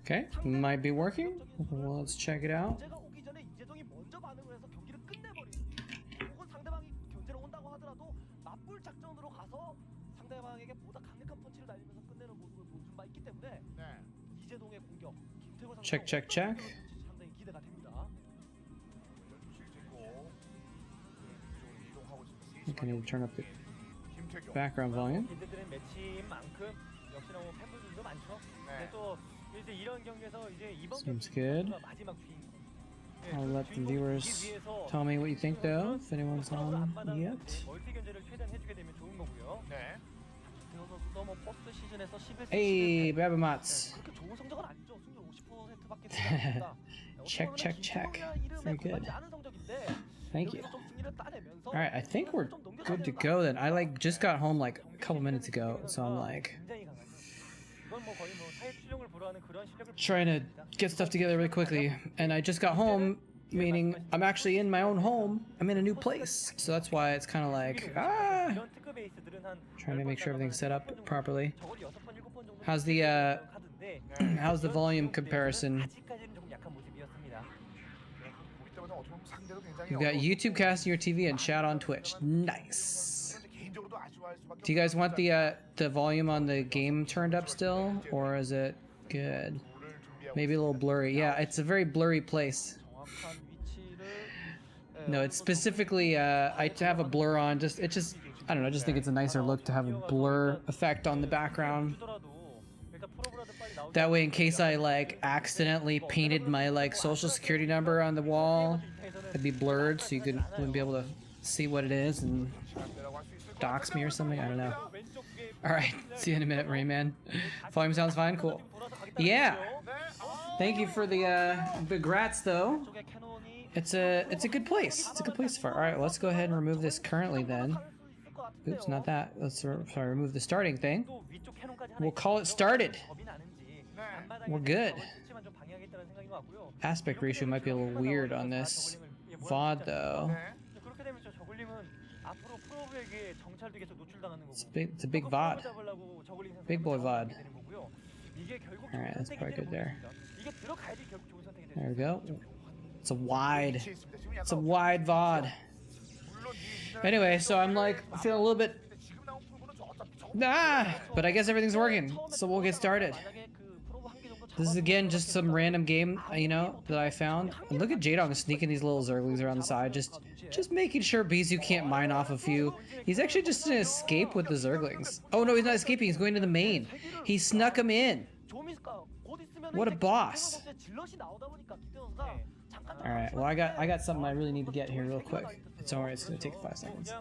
Okay, might be working. Well, let's check it out. Check, check, check. I think I need to turn up the background volume. Seems good. I'll let the viewers tell me what you think though, if anyone's on yet. Hey, Babamats. Check, check, check. Very good. Thank you. Alright, I think we're good to go then. I like just got home like a couple minutes ago, so I'm like trying to get stuff together really quickly. And I just got home, meaning I'm actually in my own home. I'm in a new place. So that's why it's kind of like, trying to make sure everything's set up properly. How's the how's the volume comparison? You've got YouTube casting your TV and chat on Twitch. Nice. Do you guys want the volume on the game turned up still, or is it good? Maybe a little blurry. Yeah, it's a very blurry place. No, it's specifically I have a blur on. I don't know. I just think it's a nicer look to have a blur effect on the background. That way, in case I like accidentally painted my like social security number on the wall, it'd be blurred, so you wouldn't be able to see what it is and dox me or something. I don't know. All right, see you in a minute, Rayman. Volume sounds fine. Cool. Yeah. Thank you for the congrats, though. It's a good place. It's a good place for. All right, let's go ahead and remove this currently then. Oops, not that. Let's remove the starting thing. We'll call it started. We're good. Aspect ratio might be a little weird on this VOD though. It's a big VOD. Big boy VOD. Alright, that's probably good there. There we go. It's a wide VOD. Anyway, so I'm like feeling a little bit but I guess everything's working, so we'll get started. This is again just some random game, you know, that I found. And look at J-Dog sneaking these little zerglings around the side, just making sure Bizu can't mine off a few. He's actually just gonna escape with the zerglings. Oh no, he's not escaping, he's going to the main. He snuck him in. What a boss. Alright, well I got something I really need to get here real quick. It's alright, it's gonna take 5 seconds.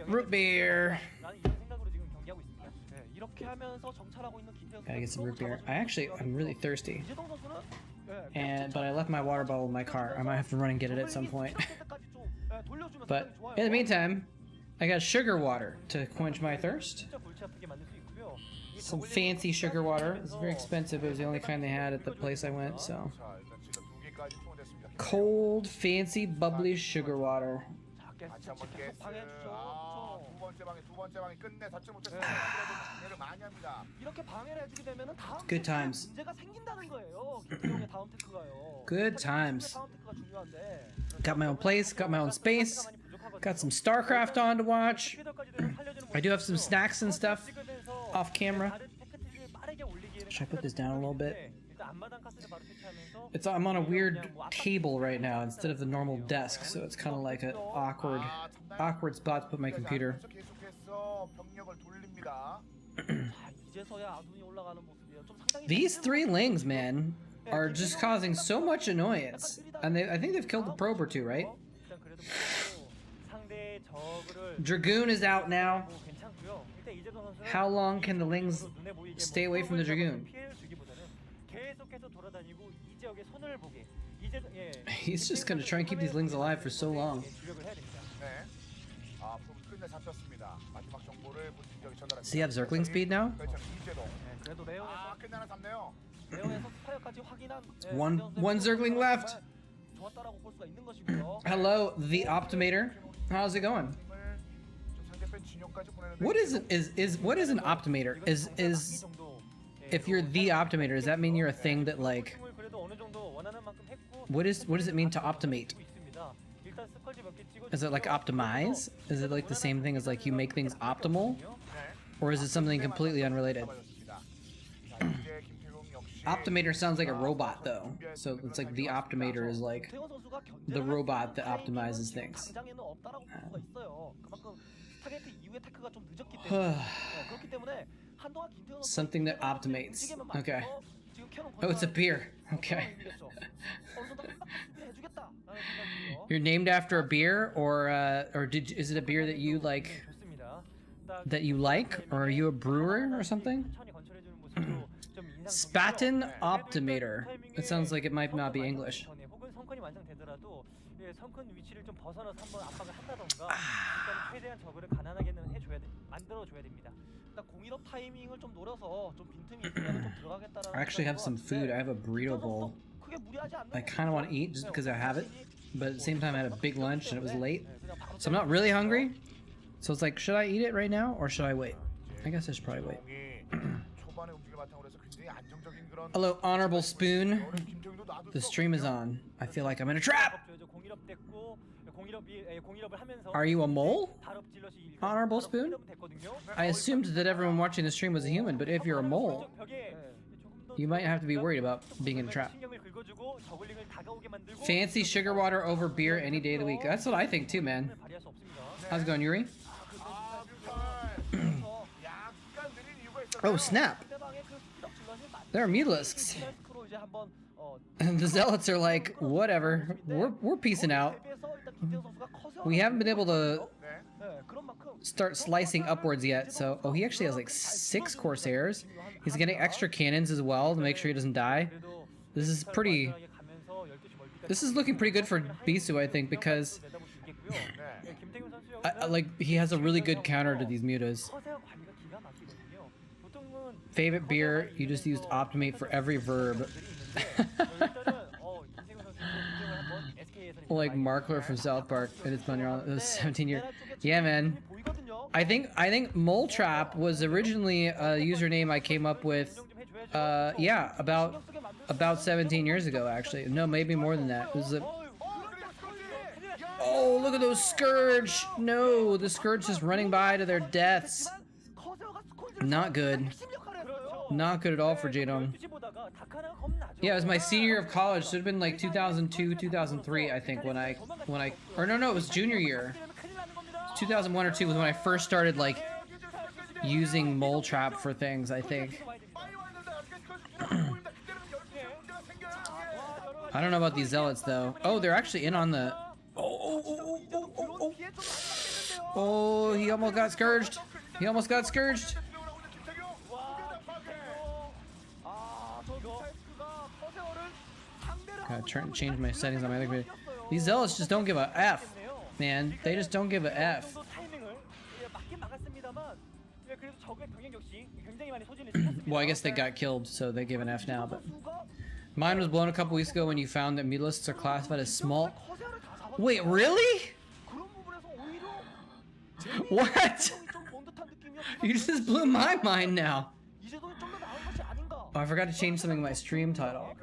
Root beer. Gotta get some root beer. I'm really thirsty. But I left my water bottle in my car. I might have to run and get it at some point. But in the meantime, I got sugar water to quench my thirst. Some fancy sugar water. It's very expensive. It was the only kind they had at the place I went, so. Cold, fancy, bubbly sugar water. Good times. Good times. Got my own place, got my own space, got some Starcraft on to watch. I do have some snacks and stuff off camera. Should I put this down a little bit? I'm on a weird table right now instead of the normal desk, so it's kind of like an awkward spot to put my computer. These 3 lings, man, are just causing so much annoyance, and I think they've killed the probe or 2, right? Dragoon is out now. How long can the lings stay away from the Dragoon? He's just gonna try and keep these lings alive for so long. Does he have Zergling speed now? One Zergling left. Hello, the Optimator. How's it going? What is what is an Optimator? Is if you're the Optimator, does that mean you're a thing that like? What does it mean to optimate? Is it like optimize? Is it like the same thing as like you make things optimal? Or is it something completely unrelated? Optimator sounds like a robot though. So it's like the Optimator is like the robot that optimizes things. Something that optimates. Okay. Oh, it's a beer. Okay. You're named after a beer, or is it a beer that you like? Or are you a brewer or something? Spaten Optimator. It sounds like it might not be English. I actually have some food. I have a burrito bowl. I kind of want to eat just because I have it, but at the same time I had a big lunch and it was late, so I'm not really hungry. So it's like, should I eat it right now or should I wait? I guess I should probably wait. Hello, Honorable Spoon. The stream is on. I feel like I'm in a trap. Are you a mole? Honorable Spoon? I assumed that everyone watching the stream was a human, but if you're a mole, you might have to be worried about being in a trap. Fancy sugar water over beer any day of the week. That's what I think too, man. How's it going, Yuri? Oh, snap. There are mutalisks. And the zealots are like, whatever, we're peacing out. We haven't been able to start slicing upwards yet, so... Oh, he actually has like 6 Corsairs. He's getting extra cannons as well to make sure he doesn't die. This is pretty... This is looking pretty good for Bisu, I think, because... like, he has a really good counter to these mutas. Favorite beer, you just used optimate for every verb. Like Markler from South Park, and it's been around. It was 17 years. Yeah, man. I think moletrap was originally a username I came up with. Yeah, about 17 years ago, actually. No, maybe more than that. It was a... Oh, look at those Scourge! No, the Scourge is running by to their deaths. Not good. Not good at all for Jadong. Yeah, it was my senior year of college, so it'd been like 2002, 2003, I think, when I, or no, it was junior year. 2001 or 2 was when I first started, like, using moletrap for things, I think. I don't know about these zealots, though. Oh, they're actually in on the... Oh, he almost got scourged. He almost got scourged. Gotta change my settings on my other video. These zealots just don't give a F, man. They just don't give a F. Well, I guess they got killed, so they give an F now, but... Mine was blown a couple weeks ago when you found that mutalisks are classified as small... Wait, really? What? You just blew my mind now. Oh, I forgot to change something in my stream title.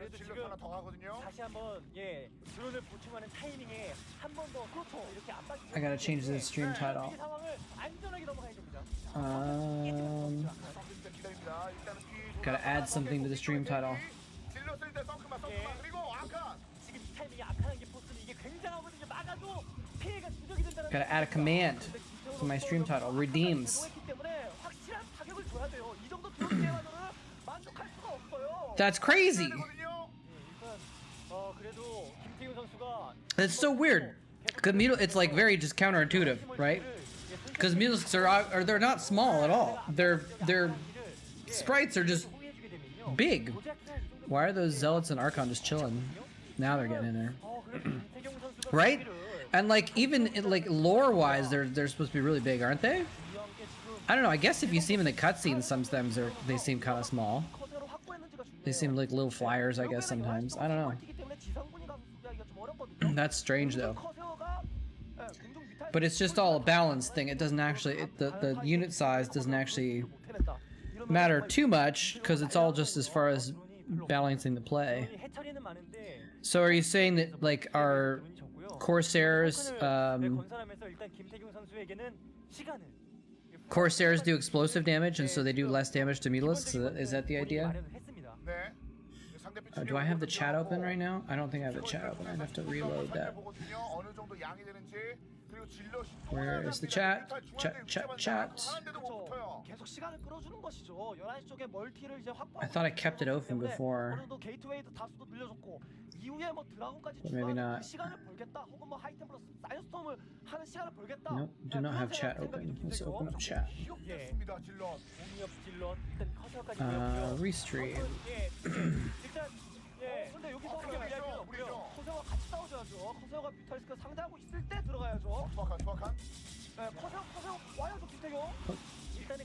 I gotta change the stream title. Gotta add something to the stream title. Gotta add a command to my stream title. Redeems. That's crazy. That's so weird. Cause it's like very just counterintuitive, right? Because mutalisks are they're not small at all. Their sprites are just big. Why are those zealots and Archon just chilling? Now they're getting in there, right? And like even like lore-wise, they're supposed to be really big, aren't they? I don't know. I guess if you see them in the cutscenes, sometimes they seem kind of small. They seem like little flyers, I guess sometimes. I don't know. That's strange though. But it's just all a balance thing. It doesn't actually, the unit size doesn't actually matter too much because it's all just as far as balancing the play. So are you saying that like our Corsairs, Corsairs do explosive damage and so they do less damage to Mutalisks? Is that the idea? Do I have the chat open right now? I don't think I have the chat open. I'd have to reload that. Where is the chat? Chat. I thought I kept it open before. But maybe not. Nope, do not have chat open. Let's open up chat. Restream. 근데 여기서 커세어가 같이 싸워줘야죠. 커세어가 뮤탈리스크가 상대하고 있을 때 들어가야죠. 정확한. 네, 커세어 와야죠, 김태경.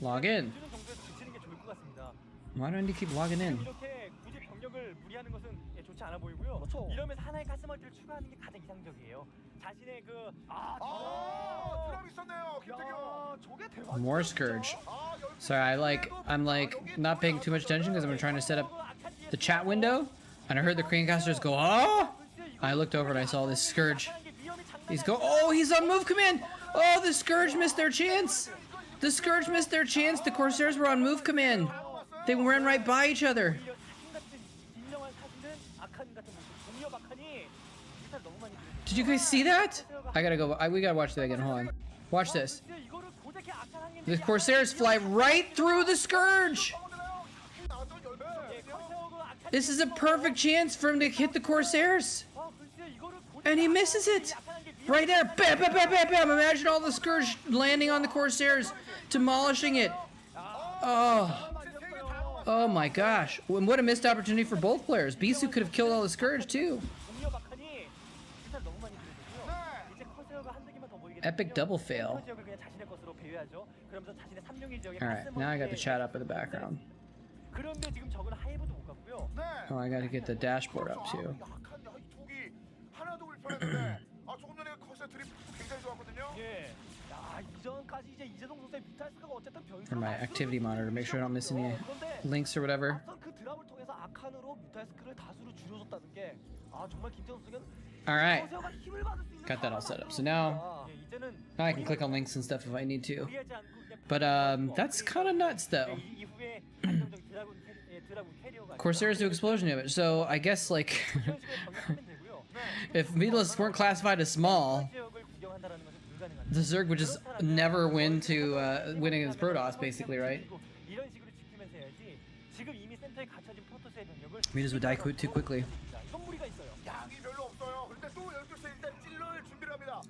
Log in. 붙이는 게 좋을 것 같습니다. Why don't you keep logging in? 이렇게 굳이 병력을 무리하는 것은 좋지 않아 보이고요. 그렇죠. 이러면서 하나의 가스멀티를 추가하는 게 가장 이상적이에요. 자신의 그 드랍 있었네요, 김태경. 저게 대박. More Scourge. Sorry, I'm not paying too much attention because I'm trying to set up the chat window, and I heard the Cranecasters go, oh! I looked over and I saw this Scourge. Oh, he's on move command! Oh, the Scourge missed their chance! The Scourge missed their chance. The Corsairs were on move command. They ran right by each other. Did you guys see that? I gotta go. We gotta watch that again. Hold on. Watch this. The Corsairs fly right through the Scourge. This is a perfect chance for him to hit the Corsairs. And he misses it. Right there. Bam, bam, bam, bam, bam. Imagine all the Scourge landing on the Corsairs, demolishing it. Oh my gosh. What a missed opportunity for both players. Bisu could have killed all the Scourge too. Epic double fail. Alright, now I got the chat up in the background. Oh, I gotta get the dashboard up too. For my activity monitor, make sure I don't miss any links or whatever. Alright, got that all set up. So now I can click on links and stuff if I need to. But that's kind of nuts though. Corsairs do explosion damage, so I guess like if Mutalisks weren't classified as small, the Zerg would just never win win against Protoss, basically, right? Mutas would die too quickly.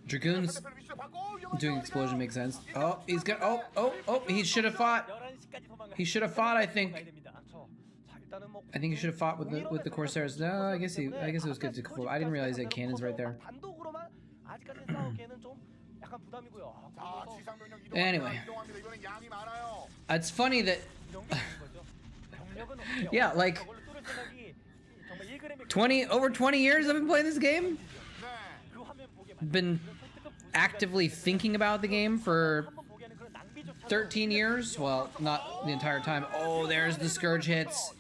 Dragoons doing explosion makes sense. Oh, he's got. Oh! He should have fought. He should have fought. I think he should have fought with the Corsairs. No, I guess it was good to. I didn't realize they had cannons right there. Anyway, it's funny that. Yeah, like over 20 years I've been playing this game. Been actively thinking about the game for 13 years. Well, not the entire time. Oh, there's the Scourge hits.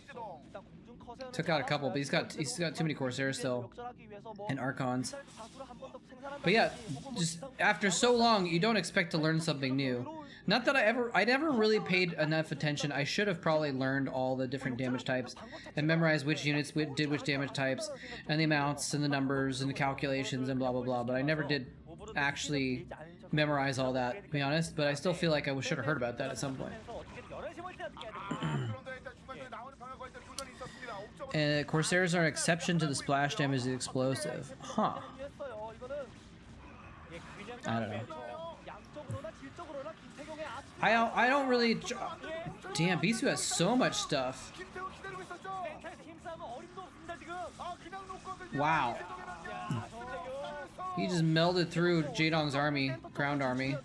Took out a couple, but he's got too many Corsairs still and Archons. But yeah, just after so long, you don't expect to learn something new. Not that I never really paid enough attention. I should have probably learned all the different damage types and memorized which units did which damage types and the amounts and the numbers and the calculations and blah blah blah. But I never did actually memorize all that, to be honest. But I still feel like I should have heard about that at some point. Corsairs are an exception to the splash damage is explosive. Huh. I don't know. I don't really... Damn, Bisu has so much stuff. Wow. He just melded through Jaedong's army, ground army.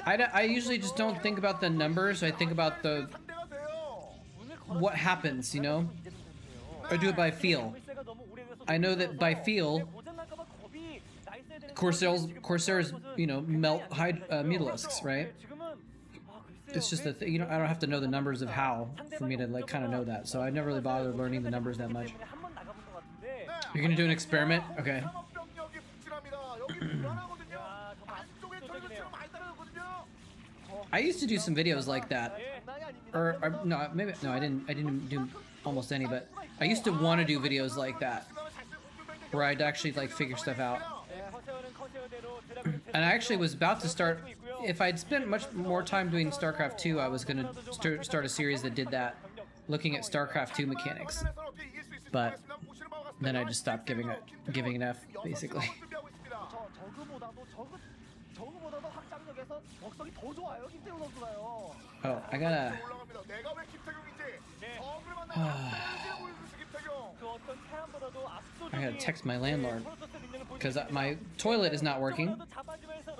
I usually just don't think about the numbers, I think about what happens, you know? I do it by feel. I know that by feel, Corsairs, you know, hide mutalisks, right? It's just a thing. You know, I don't have to know the numbers of how for me to like kind of know that. So I never really bothered learning the numbers that much. You're gonna do an experiment, okay? I used to do some videos like that, or no, maybe no, I didn't do almost any, but I used to want to do videos like that, where I'd actually like figure stuff out. And I actually was about to start. If I'd spent much more time doing Starcraft 2, I was gonna start a series that did that, looking at Starcraft 2 mechanics. But then I just stopped giving an F, basically. Oh, I gotta text my landlord because my toilet is not working,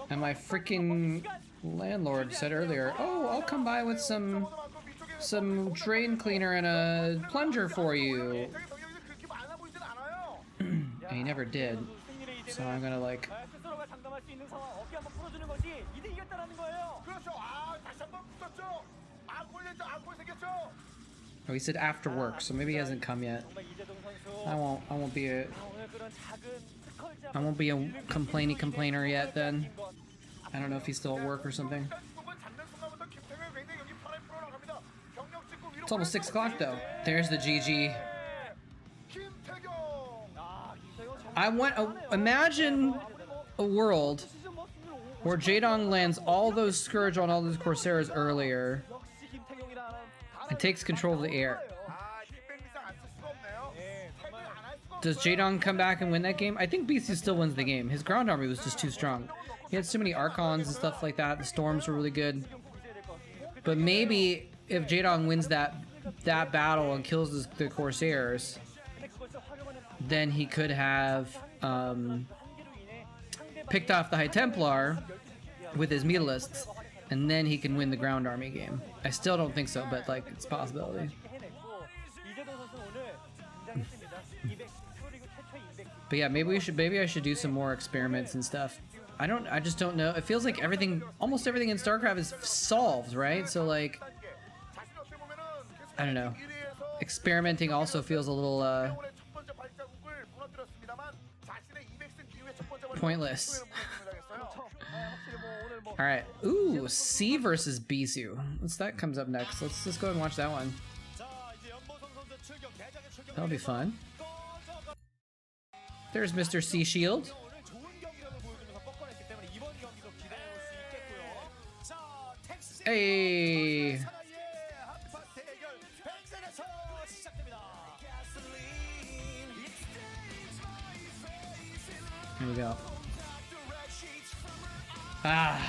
and my freaking landlord said earlier, "Oh, I'll come by with some drain cleaner and a plunger for you." And he never did, so I'm gonna like. Oh, he said after work, so maybe he hasn't come yet. I won't be a complainy complainer yet then. I don't know if he's still at work or something. It's almost 6 o'clock though. There's the GG. Imagine a world where Jaedong lands all those Scourge on all those Corsairs earlier and takes control of the air. Does Jaedong come back and win that game? I think BC still wins the game. His ground army was just too strong. He had so many Archons and stuff like that. The Storms were really good. But maybe if Jaedong wins that battle and kills the Corsairs, then he could have picked off the High Templar with his Mutalisks, and then he can win the ground army game. I still don't think so, but like it's a possibility. But yeah, maybe I should do some more experiments and stuff. I just don't know. It feels like almost everything in StarCraft is solved, right? So like, I don't know. Experimenting also feels a little pointless. All right. Ooh, C versus Bisu. That comes up next. Let's go and watch that one. That'll be fun. There's Mr. C Shield. Hey. Here we go. Ah,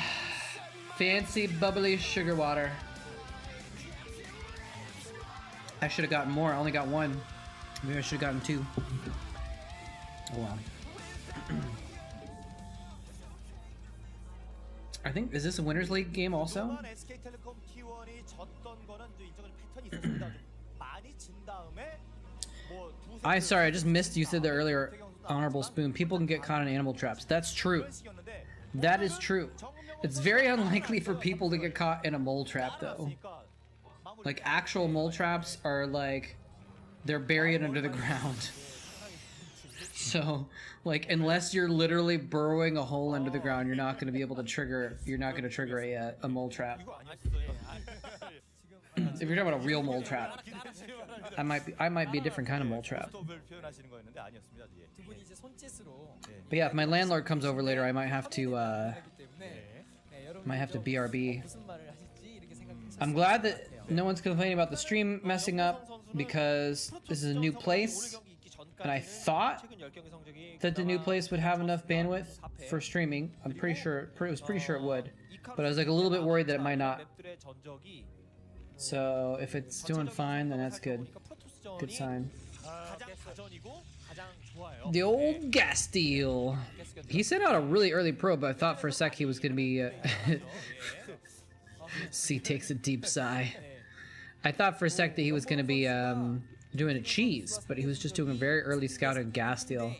fancy bubbly sugar water. I should have gotten more. I only got one. Maybe I should have gotten 2. Oh well. I think, is this a Winners League game also? Sorry, I just missed you said that earlier, Honorable Spoon. People can get caught in animal traps. That's true. That is true. It's very unlikely for people to get caught in a mole trap though. Like actual mole traps are like, they're buried under the ground. So, like, unless you're literally burrowing a hole under the ground, you're not going to be able to trigger. You're not going to trigger a mole trap. If you're talking about a real mole trap, I might be a different kind of mole trap. But yeah, if my landlord comes over later, I might have to BRB. I'm glad that no one's complaining about the stream messing up because this is a new place. And I thought that the new place would have enough bandwidth for streaming. I'm pretty sure, I was pretty sure it would. But I was like a little bit worried that it might not. So if it's doing fine, then that's good. Good sign. The old Gastile. He sent out a really early probe, but I thought for a sec he was going to be... C takes a deep sigh. I thought for a sec that he was going to be doing a cheese, but he was just doing a very early scout and gas deal.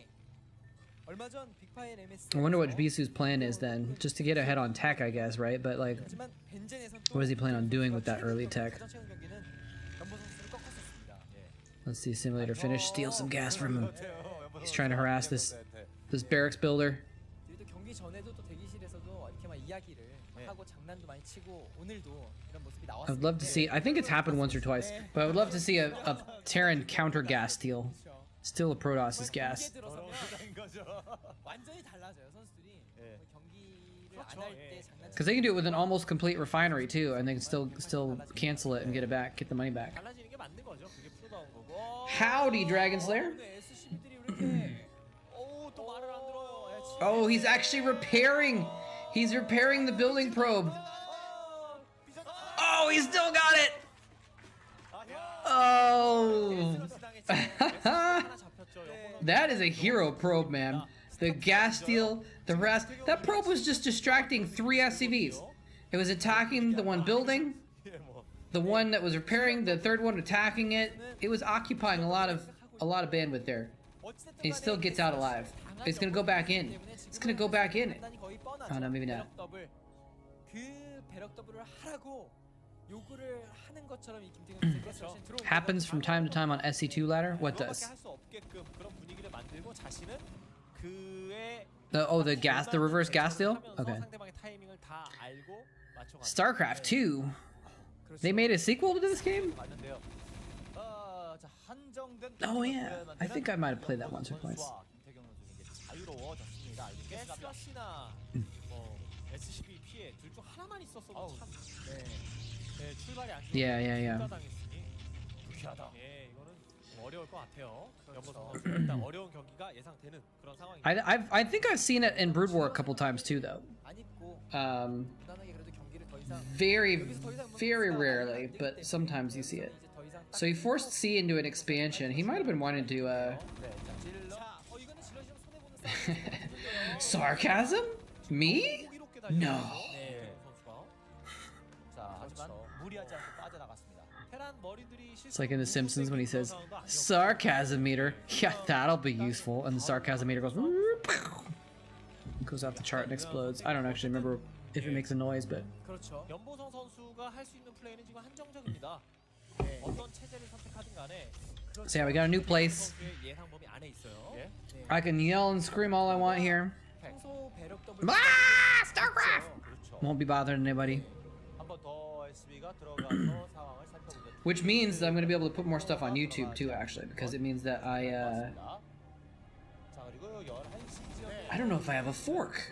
I wonder what Bisu's plan is then, just to get ahead on tech, I guess, right? But like, what does he plan on doing with that early tech? Let's see, simulator finish, steal some gas from him. He's trying to harass this barracks builder. I would love to see, I think it's happened once or twice, but I would love to see a Terran counter gas steal. Still a Protoss's gas. Because they can do it with an almost complete refinery too, and they can still cancel it and get it back, get the money back. Howdy, Dragon Slayer. Oh, he's actually repairing. He's repairing the building probe. Oh, he still got it. Oh. That is a hero probe, man. The gas steal, the rest. That probe was just distracting 3 SCVs. It was attacking the one building, the one that was repairing, the third one attacking it. It was occupying a lot of bandwidth there. And he still gets out alive. He's gonna go back in. It's gonna go back in. Oh no, maybe not. Happens from time to time on SC2 ladder? What does? The reverse gas deal? Okay. Starcraft 2? They made a sequel to this game? Oh yeah, I think I might have played that once or twice. Yeah. I think I've seen it in Brood War a couple times too, though. Very rarely, but sometimes you see it. So he forced C into an expansion. He might have been wanting to, Sarcasm? Me? No. It's like in The Simpsons when he says, sarcasm meter. Yeah, that'll be useful. And the sarcasm meter goes off the chart and explodes. I don't actually remember if it makes a noise, but... So yeah, we got a new place. I can yell and scream all I want here. Ah! Starcraft! Won't be bothering anybody. Which means that I'm going to be able to put more stuff on YouTube too, actually, because it means that I don't know if I have a fork.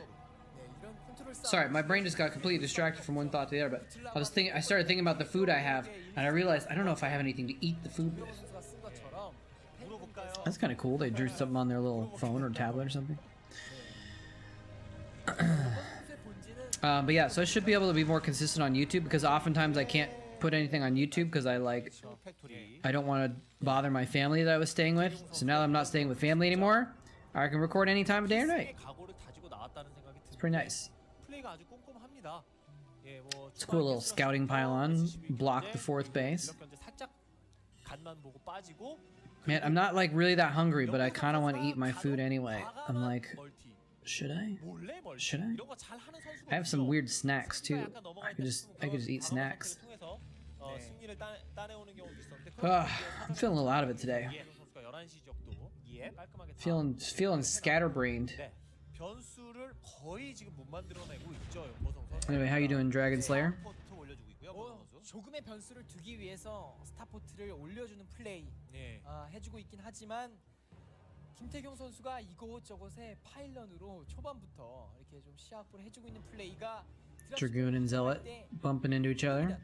Sorry, my brain just got completely distracted from one thought to the other, but I started thinking about the food I have, and I realized I don't know if I have anything to eat the food with. That's kind of cool. They drew something on their little phone or tablet or something. But yeah, so I should be able to be more consistent on YouTube, because oftentimes I can't put anything on YouTube because I don't want to bother my family that I was staying with. So now that I'm not staying with family anymore, I can record any time of day or night. It's pretty nice. It's a cool little scouting pylon. Block the 4th base. Man, I'm not like really that hungry, but I kind of want to eat my food anyway. I'm like, should I? Should I? I have some weird snacks too. I could just eat snacks. I'm feeling a little out of it today. Feeling scatterbrained. Anyway, how you doing, Dragon Slayer? 조금의 변수를 두기 위해서 스타포트를 올려주는 플레이 해주고 있긴 하지만 김태경 선수가 이곳저곳에 파일런으로 초반부터 이렇게 좀 시합을 해주고 있는 플레이가 Dragoon and Zealot bumping into each other.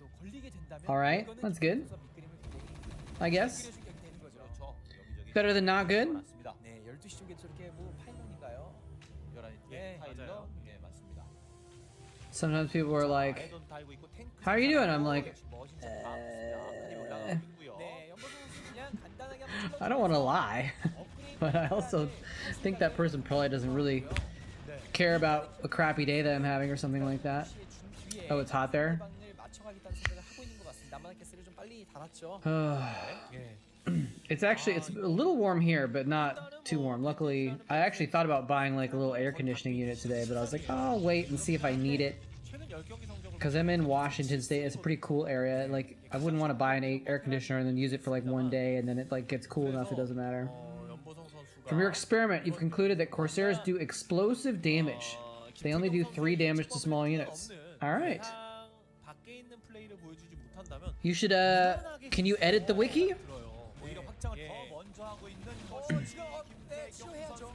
Alright, that's good. I guess. Better than not good? 네, 12시 쪽에 저렇게 뭐 파일런인가요? 11시 파일런? 네, 맞습니다. Sometimes people are like, how are you doing? I'm like, I don't want to lie, but I also think that person probably doesn't really care about a crappy day that I'm having or something like that. Oh, it's hot there. It's actually, it's a little warm here, but not too warm. Luckily, I actually thought about buying like a little air conditioning unit today, but I was like, oh, I'll wait and see if I need it. Because I'm in Washington State, it's a pretty cool area. Like, I wouldn't want to buy an air conditioner and then use it for like one day, and then it like gets cool enough it doesn't matter. From your experiment, you've concluded that Corsairs do explosive damage. They only do 3 damage to small units. Alright. You should, can you edit the wiki?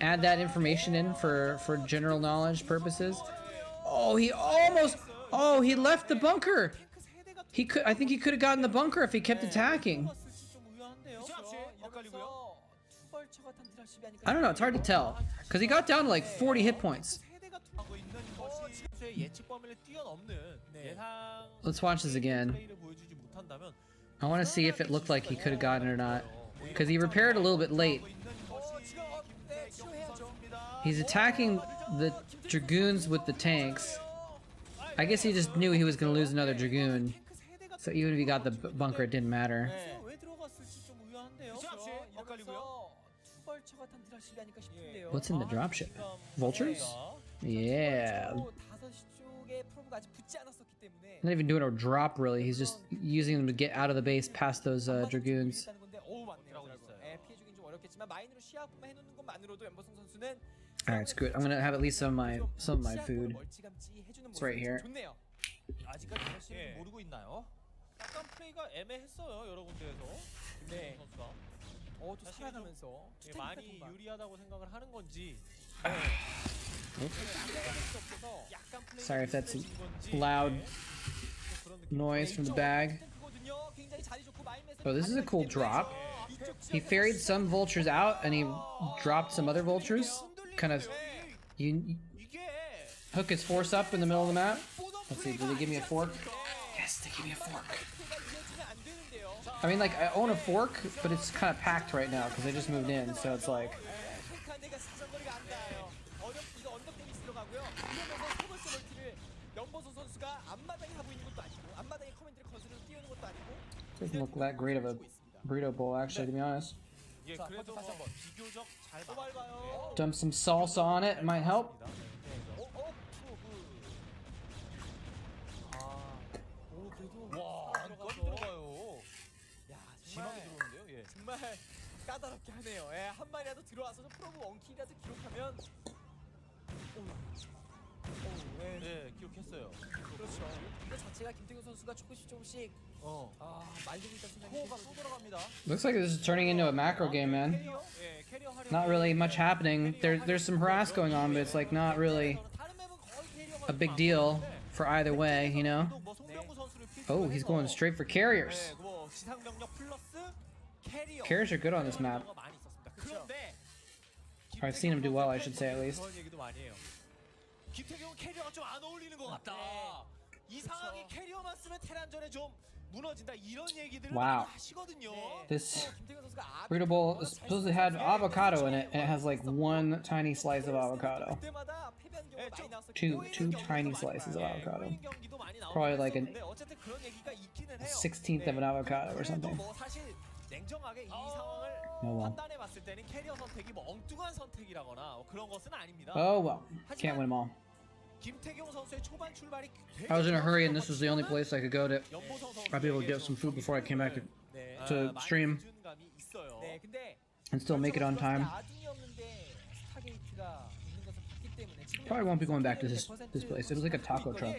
Add that information in for general knowledge purposes. Oh, he almost... Oh, he left the bunker! He could... I think he could have gotten the bunker if he kept attacking. I don't know, it's hard to tell. Because he got down to like 40 hit points. Let's watch this again. I want to see if it looked like he could have gotten it or not. Because he repaired a little bit late. He's attacking the Dragoons with the tanks. I guess he just knew he was going to lose another Dragoon. So even if he got the bunker, it didn't matter. What's in the dropship? Vultures? Yeah. Not even doing a drop really, he's just using them to get out of the base past those Dragoons. Alright, screw it. I'm gonna have at least some of my food. It's right here. Sorry if that's loud noise from the bag. Oh, this is a cool drop. He ferried some vultures out and he dropped some other vultures. Kind of hook his force up in the middle of the map. Let's see, do they give me a fork? Yes, they give me a fork. I mean, like, I own a fork, but it's kind of packed right now because I just moved in, so it's like... Doesn't look that great of a burrito bowl, actually, to be honest. Dump some salsa on it, it might help. 까다롭게 하네요. 예, 한 마리라도 들어와서 프로브 원킬이라도 기록하면 네, 기록했어요. 그렇죠. 그 자체가 김태균 선수가 조금씩 만들고 있다는 생각이 호흡가 또 들어갑니다. Looks like this is turning into a macro game, man. Not really much happening. There's some harass going on, but it's like not really a big deal for either way, you know? Oh, he's going straight for carriers. Carriers are good on this map. Or I've seen him do well, I should say, at least. Wow. This burrito bowl supposedly had avocado in it, and it has like one tiny slice of avocado. Two tiny slices of avocado. Probably like a 16th of an avocado or something. Oh well. Oh well. Can't win them all. I was in a hurry and this was the only place I could go to. I'd be able to get some food before I came back to stream. And still make it on time. Probably won't be going back to this place. It was like a taco truck.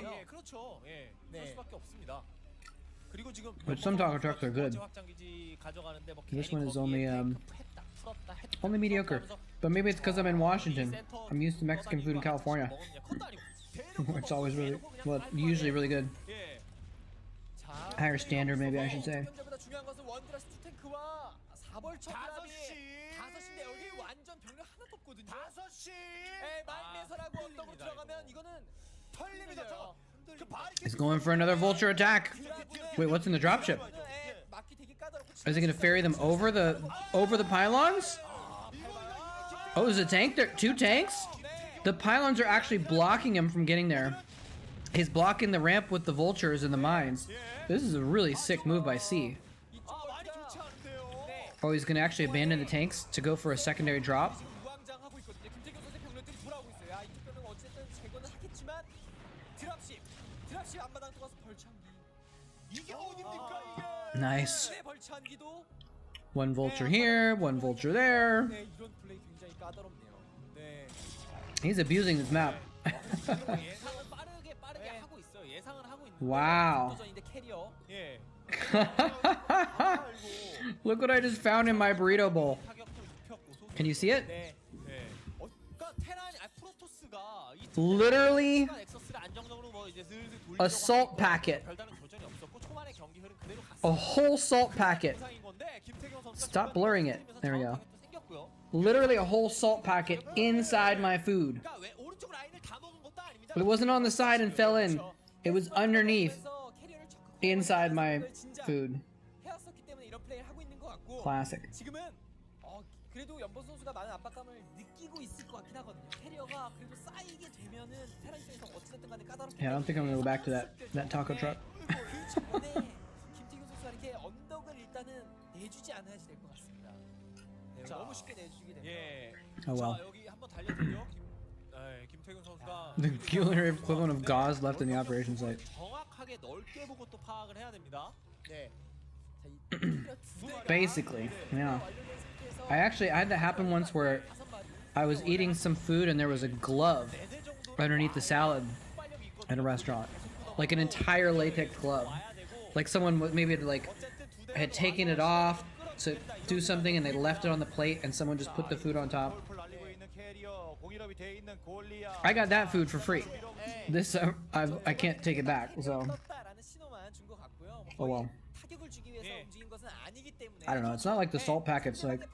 But some taco trucks are good. This one is only mediocre. But maybe it's because I'm in Washington. I'm used to Mexican food in California. It's always really, well, usually really good. Higher standard, maybe I should say. He's going for another vulture attack. Wait, what's in the dropship? Is he gonna ferry them over the pylons? Oh, there's a tank there. 2 tanks? The pylons are actually blocking him from getting there. He's blocking the ramp with the vultures and the mines. This is a really sick move by C. Oh, he's gonna actually abandon the tanks to go for a secondary drop. 지금 우왕좌왕하고 있거든요. 김태경 선수의 병력들이 돌아오고 있어요. 아, 이쪽 병력 어쨌든 제거는 하겠지만 드랍십 앞마당 들어가서 벌창기. 이게 어딥니까 이게? Nice. 네, 벌창기도 One vulture here, one vulture there. 네, 이런 플레이 굉장히 까다롭네요. 네. He's abusing this map. 예상은 빠르게 하고 있어요. 예상은 하고 있는데. Wow. 도전인데 캐리어. 예. Look what I just found in my burrito bowl. 타격도 입혔고 소수. Can you see it? 네. 네. 그러니까 테란이 프로토스가 이 Literally 엑서스를 안정적으로 뭐 이제 슬슬 돌리려고 a salt 하니까 packet. 별다른 교전이 없었고 초반에 경기 흐름 그대로 A 갔습니다. whole salt packet. 정상인 건데 김태경 선수가 Stop blurring it. There we go. 타격도 생겼고요. Literally a whole salt packet inside my food. 그러니까 왜 오른쪽 라인을 다 먹은 것도 아닙니다. But it wasn't on the side and fell in. It was underneath 그래서 캐리어를 적극 inside my 진짜 food. 해왔었기 때문에 이런 플레이를 하고 있는 것 같고 Classic. 지금은 그래도 연보 선수가 많은 압박감을 느끼고 있을 것 같긴 하거든요. 캐리어가 그래도 쌓이게 되면은 테란 입장에서 어찌됐든 간에 까다롭게 Yeah, I don't think I'm gonna go back to that taco truck. 그 전에 김태균 선수가 이렇게 언덕을 일단은 내주지 않아야지 될 것 같습니다. 네, 자, 너무 쉽게 내주게 되면 예. Oh well. 자, 여기 한번 달려들죠. 김태균 선수가 The peculiar equivalent of gauze left in the operations site. 정확하게 넓게 보고 또 파악을 해야 됩니다. 네. Basically, yeah. I had that happen once where I was eating some food and there was a glove underneath the salad at a restaurant, like an entire latex glove. Like someone maybe had taken it off to do something and they left it on the plate and someone just put the food on top. I got that food for free. This I can't take it back. So oh well. I don't know. It's not like the salt packet's like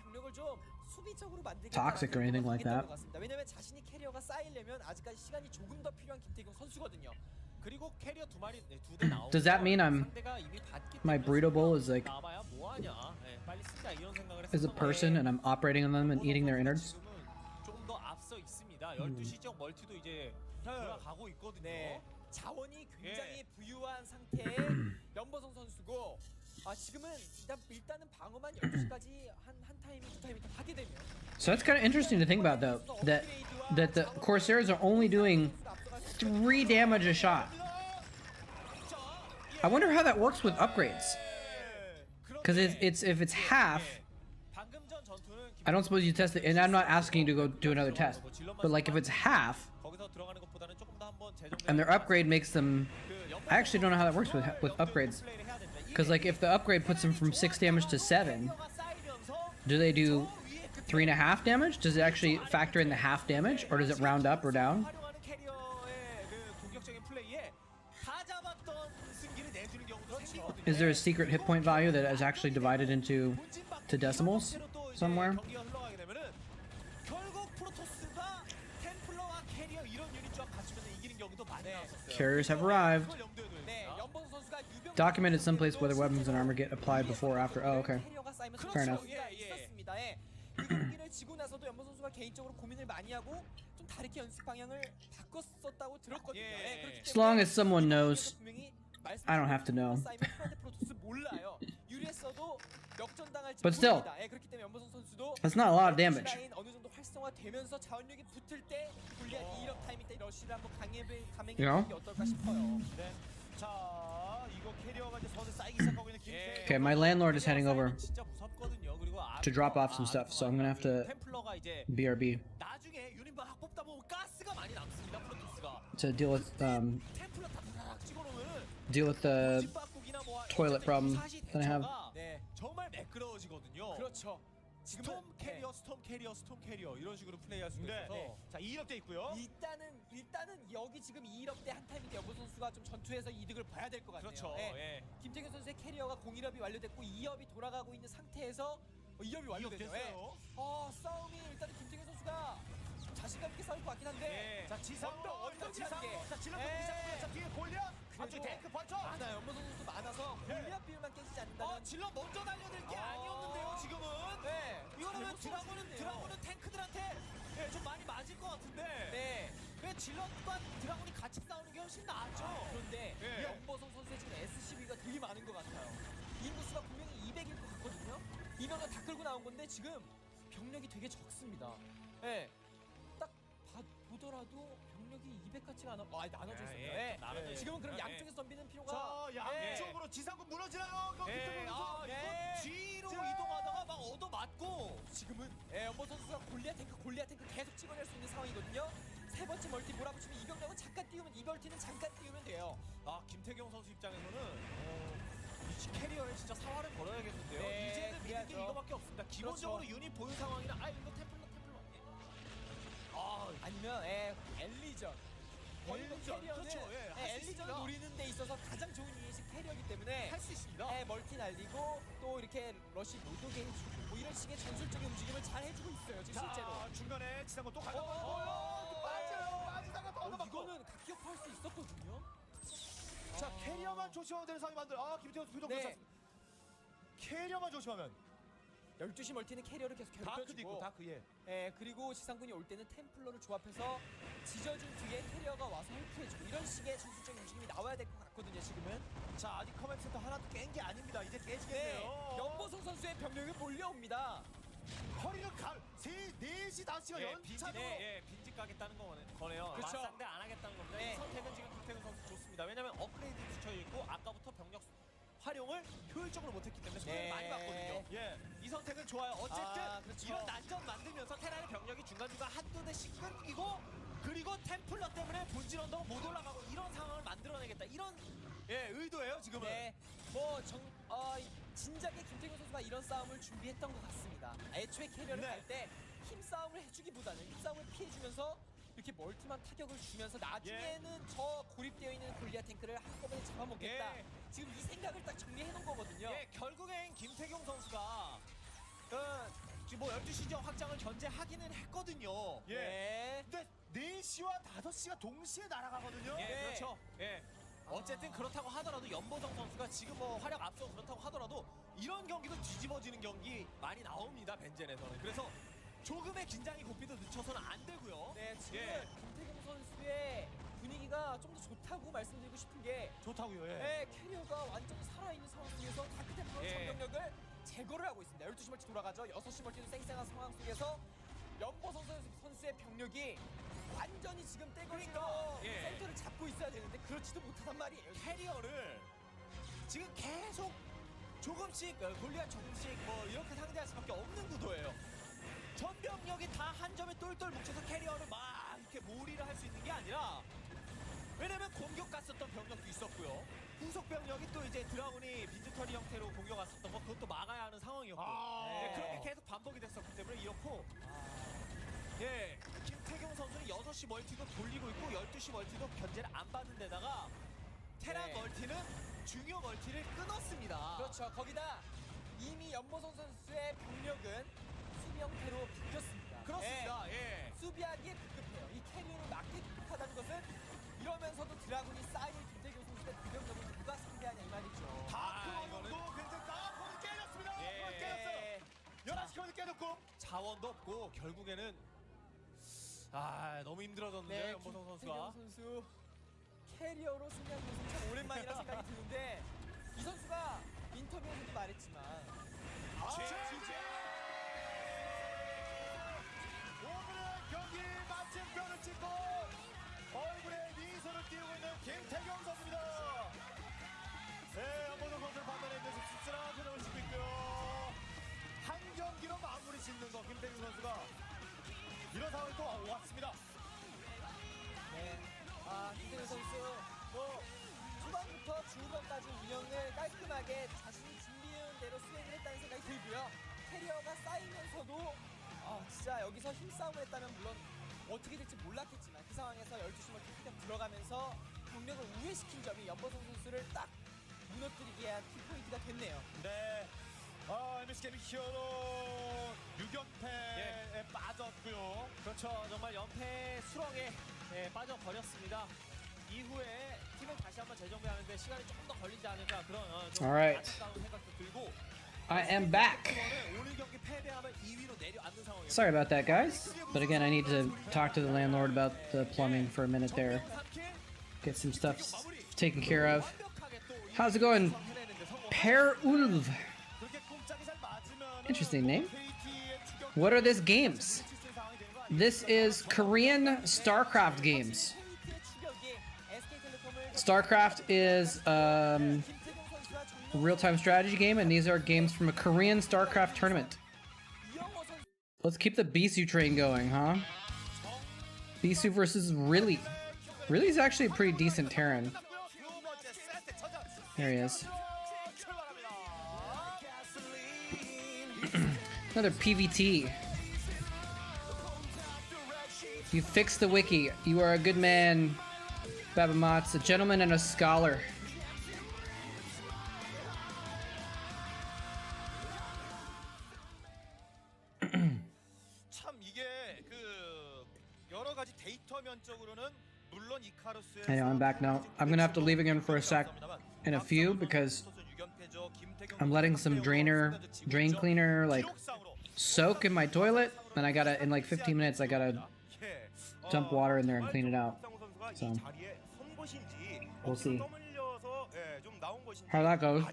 toxic or anything like that. 왜냐면 자신이 캐리어가 쌓이려면 아직까지 시간이 조금 더 필요한 김태경 선수거든요. 그리고 캐리어 두 마리 두대 나오고 Does that mean 상대가 이미 봤기 my 때문에 burrito bowl is like 나와야 뭐하냐. 네, 빨리 쓰자 이런 생각을 is a 했었던 person 건데 and I'm operating on them and eating their innards? 지금은 좀 더 앞서 있습니다. 12시 지역 멀티도 이제 돌아가고 있거든요. 네. 자원이 굉장히 부유한 상태의 연보성 선수고 지금은 일단은 방어만 12시까지 한 타이밍 두 타이밍 하게 되면 So that's kind of interesting to think about though. That the Corsairs are only doing 3 damage a shot. I wonder how that works with upgrades. Because if it's half, I don't suppose you test it. And I'm not asking you to go do another test. But like if it's half, and their upgrade makes them, I actually don't know how that works with upgrades. Because like if the upgrade puts them from 6 damage to 7, do they do 3.5 damage? Does it actually factor in the half damage, or does it round up or down? Is there a secret hit point value that is actually divided into decimals somewhere? Carriers have arrived. Documented someplace whether weapons and armor get applied before or after. Oh, okay. Fair enough. 그 경기를 지고 나서도 연보 선수가 개인적으로 고민을 많이 하고 좀 다르게 연습 방향을 바꿨었다고 들었거든요. As long as someone knows, I don't have to know. But still, that's not a lot of damage. You know? Okay, my landlord is heading over to drop off some stuff, so I'm gonna have to BRB to deal with the toilet problem that I have. 스톰 캐리어 이런 식으로 플레이할 수 있어서 자 2업 돼 있고요. 일단은 여기 지금 2업 때 한 타임인데 연보 선수가 좀 전투에서 이득을 봐야 될 것 같네요. 그렇죠. 예. 김태균 선수의 캐리어가 0-1업이 완료됐고 2업이 돌아가고 있는 상태에서 2업이 완료됐어요. 싸움이 일단은 김태균 선수가 자신감 있게 싸울 것 같긴 한데 자 지상으로 지상으로 자 질러 자 뒤에 골리앗 앞쪽 탱크 벌쳐 많아요. 연보 선수 많아서 골리앗 비율만 깨지지 않는다면 질러 먼저 달려들 게 아니었는데요 지금은. 이거는 드라곤은 탱크들한테 좀 많이 맞을 것 같은데. 왜 질럿과 드라곤이 같이 싸우는 게 훨씬 낫죠. 그런데 연보성 선수의 지금 SCV가 되게 많은 것 같아요. 인구수가 분명히 200일 것 같거든요. 이병력 다 끌고 나온 건데 지금 병력이 되게 적습니다. 예. 딱 보더라도 병력이 200 같지가 않아. 나눠져 있어요. 예. 나눠져 지금은 그럼 있어요. 양쪽에서 덤비는 필요가. 자, 양쪽으로 지상군 무너지나요? 네. 이거 네. 뒤로 자. 이동하다가 막 얻어맞고 지금은 연보 선수가 골리앗 탱크 계속 찍어낼 수 있는 상황이거든요. 세 번째 멀티 몰아붙이면 이병력은 잠깐 띄우면 이 멀티는 잠깐 띄우면 돼요. 김태경 선수 입장에서는 이 캐리어에 진짜 사활을 걸어야겠는데요. 네, 이제는 믿을 게 그래야죠. 이거밖에 없습니다. 기본적으로 그렇죠. 유닛 보유 상황이나 이거 템플러 아니면 엘리전. 엘리전, 캐리어는 그렇죠. 예, 할수 엘리전을 있습니다. 노리는 데 있어서 가장 좋은 유닛이 캐리어이기 때문에 할 수 있습니다. 멀티 날리고 또 이렇게 러시 못 오게 해주고 뭐 이런 식의 전술적인 움직임을 잘 해주고 있어요 지금 실제로. 중간에 지상군 또 또 빠지다가 또 얻어맞고. 이거는 각격할 수 있었거든요. 자, 캐리어만 조심하면 되는 상황이 만들어. 김태경 선수 표정 네. 괜찮습니다. 캐리어만 조심하면 12시 멀티는 캐리어를 계속 다크도 있고 괴롭혀주고 다크 그리고 지상군이 올 때는 템플러를 조합해서 지져준 뒤에 캐리어가 와서 헬프해주고 이런 식의 전술적인 움직임이 나와야 될 것 같거든요 지금은. 자, 아직 커맨드 센터 하나도 깬 게 아닙니다. 이제 깨지겠네요. 연보성 선수의 병력이 몰려옵니다. 허리는 4시 5시가 연차로 빈집 가겠다는 거네요. 그렇죠. 맞상대 안 하겠다는 겁니다. 네. 이 선택은 지금 김태균 선수 좋습니다. 왜냐면 업그레이드 붙여 있고 아까부터 병력 활용을 효율적으로 못했기 때문에 손해를 네. 많이 봤거든요. 이 선택은 좋아요. 어쨌든 그렇죠. 이런 난전 만들면서 테란의 병력이 중간중간 한두 대씩 끊기고 그리고 템플러 때문에 본진 언덕 못 올라가고 이런 상황을 만들어내겠다. 이런 의도예요 지금은. 네, 진작에 김태균 선수가 이런 싸움을 준비했던 것 같습니다. 애초에 캐리어를 네. 갈 때 힘싸움을 해주기보다는 힘싸움을 피해주면서 이렇게 멀티만 타격을 주면서 나중에는 저 고립되어 있는 골리앗 탱크를 한꺼번에 잡아먹겠다. 지금 이 생각을 딱 정리해놓은 거거든요. 결국엔 김태경 선수가 지금 뭐 12시 지역 확장을 견제하기는 했거든요. 근데 4시와 5시가 동시에 날아가거든요. 그렇죠. 어쨌든 그렇다고 하더라도 연보성 선수가 지금 뭐 활약 앞서 그렇다고 하더라도 이런 경기도 뒤집어지는 경기 많이 나옵니다. 벤젠에서는. 그래서 조금의 긴장이 고삐도 늦춰서는 안 되고요. 지금 김태경 선수의 분위기가 좀 더 좋다고 말씀드리고 싶은 게 좋다고요. 캐리어가 완전히 살아있는 상황 속에서 다크템플러 정병력을 제거를 하고 있습니다. 12시 멀티 돌아가죠. 6시 멀티도 쌩쌩한 상황 속에서 연보성 선수의 병력이 완전히 지금 떼거리가 센터를 잡고 있어야 되는데 그렇지도 못하단 말이에요. 캐리어를 지금 계속 조금씩 골리앗 조금씩 뭐 이렇게 상대할 수밖에 없는 구도예요. 전 병력이 다 한 점에 똘똘 뭉쳐서 캐리어를 막 이렇게 몰이를 할 수 있는 게 아니라 왜냐면 공격 갔었던 병력도 있었고요. 후속 병력이 또 이제 드라군이 빈지터리 형태로 공격 갔었던 거 그것도 막아야 하는 상황이었고 그런 게 계속 반복이 됐었기 때문에 이렇고 김태경 선수는 6시 멀티도 돌리고 있고 12시 멀티도 견제를 안 받은 데다가 테란 멀티는 중요 멀티를 끊었습니다. 그렇죠. 거기다 이미 연보성 선수의 병력은 수비 형태로 바뀌었습니다. 그렇습니다. 수비하기에 급급해요. 이 캐리어를 막기 급급하다는 것은 이러면서도 드라군이 쌓인 김태경 선수의 비병력을 누가 상대하냐 이 말이죠. 다크도 굉장히 다크는 깨졌습니다. 깨졌어요. 11시 커맨드 깨졌고 자원도 없고 결국에는 너무 힘들어졌는데요. 연보성 선수가. 김태경 선수 캐리어로 승리한 것은 참 오랜만이라 생각이 드는데 이 선수가 인터뷰에서도 말했지만 오늘의 경기 마침표를 찍고 얼굴에 미소를 띄우고 있는 김태경 선수입니다. 연보성 선수를 판단해주면서 씁쓸한 표정을 짓고 있고요. 한 경기로 마무리 짓는 거 김태경 선수가 이런 상황이 또 왔습니다. 김태균 선수 초반부터 중후반까지 운영을 깔끔하게 자신이 준비해온 대로 수행을 했다는 생각이 들고요. 캐리어가 쌓이면서도 진짜 여기서 힘싸움을 했다면 물론 어떻게 될지 몰랐겠지만 그 상황에서 12시 멀티 타격 들어가면서 병력을 우회시킨 점이 연보성 선수를 딱 무너뜨리게 한 키포인트가 됐네요. MBC 게이밍 히어로 6연패에 빠졌고요. 그렇죠. 정말 연패 수렁에 빠져버렸습니다. 이후에 팀을 다시 한번 재정비하는데 시간이 조금 더 걸리지 않을까 그런 좀 Alright. 안타까운 생각도 들고 I am back. 오늘 경기 패배하면 2위로 내려앉는 상황이에요. Sorry about that, guys. But again, I need to talk to the landlord about the plumbing for a minute there. Get some stuff taken care of. How's it going, Per Ulv? 그렇게 꼼짝이 잘 맞으면 Interesting name. What are these games? This is Korean Starcraft games. Starcraft is a real-time strategy game, and these are games from a Korean Starcraft tournament. Let's keep the Bisu train going, huh? Bisu versus Riley. Riley's actually a pretty decent Terran. There he is. Another PVT. You fixed the wiki. You are a good man, Babamatz, a gentleman and a scholar. I know, I'm back now. I'm gonna have to leave again for a sec in a few because I'm letting some drain cleaner like soak in my toilet, and I gotta, in like 15 minutes, I gotta dump water in there and clean it out. So we'll see how that goes.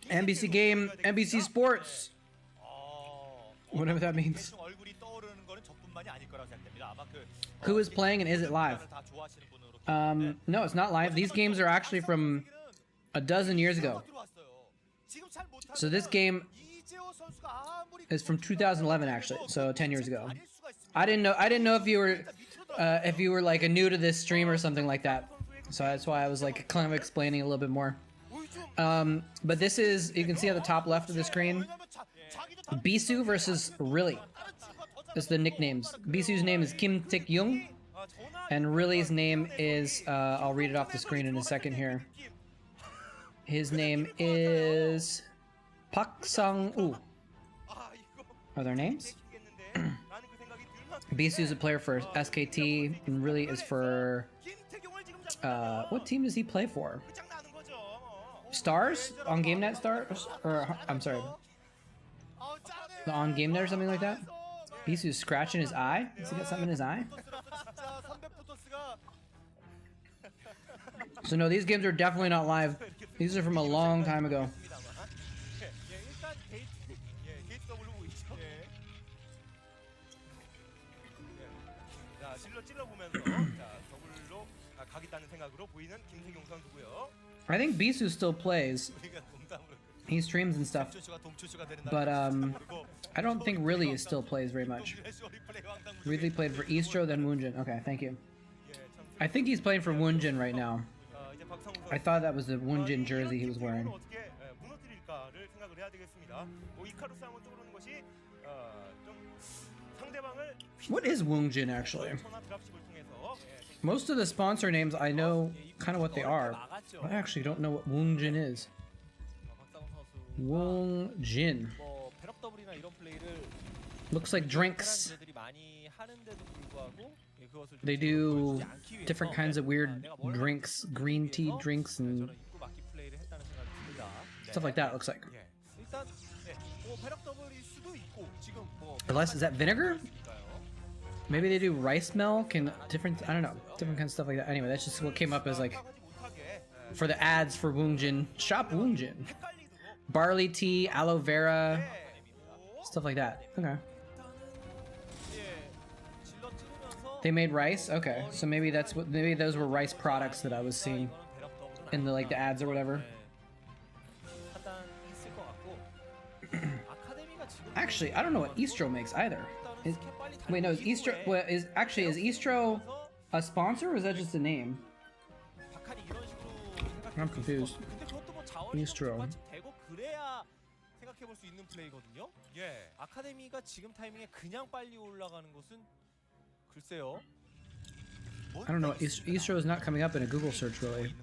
NBC game, NBC Sports, whatever that means. Who is playing and is it live? No, it's not live. These games are actually from a dozen years ago. So this game is from 2011, actually. So 10 years ago. I didn't know if you were like a new to this stream or something like that. So that's why I was like kind of explaining a little bit more. But this is, you can see at the top left of the screen, Bisu versus Riley. That's the nicknames. Bisu's name is Kim Taek-young, and Riley's name is, I'll read it off the screen in a second here. His name is Pak Sang-woo. Are there names? Bisu is a player for SKT, and Riley is for, what team does he play for? Stars? On GameNet Stars? Or, I'm sorry. On GameNet or something like that? Bisu's scratching his eye? Has he got something in his eye? So no, these games are definitely not live. These are from a long time ago. I think Bisu still plays. He streams and stuff. But I don't think Riley still plays very much. Riley played for Eastro, then Woonjin. Okay, thank you. I think he's playing for Woonjin right now. I thought that was the Woonjin jersey he was wearing. What is Woonjin actually? Most of the sponsor names I know kind of what they are. I actually don't know what Woonjin is. Woonjin. Looks like drinks. They do different kinds of weird drinks, green tea drinks and stuff like that, it looks like. Unless, is that vinegar? Maybe they do rice milk and different, I don't know, different kinds of stuff like that. Anyway, that's just what came up as like, for the ads for Woonjin. Shop Woonjin. Barley tea, aloe vera, stuff like that. Okay. They made rice? Okay, so maybe that's what, maybe those were rice products that I was seeing in the like the ads or whatever. Actually, I don't know what Eastro makes either. Wait, no, is Eastro, well, is Eastro a sponsor or is that just a name? I'm confused. Eastro. I don't know. Eastro is not coming up in a Google search really.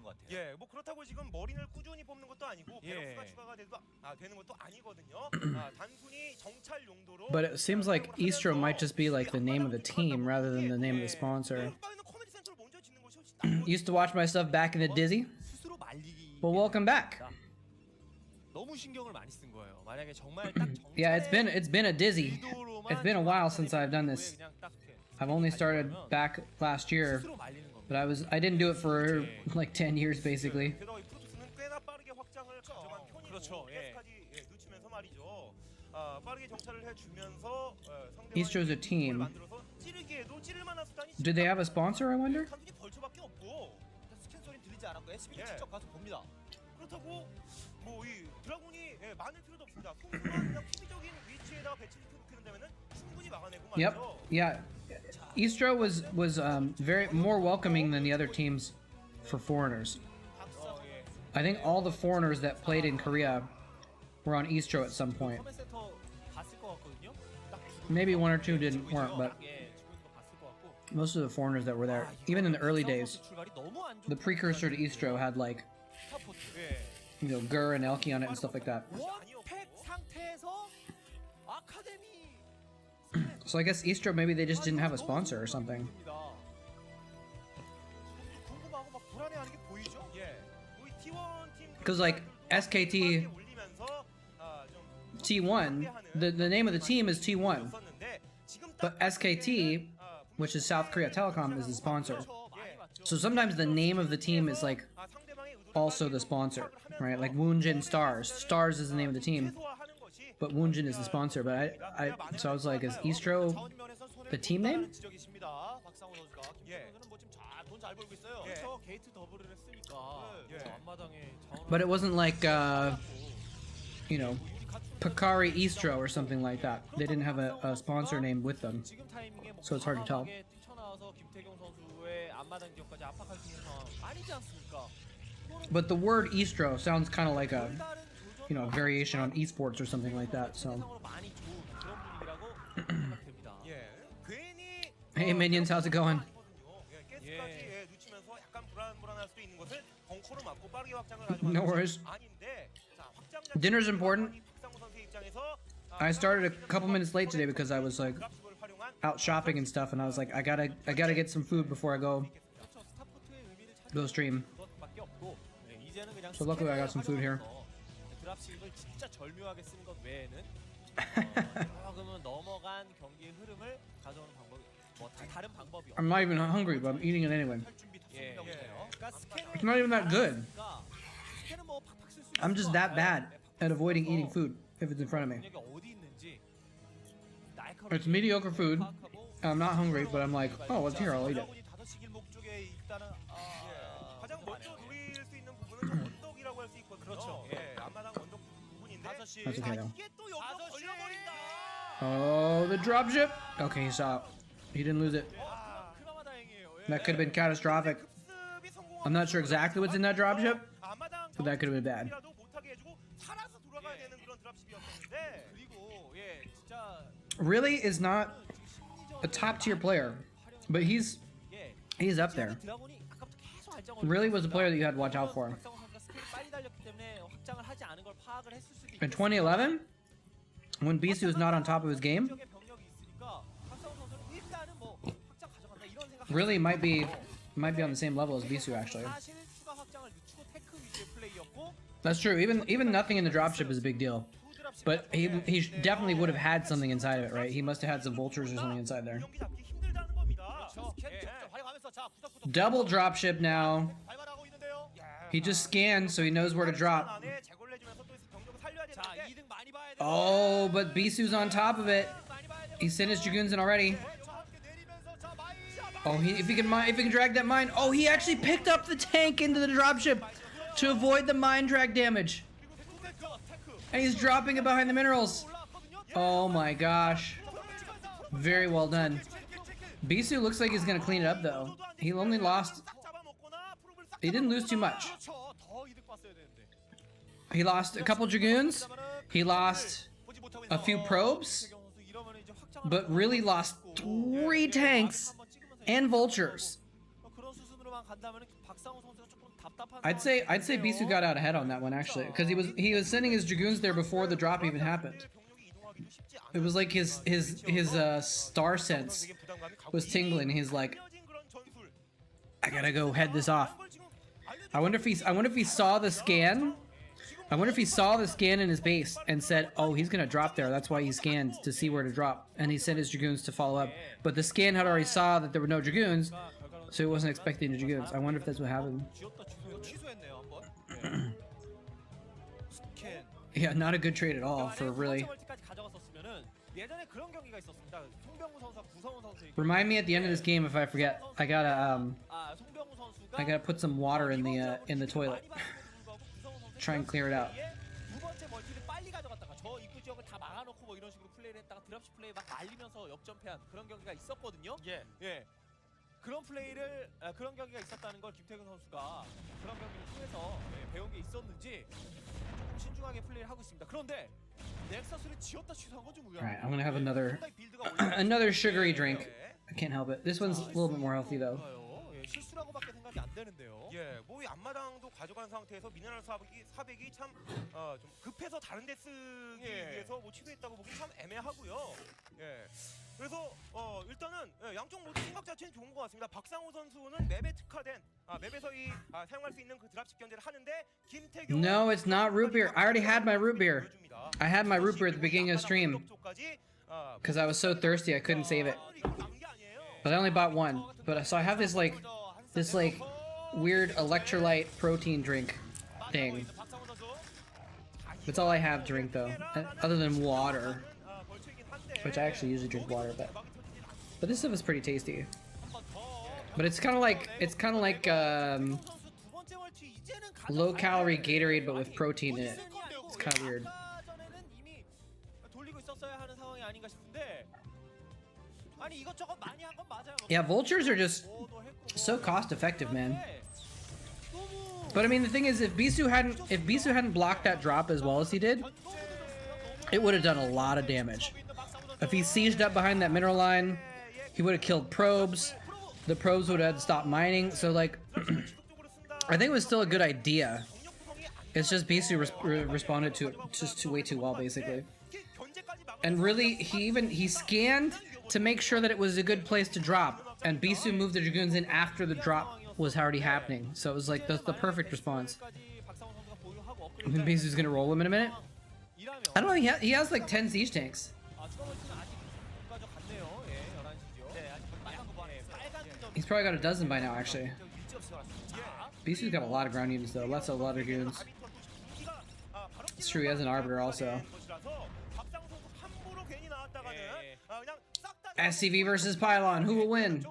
But it seems like Eastro might just be like the name of the team rather than the name of the sponsor. Used to watch my stuff back in the Dizzy. Well, welcome back. Yeah, it's been a Dizzy. It's been a while since I've done this. I've only started back last year, 스스로 말리는 겁니다. but I didn't do it for like 10 years basically. 게다가 이 프로토스는 꽤나 빠르게 확장을 가져간 편이고 그렇죠, 예. 가스까지 늦추면서 말이죠. 빠르게 정찰을 해주면서 Eastro's a team. 만들어서 찌르기에도 찌를 만한 수단이 Did they have a sponsor, I wonder? 단순히 벌초밖에 없고 스캔 소리 들리지 않았고 SB는 예. 직접 가서 봅니다. 그렇다고 뭐 이 드라군이 많을 필요도 없습니다. 송수만 그냥 수비적인 위치에다가 배치를 해놓는다면은 충분히 막아내고 Yep. 말이죠. Yeah. Eastro was very more welcoming than the other teams for foreigners. 예. I think all the foreigners that played in Korea were on Eastro at some point. 커맨 센터 봤을 것 같거든요. 딱 Maybe one or two didn't weren't, but 예, 지금 이거 봤을 것 같고. most of the foreigners that were there, even in the early days, 출발이 너무 안 the precursor to Eastro had like, 스타포트. 예. Gur and Elki on it and stuff like that. 원팩 상태에서 아카데미 So I guess Eastro maybe they just didn't have a sponsor or something. 궁금하고 막 불안해하는 게 보이죠? 예. 뭐이 T1 팀 'Cause, like, SKT 올리면서 좀 T1, the name of the team is T1, 썼는데 지금 but SKT, which is South Korea Telecom, is the sponsor. 많이 봤죠. So sometimes the name of the team is like 상대방의 의도를 also the sponsor, right? Like Woonjin Stars. Stars is the name of the team, 최소화하는 것이 but Woonjin is the sponsor. But so I was like, is Eastro the team name? 지적이십니다. 박상호 선수가 예. 김태경 선수는 뭐좀 잘 벌고 있어요. 예. 그렇죠. 게이트 더블을 했으니까 예. 저 앞마당에 자원을 But it wasn't like, Picari Eastro or something like that. They didn't have a sponsor name with them. 지금 타이밍에 뭐 So it's hard to tell. 과감하게 뛰쳐나와서 김태경 선수의 앞마당 지역까지 압박할 수 있는 상황 아니지 않습니까? But the word Eastro sounds kind of like a, 별다른 조절 variation on esports or something like that. So, 세상으로 많이 좋은 그런 분위기라고 생각됩니다. 예. 괜히 hey minions, how's it going? 예, 가스까지 놓치면서 약간 불안할 수도 있는 것을 벙커로 막고 빠르게 확장을 가져가는 No worries. 것이 아닌데 자, 확장 Dinner's important. 박상우 선수의 입장에서 I started a couple minutes late today because I was like 드랍십을 활용한 out shopping and stuff, and I was like, I gotta get some food before I go 그렇죠. 스타포트의 의미를 go stream. 그것밖에 없고 네, 이제는 그냥 So luckily I got some food here. 드랍십을 진짜 절묘하게 쓰는 것 외에는 조금은 넘어간 경기의 흐름을 가져오는 방법이 뭐 다른 방법이 없. I'm not even hungry, but I'm eating it anyway. 예. 그러니까 스캔을 It's not even that good. 스캔은 뭐 팍팍 쓸수 I'm just that bad at avoiding eating food if it's in front of me. 능력이 어디 있는지 It's mediocre food. I'm not hungry, but I'm like, oh, what's here? I'll eat it. 다섯시 길목 쪽에 일단은 가장 먼저 노릴 수 있는 부분은 좀 언덕이라고 할 수 있거든요. 그렇죠. 예, 앞마당 언덕 부분인데 5시 That's okay though. 이게 또 여기서 걸려버린다. Oh, the dropship. Okay, he saw it. He didn't lose it. 그나마 다행이에요. 예. That could have been catastrophic. 급습이 성공하면서 I'm not sure exactly what's in that dropship, 앞마당 but that could have been bad. 정찰이라도 못하게 해주고 살아서 돌아가야 되는 그런 드랍십이었는데 그리고 예 진짜 Really is not a top tier player, but he's 예 up there. 드라곤이 아까부터 계속 알짱 Really was a player that you had to watch out for. 박상호 선수가 스킬이 빨리 달렸기 때문에 확장을 하지 않은 걸 파악을 했을 수도 In 있겠어요. 2011, when Bisu was not on top of his game, 지역에 병력이 있으니까 박상호 선수는 일단은 뭐 확장 가져간다 이런 생각. really might be on the same level as Bisu actually. 사실 추가 확장을 늦추고 테크 위주의 플레이였고 That's true. Even nothing in the dropship is a big deal. But he definitely would have had something inside of it, right? He must have had some vultures or something inside there. 경기 잡기 힘들다는 겁니다. 스캔 직접 활용하면서 자 구석구석 Double dropship now. 발발하고 있는데요. He just scanned, so he knows where to drop. 안에 제거를 해주면서 또 병력을 살려야 자 되는데 2등 많이 봐야 돼. Oh, but Bisu's on top of it. 많이 봐야 돼. He sent his dragoons in already. 함께 내리면서 자 마이 Oh, if he can drag that mine. Oh, he actually picked up the tank into the dropship to avoid the mine drag damage. And he's dropping it behind the minerals. Oh my gosh. Very well done. Bisu looks like he's gonna clean it up though. He only lost. He didn't lose too much. 그렇죠. 더 이득 봤어야 되는데. He lost a couple dragoons. He lost a few probes, but really lost 3 tanks and vultures. 그런 수순으로만 간다면 박상호 선수가 조금 답답한 I'd say Bisu got out ahead on that one actually, because he was sending his dragoons there before the drop even happened. It was like his star sense was tingling. He's like, I gotta go head this off. I wonder if he saw the scan. I wonder if he saw the scan in his base and said, oh, he's gonna drop there. That's why he scanned to see where to drop. And he sent his Dragoons to follow up. But the scan had already saw that there were no Dragoons, so he wasn't expecting the Dragoons. I wonder if that's what happened. 취소했네요 한번. 스캔. Yeah, not a good trade at all for really. 예전에 그런 경기가 있었습니다. 송병우 선수와 구성훈 선수. Remind me at the end of this game if I forget. I gotta 송병우 선수가 I gotta put some water in the toilet. Try and clear it out. 두 번째 멀티를 빨리 가져갔다가 저 입구 지역을 다 막아놓고 뭐 이런 식으로 플레이를 했다가 드랍십 플레이 막 말리면서 역전패한 그런 경기가 있었거든요. 예. 그런 플레이를 그런 경기가 있었다는 걸 김태균 선수가 그런 경기를 통해서 배운 게 있었는지 조금 신중하게 플레이를 하고 있습니다. 그런데 넥서스를 지었다 취소한 건 좀 의아해요. Alright, I'm gonna have another sugary drink. I can't help it. This one's a little bit more healthy though. 실수라고밖에 생각이 안 되는데요. 예, 뭐 이 앞마당도 가져간 상태에서 미네랄 사백이 참 좀 급해서 다른 데 쓰기 위해서 뭐 취소했다고 보기 참 애매하고요. 예. 그래서 일단은 양쪽 모두 생각 자체는 좋은 것 같습니다. 박상호 선수는 맵에 특화된 맵에서 사용할 수 있는 그 드랍십 견제를 하는데 김태균 No, it's not root beer. I already had my root beer. I had my root beer at the beginning of the stream because I was so thirsty I couldn't save it. But I only bought one. But so I have this like weird electrolyte protein drink thing. That's all I have to drink though, other than water, which I actually usually drink water, but this stuff is pretty tasty. But it's kind of like low calorie Gatorade but with protein in it. It's kind of weird. Yeah, vultures are just so cost effective, man. But I mean, the thing is, if Bisu hadn't blocked that drop as well as he did, it would have done a lot of damage. If he sieged up behind that mineral line, he would have killed probes. The probes would have stopped mining. So like, I think it was still a good idea. It's just Bisu responded to it just way too well, basically. And really, he scanned to make sure that it was a good place to drop, and Bisu moved the Dragoons in after the drop was already happening. So it was like the perfect response. I think Bisu's gonna roll him in a minute. I don't know, he has like 10 siege tanks. He's probably got a dozen by now, actually. Bisu's got a lot of ground units though, lots of Dragoons. It's true, he has an Arbiter also. SCV versus Pylon, who will win?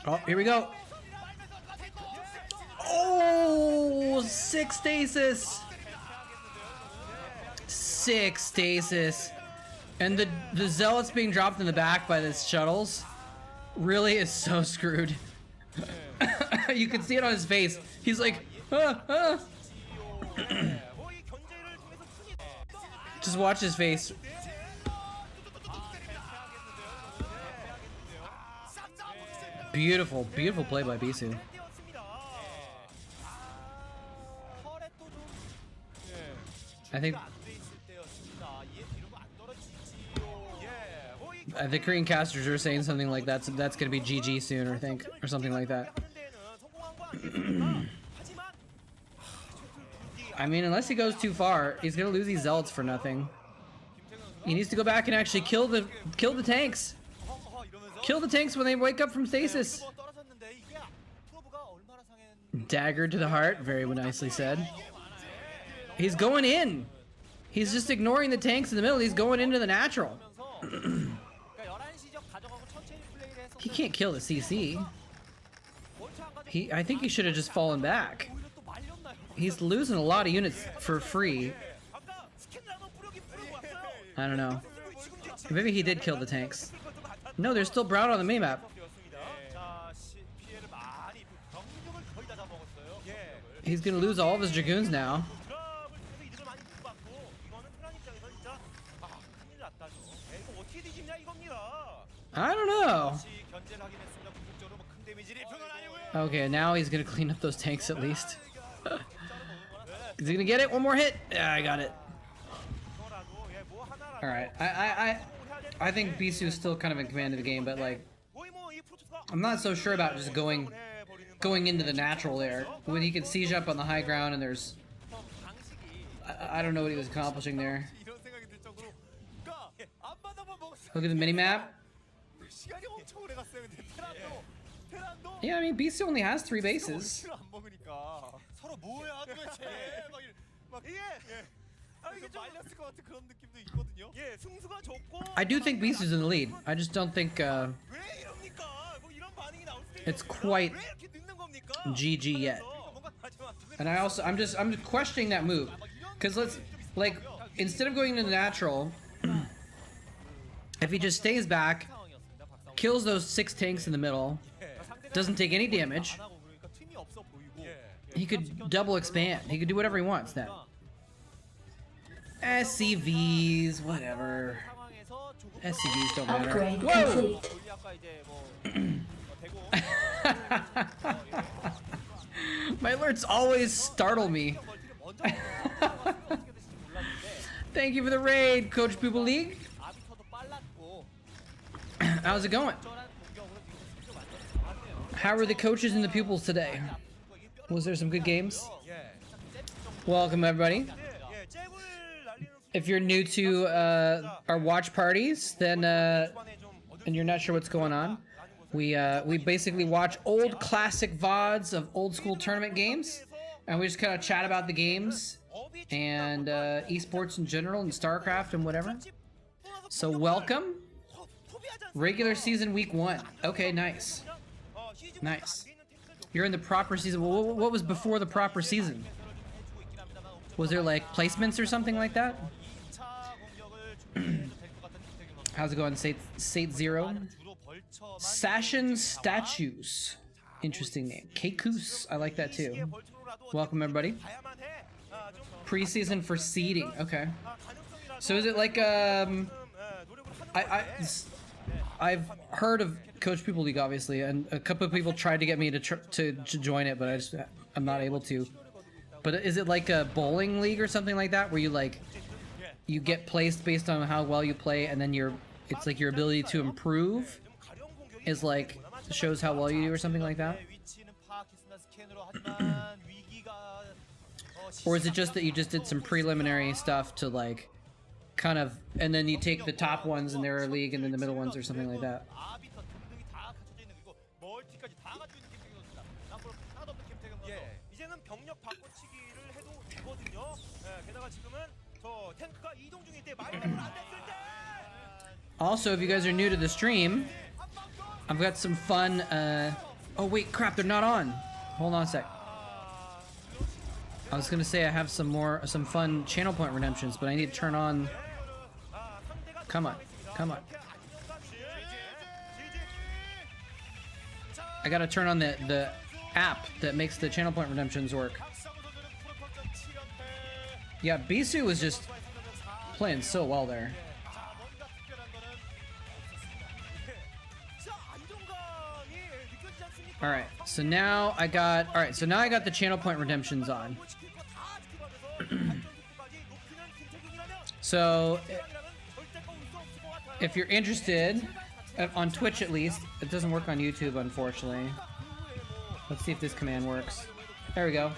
Oh, here we go. Oh, 6 stasis. 6 stasis. And the zealots being dropped in the back by the shuttles really is so screwed. You can see it on his face. He's like, Just watch his face. Beautiful, beautiful play by Bisu. I think the Korean casters are saying something like that's gonna be GG soon, or something like that. I mean, unless he goes too far, he's gonna lose these zealots for nothing. He needs to go back and actually kill the tanks. Kill the tanks when they wake up from stasis. Dagger to the heart, very nicely said. He's going in. He's just ignoring the tanks in the middle. He's going into the natural. He can't kill the CC. I think he should have just fallen back. He's losing a lot of units for free. I don't know. Maybe he did kill the tanks. No, they're still brown on the minimap. He's gonna lose all of his Dragoons now. I don't know. Okay, now he's gonna clean up those tanks at least. Is he gonna get it? One more hit? Yeah, I got it. Alright, I think Bisu is still kind of in command of the game, but like, I'm not so sure about just going into the natural there when he could siege up on the high ground and there's I don't know what he was accomplishing there. 이런 생각이 들 정도로 그러니까 앞마당만 먹었으면 Look at the mini map. 시간이 엄청 오래 갔어요. 근데 테란도 Yeah, I mean BC only has 3 bases. 안 먹으니까 서로 뭐야 도대체 막 이게 이게 좀 말렸을 것 같은 그런 느낌도 있거든요. 예, 승수가 좋고 I do think BC's in the lead. I just don't think 왜 이럽니까? 뭐 이런 반응이 나올 수도 it's 있거든요. quite 왜 이렇게 늦는 겁니까? GG yet. 뭔가 하지만 And I'm just questioning that move. Cause let's like instead of going into the natural, if he just stays back, kills those 6 tanks in the middle, doesn't take any damage, he could double expand. He could do whatever he wants then. SCVs, whatever. SCVs don't matter. Upgrade Whoa! complete. My alerts always startle me. Thank you for the raid, Coach Pupil League. How's it going? How were the coaches and the pupils today? Was there some good games? Welcome, everybody. If you're new to our watch parties, then and you're not sure what's going on, we basically watch old classic VODs of old school tournament games, and we just kind of chat about the games and esports in general and Starcraft and whatever. So welcome. Regular season week 1. Okay, nice. Nice. You're in the proper season. Well, what was before the proper season? Was there like placements or something like that? How's it going, Sate Zero? Sashin Statues. Interesting name. Kekus. I like that too. Welcome, everybody. Preseason for seeding. Okay. So is it like I've heard of Coach People League, obviously, and a couple of people tried to get me to join it, but I'm not able to. But is it like a bowling league or something like that, where you get placed based on how well you play, and then it's like your ability to improve is like shows how well you do or something like that? Or is it just that you just did some preliminary stuff to like kind of, and then you take the top ones in their league and then the middle ones or something like that? 이제는 병력 바꿔치기를 해도 되거든요. 게다가 지금은 저 탱크가 이동 중일 때 마이너를 안 됐을 때. Also, if you guys are new to the stream, I've got some fun. Oh wait, crap! They're not on. Hold on a sec. I was gonna say I have some fun channel point redemptions, but I need to turn on. Come on, come on. I gotta turn on the app that makes the channel point redemptions work. Yeah, Bisu was just playing so well there. All right, so now I got the channel point redemptions on. So if you're interested, on Twitch at least, it doesn't work on YouTube, unfortunately. Let's see if this command works. There we go.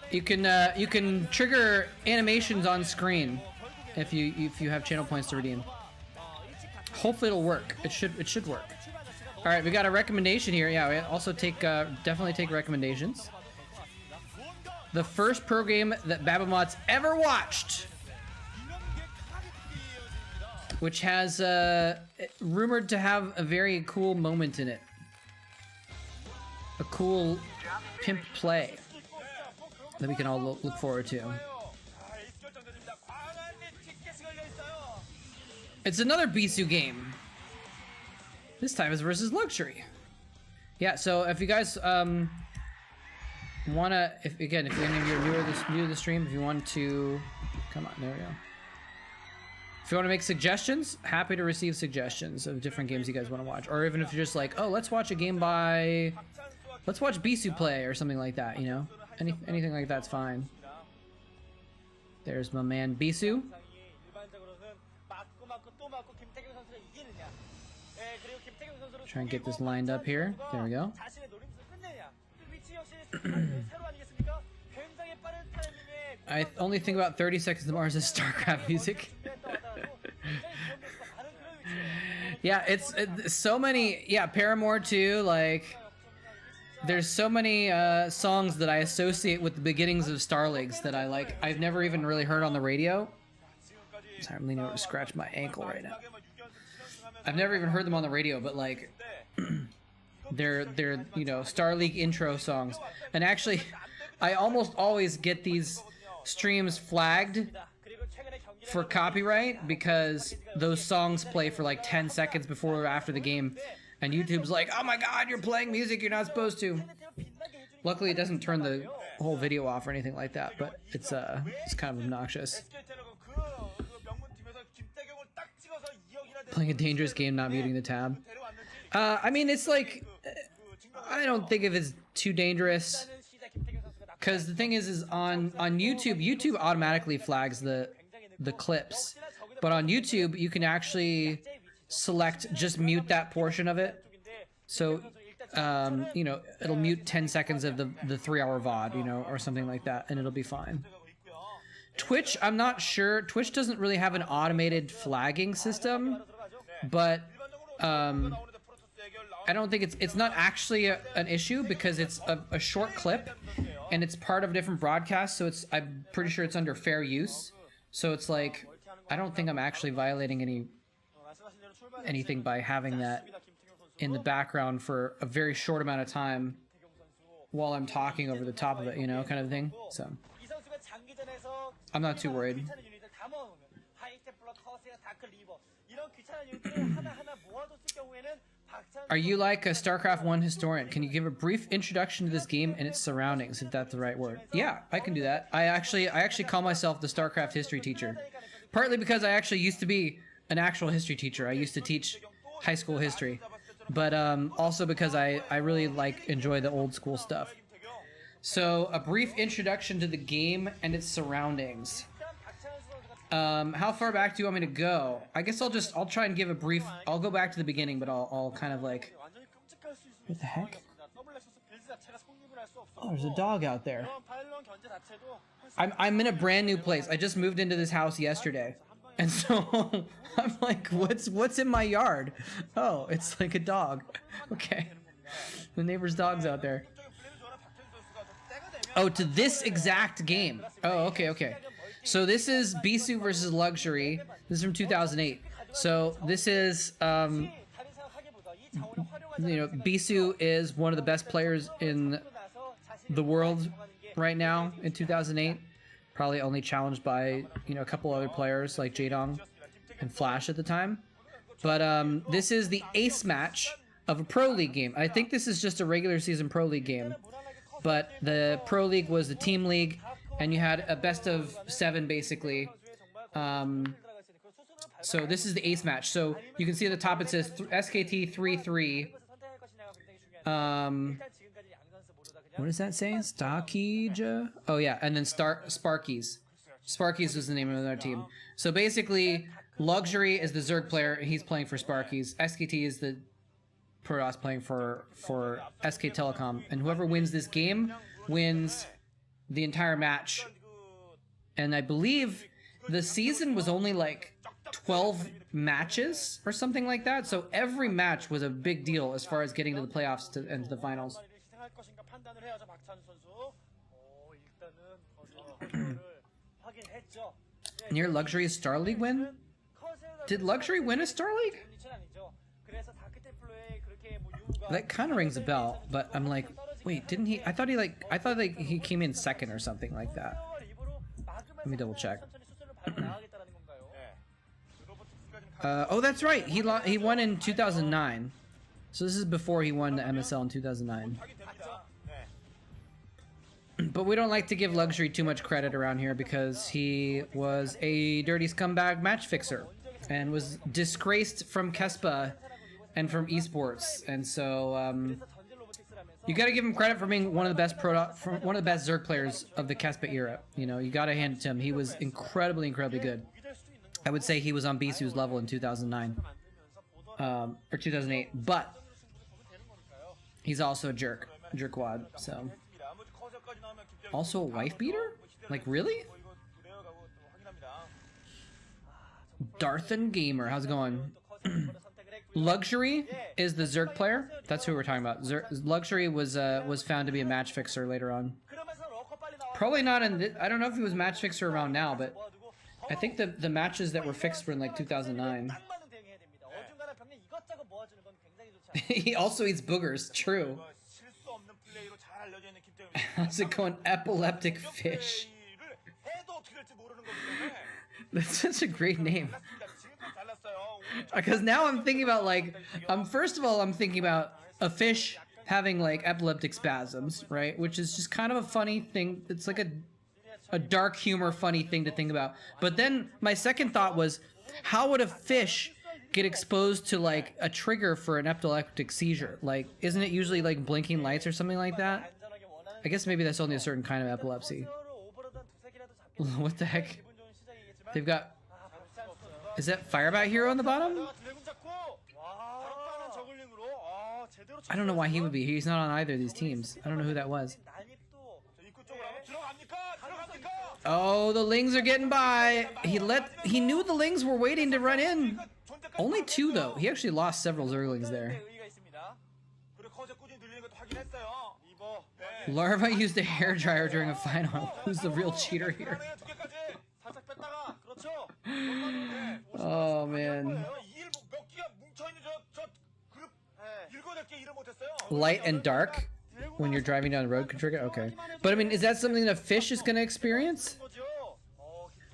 You can trigger animations on screen if you have channel points to redeem. Hopefully it'll work. It should work. All right, we got a recommendation here. Yeah, we also definitely take recommendations. The first pro game that Babamot's ever watched, which has rumored to have a very cool moment in it. A cool pimp play that we can all look forward to. It's another Bisu game. This time it's versus Luxury. Yeah, so if you guys wanna, if any of you are new to the stream, if you want to, come on, there we go. If you want to make suggestions, happy to receive suggestions of different games you guys want to watch, or even if you're just like, oh, let's watch a game by, let's watch Bisu play or something like that, you know, anything like that's fine. There's my man Bisu. 예, 그리고 김태경 선수는 Try and get this lined up here. There we go. 자신의 노림수를 끝내냐. 그 위치 역시 새로 아니겠습니까? 굉장히 빠른 타이밍에 I only think about 30 seconds of Mars is Starcraft music. Yeah, it's so many. Yeah, Paramore too. Like, there's so many songs that I associate with the beginnings of Star Leagues that I like. I've never even really heard on the radio. Sorry, I'm leaning over to scratch my ankle right now. I've never even heard them on the radio, but like, they're you know, Star League intro songs. And actually, I almost always get these streams flagged for copyright because those songs play for like 10 seconds before or after the game, and YouTube's like, oh my god, you're playing music you're not supposed to. Luckily it doesn't turn the whole video off or anything like that, but it's kind of obnoxious. Playing a dangerous game, not muting the tab. I mean, it's like, I don't think if it's too dangerous, because the thing is on YouTube automatically flags the clips, but on YouTube you can actually select just mute that portion of it, so you know, it'll mute 10 seconds of the 3-hour VOD, you know, or something like that, and it'll be fine. Twitch, I'm not sure. Twitch doesn't really have an automated flagging system, but I don't think it's not actually an issue because it's a short clip and it's part of a different broadcast, so I'm pretty sure it's under fair use. So it's like, I don't think I'm actually violating anything by having that in the background for a very short amount of time while I'm talking over the top of it, you know, kind of thing. So I'm not too worried. Are you like a StarCraft 1 historian? Can you give a brief introduction to this game and its surroundings, if that's the right word? Yeah, I can do that. I actually call myself the StarCraft history teacher. Partly because I actually used to be an actual history teacher. I used to teach high school history. But also because I really enjoy the old school stuff. So, a brief introduction to the game and its surroundings. How far back do you want me to go? I guess I'll try and give a brief. I'll go back to the beginning, but I'll kind of like. What the heck? Oh, there's a dog out there. I'm in a brand new place. I just moved into this house yesterday, and so I'm like, what's in my yard? Oh, it's like a dog. Okay, the neighbor's dog's out there. Oh, to this exact game. Oh, okay. So this is Bisu versus Luxury. This is from 2008. So this is, you know, Bisu is one of the best players in the world right now in 2008. Probably only challenged by, you know, a couple other players like Jaedong and Flash at the time. But this is the ace match of a Pro League game. I think this is just a regular season Pro League game. But the Pro League was the team league, and you had a best of 7 basically. So this is the ace match. So you can see at the top it says SKT 3-3. What does that say? Stakija? Oh yeah, and then Sparkies. Sparkies was the name of their team. So basically, Luxury is the Zerg player, and he's playing for Sparkies. SKT is the Protoss playing for SK Telecom, and whoever wins this game wins the entire match. And I believe the season was only like 12 matches or something like that, so every match was a big deal as far as getting to the playoffs and to the finals. Near Luxury's Star League win? Did Luxury win a Star League? That kind of rings a bell, but I'm like, wait, didn't he? I thought he came in second or something like that. Let me double check. Oh, that's right. He won in 2009. So this is before he won the MSL in 2009. But we don't like to give Luxury too much credit around here because he was a dirty scumbag match fixer and was disgraced from Kespa and from esports, and so you got to give him credit for being one of the best one of the best Zerg players of the Kespa era. You know, you got to hand it to him. He was incredibly good. I would say he was on Bisu's level in 2009. or 2008. But he's also a jerkwad. So also a wife beater? Like really? Darthan Gamer, how's it going? Luxury is the Zerg player. That's who we're talking about. Luxury was found to be a match fixer later on. Probably not in. I don't know if he was match fixer around now, but I think the matches that were fixed were in like 2009. He also eats boogers. True. How's it going? Epileptic fish. That's such a great name. Because now I'm thinking about like, first of all, I'm thinking about a fish having like epileptic spasms, right? Which is just kind of a funny thing. It's like a dark humor, funny thing to think about. But then my second thought was, how would a fish get exposed to like a trigger for an epileptic seizure? Like, isn't it usually like blinking lights or something like that? I guess maybe that's only a certain kind of epilepsy. What the heck? They've got... Is that Firebat Hero on the bottom? I don't know why he would be. He's not on either of these teams. I don't know who that was. Oh, the Lings are getting by. He knew the Lings were waiting to run in. Only 2 though. He actually lost several Zerglings there. Larva used a hairdryer during a final. Who's the real cheater here? Oh man. Light and dark when you're driving down the road can trigger? Okay. But I mean, is that something that a fish is going to experience?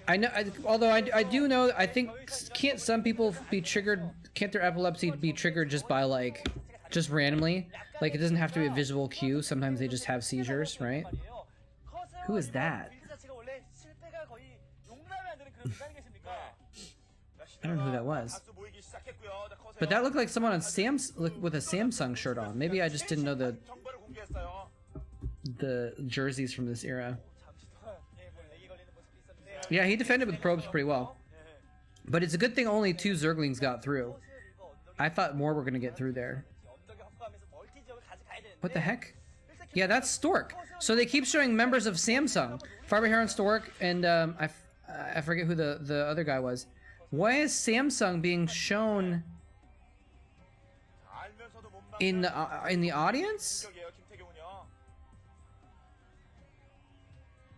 I know, although I do know, I think, can't some people be triggered, can't their epilepsy be triggered just by like, just randomly? Like it doesn't have to be a visual cue, sometimes they just have seizures, right? Who is that? I don't know who that was. But that looked like someone on with a Samsung shirt on. Maybe I just didn't know the jerseys from this era. Yeah, he defended with probes pretty well. But it's a good thing only 2 Zerglings got through. I thought more were going to get through there. What the heck? Yeah, that's Stork. So they keep showing members of Samsung. Firebat Hero and Stork, and I forget who the other guy was. Why is Samsung being shown in the audience?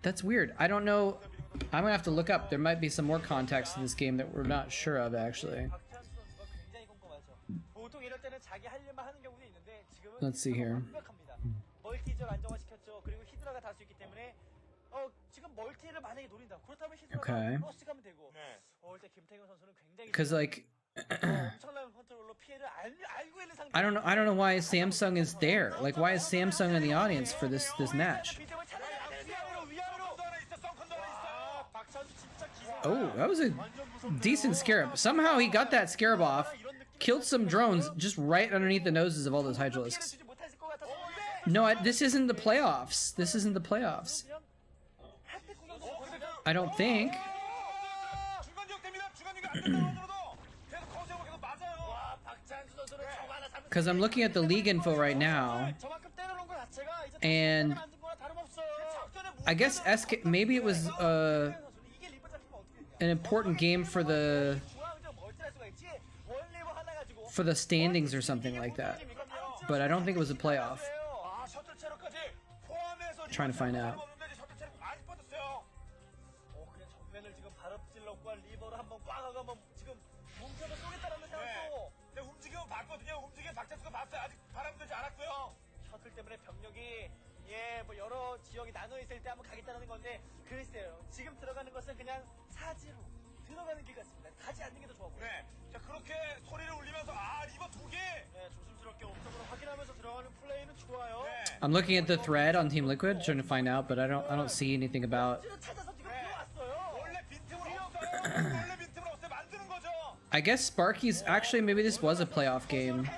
That's weird. I don't know. I'm gonna have to look up. There might be some more context to this game that we're not sure of, actually. Let's see here. Okay. Because like, I don't know why Samsung is there. Like, why is Samsung in the audience for this match? Oh, that was a decent scarab. Somehow he got that scarab off, killed some drones just right underneath the noses of all those Hydralisks. No, this isn't the playoffs. This isn't the playoffs. I don't think. Because I'm looking at the league info right now, and I guess SK, maybe it was an important game for the standings or something like that, but I don't think it was a playoff. I'm trying to find out. I'm looking at the thread on Team Liquid, trying to find out, but I don't see anything about. I guess Sparky's actually, maybe this was a playoff game,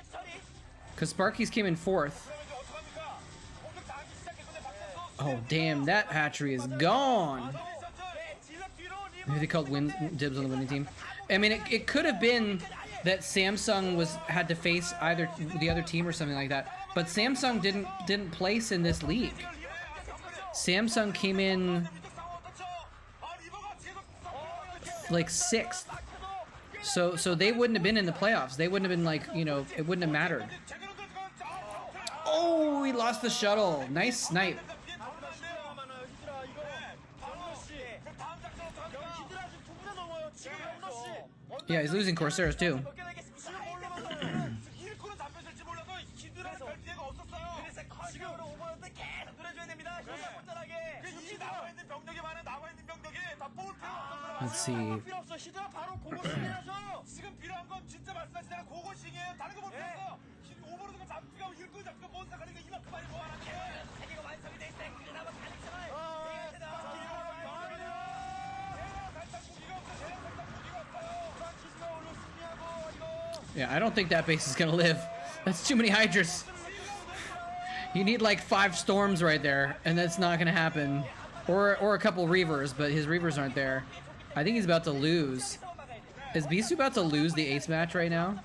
because Sparky's came in 4th. Oh damn, that hatchery is gone. Maybe they called dibs on the winning team. I mean, it could have been that Samsung had to face either the other team or something like that. But Samsung didn't place in this league. Samsung came in like 6th. So they wouldn't have been in the playoffs. They wouldn't have been like, you know, it wouldn't have mattered. Oh, he lost the shuttle. Nice snipe. Yeah, he's losing Corsairs too. Let's see. Yeah, I don't think that base is gonna live. That's too many Hydras. You need like 5 storms right there, and that's not gonna happen. Or a couple Reavers, but his Reavers aren't there. I think he's about to lose. Is Bisu about to lose the ace match right now?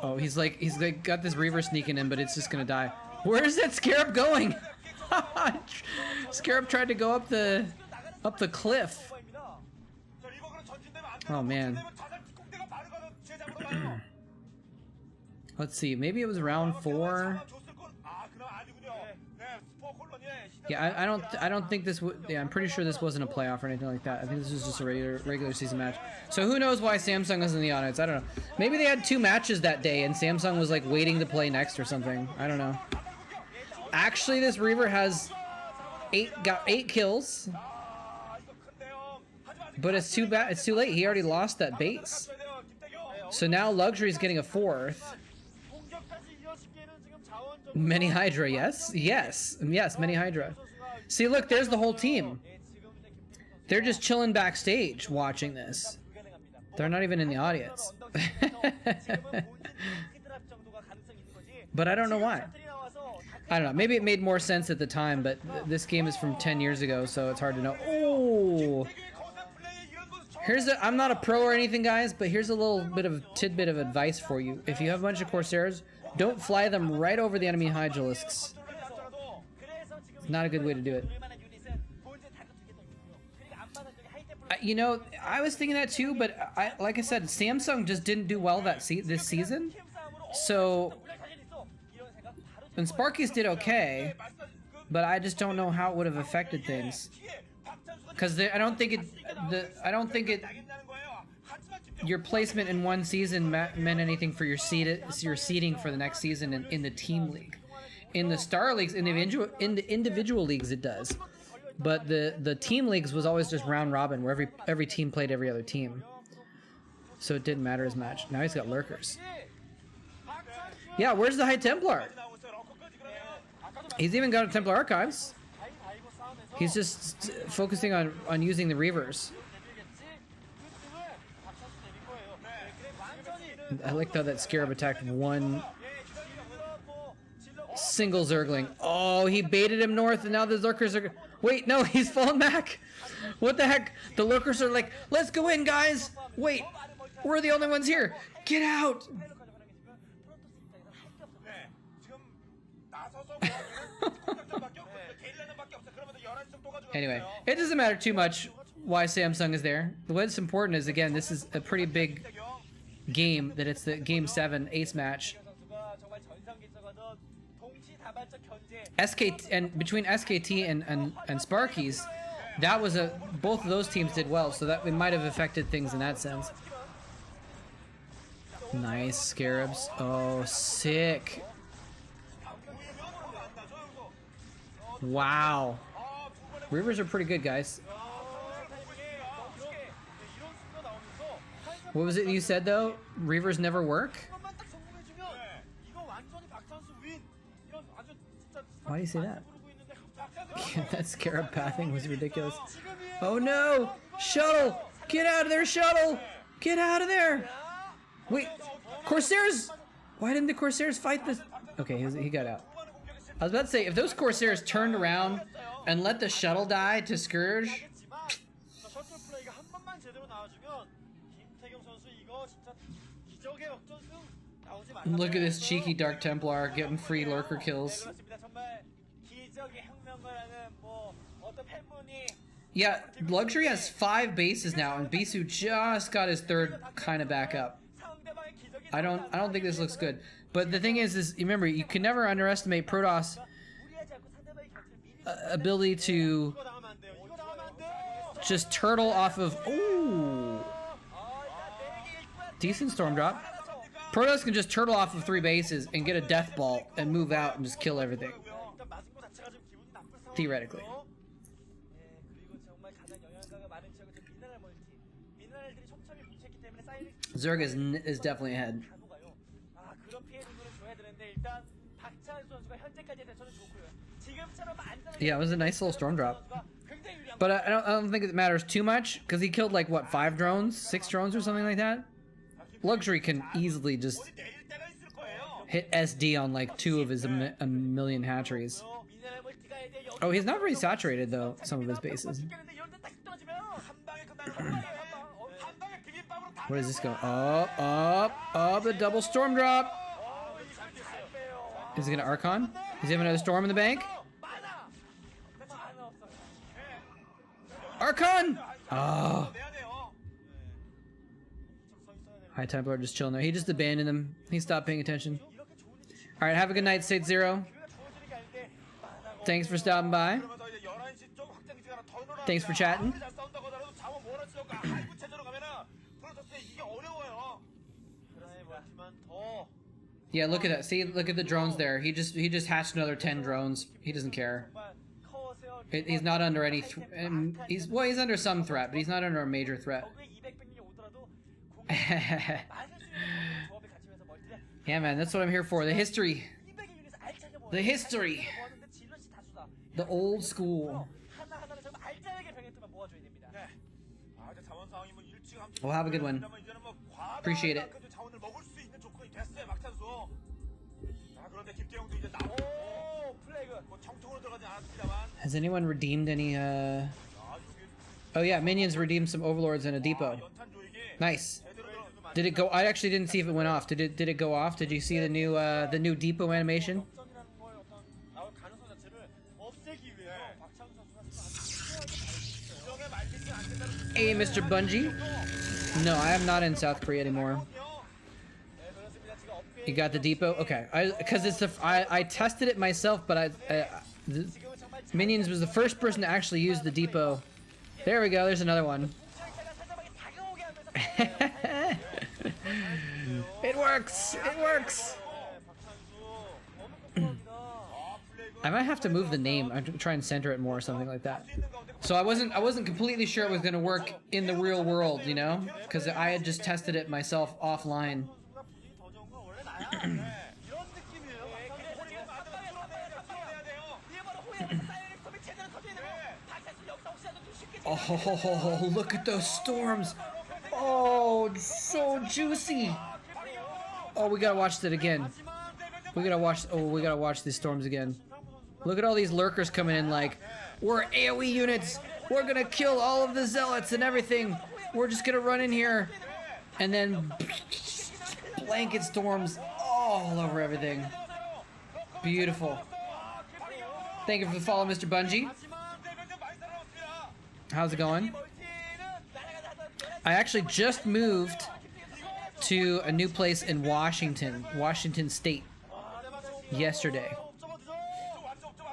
Oh, he's like got this Reaver sneaking in, but it's just gonna die. Where is that Scarab going? Scarab tried to go up the cliff. Oh man. Let's see. Maybe it was round 4. Yeah, I don't think this would. Yeah, I'm pretty sure this wasn't a playoff or anything like that. I think this was just a regular season match. So who knows why Samsung was in the audience? I don't know. Maybe they had 2 matches that day and Samsung was like waiting to play next or something. I don't know. Actually, this Reaver has 8 kills, but it's too bad. It's too late. He already lost that base. So now Luxury's getting a 4th. Many Hydra, yes? Yes, many Hydra. See, look, there's the whole team. They're just chilling backstage watching this. They're not even in the audience. But I don't know why. I don't know. Maybe it made more sense at the time, but this game is from 10 years ago, so it's hard to know. Oh! I'm not a pro or anything, guys, but here's a little bit of tidbit of advice for you. If you have a bunch of Corsairs, don't fly them right over the enemy Hydralisks. It's not a good way to do it. You know, I was thinking that too, but like I said, Samsung just didn't do well this season. So, and Sparky's did okay, but I just don't know how it would have affected things. Because I don't think your placement in one season meant anything for your seeding for the next season in the team league. In the star leagues, in the individual leagues, it does. But the team leagues was always just round robin, where every team played every other team. So it didn't matter as much. Now he's got lurkers. Yeah, where's the High Templar? He's even got a Templar Archives. He's just focusing on using the Reavers. I like how that Scarab attacked one single Zergling. Oh, he baited him north, and now the Lurkers are... Wait, no, he's fallen back. What the heck? The Lurkers are like, let's go in, guys. Wait, we're the only ones here. Get out. Anyway, it doesn't matter too much why Samsung is there. What's important is, again, this is a pretty big game, that it's the game 7 ace match. SKT, and between SKT and Sparky's, that was both of those teams did well, so that it might have affected things in that sense. Nice Scarabs. Oh, sick. Wow. Reavers are pretty good, guys. What was it you said, though? Reavers never work? Why do you say that? That Scarab pathing was ridiculous. Oh no! Shuttle! Get out of there, Shuttle! Get out of there! Wait, Corsairs! Why didn't the Corsairs fight this? Okay, he got out. I was about to say, if those Corsairs turned around and let the Shuttle die to Scourge, 김태경 선수 이거 진짜 기적의 역전승 나오지 말라. Look at this cheeky Dark Templar getting free lurker kills. 그렇습니다. 정말 기적의 혁명가라는 뭐 어떤 팬분이 Yeah, Luxury has 5 bases now, and Bisu just got his 3rd kind of back up. 상대방의 기적이 I don't think this looks good. But the thing is remember, you can never underestimate Protoss' 무리하지 않고 상대방의 곁을 미리 ability to 이거 나가면 안 돼요. 이거 나가면 안 돼요. just turtle off of. Ooh, decent storm drop. Protoss can just turtle off of 3 bases and get a death ball and move out and just kill everything. 일단 맞은 거 자체가 좀 기분이 나쁠 상황이고요. Theoretically. 예, 그리고 정말 가장 영향가가 많은 지역은 지금 미네랄 멀티. 미네랄들이 촘촘히 뭉쳤기 때문에 사이닉 Zerg is definitely ahead. 다 녹아요. 아, 그런 피해 정도는 줘야 되는데 일단 박찬 선수가 현재까지의 대처는 좋고요. 지금처럼 안전하게 Yeah, it was a nice little storm drop. 선수가 굉장히 유리한 But I don't think it matters too much because he killed like what 5 drones, 6 drones or something like that. Luxury can easily just 내릴 때가 있을 거예요. hit SD on like 2 of his a million hatcheries. 미네랄 멀티가 이제 여기 Oh, he's not very saturated though. Some of his bases. 근데 이런 데딱 떨어지면 한 방에 끝나는 한 방에 비빔밥으로 다 What does this go? Up, the double storm drop. Is he gonna Archon? Does he have another storm in the bank? 많아. 많아 없어. Archon! Oh. 내야 돼요. High Templar just chilling there. He just abandoned them. He stopped paying attention. Alright, have a good night, State Zero. Thanks for stopping by. 그러면서 이제 11시 쪽 확장 기지가 하나 더 늘어납니다. Thanks for chatting. 잘 싸운다고 하더라도 자원 몰아치려고 하이브 체제로 가면은 프로토스에 이게 어려워요. 그렇지만 더 Yeah, look at that. See, look at the drones there. He just hatched another 10 drones. He doesn't care. 정말 커세어 He's not under any. He's under some threat, but he's not under a major threat. 적의 200병이 오더라도 공격을 맞을 수 있는 조합을 갖추면서 멀티를 Yeah, man, that's what I'm here for. The history, 200의 유닛을 알차게 모아. the history, 모았는데 질럿이 다수다. the old school. 하나하나를 정말 알짜게 병력들만 모아줘야 됩니다. 네. 아, 이제 자원 상황이 뭐 일찌감치. Well, have a good one. 이제는 뭐 과다한 Appreciate it. 만큼의 자원을 먹을 수 있는 조건이 됐어요, 막찬수. 자, 그런데 김태형도 이제 나오 플래그 뭐 청통으로 들어가지 않았습니다만. Has anyone redeemed any? 아, Oh yeah, minions redeemed some overlords and a depot. 연탄 조이기. Nice. 제대로 들어가서 Did it go? I actually didn't see if it went off. Did it go off? Did you see the new depot animation? 역전이라는 걸 어떤 나올 가능성 자체를 없애기 위해서 박찬수 선수가 지금 아주 치열하게 안 된다는 Hey, Mr. Bungie. No, I am not in South Korea anymore. 네, 그렇습니다. 지금 업그레이드 You got the depot? Okay. Because I tested it myself, but the 지금은 정말 minions was the first person to actually use the depot. There we go. There's another one. 차가 상대방이 다가오게 하면서 It works. It works. I might have to move the name. I'm try and center it more or something like that. So I wasn't completely sure it was gonna work in the real world, you know, because I had just tested it myself offline. 이런 느낌이에요. Oh, look at those storms. Oh, so juicy. Oh, we gotta watch that again. We gotta watch these storms again. Look at all these lurkers coming in like, we're AoE units. We're gonna kill all of the zealots and everything. We're just gonna run in here. And then blanket storms all over everything. Beautiful. Thank you for the follow, Mr. Bungie. How's it going? I actually just moved to a new place in Washington State, yesterday.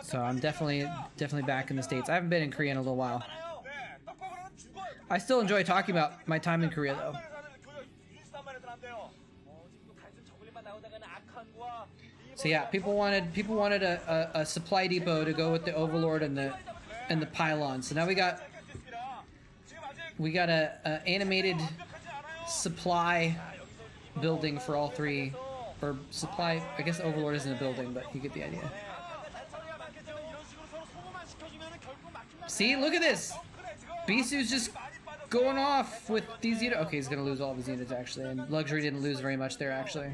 So I'm definitely back in the States. I haven't been in Korea in a little while. I still enjoy talking about my time in Korea though. So yeah, people wanted a supply depot to go with the Overlord and the pylon. So now we got a animated supply building for all three, or supply. I guess Overlord isn't a building, but you get the idea. See, look at this. Bisu's just going off with these units. Okay, he's gonna lose all of his units actually, and Luxury didn't lose very much there actually.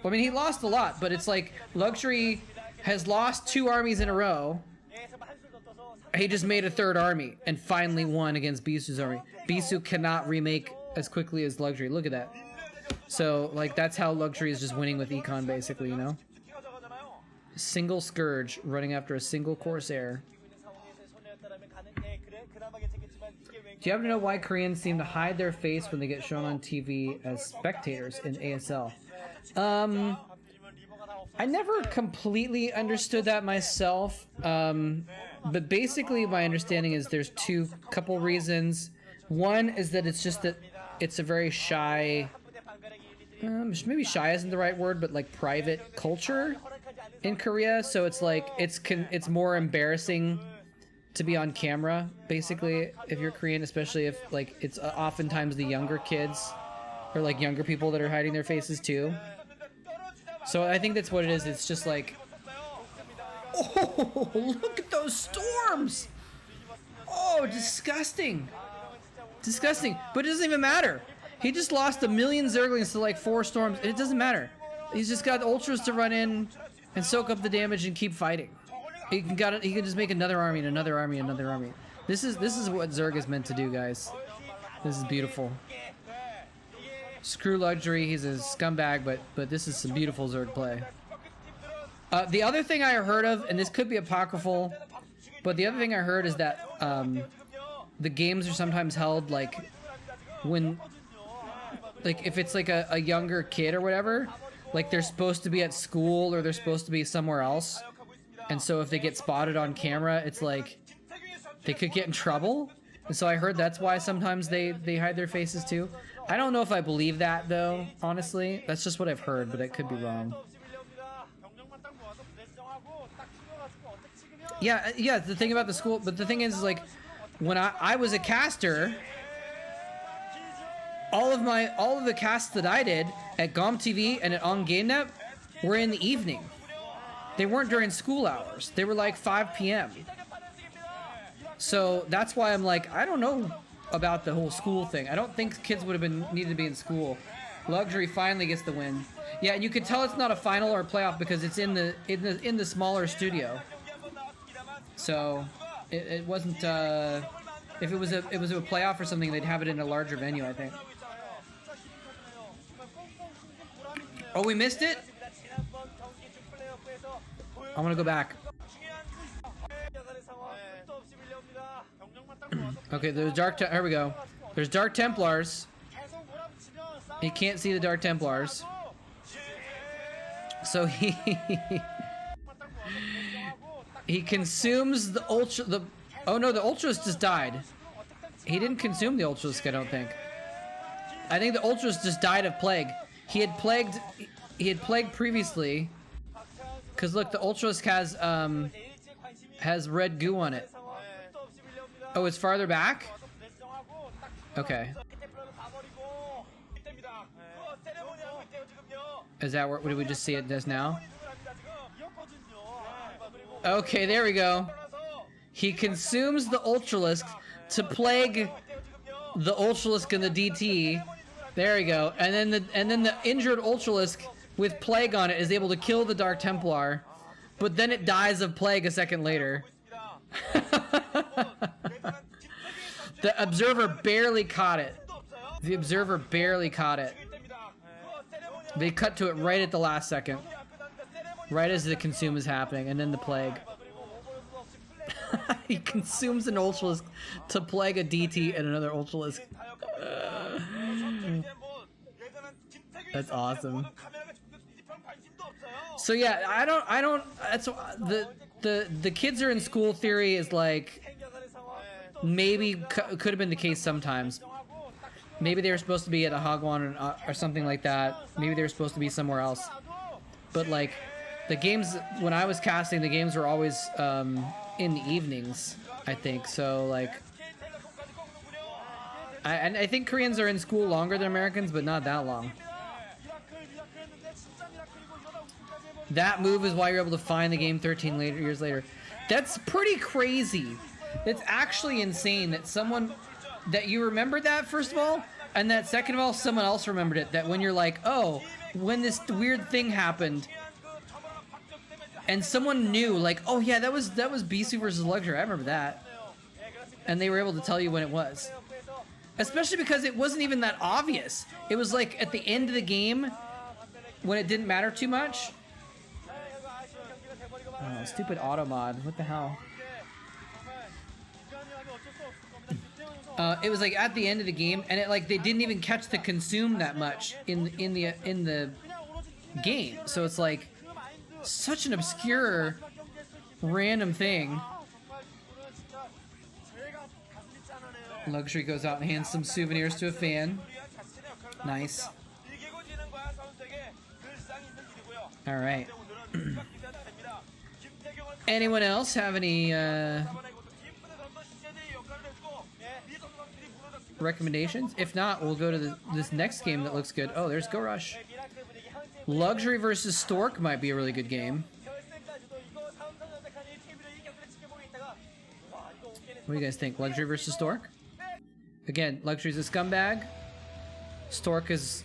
Well, I mean, he lost a lot, but it's like Luxury has lost 2 armies in a row. He just made a 3rd army and finally won against Bisu's army. Bisu cannot remake as quickly as luxury. Look at that. So like that's how luxury is just winning with econ basically, you know? Single Scourge running after a single Corsair. Do you happen to know why Koreans seem to hide their face when they get shown on TV as spectators in ASL? I never completely understood that myself, but basically my understanding is there's couple reasons. One is that it's just that it's a very shy, maybe shy isn't the right word, but like private culture in Korea. So it's like it's more embarrassing to be on camera, basically, if you're Korean, especially if like it's oftentimes the younger kids or like younger people that are hiding their faces too. So I think that's what it is. It's just like, oh, look at those storms. Oh, disgusting. Disgusting. But it doesn't even matter. He just lost 1 million Zerglings to like 4 storms. It doesn't matter. He's just got ultras to run in and soak up the damage and keep fighting. He can just make another army and another army and another army. This is what Zerg is meant to do, guys. This is beautiful. Screw luxury, he's a scumbag, but this is some beautiful Zerg play. The other thing I heard of, and this could be apocryphal, but the other thing I heard is that the games are sometimes held like when, like if it's like a younger kid or whatever, like they're supposed to be at school or they're supposed to be somewhere else. And so if they get spotted on camera, it's like they could get in trouble. And so I heard that's why sometimes they hide their faces too. I don't know if I believe that though, honestly. That's just what I've heard, but it could be wrong. Yeah, the thing about the school, but the thing is like when I was a caster, all of the casts that I did at GOM TV and at On GameNet were in the evening. They weren't during school hours. They were like 5 p.m. So that's why I'm like, I don't know about the whole school thing. I don't think kids would have needed to be in school. Luxury finally gets the win. Yeah, and you could tell it's not a final or a playoff because it's in the smaller studio. So it wasn't. If it was a playoff or something, they'd have it in a larger venue, I think. Oh, we missed it? I want to go back. Okay, there's here we go. There's Dark Templars. You can't see the Dark Templars. So he consumes the Ultra. Oh no, the Ultras just died. He didn't consume the Ultralisk, I don't think. I think the Ultras just died of plague. He had plagued previously. Cause look, the Ultralisk has red goo on it. Oh, it's farther back? Okay. Is that what did we just see it does now? Okay, there we go. He consumes the Ultralisk to plague the Ultralisk and the DT. There we go. And then the injured Ultralisk with plague on it is able to kill the Dark Templar, but then it dies of plague a second later. The observer barely caught it. The observer barely caught it. They cut to it right at the last second. Right as the consume is happening, and then the plague. He consumes an Ultralisk to plague a DT and another Ultralisk. That's awesome. So yeah, I don't. That's the kids are in school theory is like maybe could have been the case sometimes. Maybe they were supposed to be at a Hagwon or something like that. Maybe they were supposed to be somewhere else. But like the games when I was casting, the games were always in the evenings, I think. So like, I think Koreans are in school longer than Americans, but not that long. That move is why you're able to find the game 13 years later. That's pretty crazy. It's actually insane that that you remembered that, first of all, and that second of all, someone else remembered it. That when you're like, oh, when this weird thing happened, and someone knew, like, oh yeah, that was Bisu versus Luxury. I remember that. And they were able to tell you when it was. Especially because it wasn't even that obvious. It was like at the end of the game when it didn't matter too much. Oh, stupid auto mod. What the hell? It was like at the end of the game, and it like they didn't even catch the consume that much in the game. So it's like such an obscure, random thing. Luxury goes out and hands some souvenirs to a fan. Nice. All right. Anyone else have any recommendations? If not, we'll go to this next game that looks good. Oh, there's Go Rush. Luxury versus Stork might be a really good game. What do you guys think? Luxury versus Stork? Again, Luxury's a scumbag. Stork is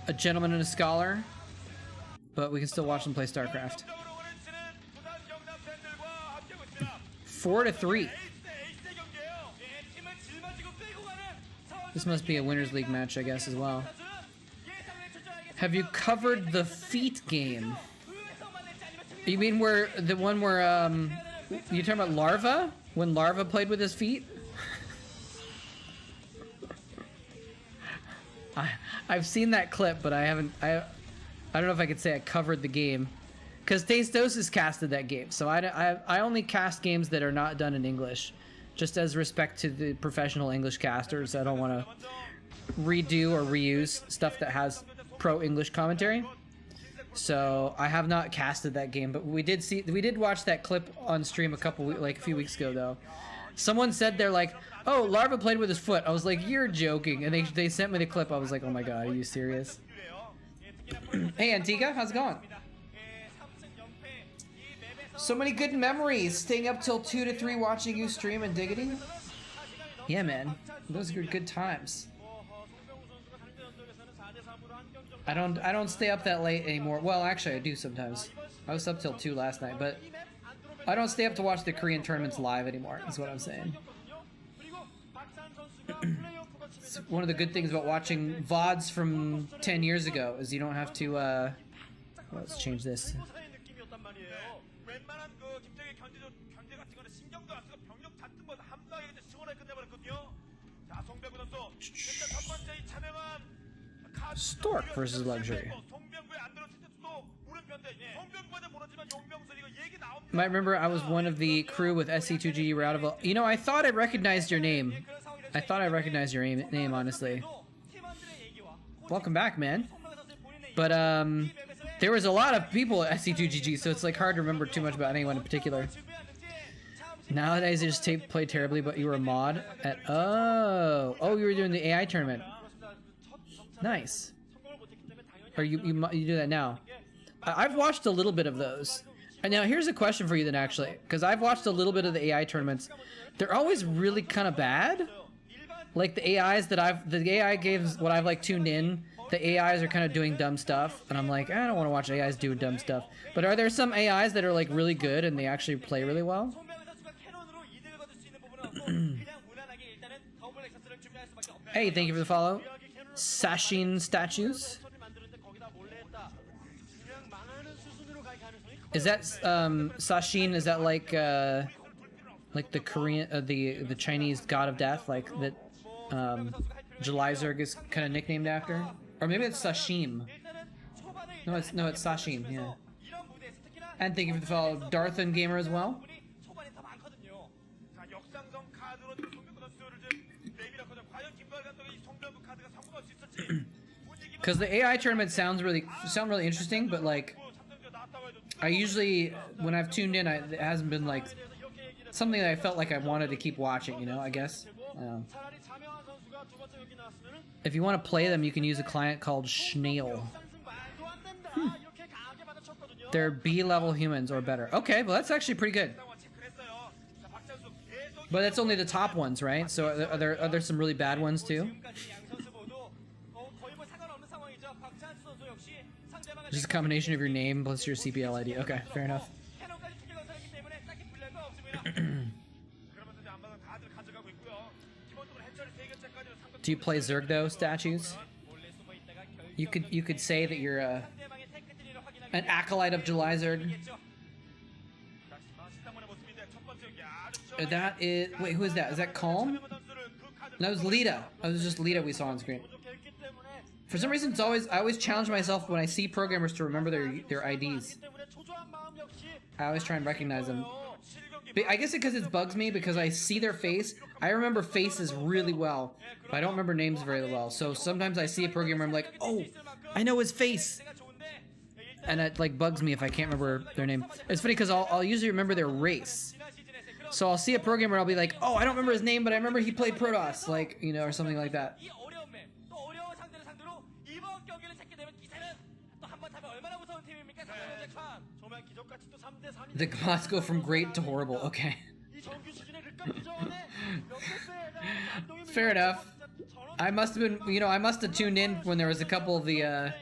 a gentleman and a scholar. But we can still watch them play Starcraft. 4-3. This must be a Winners League match, I guess, as well. Have you covered the feet game? You mean where the one where you talking about Larva? When Larva played with his feet? I've seen that clip, but I haven't. I don't know if I could say I covered the game, because Tastosis casted that game. So I only cast games that are not done in English, just as respect to the professional English casters. I don't want to redo or reuse stuff that has pro English commentary. So I have not casted that game, but we did watch that clip on stream a few weeks ago though. Someone said they're like, "Oh, Larva played with his foot." I was like, "You're joking," and they sent me the clip. I was like, "Oh my god, are you serious?" Hey Antigua, how's it going? So many good memories. Staying up till 2 to 3 watching you stream and diggity. Yeah, man, those are good times. I don't stay up that late anymore. Well, actually, I do sometimes. I was up till 2 last night, but I don't stay up to watch the Korean tournaments live anymore. Is what I'm saying. It's one of the good things about watching VODs from 10 years ago is you don't have to. Let's change this. Stork versus Luxury. Might remember I was one of the crew with SC2G. You were out of a... You know, I thought I recognized your name. I thought I recognized your name, honestly. Welcome back, man. But, there was a lot of people at SC2GG, so it's, like, hard to remember too much about anyone in particular. Nowadays, they just play terribly, but you were a mod at... Oh, you were doing the AI tournament. Nice. Or you do that now. I've watched a little bit of those. And now here's a question for you then, actually, because I've watched a little bit of the AI tournaments. They're always really kind of bad. Like the AIs that the AI games what I've like tuned in, the AIs are kind of doing dumb stuff, and I'm like, I don't want to watch AIs do dumb stuff. But are there some AIs that are like really good and they actually play really well? Hey, thank you for the follow. Sashin statues. Is that Sashin? Is that like the Korean, the Chinese god of death, like that Jelizerg is kind of nicknamed after? Or maybe it's Sashim. No, it's Sashim. Yeah. And thank you for the follow, Darthan Gamer as well. Because the AI tournament sound really interesting, but like I usually when I've tuned in, it hasn't been like something that I felt like I wanted to keep watching. You know, I guess. If you want to play them, you can use a client called Schnail. They're B-level humans or better. Okay, well that's actually pretty good. But that's only the top ones, right? So are there some really bad ones too? Just a combination of your name plus your CPL ID. Okay, fair enough. Do you play Zergdo statues? You could say that you're an acolyte of July Zerg. That is, wait, who is that? Is that Calm? No, it was Lita. It was just Lita we saw on screen. For some reason, I always challenge myself when I see programmers to remember their IDs. I always try and recognize them. But I guess because it bugs me because I see their face. I remember faces really well, but I don't remember names very well. So sometimes I see a programmer, I'm like, oh, I know his face. And it like bugs me if I can't remember their name. It's funny because I'll usually remember their race. So I'll see a programmer and I'll be like, oh, I don't remember his name, but I remember he played Protoss, like, you know, or something like that. The bots go from great to horrible. Okay. Fair enough. I must have been, you know, I must have tuned in when there was a couple of the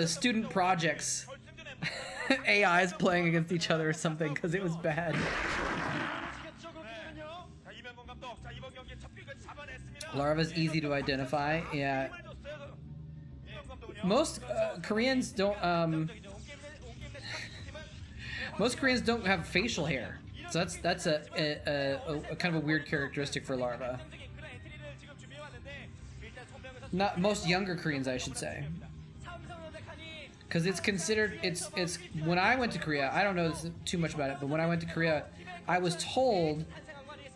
student projects AIs playing against each other or something because it was bad. Larva's easy to identify. Yeah. Most Koreans don't most Koreans don't have facial hair, so that's a kind of a weird characteristic for Larva. Not most younger Koreans, I should say, because it's considered it's when I went to Korea, I don't know too much about it, but when I went to Korea, I was told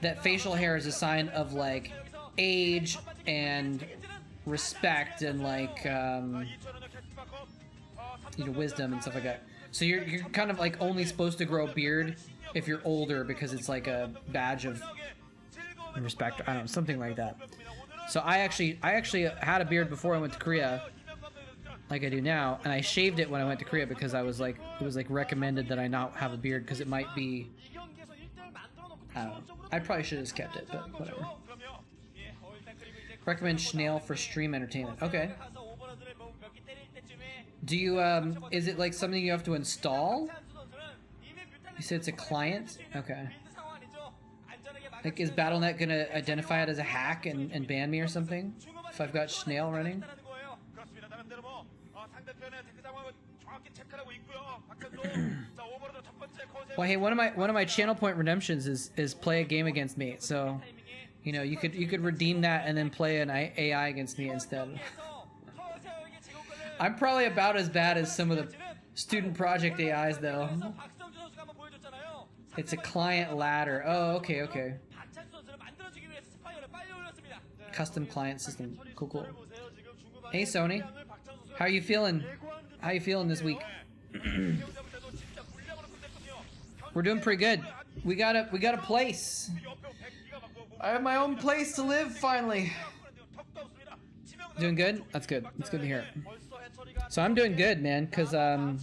that facial hair is a sign of like age and respect and like you know, wisdom and stuff like that. So you're kind of like only supposed to grow a beard if you're older because it's like a badge of respect. I don't know, something like that. So I actually had a beard before I went to Korea, like I do now, and I shaved it when I went to Korea because I was like, it was like recommended that I not have a beard because it might be, I don't know. I probably should have just kept it, but whatever. Recommend Schnell for stream entertainment. Okay. Do you, is it like something you have to install? You said it's a client? Okay. Like, is Battle.net gonna identify it as a hack and ban me or something? If I've got Schnell running? Well, hey, one of my channel point redemptions is play a game against me. So, you know, you could redeem that and then play an AI against me instead. I'm probably about as bad as some of the student project AIs, though. It's a client ladder. Oh, okay, okay. Custom client system. Cool, cool. Hey, Sony. How are you feeling? How you feeling this week? We're doing pretty good. We got a place. I have my own place to live finally. Doing good? That's good. That's good to hear. So I'm doing good, man, because I'm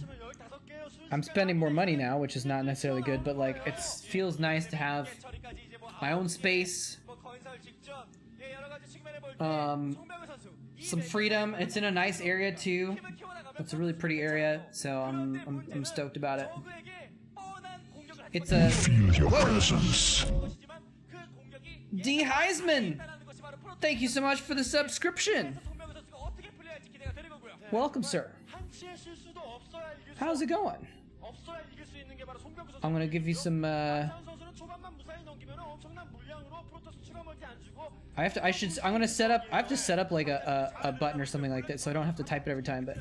spending more money now, which is not necessarily good, but like it feels nice to have my own space, some freedom. It's in a nice area too. It's a really pretty area, so I'm stoked about it. It's a feel your presence. D Heisman, thank you so much for the subscription. Welcome, sir. How's it going? I'm gonna give you some. I'm gonna set up. I have to set up like a button or something like that, so I don't have to type it every time. But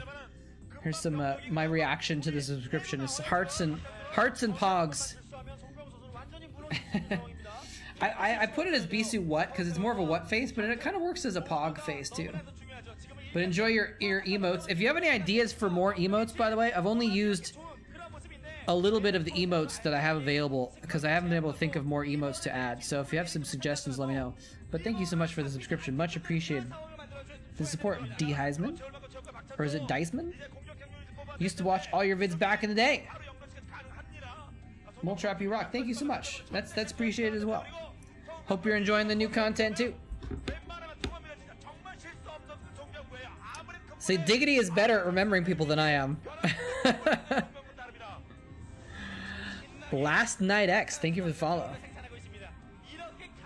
here's some my reaction to the subscription is hearts and pogs. I put it as Bisu what because it's more of a what face, but it kind of works as a pog face too. But enjoy your emotes. If you have any ideas for more emotes, by the way, I've only used a little bit of the emotes that I have available because I haven't been able to think of more emotes to add. So if you have some suggestions, let me know. But thank you so much for the subscription. Much appreciated. The support, D. Heisman? Or is it Diceman? Used to watch all your vids back in the day. Moletrap, you rock. Thank you so much. That's appreciated as well. Hope you're enjoying the new content too. Say Diggity is better at remembering people than I am. Last Night X, thank you for the follow.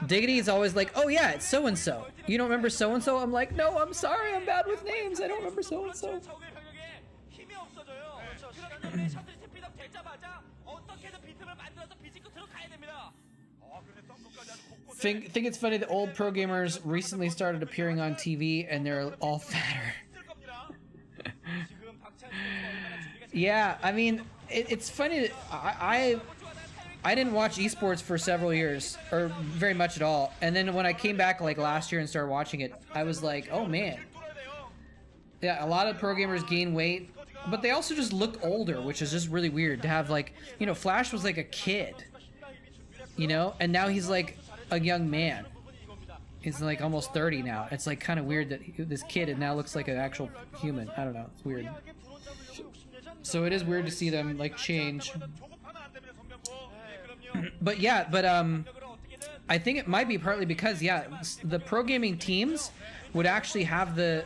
Diggity is always like, oh yeah, it's so and so. You don't remember so and so? I'm like, no, I'm sorry, I'm bad with names. I don't remember so and so. 적의 병력에 힘이 없어져요. 그러다 보니 셔틀이 스피드업 되자마자 어떻게든 비틈을 만들어서 비집고 들어가야 됩니다. 그런데 썸까지 아주 곳곳에 Think it's funny that old pro gamers recently started appearing on TV and they're all fatter. 있을 겁니다. 지금 박찬희 선수가 얼마나 준비가 Yeah, I mean, it's funny that I didn't watch esports for several years, or very much at all. And then when I came back like last year and started watching it, I was like, oh man. Yeah, a lot of pro gamers gain weight, but they also just look older, which is just really weird to have like, you know, Flash was like a kid, you know, and now he's like a young man. He's like almost 30 now. It's like kind of weird that this kid now looks like an actual human. I don't know, it's weird. So it is weird to see them like change. But yeah, I think it might be partly because the pro gaming teams would actually have the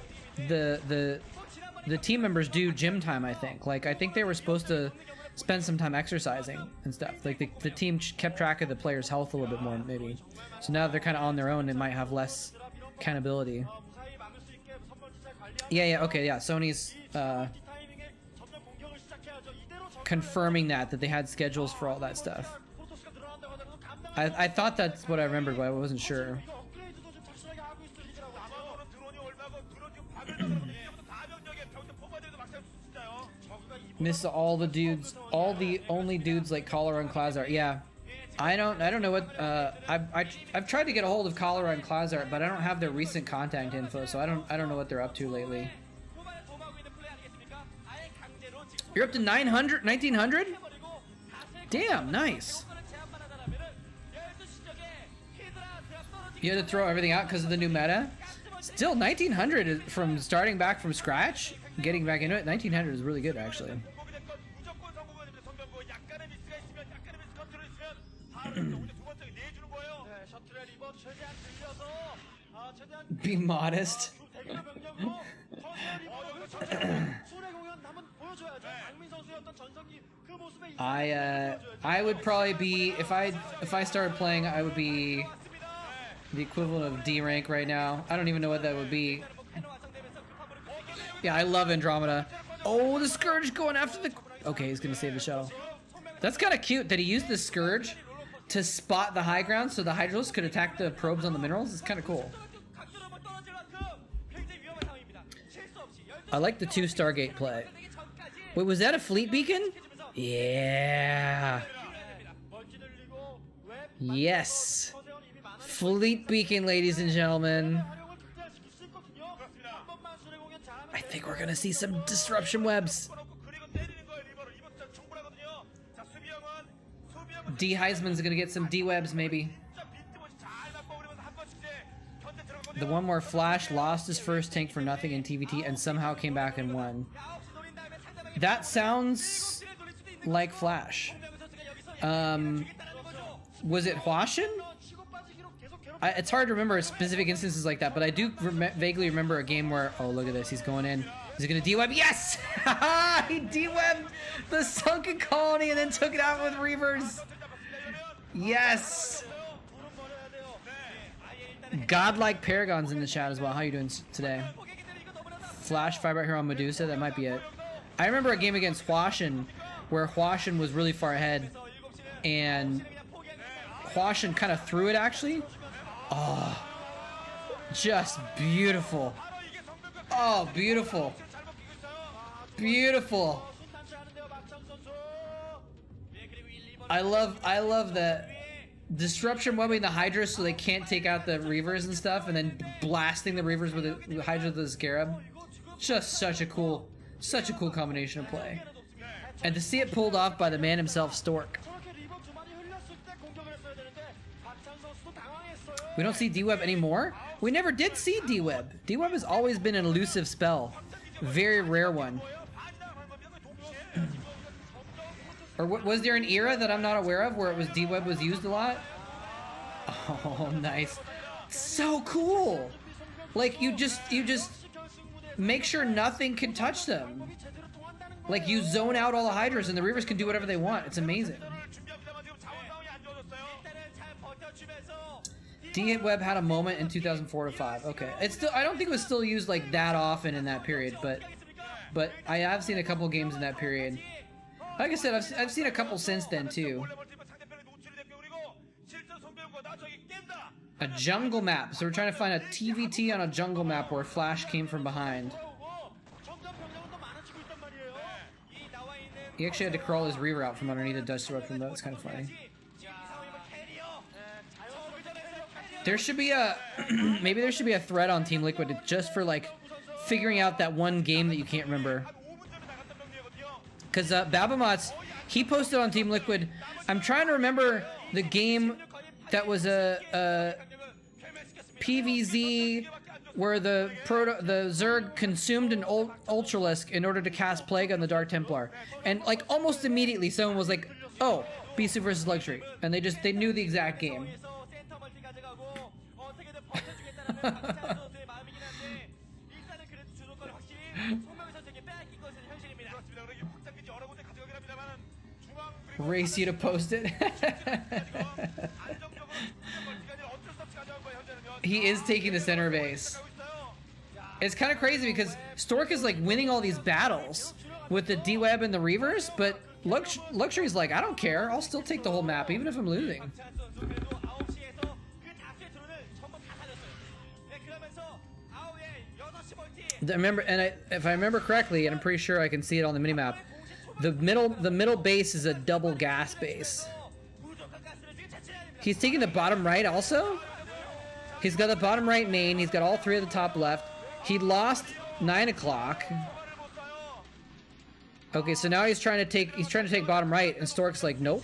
team members do gym time. I think they were supposed to spend some time exercising and stuff. Like the team kept track of the players' health a little bit more maybe. So now that they're kind of on their own, they might have less accountability. Yeah, okay, yeah. Sony's confirming that they had schedules for all that stuff. I thought that's what I remembered, but I wasn't sure. Miss all the dudes, all the only dudes like Cholera and Klazar. Yeah, I don't know what. I've tried to get a hold of Cholera and Klazar, but I don't have their recent contact info, so I don't know what they're up to lately. You're up to 900, 1900? Damn, nice. You had to throw everything out because of the new meta? Still, 1900 from starting back from scratch, getting back into it, 1900 is really good, actually. Be modest. I would probably be, if I started playing, I would be the equivalent of D rank right now. I don't even know what that would be. Yeah, I love Andromeda. Oh, the Scourge going after the... Okay, he's gonna save the shuttle. That's kind of cute that he used the Scourge to spot the high ground so the Hydros could attack the probes on the minerals. It's kind of cool. I like the 2 Stargate play. Wait, was that a fleet beacon? Yeah. Yes. Fleet beacon, ladies and gentlemen. I think we're gonna see some disruption webs. D Heisman's gonna get some D webs, maybe. The one where Flash lost his first tank for nothing in TVT and somehow came back and won. That sounds like Flash. Was it Huashin? It's hard to remember specific instances like that, but I do vaguely remember a game where... Oh, look at this. He's going in. He's going to D-web. Yes! He D-webbed the sunken colony and then took it out with Reavers. Yes! Godlike Paragon's in the chat as well. How you doing today? Flash, Firebite Hero on Medusa. That might be it. I remember a game against Huashin where Huashin was really far ahead and Huashin kind of threw it, actually. Oh, just beautiful. Oh, beautiful. Beautiful. I love the disruption webbing the Hydras so they can't take out the Reavers and stuff, and then blasting the Reavers with the Hydra with the Scarab. Just such a cool combination of play. And to see it pulled off by the man himself, Stork. We don't see D-Web anymore? We never did see D-Web. D-Web has always been an elusive spell. Very rare one. Or was there an era that I'm not aware of where it was D-Web was used a lot? Oh, nice. So cool. Like, you just make sure nothing can touch them. Like, you zone out all the Hydras and the Reavers can do whatever they want. It's amazing. D-Web had a moment in 2004 to 5. Okay, it's still. I don't think it was still used like that often in that period, but I have seen a couple games in that period. Like I said, I've seen a couple since then too. A jungle map. So we're trying to find a TVT on a jungle map where Flash came from behind. He actually had to crawl his Reaver out from underneath the Dust Disruption, though. It's kind of funny. There should be a maybe there should be a thread on Team Liquid just for like figuring out that one game that you can't remember. Because Babamots, he posted on Team Liquid. I'm trying to remember the game that was a PVZ where the Zerg consumed an Ultralisk in order to cast Plague on the Dark Templar, and like almost immediately someone was like, "Oh, Beast versus Luxury," and they knew the exact game. Race you to post it. He is taking the center base. It's kind of crazy because Stork is like winning all these battles with the D-Web and the Reavers, but Luxury's like, I don't care. I'll still take the whole map even if I'm losing. If I remember correctly, and I'm pretty sure I can see it on the minimap, the middle base is a double gas base. He's taking the bottom right also. He's got the bottom right main. He's got all three of the top left. He lost 9 o'clock. Okay, so now he's trying to take bottom right, and Stork's like, nope.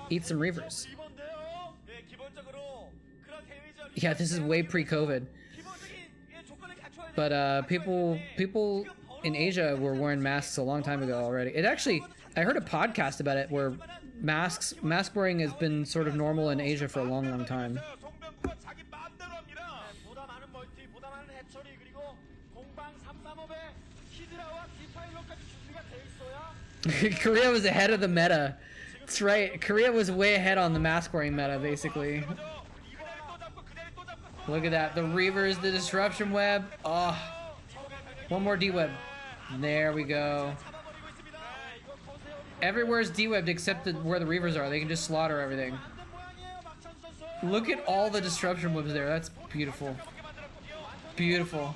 Eat some Reavers. Yeah, this is way pre-COVID. But people in Asia were wearing masks a long time ago already. It actually, I heard a podcast about it where mask wearing has been sort of normal in Asia for a long, long time. Korea was ahead of the meta. That's right. Korea was way ahead on the mask wearing meta, basically. Look at that. The Reavers, the Disruption Web. Oh. One more D-Web. There we go. Everywhere's D-Webbed except where the Reavers are. They can just slaughter everything. Look at all the Disruption Webs there. That's beautiful. Beautiful.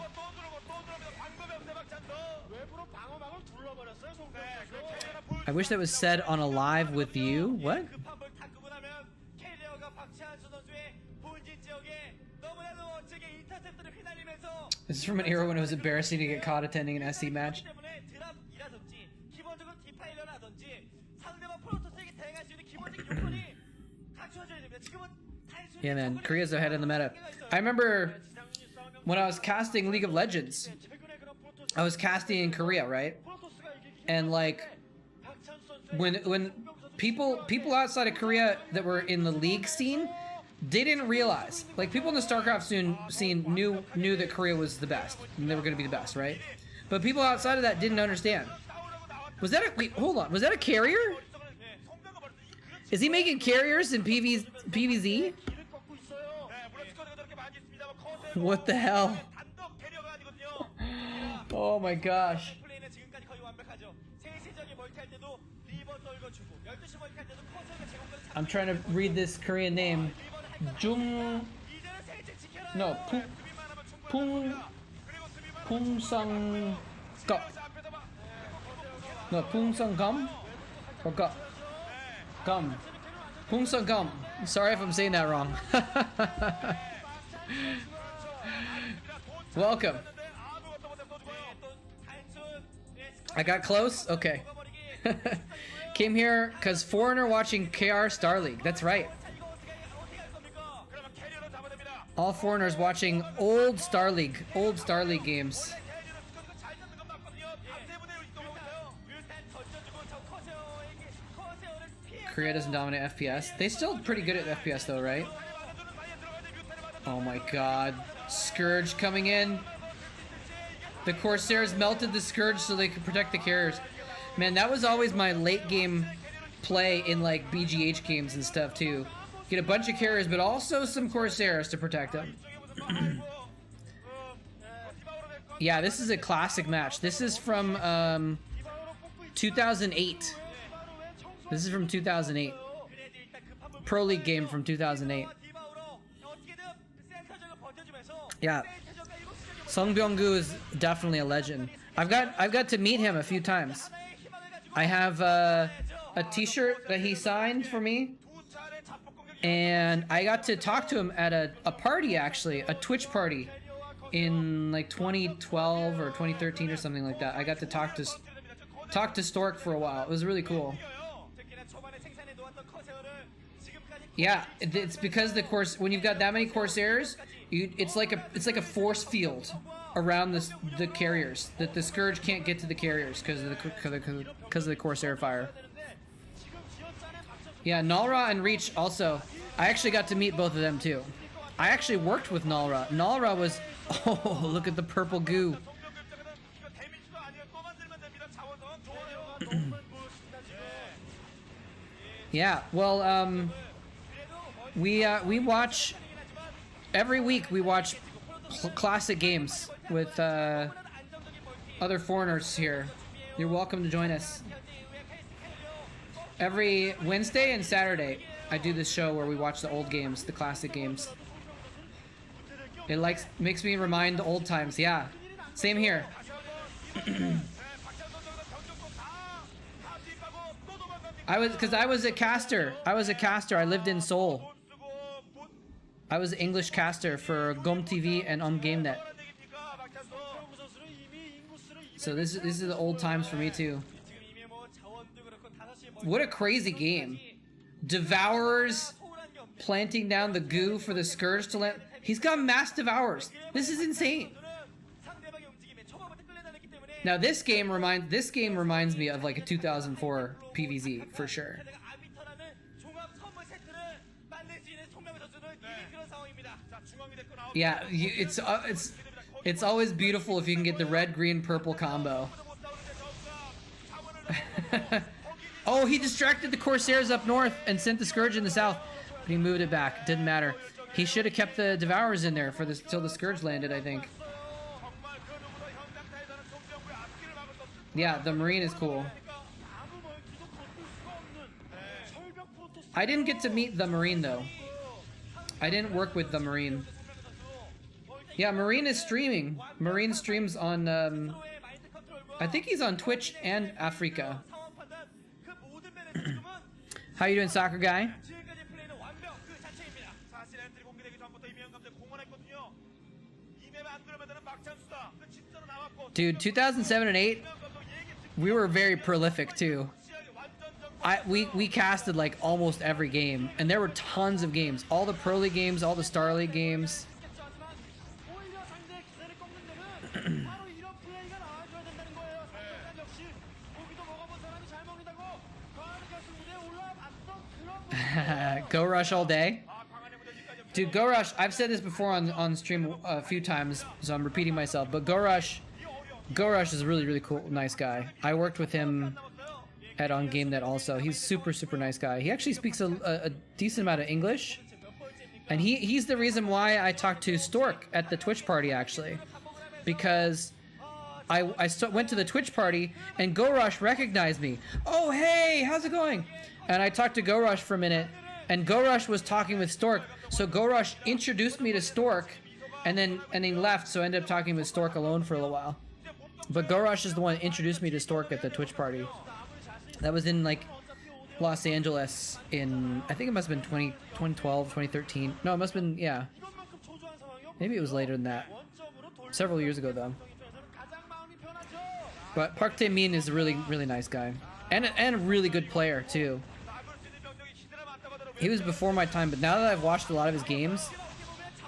I wish that was said on a live with you. What? This is from an era when it was embarrassing to get caught attending an SC match. Yeah, man. Korea's ahead in the meta. I remember when I was casting League of Legends, I was casting in Korea, right? And like, when people outside of Korea that were in the league scene, they didn't realize, like, people in the Starcraft scene knew that Korea was the best and they were going to be the best, right? But people outside of that didn't understand. Was that wait, hold on, was that a carrier? Is he making carriers in PVZ? What the hell? Oh my gosh. I'm trying to read this Korean name. Pungsang Gum. No, Pungsang Gum or Gum. Pungsang Gum. Sorry if I'm saying that wrong. Welcome. I got close? Okay. Came here because foreigner watching KR Star League. That's right. All foreigners watching old Star League games. Korea doesn't dominate FPS. They still pretty good at FPS though, right? Oh my god. Scourge coming in. The Corsairs melted the Scourge so they could protect the carriers. Man, that was always my late game play in like BGH games and stuff too. Get a bunch of carriers, but also some Corsairs to protect them. Yeah, this is a classic match. This is from 2008. This is from 2008. Pro League game from 2008. Yeah. Sung Byung-gu is definitely a legend. I've got to meet him a few times. I have a t-shirt that he signed for me. And I got to talk to him at a party, actually, a Twitch party in like 2012 or 2013 or something like that. I got to talk to Stork for a while. It was really cool. Yeah, it's because when you've got that many Corsairs, it's like a force field around the carriers. That the Scourge can't get to the carriers because of the Corsair fire. Yeah, Nalra and Reach also. I actually got to meet both of them too. I actually worked with Nalra. Nalra was... Oh, look at the purple goo. Yeah, well, we watch... Every week we watch classic games with other foreigners here. You're welcome to join us. Every Wednesday and Saturday, I do this show where we watch the old games, the classic games. It makes me remind the old times. Yeah, same here. I was a caster. I lived in Seoul. I was an English caster for GOM TV and GameNet. So this is the old times for me too. What a crazy game. Devourers planting down the goo for the Scourge to land. He's got mass Devourers. This is insane. Now this game reminds me of like a 2004 PvZ for sure. Yeah, it's always beautiful if you can get the red, green, purple combo. Oh, he distracted the Corsairs up north and sent the Scourge in the south, but he moved it back. Didn't matter. He should have kept the Devourers in there for this till the Scourge landed, I think. Yeah, the Marine is cool. I didn't get to meet the Marine though. I didn't work with the Marine. Yeah, Marine is streaming. Marine streams on, I think he's on Twitch and Africa. How you doing, soccer guy? Dude, 2007 and 8, we were very prolific too. We casted like almost every game, and there were tons of games. All the Pro League games, all the Star League games. Go Rush all day. Dude, Go Rush, I've said this before on stream a few times, so I'm repeating myself, but Go Rush is a really, really cool, nice guy. I worked with him at GameNet also. He's super, super nice guy. He actually speaks a decent amount of English, and he's the reason why I talked to Stork at the Twitch party, actually, because I went to the Twitch party, and Go Rush recognized me. Oh, hey, how's it going? And I talked to Go Rush for a minute, and Go Rush was talking with Stork, so Go Rush introduced me to Stork, and then left, so I ended up talking with Stork alone for a little while. But Go Rush is the one that introduced me to Stork at the Twitch party. That was in like Los Angeles in, I think it must have been 2012, 2013. No, it must have been, yeah. Maybe it was later than that. Several years ago though. But Park Tae-min is a really, really nice guy. And a really good player too. He was before my time, but now that I've watched a lot of his games,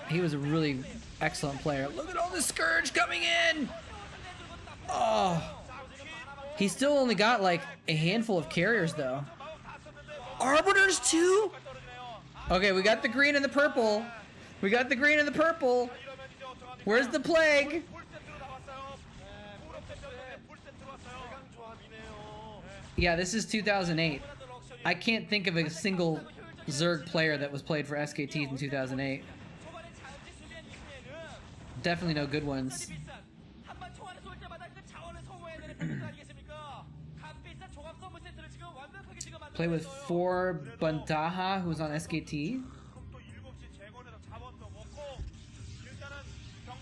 he was a really excellent player. Look at all the Scourge coming in! Oh. He still only got like a handful of carriers though. Arbiters too? Okay, we got the green and the purple. We got the green and the purple. Where's the plague? Yeah, this is 2008. I can't think of a single Zerg player that was played for SKT in 2008. 초반에 자연지 수비한 이후에는 Definitely no good ones. 한번 총알을 쏠 때마다 그 자원을 소모해야 되는 팬들 아니겠습니까? 값비싼 종합 선물 세트를 지금 완벽하게 지금 Play with 만들어냈어요. 4 Bandaha, who's on SKT. 또 7시 재건해서 자원도 먹고 일단은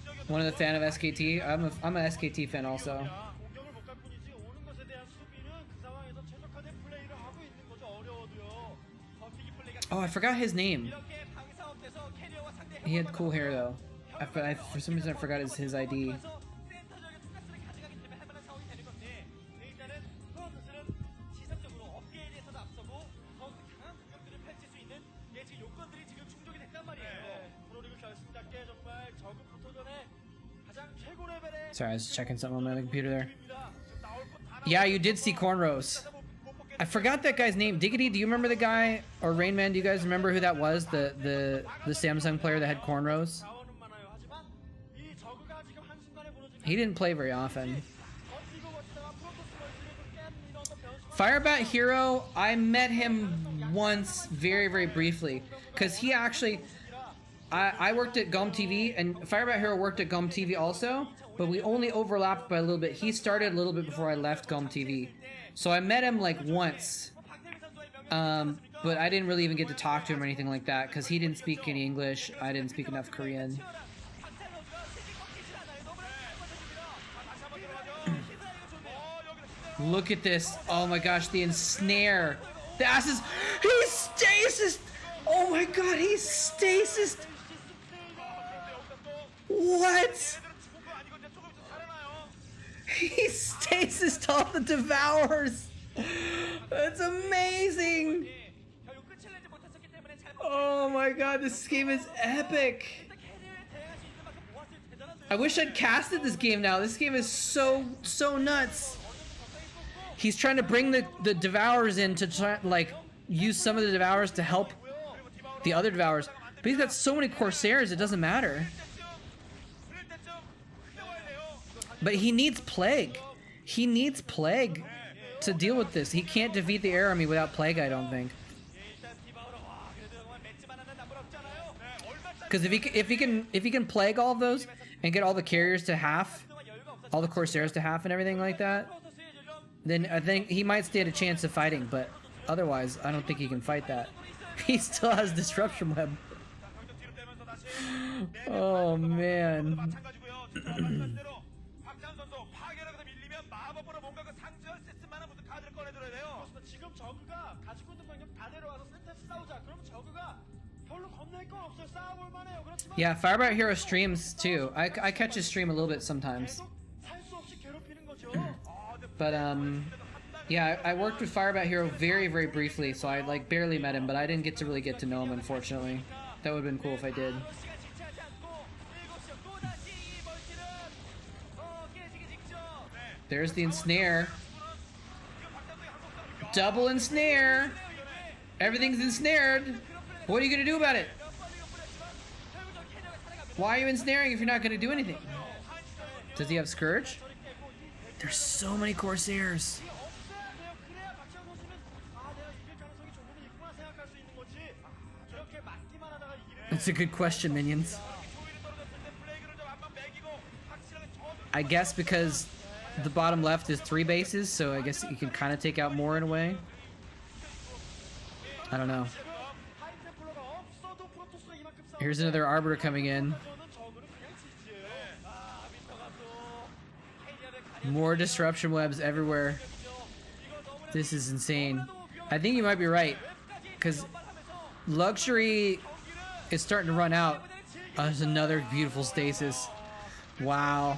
병력이 One of the fan of SKT. I'm an SKT fan also. 공격을 못 갈 뿐이지 오는 것에 대한 수비는 그 상황에서 최적화된 플레이를 하고 있는 거죠. 어려워도요. 버티기 플레이가 Oh, I forgot his name. 이렇게 방사업돼서 캐리어와 상대 He had cool hair though. For some reason I forgot his ID. 센터 지역에 투가스를 가져가기 때문에 할 만한 상황이 되는 건데 일단은 프로토스는 시선적으로 업그레이드에서도 앞서고 더욱 강한 공격들을 펼칠 수 있는 예측 요건들이 지금 충족이 됐단 말이에요. 프로리그 결승답게 정말 저급 포토전에 가장 최고 레벨의 Sorry, I was checking something on my computer there. 팀입니다. 나올 거다 Yeah, you did see cornrows. I forgot that guy's name. Diggity, do you remember the guy, or Rainman? Do you guys remember who that was? The Samsung player that had cornrows. 자원은 많아요. 하지만 이 저그가 지금 한순간에 무너지면 He didn't play very often. 버티고 버티다가 프로토스 멀티를 깬 이런 어떤 변수가 Firebat Hero, I met him once, very briefly, because he actually, I worked at Gum TV, and Firebat Hero worked at Gum TV also, but we only overlapped by a little bit. He started a little bit before I left Gum TV, so I met him like once, but I didn't really even get to talk to him or anything like that, because he didn't speak any English, I didn't speak enough Korean. Look at this. Oh my gosh, the ensnare. The ass is. He's stasis! Oh my god, he's stasis! What? He's stasis all the devours! That's amazing! 결국 끝을 내지 못했었기 때문에 잘 Oh my god, this game is epic! 캐리어에 대응할 수 있는 만큼 모았을 때 대단한데요. I wish I'd casted this game now. This game is so nuts. He's trying to bring the devours in to try like use some of the devours to help the other devours. But he's got so many corsairs, it doesn't matter. But he needs plague. He needs plague to deal with this. He can't defeat the air army without plague, I don't think. 일단 디바우로 와 그래도 정말 맺지만 않는 나물 없잖아요. Because if he can plague all of those and get all the carriers to half, all the corsairs to half and everything like that, 프로토스의 요즘 then I think he might stand a chance of fighting, but otherwise, I don't think he can fight that. He still has Disruption Web. Oh, man. 마찬가지고요. 진짜 말씀하신 대로 박찬 선수 파괴력에서 밀리면 마법으로 뭔가 그 상징할 수 있을 만한 무슨 카드를 꺼내들어야 돼요. 지금 저그가 가지고 있는 병력 다 내려와서 센터에서 싸우자. 그럼 저그가 별로 겁낼 건 없어요. 싸워볼 만해요. 그렇지만 Yeah, Firebat Hero streams too. I catch his stream a little bit sometimes. 계속 살 수 없이 괴롭히는 거죠. But yeah, I worked with Firebat Hero very briefly, so I like barely met him, but I didn't get to really get to know him, unfortunately. That would have been cool if I did. 시간 지체하지 않고 7시 또다시 이 멀티는 깨지기 직전. There's the ensnare. Double ensnare. Everything's ensnared. What are you gonna do about it? Why are you ensnaring if you're not gonna do anything? Does he have Scourge? There's so many Corsairs. 없어야 돼요. 그래야 박찬 선수는 아 내가 이길 가능성이 조금은 있구나 생각할 수 있는 거지. 이렇게 맞기만 하다가 이기는 That's a good question, minions. I guess because the bottom left is 3 bases, so I guess you can kind of take out more in a way. I don't know. 하이템플러가 없어도 프로토스가 이만큼 싸우는 Here's another Arbiter coming in. 저는 저그는 그냥 지지예요. More disruption webs everywhere. This is insane. I think you might be right, because luxury is starting to run out. There's another beautiful stasis. Wow.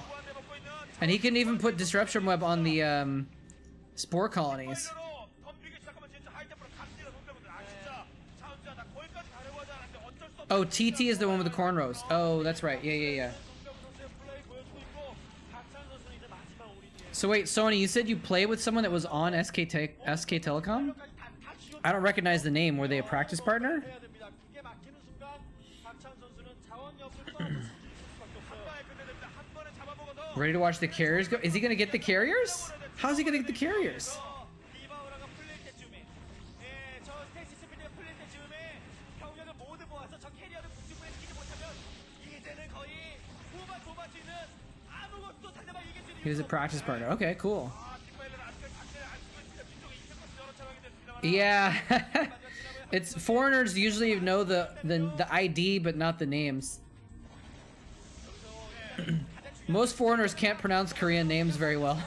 And he can even put disruption web on the spore colonies. Oh, TT is the one with the cornrows. Oh, that's right. Yeah. So wait, Sony, you said you played with someone that was on SK Telecom? I don't recognize the name. Were they a practice partner? 해야 됩니다. 그게 막히는 순간 박찬 선수는 자원이 없을 때 수밖에 없어요. Ready to watch the carriers go? Is he gonna get the carriers? How's he gonna get the carriers? 디바우라가 풀릴 때쯤에 저 스테이시 스피드가 풀릴 때쯤에 He was a practice partner. Okay, cool. Yeah. It's foreigners usually know the ID but not the names. Most foreigners can't pronounce Korean names very well.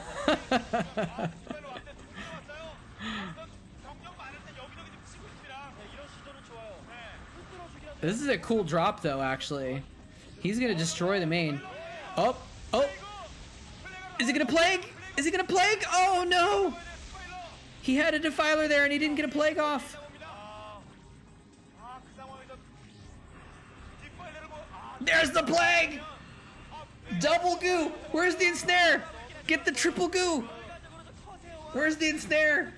This is a cool drop though, actually. He's gonna destroy the main. Oh, oh. Is he gonna plague? Is he gonna plague? Oh no! He had a defiler there and he didn't get a plague off. There's the plague! Double goo! Where's the ensnare? Get the triple goo! Where's the ensnare?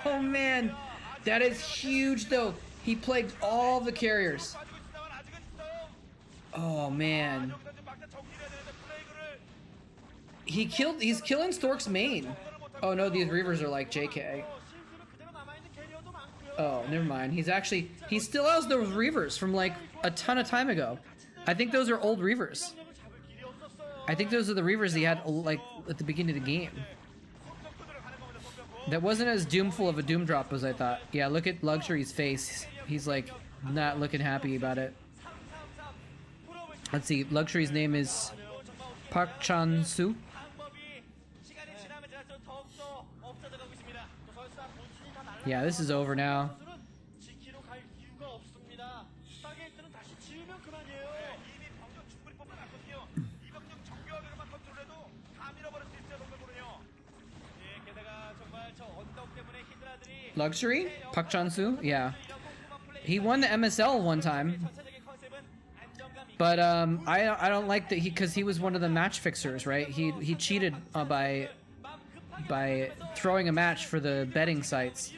Oh man, that is huge though. He plagued all the carriers. Oh man. He's killing Stork's main. Oh no, these Reavers are like JK. Oh, never mind. He still has those Reavers from like a ton of time ago. I think those are old Reavers. I think those are the Reavers he had like at the beginning of the game. That wasn't as doomful of a doom drop as I thought. Yeah, look at Luxury's face. He's like not looking happy about it. Let's see. Luxury's name is Park Chan-soo. Yeah, this is over now. Luxury? Park Chan-soo? Yeah. He won the MSL one time. But I don't like that because he was one of the match fixers, right? He cheated by throwing a match for the betting sites.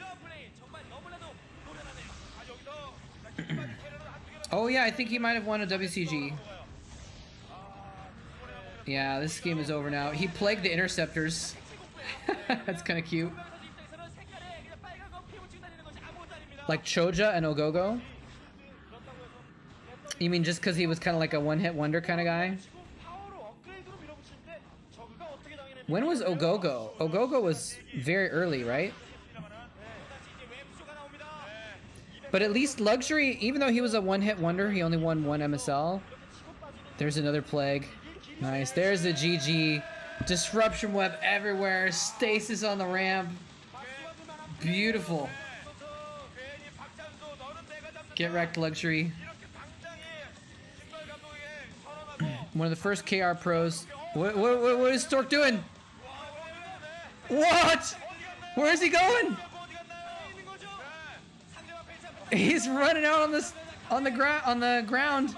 Oh yeah, I think he might have won a WCG. Yeah, this game is over now. He plagued the interceptors. That's kind of cute. Like Choja and Ogogo? You mean just because he was kind of like a one-hit wonder kind of guy? When was Ogogo? Ogogo was very early, right? But at least Luxury, even though he was a one-hit wonder, he only won one MSL. There's another plague. Nice. There's the GG. Disruption web everywhere. Stasis on the ramp. Beautiful. Get wrecked, Luxury. One of the first KR pros. What is Stork doing? What? Where is he going? He's running out on the ground.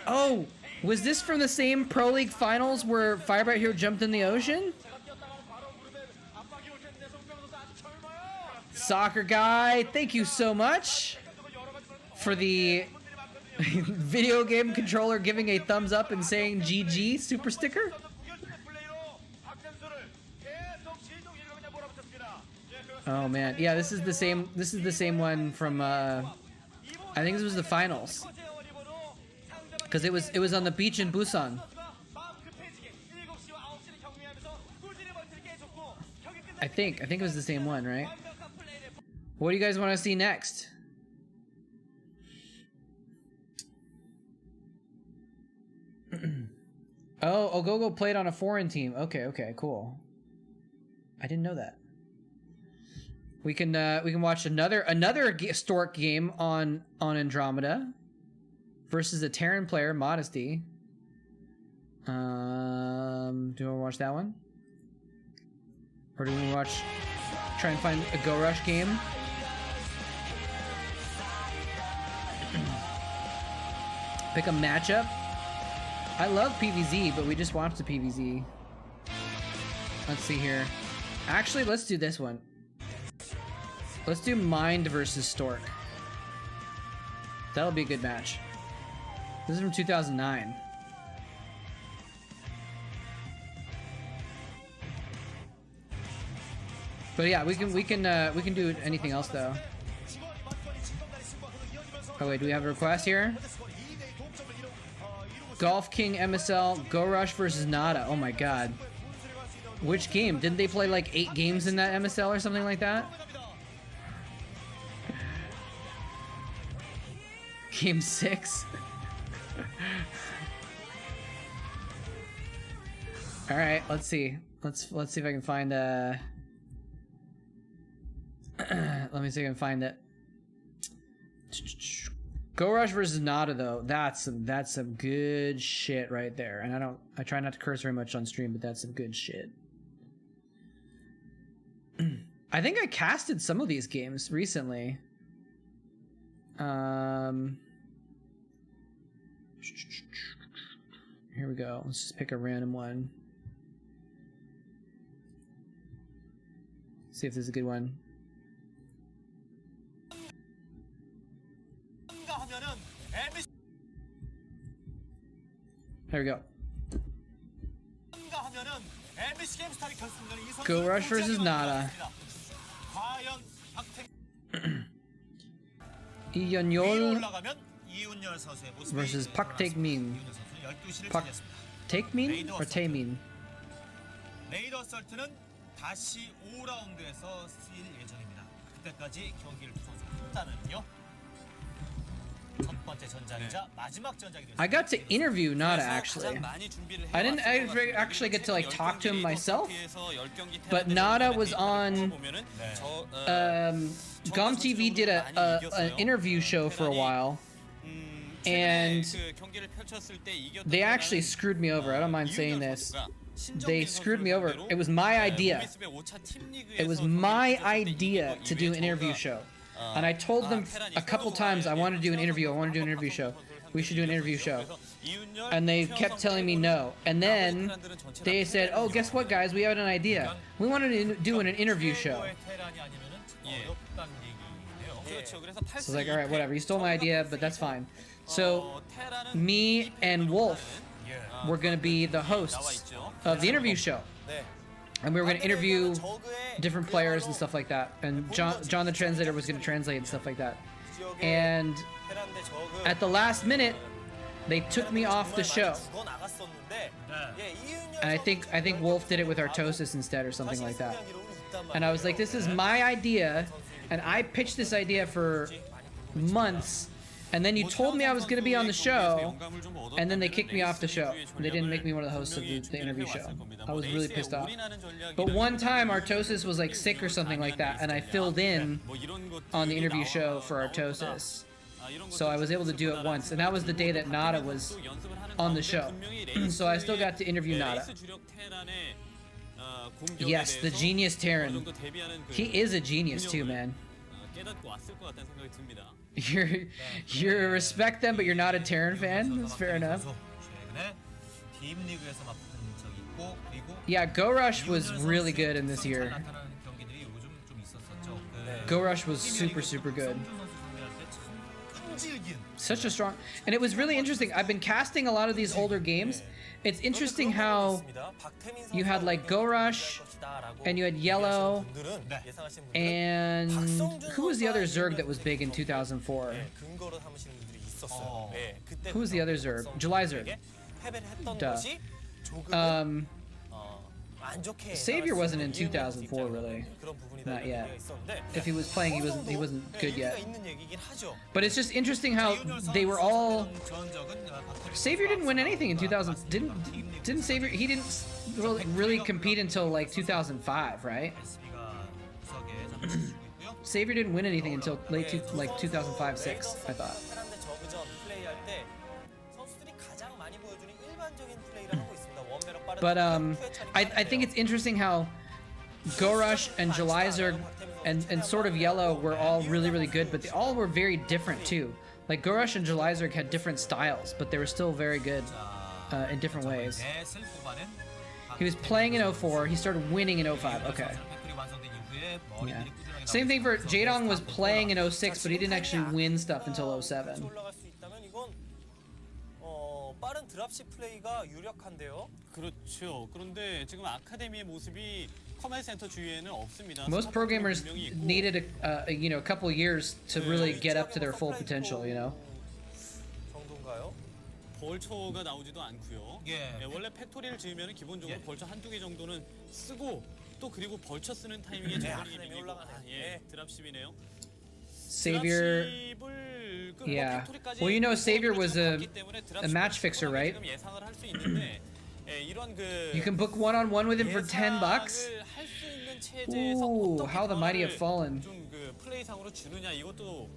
Oh, was this from the same Pro League finals where Firebright Hero jumped in the ocean? Soccer guy, thank you so much for the video game controller giving a thumbs up and saying GG super sticker. Oh man, yeah, this is the same one from I think this was the finals. Cuz it was on the beach in Busan. I think it was the same one, right? What do you guys want to see next? Oh, Ogogo played on a foreign team. Okay, cool. I didn't know that. We can watch another Stork game on Andromeda versus a Terran player, Modesty. Do you want to watch that one? Or do we want to try and find a Go Rush game? Pick a matchup. I love PvZ, but we just watched the PvZ. Let's see here. Actually, let's do this one. Let's do Mind versus Stork. That'll be a good match. This is from 2009. But yeah, we can do anything else though. Oh wait, do we have a request here? Golf King MSL, Go Rush versus Nada. Oh my god. Which game? Didn't they play like 8 games in that MSL or something like that? Game 6? Alright, let's see. Let's see if I can find let me see if I can find it. Go Rush versus Nada though, that's some good shit right there. And I try not to curse very much on stream, but that's some good shit. I think I casted some of these games recently. Here we go. Let's just pick a random one. See if this is a good one. There we go. Go Rush versus Nada. Iyeonyol versus Pak Taemin. Pak Taemin or Taemin? 레이더 설트는 다시 5라운드에서 쓰일 예정입니다. 그때까지 경기를 선수 한다는요. 첫 번째 전장이자 마지막 전장이 됐습니다. I got to interview Nada actually. I didn't actually get to like talk to him myself, but Nada was on GOM TV did an interview show for a while, and they actually screwed me over. I don't mind saying this. They screwed me over. It was my idea. It was my idea to do an interview show. And I told them a couple times I want to do an interview. I want to do an interview show. We should do an interview show. And they kept telling me no. And then they said, oh, guess what, guys? We have an idea. We want to do an interview show. So I was like, all right, whatever. You stole my idea, but that's fine. So me and Wolf were going to be the hosts of the interview show. And we were going to interview different players and stuff like that. And John the translator was going to translate and stuff like that. And at the last minute, they took me off the show. And I think Wolf did it with Artosis instead or something like that. And I was like, this is my idea. And I pitched this idea for months. And then you told me I was going to be on the show, and then they kicked me off the show. They didn't make me one of the hosts of the interview show. I was really pissed off. But one time, Artosis was like sick or something like that, and I filled in on the interview show for Artosis. So I was able to do it once, and that was the day that Nada was on the show. So I still got to interview Nada. Yes, the genius Terran. He is a genius too, man. You respect them, but you're not a Terran fan? That's fair enough. Yeah, Go Rush was really good in this year. Go Rush was super good. Such a strong... And it was really interesting. I've been casting a lot of these older games. It's interesting how you had like Go Rush, and you had Yellow, and who was the other Zerg that was big in 2004? Who was the other Zerg? July Zerg. Duh. Savior wasn't in 2004 really. Not yet. If he was playing, he wasn't good yet. But it's just interesting how they were all... Savior didn't win anything in 2000. Didn't Savior? He didn't really compete until like 2005, right? Savior didn't win anything until like 2005-6, I thought. But I think it's interesting how Go Rush and July Zerg and sort of Yellow were all really good, but they all were very different too. Like Go Rush and July Zerg had different styles, but they were still very good in different ways. He was playing in 04. He started winning in 05. Okay. Yeah. Same thing for Jaedong was playing in 06, but he didn't actually win stuff until 07. 빠른 드랍십 플레이가 유력한데요. 그렇죠. 그런데 지금 아카데미의 모습이 커맨드 센터 주위에는 없습니다. Most programmers 분명히 있고. needed a couple years to really get up to their full potential, you know. 정도인가요? 벌처가 나오지도 않고요. 예. 원래 팩토리를 지으면 기본적으로 예. 벌처 한두 개 정도는 쓰고 또 그리고 벌처 쓰는 타이밍에 저글링이 아카데미 밀리고 올라가네요. 예, 예. 드랍십이네요. Savior. 드랍십을 그 Yeah. 팩토리까지 Well, you know, Savior 좀 was a 갔기 때문에 match fixer, 드랍십을 right? 지금 예상을 할 수 있는데 예, 이런 그 You can book one-on-one with him for $10. 예상을 할수 있는 체제에서 Ooh, 어떻게 how the mighty have 변화를 fallen. 좀 그 플레이상으로 주느냐 이것도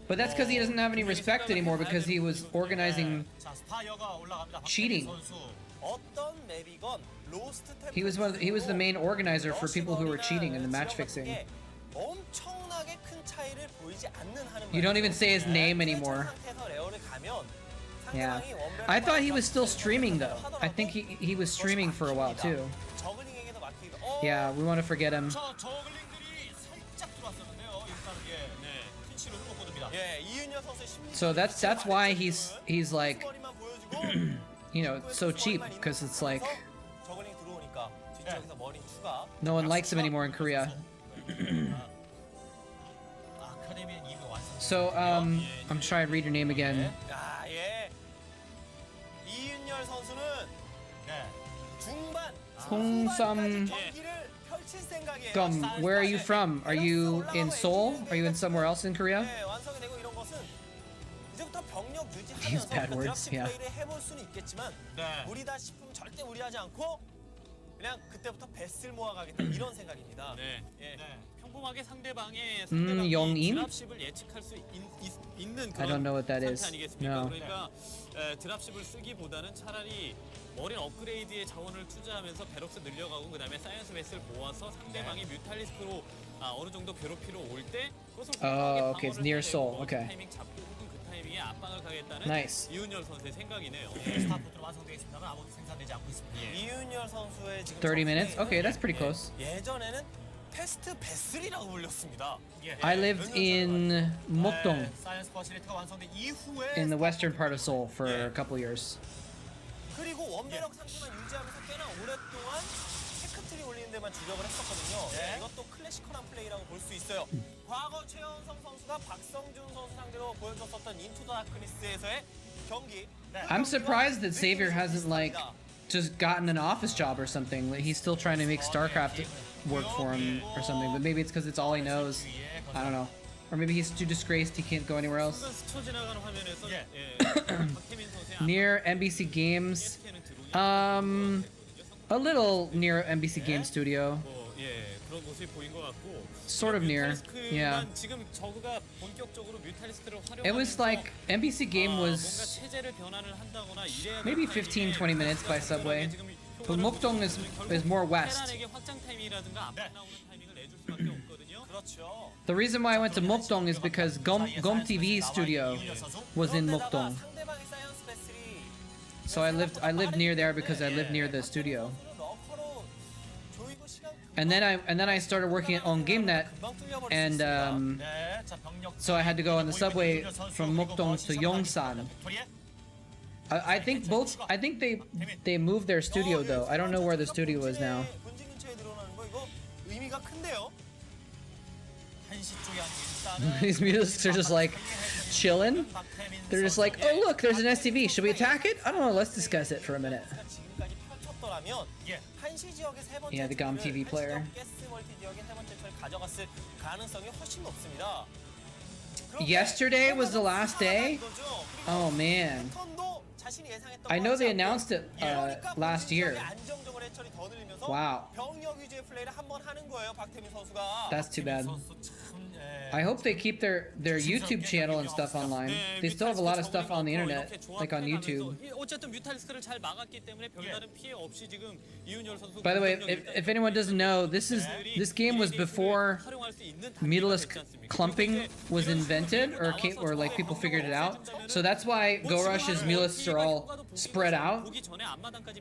But that's because he doesn't have any respect anymore because he was organizing 자, 스파이어가 올라갑니다. cheating. 선수. 어떤 맵이건 로스트 템플 He was the main organizer for people who were cheating in the match fixing. 엄청나게 큰 차이를 보이지 않는 하는 You don't even say his name anymore. 상태에서 레어를 가면 Yeah. 상대방이 원벨을 I thought he was 맞춰서 still streaming though. I 하더라도 think he was streaming for a while too. 저글링에게도 막히고 Yeah, we want to forget him. 저 저글링들이 살짝 들어왔었는데요. 일단은 네, 핀치를 못 거둡니다. 예, 이윤여 선수의 심리 So that's why he's like 머리만 보여주고 so cheap because it's like 저글링 들어오니까 뒤쪽에서 머리 추가. no one likes him anymore in Korea. 아카데미는 이미 완성. So I'm trying to read your name again. 아, 예. 이윤열 선수는 네. 중반 홍삼 경기를 펼칠 생각이에요. Gum, where are you from? Are you in Seoul? Are you in somewhere else in Korea? 네, 완성이 되고 이런 것은 이제부터 병력 These 유지하면서 bad words, 드랍십 yeah. 플레이를 해볼 수는 있겠지만 네. 무리다 싶으면 절대 무리하지 않고 그냥 그때부터 뱃을 모아가겠다 이런 생각입니다. 네. 예. 네. 평범하게 상대방이 영인? 드랍십을 예측할 수 있는 그런 I don't know what that is. 상태 아니겠습니까? No. 그러니까 드랍십을 쓰기보다는 차라리 어린 업그레이드에 자원을 투자하면서 베럭스 늘려가고 그다음에 사이언스 베스를 모아서 상대방이 뮤탈리스크로 어느 정도 괴롭히러 올 때 그것을 Oh, okay, it's near Seoul. Okay. 타이밍 잡고 혹은 그 타이밍에 압박을 가겠다는 Nice. 이윤열 선수의 생각이네요. 스타포트는 완성되어 있습니다만 아무도 생산되지 않고 있습니다. 이윤열 선수의 지금 30 minutes? 정수는 Okay, that's pretty close. 예전에는 패스트 베슬이라고 불렸습니다. I lived in Mokdong 네, 사이언스 퍼실리티가 완성된 이후에 in the western part of Seoul for a couple years. 그리고 원배럭 상태만 유지하면서 꽤나 오랫동안 테크트리 올리는 데만 주력을 했었거든요. 네. 이것도 클래시컬한 플레이라고 볼 수 있어요. 과거 최연성 선수가 박성준 선수 상대로 보여줬었던 인투 더 다크니스에서의 경기. I'm surprised that Savior hasn't like just gotten an office job or something. Like, he's still trying to make Starcraft work for him or something, but maybe it's because it's all he knows. I don't know. Or maybe he's too disgraced he can't go anywhere else. 순간 스쳐 지나가는 화면에서 예. 박태민 선수의 Near NBC Games. 스캔은 들어오지 A little near NBC Game Studio. 그런 모습이 보인 것 같고 Sort of near. Yeah. 지금 저그가 본격적으로 뮤탈리스크를 활용하면서 It was like NBC Game 뭔가 was 체제를 변환을 한다거나 이래야 maybe 될 15, 타이밍에 20 minutes by subway. 지금 But 효과를 Mokdong is more west. 테란에게 확장 타이밍이라든가 압박 나오는 타이밍을 내줄 수밖에 없거든요. 그렇죠. The reason why I went to Mokdong is because Gom TV studio was in Mokdong. 상대방의 사이언스 베슬이 So I lived near there because I lived near the studio. 러커로 조이고 시간 And then I started working on GameNet, 금방 뚫려버릴 수 and 있습니다. 네, 자, 병력 so I had to go on the subway from Mokdong to Yongsan. I think they moved their studio though. I don't know where the studio is now. 본진 근처에 늘어나는 거 이거 의미가 큰데요. 한시 쪽에 일단은 These musics are just like chilling. They're just like, oh look, there's an STV. Should we attack it? I don't know. Let's discuss it for a minute. 지금까지 펼쳤더라면 예. 한시 지역의 세 번째 Yeah, the GOM TV 한시 player. 지역 가스 멀티 지역의 세 번째 를 가져갔을 가능성이 훨씬 높습니다. Yesterday was the last day? Oh man. I know they announced it last year. Wow. That's too bad. I hope they keep their YouTube channel and stuff online. They still have a lot of stuff on the internet, like on YouTube. 어쨌든 뮤탈리스크를 잘 막았기 때문에 별다른 피해 없이 지금 이윤열 선수 By the way, if anyone doesn't know, this game was before Mutalisk clumping was invented, or like people figured it out. So that's why Go Rush's Mutalisks are all spread out.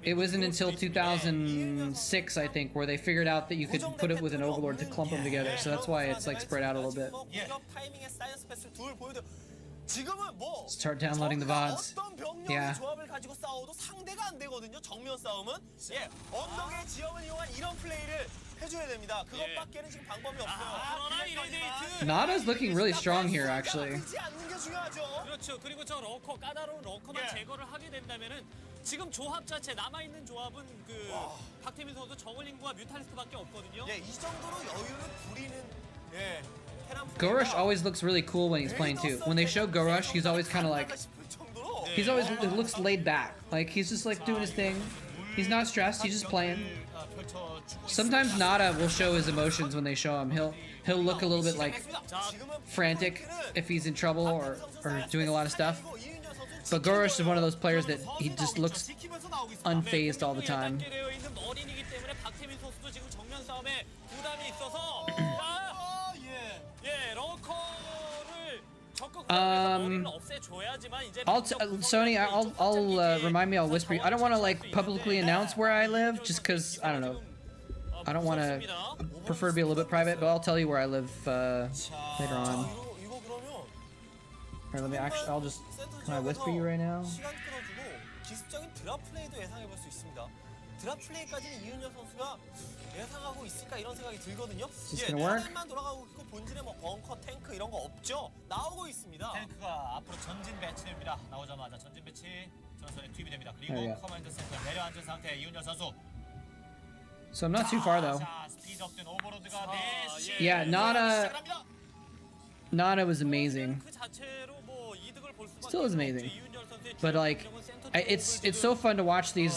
It wasn't until 2006, I think, where they figured out that you could put it with an Overlord to clump them together. So that's why it's like spread out a little bit. 지금은 뭐 Start downloading the 저그가 VODs. 어떤 병력의 Yeah. 조합을 가지고 싸워도 상대가 안 되거든요. 정면 싸움은. 예, 언덕의 지형을 이용한 이런 플레이를 해줘야 됩니다. 그것밖에는 지금 방법이 없어요. 그러나 이레데이트. Nada's looking really strong here, actually. 그지 않는 게 중요하죠. 그렇죠. 그리고 저 러커 까다로운 러커만 예. 제거를 하게 된다면은 지금 조합 자체 남아 있는 조합은 그 박태민 선수 저글링과 뮤탈리스크밖에 없거든요. 예, 이 정도로 여유를 부리는 예. 테란 Gorosh always looks really cool when he's playing too. When they show Gorosh, he's always kind of like, he's always, it looks laid back. Like he's just like doing his thing. He's not stressed, he's just playing. Sometimes Nada will show his emotions when they show him. He'll look a little bit like frantic if he's in trouble or doing a lot of stuff. But Gorosh is one of those players that he just looks unfazed all the time. Sony, I'll remind me. I'll whisper. I don't want to like publicly announce where I live, just because I don't know. I don't want to. Prefer to be a little bit private, but I'll tell you where I live later on. Alright, let me actually. I'll just. Can I whisper you right now? 시간 끌어주고 기습적인 드랍 플레이도 예상해볼 수 있습니다. 드랍 플레이까지는 이윤열 선수가 예상하고 있을까 이런 생각이 들거든요. Is this gonna work? 타겟만 돌아가고 있고 본진에 뭐 벙커, 탱크 이런 거 없죠. 나오고 있습니다. 탱크가 앞으로 전진 배치됩니다. 나오자마자 전진 배치 전선에 투입이 됩니다. 그리고 Oh, yeah. 커맨드 센터 내려앉은 상태 이윤열 선수. So I'm not too far though. 자, 스피드업된 오버로드가 Yeah, Nada. 시작합니다. Nada was amazing. 그 자체로 뭐 이득을 볼 수밖에 Still is amazing. 없죠. 이윤열 선수의 But like, it's so fun to watch these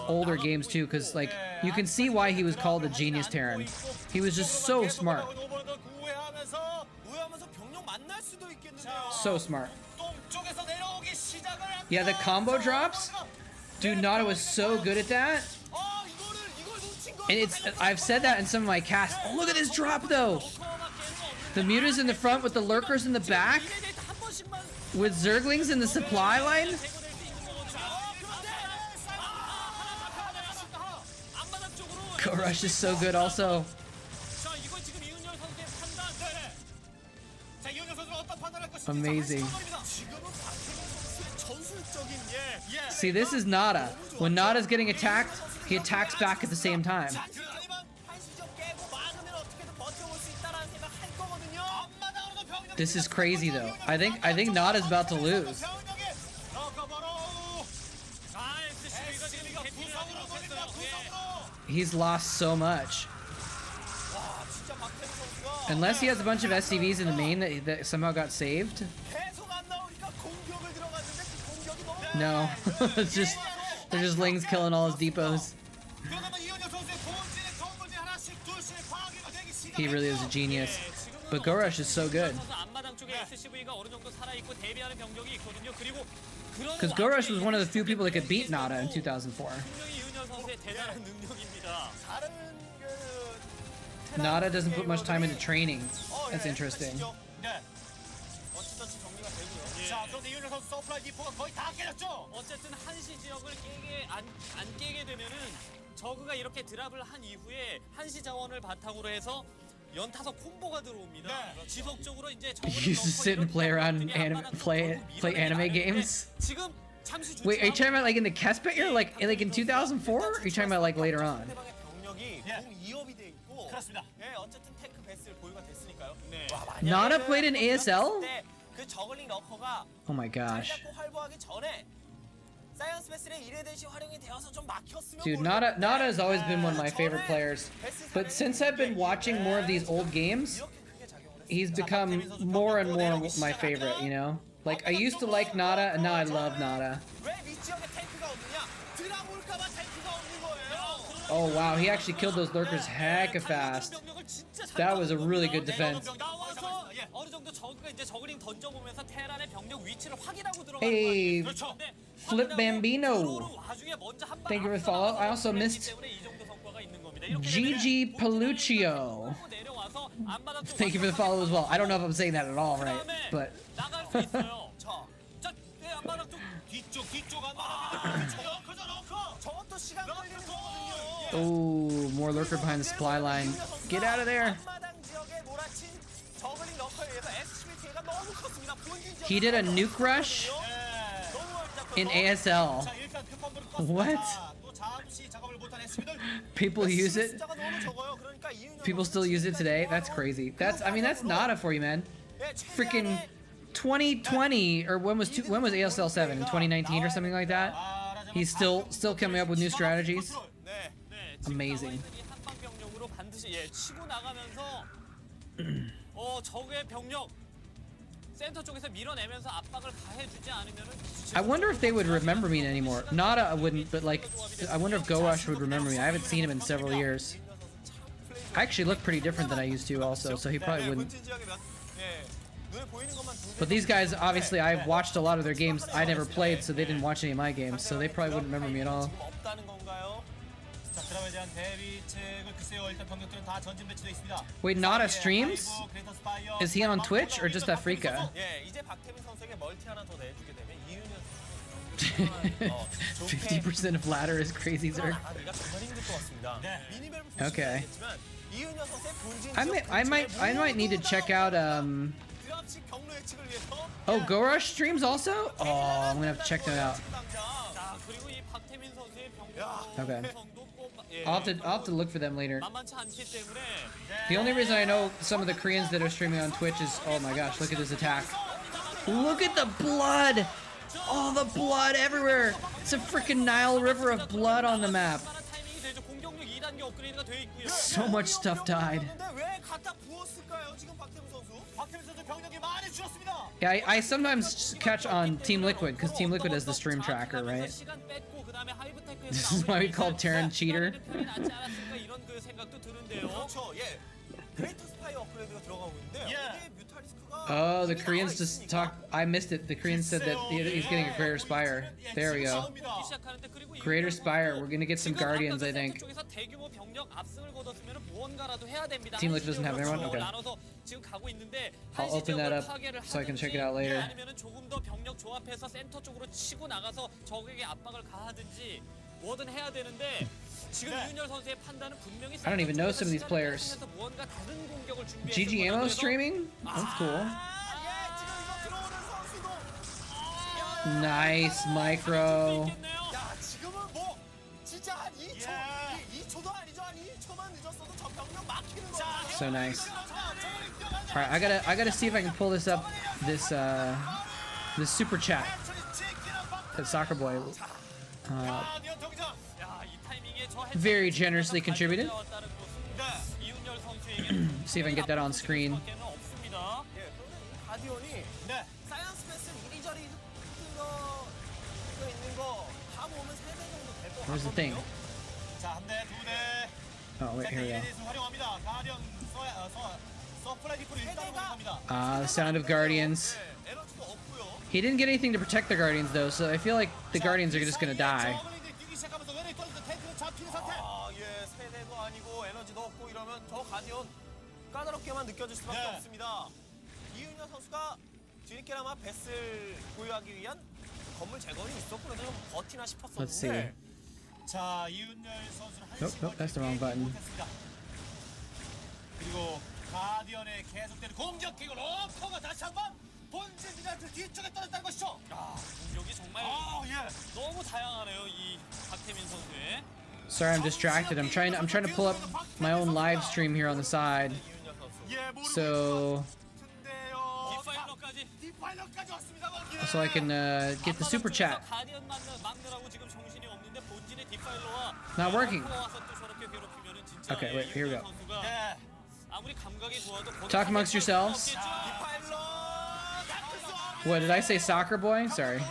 older games too, because like you can see why he was called the genius Terran. He was just so smart, 오버로드 구애하면서 우회하면서 병력 만날 수도 있겠는데요. so smart. 동쪽에서 내려오기 시작을 합니다. Yeah, the combo drops, dude. Nada was so good at that. 이걸 놓친 거. And it's I've said that in some of my casts. Oh, look at this drop though. The mutas in the front with the lurkers in the back, with Zerglings in the supply line. Gorosh is so good also. 자, 이건 지금 이윤열 선수의 판단. 네네. 자, 이윤열 선수가 어떤 판단을 할 것인지 Amazing. 지금은 박태민 선수의 전술적인 예. See, this is Nada. When Nada's getting attacked, he attacks back at the same time. 하지만 한시적 깨고 막으면 어떻게든 버텨볼 수 있다라는 생각 할 거거든요. 앞마당으로도 병력. This is crazy though. I think Nada's about to lose. He's lost so much. 와, 진짜 박태민 선수가 Unless he has a bunch of SCVs in the main that somehow got saved. 계속 안 나오니까 공격을 들어갔는데 그 공격이 너무 No, it's just they're just Lings killing all his depots. He really is a genius. But Gorosh is so good. Because Gorosh was one of the few people that could beat Nada in 2004. 다른 그 Nada doesn't put much time into training. That's interesting. 어찌저찌 정리가 되고요. 자, 그런데 이윤열 선수 서플라이 디포가 거의 다 깨졌죠. 어쨌든 한시 지역을 안 깨게 되면은 저그가 이렇게 드랍을 한 이후에 한시 자원을 바탕으로 해서 연타석 콤보가 들어옵니다. 지속적으로 이제 You used to sit and play around play anime games. 지금 잠시 Wait, are you talking about like in the Kespit year, like in 2004? Or are you talking about like later on? 상대방의 병력이 공 2업이 돼 있고 그렇습니다. 예, 어쨌든 탱크 베스를 보유가 됐으니까요. 네. 와, 만약에 Nada played in ASL? 그 저글링 러커가 Oh my 잘 gosh. 잡고 활보하기 전에 사이언스 베스의 1회 대시 활용이 되어서 좀 막혔으면 Dude, 모르겠는데 Nada has always been one of my favorite players. But since I've been watching more of these old games, 이렇게 크게 작용을 했어요. he's become more and more my favorite, you know? Like, I used to like Nada, and now I love Nada. 왜 밑지역에 탱크가 없느냐? 드랍 올까봐 탱크가 없는 거예요. Oh wow, he actually killed those lurkers hecka fast. That was a really good defense. 나와서 어느 정도 저그가 이제 저그링 던져보면서 테란의 병력 위치를 확인하고 들어가는 Hey, 거예요. 그렇죠. 근데 Flip Bambino. 와중에 먼저 한 Thank you for the 발 follow. I 앞서가서 also missed 때문에 이 정도 성과가 있는 겁니다. 이렇게 Gigi 되면은 Paluccio. 내려와서 앞마당 쪽 Thank you for the follow as well. I don't know if I'm saying that at all right, but 나갈 수 있어요. 자, 네, 앞마당 쪽 뒤쪽 앞마당 러커. 저것도 시간 걸리는 거거든요. oh, more lurker behind the supply line. Get out of there. 앞마당 지역에 몰아친 저글링 러커에 의해서 SCVT가 너무 컸습니다. He did a nuke rush in ASL. 자, 일단 급한불을 껐습니다. What? 또 잠시 작업을 못한 SCB들. People use it. 숫자가 너무 적어요. 그러니까 이윤열 People still use it today. That's crazy. I mean, that's Nada for you, man. Freaking 2020 or when was ASL 7? In 2019 or something like that. He's still coming up with new strategies. 네. Amazing. 한방 병력으로 반드시 치고 나가면서 적의 병력 센터 쪽에서 밀어내면서 압박을 가해주지 않으면은 I wonder if they would remember me anymore. Nada wouldn't, but like, I wonder if Gorush would remember me. I haven't seen him in several years. I actually look pretty different than I used to also, so he probably wouldn't. But these guys, obviously, I've watched a lot of their games. I never played, so they didn't watch any of my games, so they probably wouldn't remember me at all. 없다는 건가요? 자, 드랍에 대한 대비책을 글쎄요. 일단 병력들은 다 전진 배치돼 있습니다. Wait, Nada streams? Is he on Twitch or just Africa? 예, 이제 박태민 선수에게 멀티 하나 더 내주게 되면 이윤열 선수 50% of ladder is crazy, sir. 네가 정말 힘들 것 같습니다. 미니맵을 Okay. 보시면 이윤열 선수의 본진 I might need to check out 드랍식 경로 예측을 위해서 Oh, Gorush streams also? Oh, I'm gonna have to check that out. 자 그리고 이 박태민 선수의 Okay. 병력도 I'll have to look for them later. 만만치 않기 때문에 The only reason I know some of the Koreans that are streaming on Twitch is, oh my gosh, look at this attack. Look at the blood! Oh, the blood everywhere! It's a freaking Nile River of blood on the map. 타이밍이 되죠. 공격력 2단계 업그레이드가 돼 있고요. So much stuff died. 근데 왜 갖다 부었을까요? 지금 박태민 선수? 박태민 선수 병력이 많이 줄었습니다. Yeah, I sometimes catch on Team Liquid, because Team Liquid has the stream tracker, right? 시간 뺐고 그다음에 하이브테크에서 This is why we call Terran cheater. 낫지 않았을까 이런 그 생각도 드는데요. 그렇죠. 예. 그레이터 스파이어 업그레이드가 들어가고 있는데 여기에 뮤탈리스크가 Oh, the Koreans just talked. I missed it. The Koreans said that he's getting a Greater Spire. There we go. 시작하는데 그리고 이 Greater Spire. We're gonna get some 지금 Guardians, I 아까 그 think. 쪽에서 대규모 병력 압승을 거뒀으면 무언가라도 해야 됩니다. Team Liquid doesn't have everyone? Okay. 나눠서 지금 가고 있는데 I'll open that up 파괴를 so I can check it 하든지, out later. 아니면은 조금 더 병력 조합해서 센터 쪽으로 치고 나가서 적에게 압박을 가하든지 뭐든 해야 되는데 지금 이윤열 선수의 판단은 분명히 I don't even know some of these players. 무언가 다른 공격을 준비해서 GG Ammo streaming? That's cool. 예, 지금 이거 들어오는 선수도 Nice micro. 야, 지금은 뭐 진짜 한 2초, 2초도 아니죠. 한 2초만 늦었어도 저 병력 막히는 거. So nice. All right, I gotta see if I can pull this up. This super chat that Soccer Boy very generously contributed. See if I can get that on screen. 가디언이 사이언스 패스 이리저리 있는 거 다 모으면 3대 정도 될 것 같아요. Where's the thing? 자, 한 대, 두 대. Oh wait, here we go. 활용합니다. 가디언 서프라이 디프를 일단 활용합니다. The sound of Guardians. 에너지도 없고요. He didn't get anything to protect the Guardians though, so I feel like the Guardians are just gonna die. 아, 예, 세대도 아니고 에너지도 없고 이러면 저 가디언 까다롭게만 느껴질 수밖에 없습니다. 이윤열 선수가 뒤늦게나마 베스를 보유하기 위한 건물 제거는 있었고 그래서 좀 버티나 싶었었는데. Let's see. 자, 이윤열 선수는 Nope, that's the wrong button. 그리고 가디언의 계속되는 공격기고 로커가 다시 한번 본진 미나트 뒤쪽에 떨어졌다는 것이죠. 공격이 정말 너무 다양하네요. 이 박태민 선수의. Sorry, I'm distracted. I'm trying to pull up my own live stream here on the side. So 디파일러까지 왔습니다. I can get the super chat. 가디언 막느라고 지금 정신이 없는데 본진의 디파일러와 Not working. 와서 또 저렇게 괴롭히면은 진짜 Okay, wait, here we go. 선수가 아무리 감각이 좋아도 Talk amongst yourselves. What did I say, Soccer Boy? Sorry.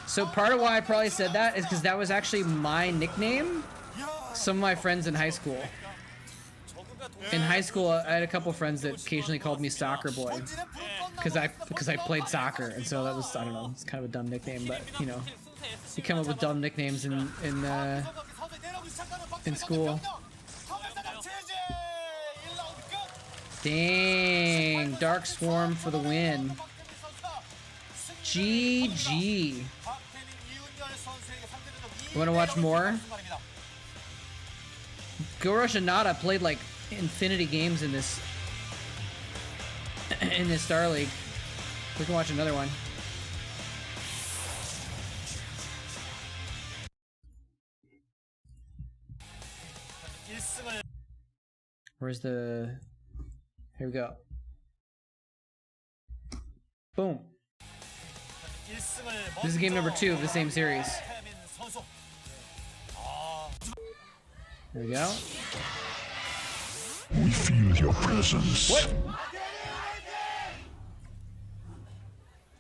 So part of why I probably said that is because that was actually my nickname. Some of my friends in high school. In high school, I had a couple friends that occasionally called me Soccer Boy because I played soccer, and so that was, I don't know, it's kind of a dumb nickname, but you know, you come up with dumb nicknames in school. Dang, Dark Swarm for the win. GG. You want to watch more? Gorush and Nada played like infinity games in this in this Star League. We can watch another one. Where's the... Here we go. Boom. This is game number 2 of the same series. There we go. We feel your presence. What?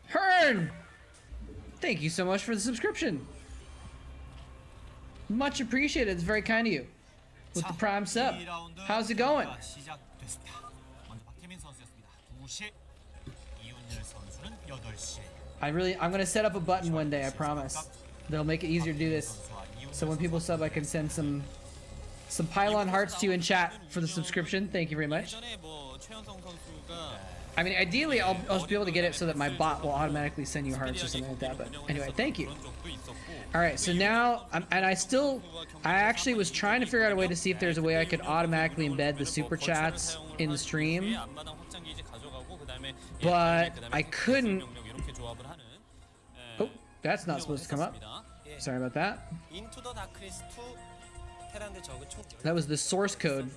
Hearn! Thank you so much for the subscription. Much appreciated. It's very kind of you. With the prime sub. How's it going? I'm gonna set up a button one day, I promise. That'll make it easier to do this. So when people sub, I can send some pylon hearts to you in chat for the subscription. Thank you very much. I mean, ideally, I'll be able to get it so that my bot will automatically send you hearts or something like that. But anyway, thank you. All right, so now, I actually was trying to figure out a way to see if there's a way I could automatically embed the super chats in the stream, but I couldn't. Oh, that's not supposed to come up. Sorry about that. That was the source code.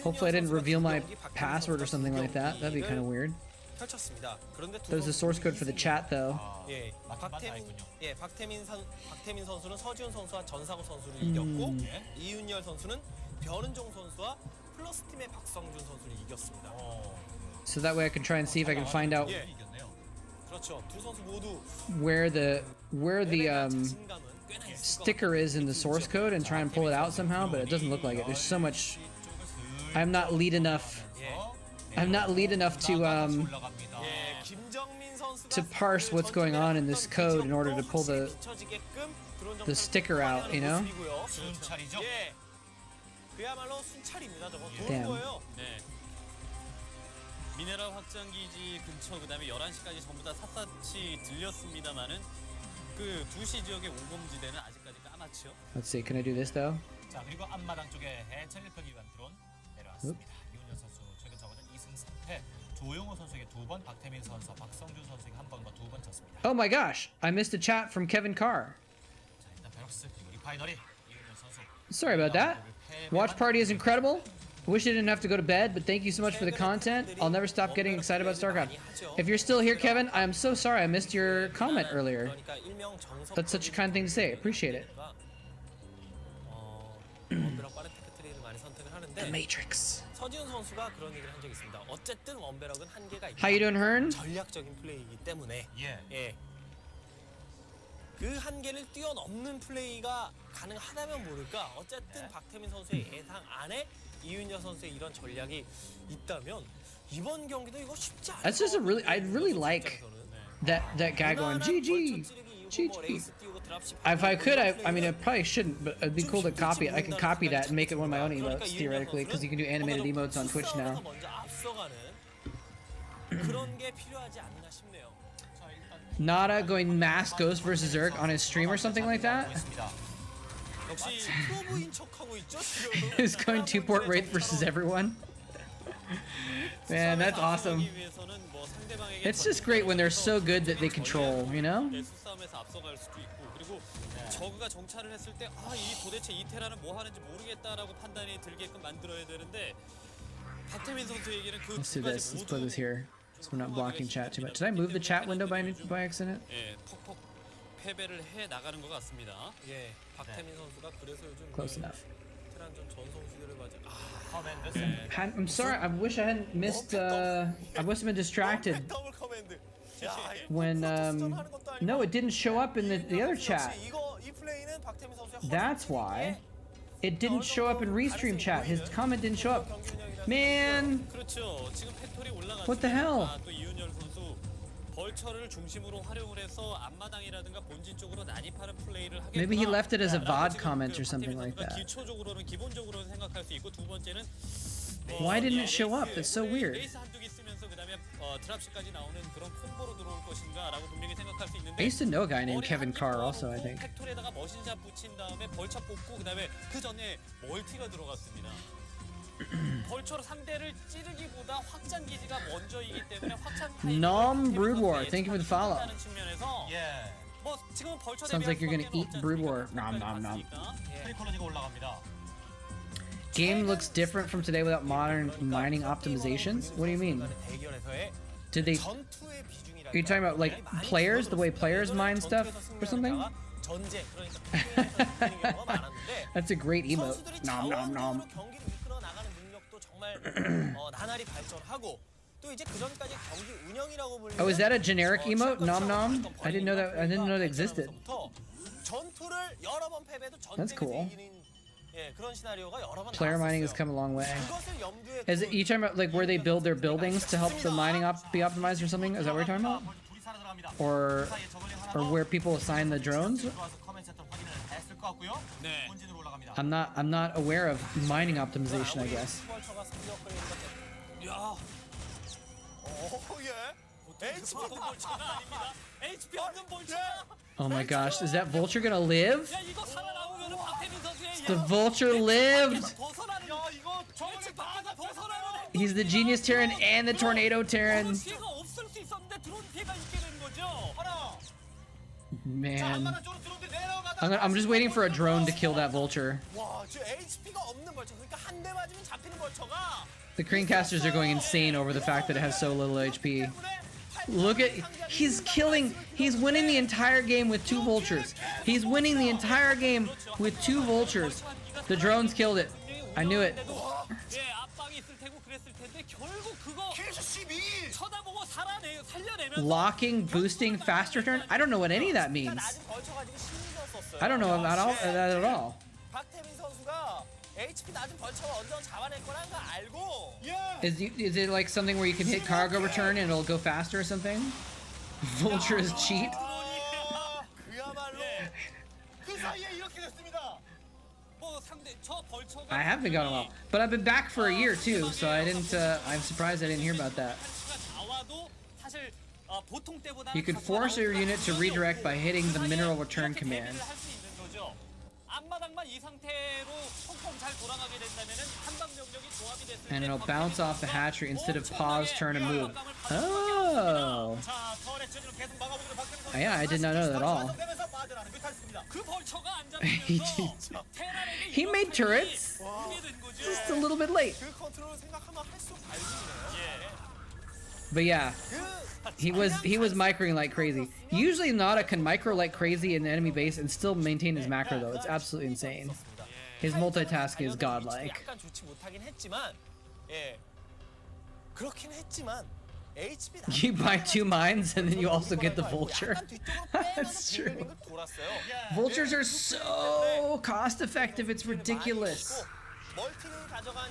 Hopefully I didn't reveal my password or something like that. That'd be kind of weird. That was the source code for the chat, though. 박태민 선수는 서지훈 선수와 전상우 선수를 이겼고 이윤열 선수는 변은종 선수와 플러스 팀의 박성준 선수를 이겼습니다. So that way I can try and see if I can find out 그렇죠. 두 선수 모두 where the sticker is in the source code and try and pull it out somehow, but it doesn't look like it. There's so much. I'm not lead enough to parse what's going on in this code in order to pull the sticker out, you know? Damn. 미네랄 확장 기지 근처 그다음에 11시까지 전부 다 샅샅이 들렸습니다만은 그 2시 지역의 오범지대는 아직까지 까맣죠. Let's see. Can I do this though? 자, 그리고 앞마당 쪽에 해처리를 펴기 위한 드론 내려왔습니다. 이훈열 선수 최근 적어준 2승 3패. 조용호 선수에게 2번, 박태민 선수, 박성준 선수에게 1번과 2번 졌습니다. Oh my gosh! I missed a chat from Kevin Carr. 자, 일단 베럭스 그리고 리파이너리 이훈열 선수. Sorry about that. Watch party is incredible. I wish I didn't have to go to bed, but thank you so much for the content. I'll never stop getting excited about Starcraft. If you're still here, Kevin, I'm so sorry I missed your comment earlier. That's such a kind thing to say. Appreciate it. The Matrix. How you doing, Hearn? 전략적인 플레이이기 때문에 그 한계를 뛰어넘는 플레이가 가능하다면 모를까. 어쨌든 박태민 선수의 예상 안에 이윤여 선수의 이런 전략이 있다면 이번 경기도 이거 쉽지 않아요. That's just a really, I really like that guy going GG, GG. If I could, I mean, I probably shouldn't, but it'd be cool to copy it. I can copy that and make it one of my own emotes theoretically, because you can do animated emotes on Twitch now. 그런 게 필요하지 않나 싶네요. Nada going mass Ghost versus Zerg on his stream or something like that. He's going 2-port Wraith versus everyone. Man, that's awesome. It's just great when they're so good that they control, you know? 저그가 정찰을 했을 때 이 도대체 이 테라는 뭐 하는지 모르겠다라고 판단이 들게끔 만들어야 되는데 박태민 선수에게는 그 Let's do this. Let's put this here, so we're not blocking chat too much. Did I move the chat window by accident? 예, 퍽퍽 패배를 해 나가는 것 같습니다. 예, 박태민 선수가 그래서 요즘 Close enough. 테란전 전성수들을 맞아. I'm sorry. I wish I hadn't missed. I must have been distracted 더블 커맨드. when. No, it didn't show up in the other chat. 이 플레이는 박태민 선수의 That's why. It didn't show up in Restream chat. His comment didn't show up. Man. 그렇죠. 지금 팩토리 올라갔습니다. What the hell? 또 이윤열 선수 벌처를 중심으로 활용을 해서 앞마당이라든가 본진 쪽으로 난입하는 플레이를 하겠구나. Maybe he left it as a VOD comment or something like that. 기초적으로는 기본적으로는 생각할 수 있고 두 번째는 Why didn't it show up? That's so weird. 베이스 한두 개 쓰면서 그다음에 드랍시까지 나오는 그런 콤보로 들어올 것인가라고 분명히 생각할 수 있는데. I used to know a guy named Kevin Carr also, I think. 팩토리에다가 머신샷 붙인 다음에 벌처 뽑고 그다음에 그 전에 멀티가 들어갔습니다. 벌처로 상대를 찌르기보다 확장 기지가 먼저이기 때문에 확장 Nom Brood War, thank you for the follow. 측면에서 예. 뭐 지금은 벌처 Sounds like you're gonna 대비할 eat 수밖에 Brood 없지 War. 않습니까? Nom nom nom. 트리콜로니가 올라갑니다. Game looks different from today without modern mining optimizations. What do you mean? 대결에서의 Did they? 전투의 비중이랄까. Are you talking about like players, the way players mine stuff or something? 전쟁 그러니까 비행에서 경우가 많았는데 That's a great emote. 선수들이 Nom nom nom. 자원적으로 경기를 이끌어 나가는 능력도 정말 나날이 발전하고 또 이제 그 전까지 경기 운영이라고 불리는 Oh, is that a generic emote? Nom nom. I didn't know that. I didn't know that existed. 전투를 여러 번 패배도 That's cool. 전쟁에서 이기는 예, 그런 시나리오가 여러 번 Player mining has 나왔었어요. come a long way. 그것을 염두에 Is it you talking about like where they build their buildings to help the mining be optimized or something? Is that what you're talking about? 둘이 살아 들어갑니다. Or 사이에 저글링 하나 where people assign the drones? 들어와서 커맨 센터 확인을 했을 것 같고요. 네. 본진으로 올라갑니다. I'm not aware of mining optimization, I guess. 벌처가 스피드 업그레이드가 됐- 야, 예. 보통 벌처가 아닙니다. HP 없는 벌처가. Oh my gosh, is that vulture gonna live? 야, 이거 살아나오면은 박태민 선수의 The vulture lived. 벗어나는 이거 저글링 밖에서 벗어나는 He's the genius Terran and the tornado Terran. 피해가 없을 수 있었는데 드론 피해가 있게 된 거죠. 하나. Man, 앞마당 쪽으로 들어오는데 내려가다. I'm just waiting for a drone to kill that vulture. 와, 저 HP가 없는 벌처. 그러니까 한 대 맞으면 잡히는 벌처가 The Creamcasters are going insane over the fact that it has so little HP. Look at, he's winning the entire game with 2 vultures. He's winning the entire game with 2 vultures. The drones killed it. I knew it. 예, 압박이 있을 테고 그랬을 텐데 결국 그거 쳐다보고 살려내면서 Locking, boosting, fast return? I don't know what any of that means. 낮은 벌처 가지고 심리전 썼어요. I don't know that at all. 박태민 선수가 HP 낮은 벌처가 언제 잡아낼 거라는 거 알고 Is it like something where you can hit cargo return and it'll go faster or something? Vulture is cheat? 그야말로 그 사이에 이렇게 됐습니다. 뭐 상대 저 벌처가 I have been going well, but I've been back for a year too, so I didn't. I'm surprised I didn't hear about that. 나와도 사실 보통 때보다 You could force your unit to redirect by hitting the mineral return command. 할수 있는 거죠. 앞마당만 이 상태로 펑펑 잘 돌아가게 된다면은 한방 병력이 조합이 됐을 때 And it'll bounce off the hatchery instead of pause, turn, and move. Oh. 자, 터렛 쪽으로 계속 막아보는 박태민 선수. Yeah, I did not know that at all. 되면서 빠져나가는 뮤탈스입니다. 그 벌처가 안 He 잡히면서 테란에게 he made turrets. 이게 된 거죠. Just a little bit late. 그 컨트롤 생각하면 할수 발전이네요. But yeah, he was microing like crazy. Usually Nada can micro like crazy in the enemy base and still maintain his macro though. It's absolutely insane. His multitasking is godlike. 약간 좋지 못하긴 했지만 예. 그렇긴 했지만 HP You buy 2 mines and then you also get the vulture. 약간 뒤쪽으로 That's 빼면서 true. 빙글빙글 돌았어요. Vultures are so cost effective. It's ridiculous. 멀티는 가져간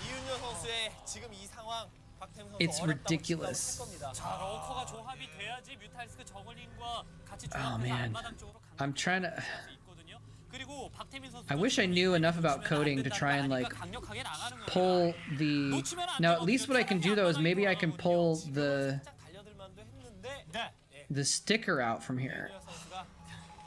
이윤여 선수의 지금 이 상황 박태민 선수 It's 어렵다고 ridiculous. 생각할 겁니다. 자, 러커가 조합이 돼야지 뮤탈스크 저글링과 같이 Oh, 조합해서 man. 앞마당 쪽으로 I'm trying to. 있거든요. 그리고 박태민 선수 I wish I knew enough about coding to try and like 강력하게 나가는 거예요. pull the. Now at least what I can do though is maybe I can pull the 살짝 달려들 만도 했는데 네. the sticker out from here. 이윤여 선수가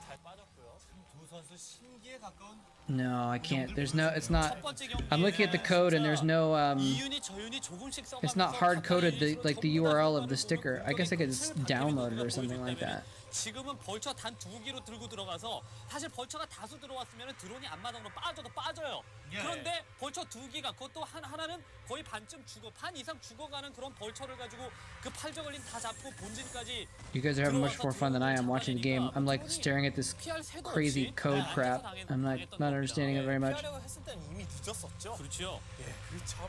잘 빠졌고요. 두 선수 신기에 가까운 No, I can't. There's no. It's not. 첫 번째 경기에 I'm looking at the code and there's no. 이 유닛 저 유닛 조금씩 It's not hard coded like the URL of the sticker. I guess I could just download it or something like that. 지금은 벌처 단 2기로 들고 들어가서 사실 벌처가 다수 들어왔으면 드론이 앞마당으로 빠져도 빠져요. 예. 그런데 벌처 2기가 그것도 하나는 거의 반쯤 반 이상 죽어가는 그런 벌처를 가지고 그 팔저글린 다 잡고 본진까지 You guys are having much more fun than I am watching the game. I'm like staring at this 피할 새도 crazy 없이 code crap. 당했던 I'm like not understanding it very much. 피하려고 했을 때는 이미 늦었었죠. 그렇죠. 예, 그 참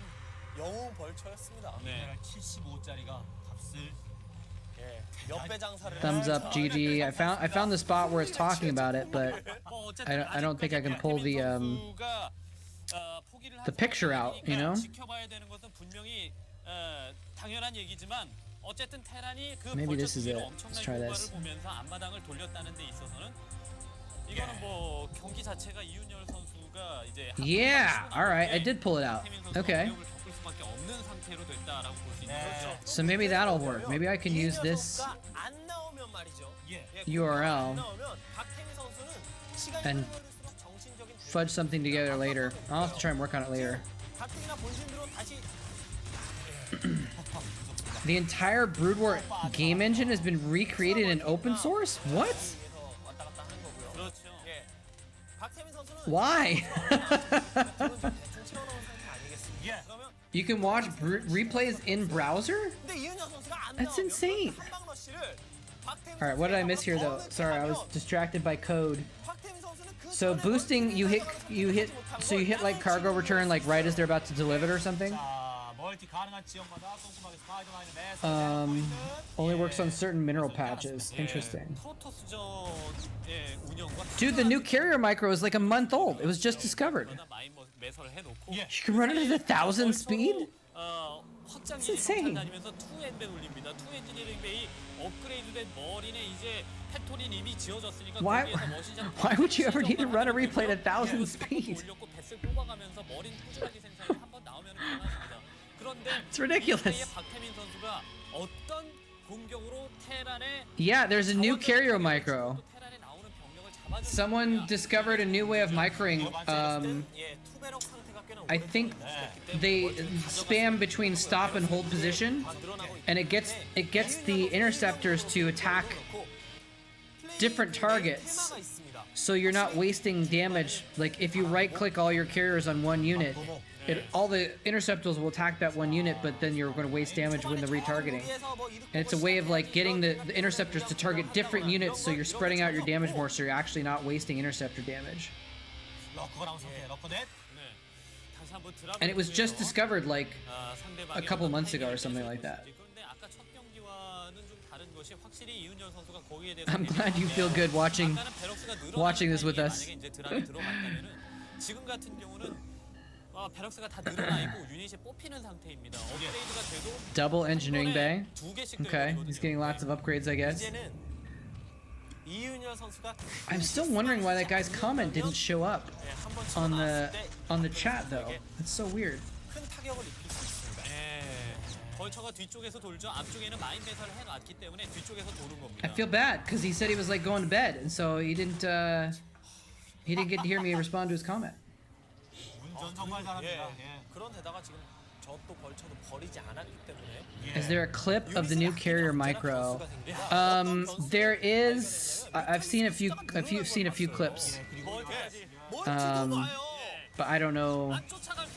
영웅 벌처였습니다. 네. 75짜리가 값을 예, 몇 배 장사를 Thumbs up, GG. I found the spot where it's talking about it, but 뭐 어쨌든 I don't think I can pull the 선수가, 포기를 the picture out, you know? 지켜봐야 되는 것은 분명히 당연한 얘기지만 어쨌든 테란이 그 Maybe 벌처 this is 두기로 it. 엄청난 Let's try 효과를 this. 보면서 앞마당을 돌렸다는 데 있어서는 이거는 뭐 경기 자체가 이윤열 선수가 이제 Yeah. All right, I did pull it out. Okay. 겪을 수밖에 없는 상태로 됐다라고 볼 수 있는 거죠. So maybe that'll work. Maybe I can use this 안 나오면 말이죠. 예, URL 안 나오면 박태민 선수는 시간이 and 흐를수록 정신적인 fudge something together later. I'll have to try and work on it later. 가뜩이나 본진으로 다시 The entire Brood War game engine has been recreated in open source? What? 왔다 갔다 하는 거고요. 그렇죠. 예. 박태민 선수는 Why? 대충 채워놓은 상태 아니겠습니까? 그러면 You can watch replays in browser? 근데 이은혁 선수가 안 That's 나오면 insane. 한방 러쉬를 박태민 Alright, what did I 선수가 miss here though? 한번 Sorry, I was 더욱 distracted by code. 박태민 선수는 그 So 전에 boosting, you hit, 멀티를 so you hit like cargo return like right as they're about to deliver it or something? 자, 멀티 가능한 지역마다 꼼꼼하게 스파이더 라인을 매서 Only works on certain mineral patches. Interesting. 프로토스전의 운영과 Dude, the new carrier micro is like a month old. It was just discovered. 마인 매설을 해놓고 You can run it at 1,000 speed? 확장 It's insane. 다니면서 투 엔벤 올립니다. 투 엔지니어링 베이 업그레이드된 머리는 이제 팩토리 이미 지어졌으니까 Why- 거기에서 머신샷 why would you ever need to run a replay at 1,000 예, speed? 올렸고 뱃을 뽑아가면서 머리는 꾸준하게 생산이 한번 나오면 가능합니다. 그런데 It's ridiculous. 이 박태민 선수가 어떤 공격으로 테란의 Yeah, there's a new carrier micro. 또 테란에 나오는 병력을 잡아주는 Someone 겁니다. discovered a new way of microing. 예, 투베럭 상태가 꽤나 I think they spam between stop and hold position, and it gets the interceptors to attack different targets, so you're not wasting damage. Like if you right click all your carriers on one unit, all the interceptors will attack that one unit, but then you're going to waste damage when the retargeting. And it's a way of like getting the interceptors to target different units, so you're spreading out your damage more, so you're actually not wasting interceptor damage. 러커가 나온 상태. 러커 넷. 다시 한번 드랍을 And it was just 통해서, discovered like 상대방의 a couple 어떤 months ago or 패기를 something 깰 like that. 수 있을지. 그런데 아까 첫 경기와는 좀 다른 것이 확실히 이윤열 선수가 거기에 대해서 I'm glad you feel good watching 아까는 베럭스가 늘어나는 watching this with 타이밍에 us. 만약에 이제 드랍이 들어간다면은 지금 같은 경우는 베럭스가 다 늘어나 있고 유닛이 뽑히는 상태입니다. 업그레이드가 돼도 Double engineering bay. 두 개씩 Okay, 들어오거든요. he's getting lots of upgrades, I guess. 이제는 이윤열 선수가 I'm still wondering why that guy's comment didn't show up on the chat though. It's so weird. 큰 타격을 입힐 수 있습니다. 벌처가 뒤쪽에서 돌죠. 앞쪽에는 마인 매설을 해놨기 때문에 뒤쪽에서 도는 겁니다. I feel bad because he said he was like going to bed, and so he didn't get to hear me respond to his comment. 운전 정말 잘합니다. 예. 그런 데다가 지금 저또 벌쳐도 버리지 않았기 때문에 Is there a clip of the new carrier micro? There is. I've seen a few clips, 벌처까지 but I don't know.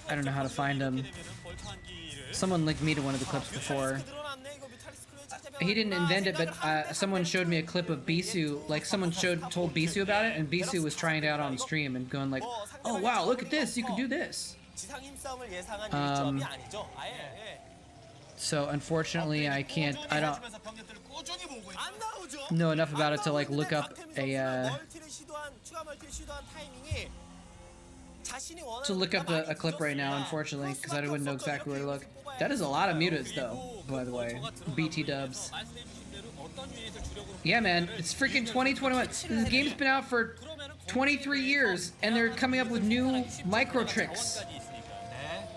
I don't know how to find them. 벌처 한 기를 Someone linked me to one of the clips before. 드러났네. 이거 뮤탈리스 크루의 찾아병. He didn't invent it, but someone showed me a clip of Bisu. Like someone told Bisu about it, and Bisu was trying it out on stream and going like, "Oh wow, look at this! You can do this." 지상 힘싸움을 예상한 일점이 아니죠. 아예. 예. So unfortunately, I can't. I don't 해주면서 병력들을 꾸준히 모으고 있어요. 안 나오죠. know enough about it to like look up a 멀티를 시도한 추가 멀티를 시도한 타이밍이 자신이 원하는 to look up a clip right now. Unfortunately, because I wouldn't know exactly where to look. That is a lot of mutas though. By the way, BT dubs. 말씀해주신 대로 어떤 유닛을 주력으로 Yeah, man, it's freaking 2021. This game's been out for 23 years, and they're coming up with new micro tricks.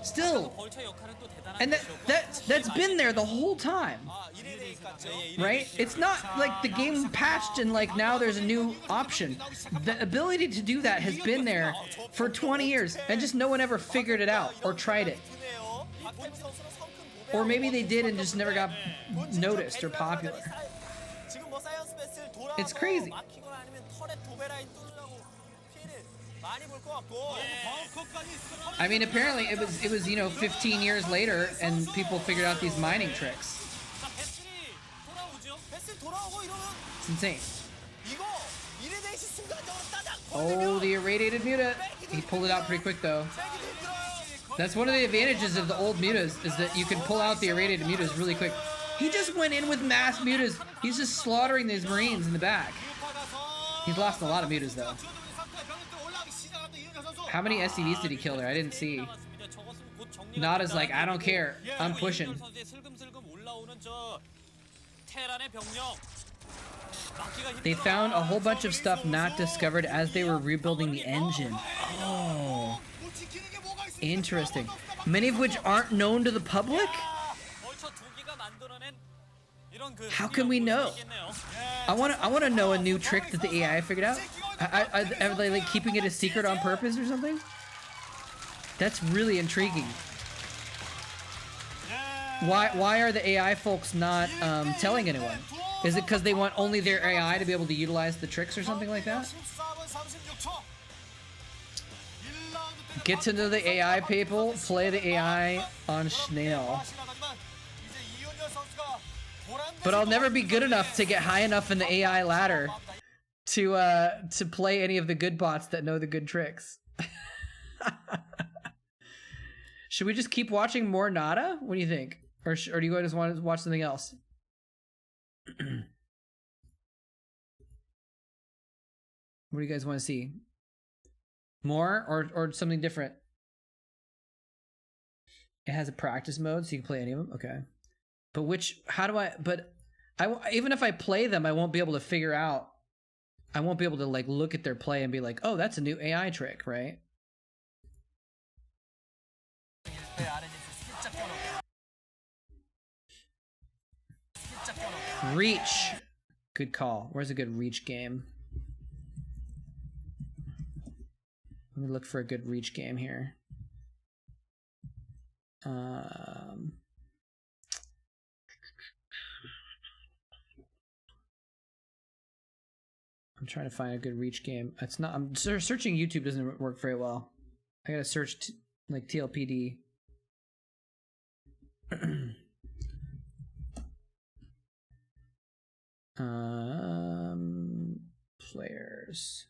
Still, 벌처 역할은 또 대단한 and that's been there the whole time, 아, 이래레이 같죠. right? It's not like the game patched and like now there's a new option. The ability to do that has been there for 20 years, and just no one ever figured it out or tried it. 드네요. 박태민 선수는 성큰 도배. Or maybe they did and just never got noticed or popular. 지금 뭐 사이언스 베스를 돌아서 It's crazy. 막히거나 아니면 털에 도배라인 뚫으려고 피해를 많이 볼 것 같고. I mean, apparently it was 15 years later, and people figured out these mining tricks. 자, 베슬이 돌아오죠. 베스 돌아오고 이러면 It's insane. 이거 이래레이 순간적으로 따닥 Oh, the irradiated muta. He pulled it out pretty quick though. That's one of the advantages of the old mutas, is that you can pull out the irradiated mutas really quick. He just went in with mass mutas. He's just slaughtering these marines in the back. He's lost a lot of mutas though. How many SCVs did he kill there? I didn't see. Not as like, I don't care, I'm pushing. 슬금슬금 올라오는 저 테란의 병력. They found a whole bunch of stuff not discovered as they were rebuilding the engine. Oh, interesting. Many of which aren't known to the public? 벌처 두 기가 만들어낸 이런 그 How can we know? I want to know a new trick that the AI figured out. Are they like keeping it a secret on purpose or something? That's really intriguing. Why are the AI folks not telling anyone? Is it because they want only their AI to be able to utilize the tricks or something like that? Get to know the AI people, play the AI on Schnell. But I'll never be good enough to get high enough in the AI ladder to play any of the good bots that know the good tricks. Should we just keep watching more Nada? What do you think? Or do you guys want to watch something else? What do you guys want to see? More or something different? It has a practice mode, so you can play any of them. Okay, but even if I play them, I won't be able to figure out. I won't be able to like look at their play and be like, oh, that's a new AI trick, right? Reach. Good call. Where's a good Reach game? Let me look for a good Reach game here. I'm trying to find a good Reach game. It's not. I'm searching YouTube doesn't work very well. I gotta search like TLPD. Players.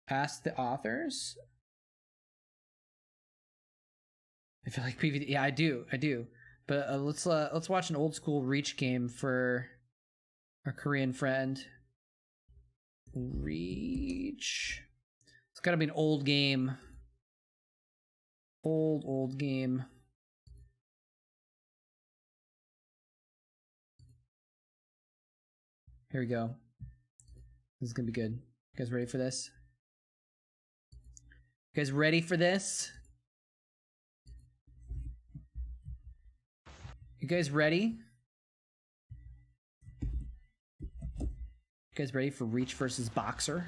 Ask the authors. I feel like PvP. Yeah, I do. But let's watch an old school Reach game for our Korean friend. Reach. It's gotta be an old game. Old game. Here we go. This is gonna be good. You guys ready for this? You guys ready for this? You guys ready? You guys ready for Reach versus Boxer?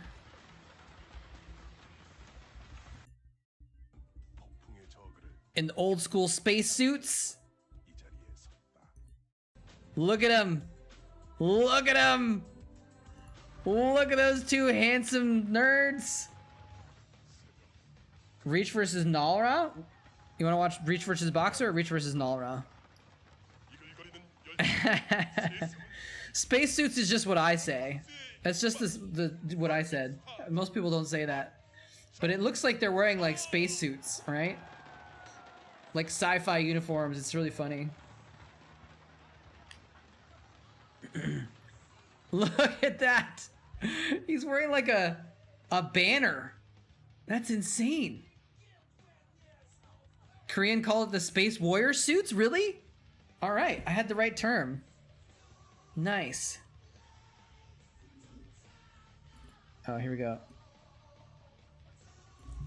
In the old school spacesuits? Look at him! Look at him! Look at those two handsome nerds! Reach versus Nalra? You wanna watch Reach versus Boxer or Reach versus Nalra? Spacesuits is just what I say. That's just what I said. Most people don't say that. But it looks like they're wearing like spacesuits, right? Like sci-fi uniforms. It's really funny. Look at that. He's wearing like a banner. That's insane. Korean call it the Space Warrior suits? Really? All right, I had the right term. Nice. Oh, here we go.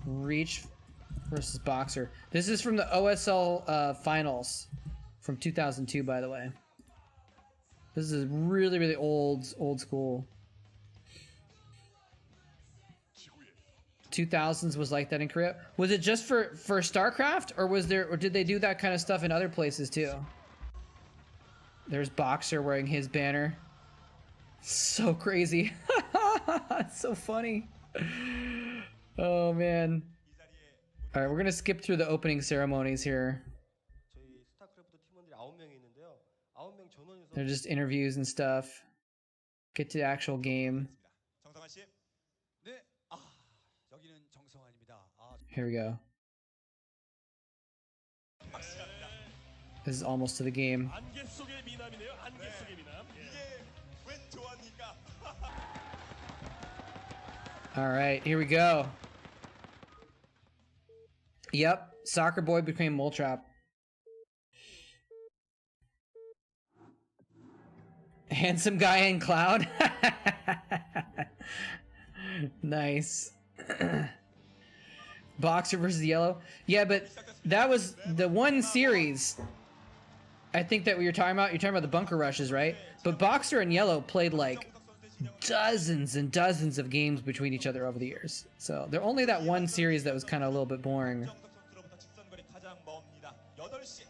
Reach versus Boxer. This is from the OSL finals from 2002, by the way. This is really, really old school. 2000s was like that in Korea. Was it just for Starcraft, or did they do that kind of stuff in other places too? There's Boxer wearing his banner. So crazy. It's so funny. Oh man. All right, we're gonna skip through the opening ceremonies here. They're just interviews and stuff. Get to the actual game. Here we go. This is almost to the game. All right, here we go. Yep, Soccer Boy became Moletrap. Handsome guy in Cloud. Nice. Boxer versus Yellow. Yeah, but that was the one series I think that we were talking about. You're talking about the bunker rushes, right? But Boxer and Yellow played like dozens and dozens of games between each other over the years. So they're only that one series that was kind of a little bit boring. 정석선수로부터 직선거리 가장 멉니다. 8시.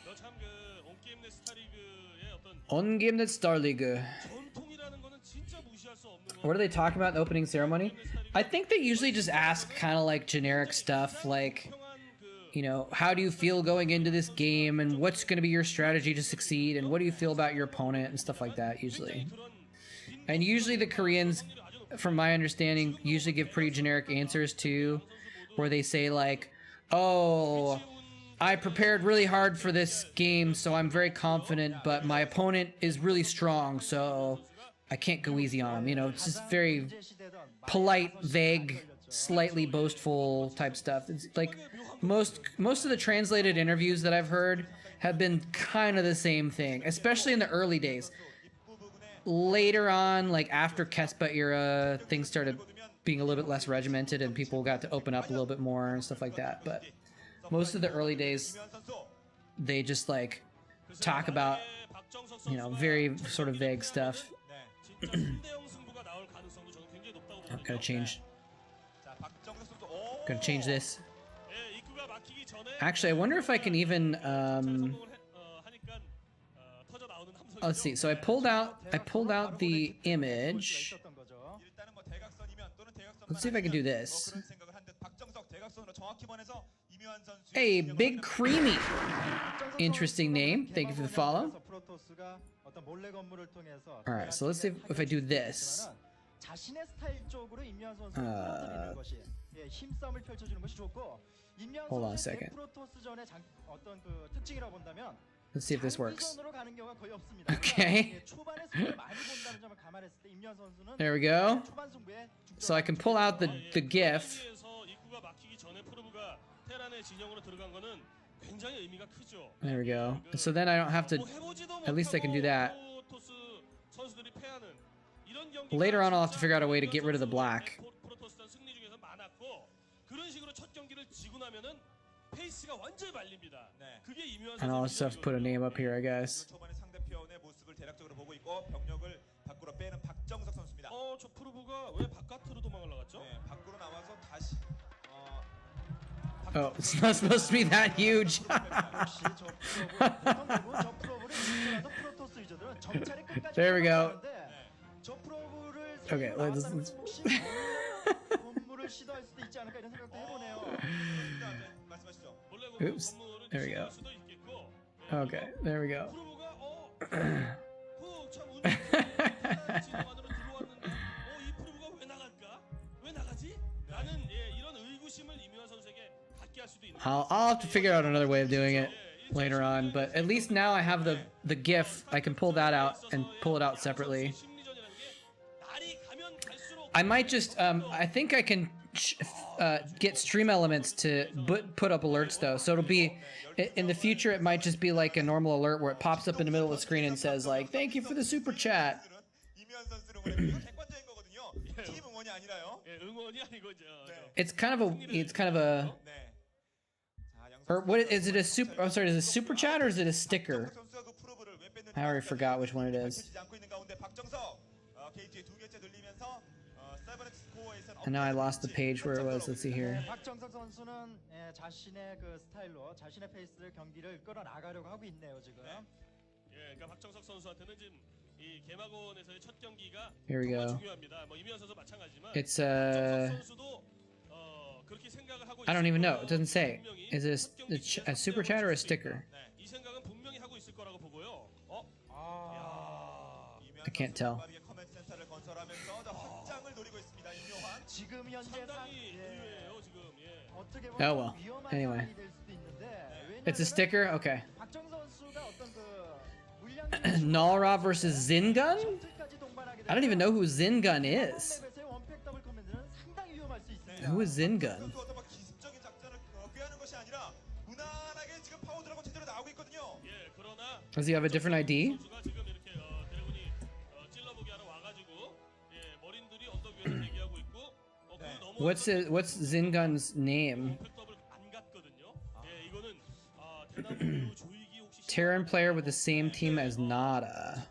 너참그 온게임넷 스타리그의 어떤 On game that Star League. 전통이라는 거는 진짜 무시할 수 없는 거. What do they talk about in the opening ceremony? I think they usually just ask kind of like generic stuff like, you know, how do you feel going into this game and what's going to be your strategy to succeed and what do you feel about your opponent and stuff like that usually. And usually the Koreans, from my understanding, usually give pretty generic answers too, where they say like, oh, I prepared really hard for this game, so I'm very confident, but my opponent is really strong, so I can't go easy on him. You know, it's just very polite, vague, slightly boastful type stuff. It's like most of the translated interviews that I've heard have been kind of the same thing, especially in the early days. Later on, like after Kespa era, things started being a little bit less regimented and people got to open up a little bit more and stuff like that. But most of the early days, they just like talk about, you know, very sort of vague stuff. Gotta change. Gotta change this. Actually, I wonder if I can even let's see. So I pulled out the image. Let's see if I can do this. Hey, Big Creamy. Interesting name. Thank you for the follow. All right, so let's see if I do this. Hold on a second. Let's see if this works. Okay. There we go. So I can pull out the GIF. There we go. So then I don't have to, at least I can do that. Later on I'll have to figure out a way to get rid of the black. And I'll just have to put a name up here, I guess. Oh, it's not supposed to be that huge. There we go. Okay, let's oops. There we go. Okay, there we go. I'll have to figure out another way of doing it later on, but at least now I have the GIF. I can pull that out and pull it out separately. I might just I think I can get stream elements to put up alerts though, so it'll be in the future. It might just be like a normal alert where it pops up in the middle of the screen and says like, "Thank you for the super chat." It's kind of a or what is it, a super? I'm sorry, is it a super chat or is it a sticker? I already forgot which one it is. And now I lost the page where it was. Let's see here. Here we go. It's I don't even know. It doesn't say. Is it a super chat or a sticker? I can't tell. Oh well. Anyway. It's a sticker? Okay. Nalra versus Zingun? I don't even know who Zingun is. Who is Zingun? Does he have a different ID? What's Zingun's name? Terran player with the same team as Nada.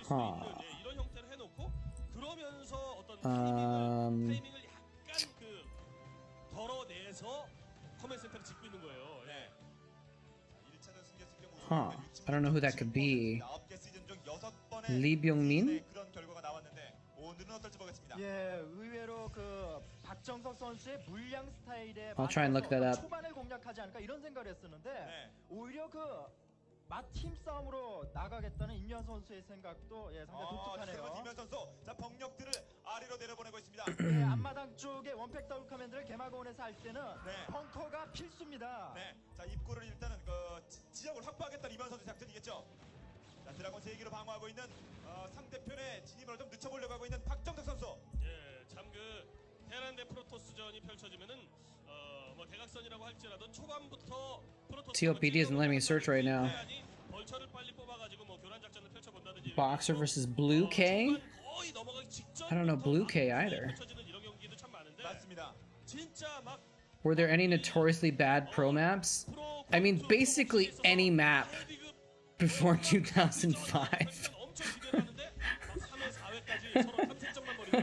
Huh. 타이밍을 약간 그 덜어내서 커맨 센터를 짓고 있는 거예요. 예. 1차전 승리했을 경우 Huh. I don't know who that could be. 9개 시즌 중 6번의 Lee Byung-min? 그런 결과가 나왔는데 오늘은 어떨지 보겠습니다. 예, 의외로 그 박정석 선수의 물량 스타일에 I'll try and look that up. 초반을 공략하지 않을까 이런 생각을 했었는데 네. 오히려 그 맞팀 싸움으로 나가겠다는 임현 선수의 생각도 예, 상당히 독특하네요. 김현 선수 자 병력들을 아래로 내려보내고 있습니다. 예, 앞마당 쪽에 원팩 더블 커맨드를 개마고원에서 할 때는 네. 벙커가 필수입니다. 네, 자 입구를 일단은 그 지역을 확보하겠다는 이번 선수 작전이겠죠. 자 드라곤 3기로 방어하고 있는 상대편의 진입을 좀 늦춰보려고 하고 있는 박정석 선수. 예, 참 그 테란 대 프로토스전이 펼쳐지면은 뭐 대각선이라고 할지라도 초반부터 프로토스 TOPD isn't letting me search right now. 벌처를 빨리 뽑아가지고 뭐 교란 작전을 펼쳐본다든지 Boxer versus Blue K? 거의 넘어가기 직전 I don't know Blue K either. 펼쳐지는 이런 경기도 참 많은데 맞습니다. 진짜 막 Were there any notoriously bad pro maps? I mean, basically any map before 2005. 엄청 기대하는데 막 3회 4회까지 서로 탐색점만 벌이고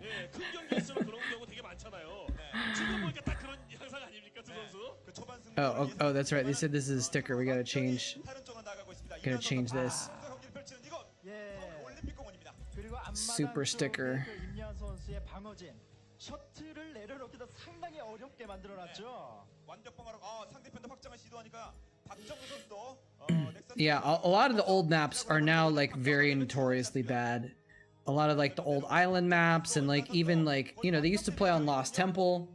예, 큰 경기일수록 그런 경우 되게 많잖아요. 지금 보니까 다 그런 현상 아닙니까 두 선수? 그 초반 승리. Oh, that's right. They said this is a sticker. We gotta change. 다른 쪽으로 나가고 있습니다. Gotta change this. 경기를 펼치는 이곳 예. 올림픽 공원입니다. 그리고 앞마당 Super sticker. 쪽에 그 임현 선수의 방어진 셔틀을 내려놓기도 상당히 어렵게 만들어놨죠. 완벽 방어로 상대편도 확장을 시도하니까 박정우 선수도 Yeah, a lot of the old maps are now like very notoriously bad. A lot of like the old island maps and like even like, you know, they used to play on Lost Temple,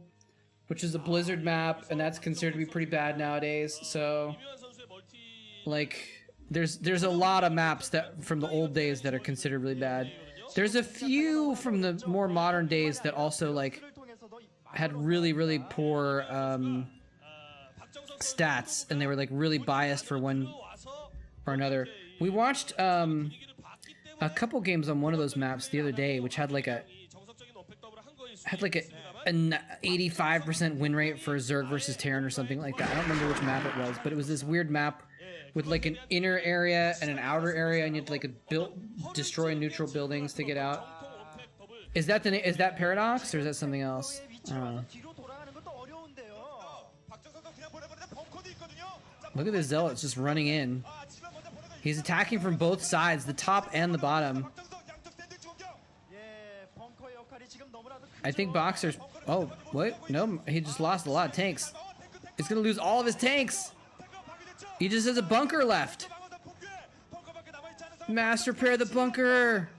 which is a Blizzard map, and that's considered to be pretty bad nowadays. So 임현 선수의 멀티 like there's a lot of maps that from the old days that are considered really bad. There's a few from the more modern days that also like had really poor stats, and they were like really biased for one or another. We watched a couple games on one of those maps the other day, which had like an 85% win rate for Zerg versus Terran or something like that. I don't remember which map it was, but it was this weird map with like an inner area and an outer area, and you had to like destroy neutral buildings to get out. Is that Paradox, or is that something else? I don't know. 뒤로 돌아가는 것도 어려운데요. 박정우 선수 그냥 보내버리는데 벙커도 있거든요. 자, Look at the Zealots just running in. 지금 먼저 보내고 He's attacking from both sides, the top and the bottom. 박정석 양쪽 샌드위치 공격. 예, 벙커 역할이 지금 너무나도 크죠. I think Boxer's... Oh, what? No, he just lost a lot of tanks. He's gonna lose all of his tanks. He just has a bunker left. Mass repair the bunker.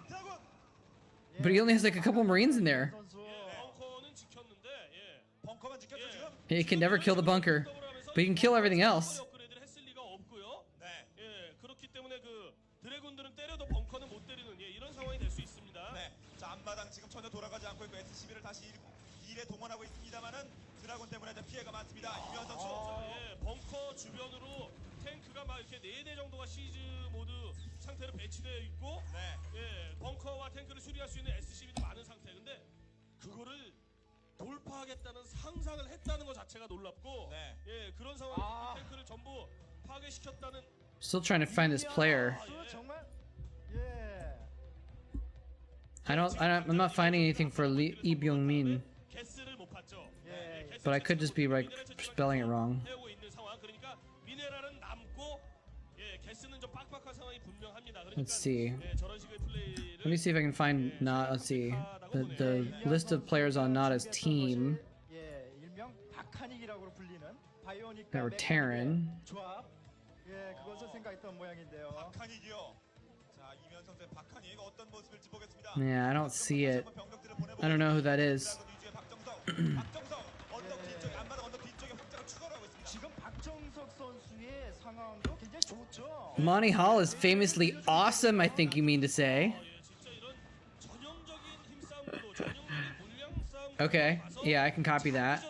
But he only has like a couple Marines in there. 벙커는 지켰는데 예. 벙커만 지켰죠 지금. He can never kill the bunker, but he can kill everything else. 업그레이드를 했을 리가 없고요. 네. 예, 그렇기 때문에 그 드래곤들은 때려도 벙커는 못 때리는 예, 이런 상황이 될 수 있습니다. 네. 자 앞마당 지금 전혀 돌아가지 않고 있고 SCB를 다시 일에 동원하고 있습니다만은 드라곤 때문에 피해가 많습니다. 이면 선수. 예, 벙커 주변으로 탱크가 막 이렇게 4대 정도가 시즈 모드 상태로 배치되어 있고 네. 예, 벙커와 탱크를 수리할 수 있는 SCB도 많은 상태. 근데 그거를 돌파하겠다는 상상을 했다는 것 자체가 놀랍고 네. 예, 그런 상황에 탱크를 전부 파괴시켰다는 Still trying to find this player. 정말 예. I'm not finding anything for Lee Byung-min, 개스를 못 봤죠. 네. 예, but I could just be like spelling it wrong. 해오고 있는 상황. 그러니까 미네랄은 남고 예, 개스는 좀 빡빡한 상황이 분명합니다. 그러니까 Let's see. 예, 저런 식의 플레이를 Let me see if I can find not. Let's see the list of players on Nada's team. 예, 일명 박하닉이라고 불리는 바이오닉 That were Terran. 조합. 예, 그것을 생각했던 모양인데요. 박한익이요. 자 이면 선수의 박한익 어떤 모습일지 보겠습니다. Yeah, I don't see it. I don't know who that is. 박정석 언덕 뒤쪽에 앞마당 언덕 뒤쪽에 확장을 추가로 하고 있습니다. 지금 박정석 선수의 상황도 굉장히 좋죠. Monty Hall is famously awesome, I think you mean to say. 예, 진짜 이런 전형적인 힘싸움으로 전형적인 물량 싸움. Okay, yeah, I can copy that.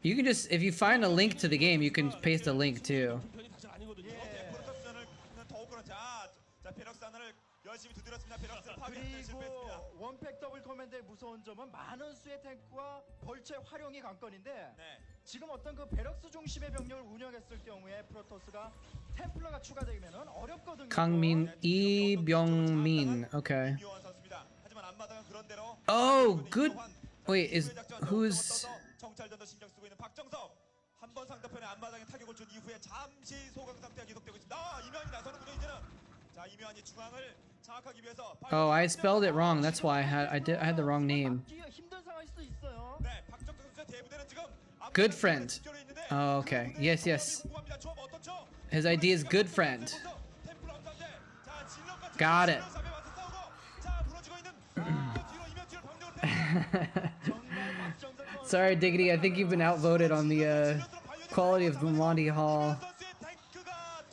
You can just, if you find a link to the game, you can paste a link too. 편이 사실 아니거든요. 프로토스전을 더욱 그런 자 베럭산을 열심히 두드렸습니다. 베럭산 파괴했는데 실패했습니다. 그리고 원팩 더블 커맨드의 무서운 점은 많은 수의 탱크와 벌처의 활용이 관건인데 네. 지금 어떤 그 베럭스 중심의 병력을 운영했을 경우에 프로토스가 템플러가 추가되면은 어렵거든요. Kangmin, Lee Byung-min. Okay. 이묘한 선수입니다. 하지만 앞마당은 그런 Oh, good. Wait, who's? 정찰전도 신경 쓰고 있는 박정석. 한번 상대편의 앞마당에 타격을 준 이후에 잠시 소강 상태가 계속되고 있습니다. 이면이 나서는군요 이제는. 자, 이면이 중앙을 장악하기 위해서. Oh, I spelled it wrong. That's why I had the wrong name. 힘든 상황일 수도 있어요. 네, 박정석 선수의 대부대는 지금 Good friend. Oh, okay. Yes, yes. His ID is good friend. Got it. Sorry, Diggity. I think you've been outvoted on the quality of the Monty Hall.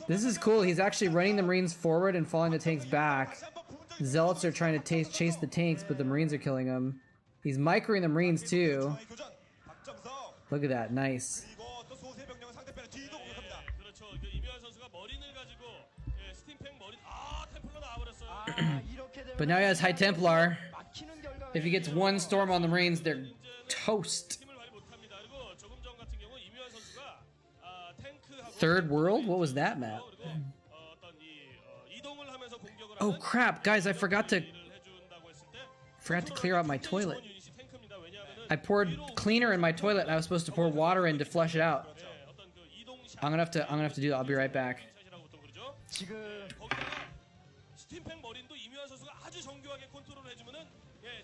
This is cool. He's actually running the Marines forward and falling the tanks back. Zealots are trying to chase the tanks, but the Marines are killing them. He's microing the Marines too. Look at that. Nice. 그렇죠. 그 이묘한 선수가 머린을 가지고 스팀팩 머린 템플러 나와버렸어요. But now he has High Templar. If he gets one storm on the Marines, they're toast. 힘을 많이 못합니다. 그리고 조금 전 같은 경우 이묘한 선수가 탱크하고 Third World? What was that map? 그리고 어떤 이동을 하면서 공격을 Oh 하는 crap, guys! I forgot to 해준다고 했을 때 clear out my toilet. 좋은 유닛이 탱크입니다. 왜냐하면은 I poured cleaner in my toilet, and I was supposed to pour water in to flush it out. 어떤 그 이동 I'm gonna have to do that. I'll be right back. 샷이라고 보통 그러죠. 지금 거기다가 스팀팩 머린도 이묘한 선수가 아주 정교하게 컨트롤을 해주면은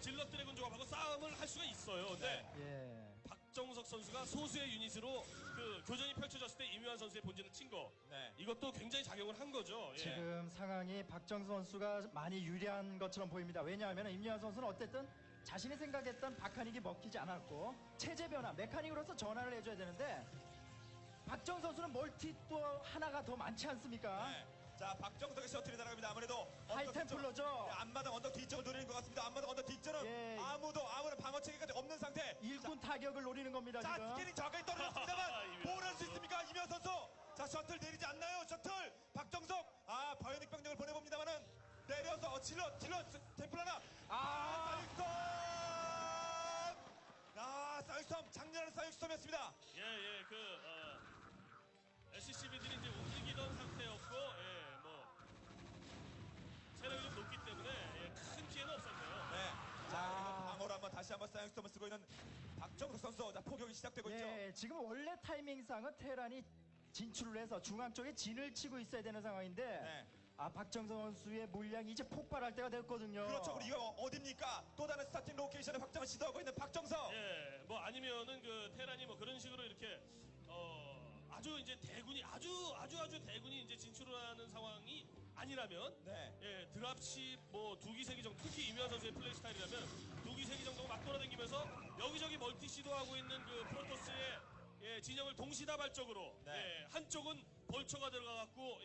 질럿 드래곤 조합하고 싸움을 할 수가 있어요. 근데 예. 박정석 선수가 소수의 유닛으로 그 교전이 펼쳐졌을 때 이묘한 선수의 본진을 친 거. 이것도 굉장히 작용을 한 거죠. 예. 지금 상황이 박정수 선수가 많이 유리한 것처럼 보입니다. 왜냐하면 임요한 선수는 어쨌든 자신이 생각했던 박하닉이 먹히지 않았고 체제 변화, 메카닉으로서 전환을 해줘야 되는데 박정 선수는 멀티 또 하나가 더 많지 않습니까? 자, 박정석의 셔틀이 날아갑니다. 아무래도 하이템플러죠. 앞마당 언덕 뒤쪽을 노리는 것 같습니다. 앞마당 언덕 뒤쪽은 예. 아무런 방어 체계까지 없는 상태. 일꾼 타격을 노리는 겁니다. 자, 지금. 스케일이 저까지 떨어졌습니다만 뭘 할 수 있습니까? 이면 선수. 자, 셔틀 내리지 않나요? 셔틀. 박정석. 바이오닉 병력을 보내봅니다만은 내려서 질러 템플러나. 사이스톰. 장렬한 사이스톰이었습니다. 예, SCB들이 이제 움직이던 상태였고, 체력이 좀 높기 때문에 큰 피해는 없었네요. 자, 방어로 다시 한번 사이스톰을 쓰고 있는 박정석 선수. 자, 포격이 시작되고 있죠. 지금 원래 타이밍상은 테란이 진출을 해서 중앙 쪽에 진을 치고 있어야 되는 상황인데 박정석 선수의 물량이 이제 폭발할 때가 됐거든요. 그렇죠. 그리고 이거 어딥니까? 또 다른 스타팅 로케이션의 확장을 시도하고 있는 박정석. 아니면은 그 테란이 그런 식으로 이렇게 아주 이제 대군이 아주 대군이 이제 진출하는 상황이 아니라면 드랍십 두기 세기 정도, 특히 이묘한 선수의 플레이 스타일이라면 두기 세기 정도가 막 돌아다니면서 여기저기 멀티 시도하고 있는 그 프로토스의 진영을 동시다발적으로 한쪽은 벌처가 들어가갖고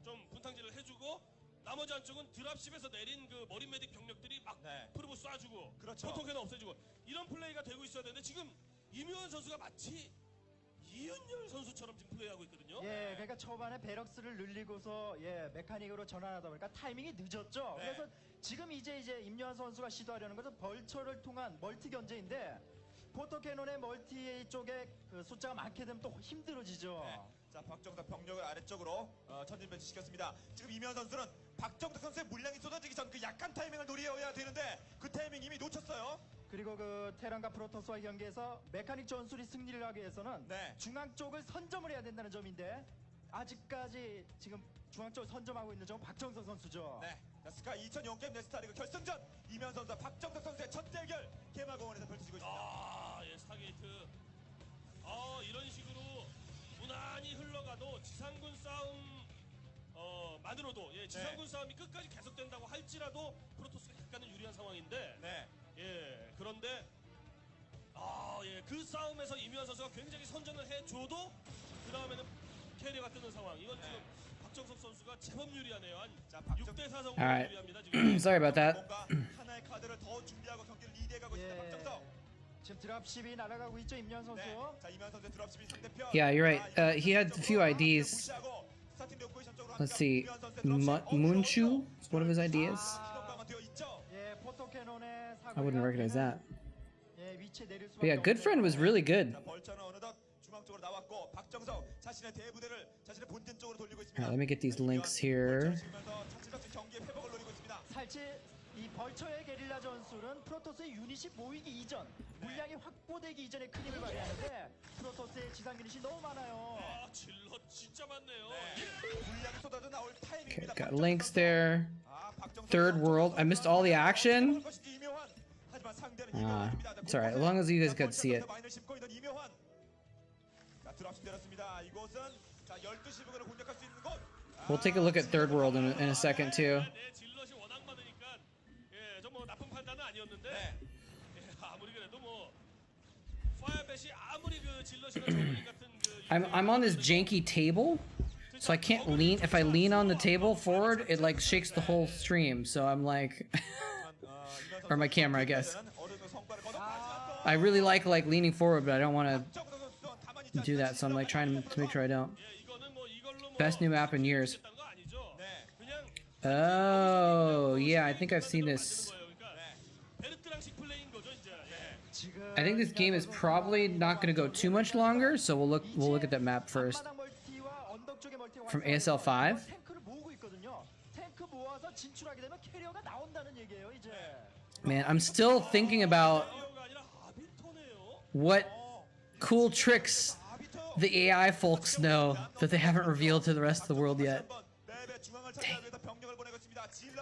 좀 분탕질을 해주고 나머지 한쪽은 드랍십에서 내린 그 머린 메딕 병력들이 막 프로브 쏴주고 그렇죠. 포토캐는 없애주고 이런 플레이가 되고 있어야 되는데 지금 이묘한 선수가 마치 이윤열 선수처럼 지금 플레이하고 있거든요. 그러니까 초반에 베럭스를 늘리고서 메카닉으로 전환하다 보니까 타이밍이 늦었죠. 그래서 지금 이제 임요한 선수가 시도하려는 것은 벌처를 통한 멀티 견제인데 포토캐논의 멀티 쪽에 그 숫자가 많게 되면 또 힘들어지죠. 자, 박정석 병력을 아래쪽으로 전진 배치시켰습니다. 지금 이면 선수는 박정석 선수의 물량이 쏟아지기 전 그 약한 타이밍을 노려야 되는데 그 타이밍 이미 놓쳤어요. 그리고 그 테란과 프로토스와 경기에서 메카닉 전술이 승리를 하기 위해서는 중앙 쪽을 선점을 해야 된다는 점인데 아직까지 지금 중앙 쪽을 선점하고 있는 점은 박정석 선수죠. 자, 스카 2005 게임 네스타리그 결승전 이면 선수와 박정석 선수의 첫 대결 개마공원에서 펼쳐지고 있습니다. 스타게이트. 이런 식으로 무난히 흘러가도 지상군 싸움 만으로도 지상군 싸움이 끝까지 계속된다고 할지라도 프로토스가 약간은 유리한 상황인데 그런데 그 싸움에서 이묘한 선수가 굉장히 선전을 해줘도 그 다음에는 캐리어가 뜨는 상황. 이건 지금 박정석 선수가 제법 유리하네요. 한 6대4 정도 유리합니다. 지금. Sorry about that. 뭔가 하나의 카드를 더 준비하고 경기를 리드해가고 있는 박정석. 지금 드랍십이 날아가고 있죠, 임요한 선수. 자, 이면 선수의 드랍십이 상대편. Yeah, you're right. He had a few IDs. Let's see. Munchu is one of his ideas. I wouldn't recognize that. But yeah, Good Friend was really good. Alright, let me get these links here. 이 벌처의 게릴라 전술은 프로토스의 유닛이 모이기 이전, 물량이 확보되기 이전에 큰 힘을 발휘하는데 프로토스의 지상 유닛이 너무 많아요. 아, 질럿 진짜 많네요. 물량이 쏟아져 나올 Okay, 타이밍입니다. got links there. 박정석 Third world. I missed all the action. 것이지 이묘한. 하지만 상대는 Ah, 이묘한입니다. it's alright. As long as you guys could see it. 마인을 짚고 있는 이묘한. 자, 드랍십 때렸습니다. 이곳은 자 12시 부근을 공략할 수 있는 곳. We'll take a look at third world in a second too. 네, 질럿이 워낙 많으니까 예, 좀 뭐 나쁜 판단은 아니었는데 예, 아무리 그래도 뭐 파이어벳이 아무리 그 질럿이나 저글링 같은 그 I'm on this janky table, so I can't lean. If I lean on the table forward, it like shakes the whole stream. So I'm like, or my camera, I guess. I really like leaning forward, but I don't want to do that. So I'm like trying to make sure I don't. 예, 이거는 뭐 이걸로 뭐 Best new map in years. 했다는 거 아니죠? 그냥 Oh, yeah, I think I've seen this. 그러니까 베르트랑식 플레이인 거죠, 이제. 예. I think this game is probably not going to go too much longer, so we'll look at that map first. 앞마당 멀티와 언덕 쪽의 멀티가 From 완성이 ASL 5? 탱크를 모으고 있거든요. 탱크 모아서 진출하게 되면 캐리어가 나온다는 얘기예요, 이제. Man, I'm still thinking about 이거가 아니라 아비터네요. what cool tricks the AI folks know that they haven't revealed to the rest of the world yet.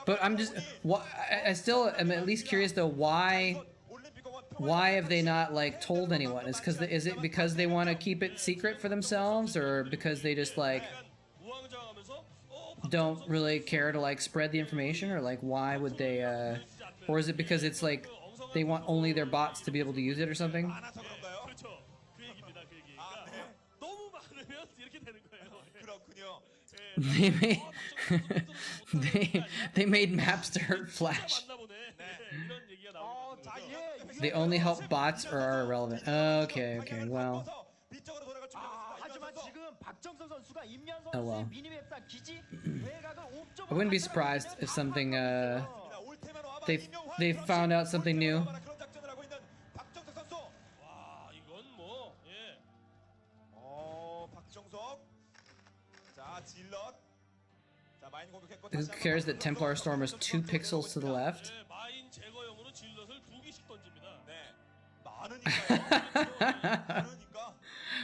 But I'm just, I still am at least curious though, why have they not like told anyone? Is it because they want to keep it secret for themselves, or because they just like 우왕좌왕하면서 don't really care to like spread the information, or like why would they or is it because it's like they want only their bots to be able to use it or something? 그렇죠. 그 얘기입니다. 그 얘기. 그러니까 너무 많으면 이렇게 되는 거예요. 그렇군요. They made they made maps to hurt Flash. 맞나 보네. 이런 얘기가 나오는 자, 거죠. 예. They only help bots or are irrelevant. Okay, well. 뒤쪽으로 돌아갈 준비하고 하지만 있습니다. 지금 박정선 선수가 임현 Oh, well. 선수의 미니맵상 기지 외곽을 옵저버 I wouldn't be surprised if something they found out something new. 그런 작전을 하고 있는 박정석 선수. 와, 이건 뭐 예. 박정석. 자, 질럿. 자, 마인 공격했고 Who cares that Templar Storm is 2 pixels to the left? 예, 마인 제거용으로 질럿을 2개씩 던집니다. 네. 많으니까요. 많으니까.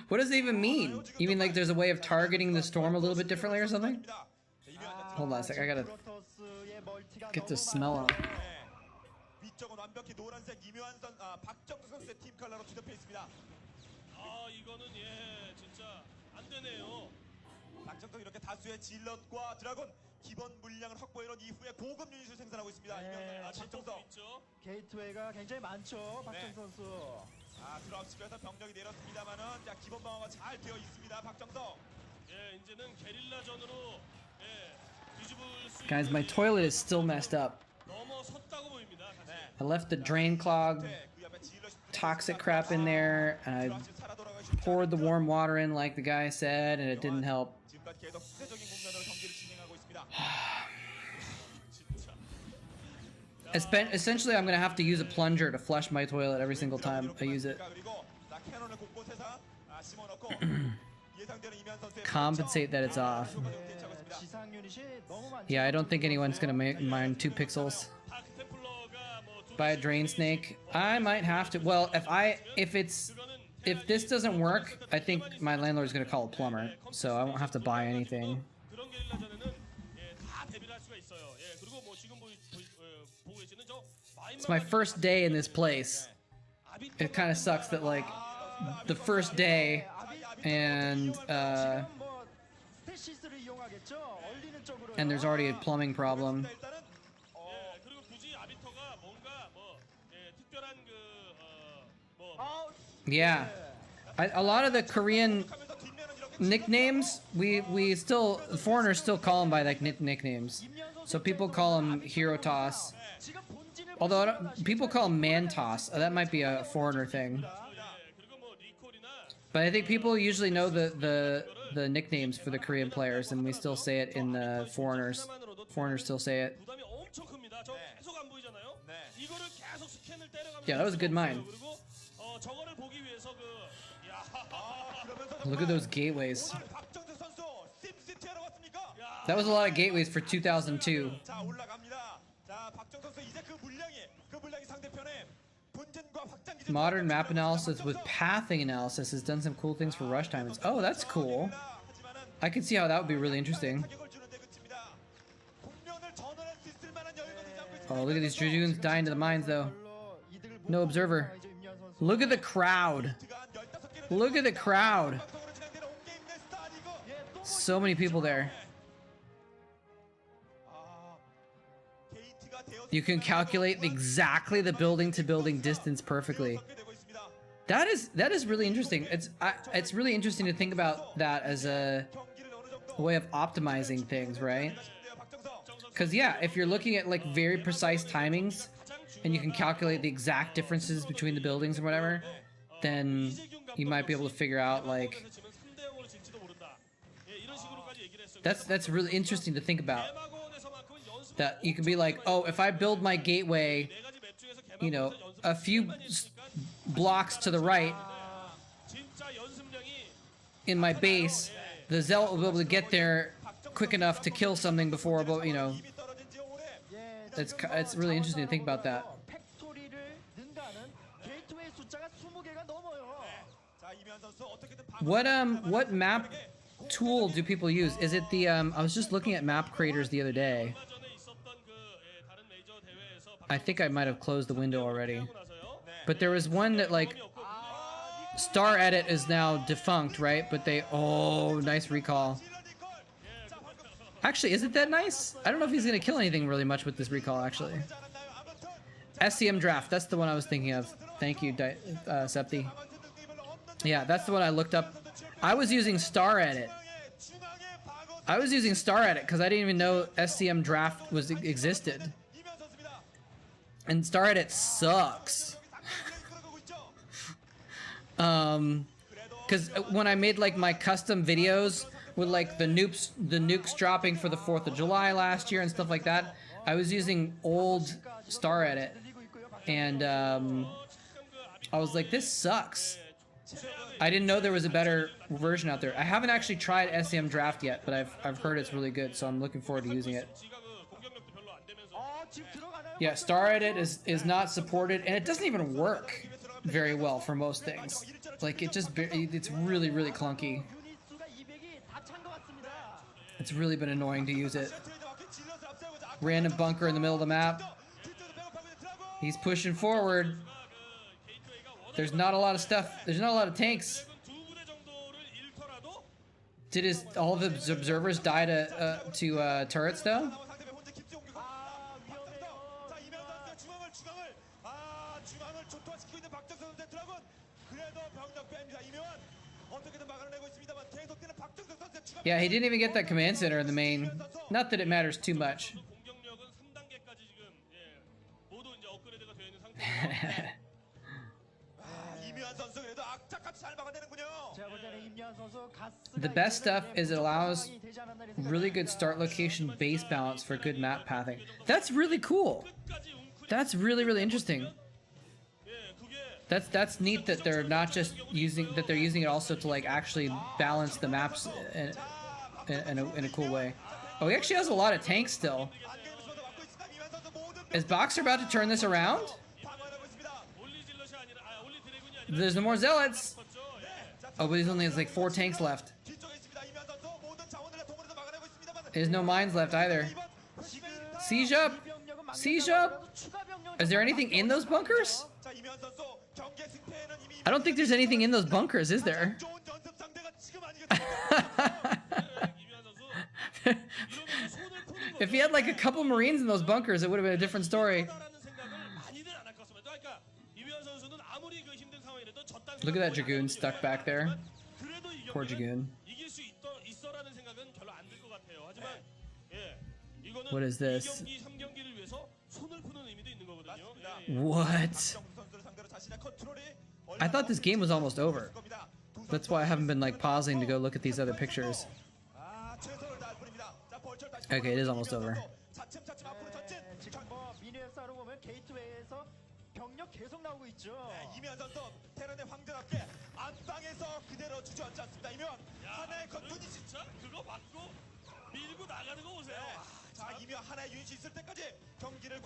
What does it even mean? You mean like there's a way of targeting the storm a little bit differently or something? Hold on a sec, I gotta get the smell on. 네. 위쪽은 완벽히 노란색 이묘한 박정석 선수의 팀 컬러로 뒤덮여 있습니다. 아, 이거는 예, 진짜 안 되네요. 박정석 이렇게 다수의 질럿과 드라곤 기본 물량을 확보해놓은 이후에 고급 유닛을 생산하고 있습니다. 네, 박정석. 있죠. 게이트웨이가 굉장히 많죠, 박정 선수. 드랍십에서 병력이 내렸습니다만은 자 기본 방어가 잘 되어 있습니다. 박정석. 예, 이제는 게릴라전으로 예, 뒤집을 수 Guys, 있는 my toilet is still messed up. 넘어섰다고 보입니다. 사실. I left the drain clog, 그 옆에 질럿이 toxic crap in there, and I 드랍십 살아 돌아가기 쉽지 poured the 않은데 warm water in like the guy said, and it didn't help. 지금까지 계속 수세적인 국면으로 경기를 진행하고 있습니다. 진짜. Essentially, I'm gonna have to use a plunger to flush my toilet every single time I use it. 그리고 자 캐논을 곳곳에서 심어놓고 예상되는 이면 선수의 Compensate that it's off. 지상 유닛이 너무 많죠. Yeah, I don't think anyone's gonna mine 2 pixels. 다크 템플러가 뭐 두 Buy a 개씩 drain snake. I might have to. Well, if this doesn't work, I think my landlord's gonna call a plumber, so I won't have to buy anything. 그런 게릴라전에는 예, 다 대비를 할 수가 있어요. 예, 그리고 뭐 지금 보고 계시는 저 It's my first day in this place. It kind of sucks that like the first day and 뭐 스테시스를 이용하겠죠. 얼리는 쪽으로. and there's already a plumbing problem. 예, 그리고 굳이 아비터가 뭔가 뭐 예, 특별한 뭐 Yeah, a lot of the Korean nicknames we still foreigners still call them by like nicknames. So people call him Hero Toss. 지금 본진을 Although people call him Man Toss. That might be a foreigner thing. 예, 그리고 뭐 리콜이나 But I think people usually know the nicknames for the Korean players, and we still say it in the foreigners. Foreigners still say it. 부담이 엄청 큽니다. 저 계속 안 보이잖아요. 이거를 계속 스캔을 때려가면서 Yeah, that was a good mine. 그리고 저거를 보기 위해서 야. Look at those gateways. 박정석 선수 심시티하러 왔습니까? That was a lot of gateways for 2002. 자 올라갑니다. 자 Modern map analysis with pathing analysis has done some cool things for rush times. Oh, that's cool. I can see how that would be really interesting. Oh, look at these Dragoons dying to the mines, though. No observer. Look at the crowd. Look at the crowd. So many people there. You can calculate exactly the building to building distance perfectly. That is really interesting. It's really interesting to think about that as a way of optimizing things, right? Because yeah, if you're looking at like very precise timings and you can calculate the exact differences between the buildings or whatever, then you might be able to figure out like that's really interesting to think about. That you can be like, oh, if I build my gateway, you know, a few blocks to the right in my base, the Zealot will be able to get there quick enough to kill something before, you know. It's really interesting to think about that. What map tool do people use? Is it the I was just looking at map creators the other day. I think I might have closed the window already. But there was one that like Star Edit is now defunct, right? But they nice recall. Actually, is it that nice? I don't know if he's gonna kill anything really much with this recall actually. SCM draft, that's the one I was thinking of. Thank you, Septi. Yeah, that's the one I looked up. I was using Star Edit. I was using Star Edit because I didn't even know SCM draft existed. And Star Edit sucks. Because when I made like my custom videos with like the nukes dropping for the 4th of July last year and stuff like that, I was using old Star Edit, and I was like, this sucks. I didn't know there was a better version out there. I haven't actually tried SCM draft yet, but I've heard it's really good, so I'm looking forward to using it. Yeah, Star Edit is not supported, and it doesn't even work very well for most things. Like it's really clunky. It's really been annoying to use it. Random bunker in the middle of the map. He's pushing forward. There's not a lot of stuff. There's not a lot of tanks. Did all of the observers die to turrets though? Yeah, he didn't even get that command center in the main. Not that it matters too much. The best stuff is it allows really good start location base balance for good map pathing. That's really cool. That's really interesting. That's neat that they're not just using they're using it also to like actually balance the maps in a cool way. Oh, he actually has a lot of tanks still. Is Boxer about to turn this around? There's no more zealots. Oh, but he only has like 4 tanks left. There's no mines left either. Siege up! Siege up! Is there anything in those bunkers? I don't think there's anything in those bunkers, is there? If he had like a couple Marines in those bunkers, it would have been a different story. Look at that Dragoon stuck back there. Poor Dragoon. What is this? What? I thought this game was almost over. That's why I haven't been like pausing to go look at these other pictures. Okay, it is almost over.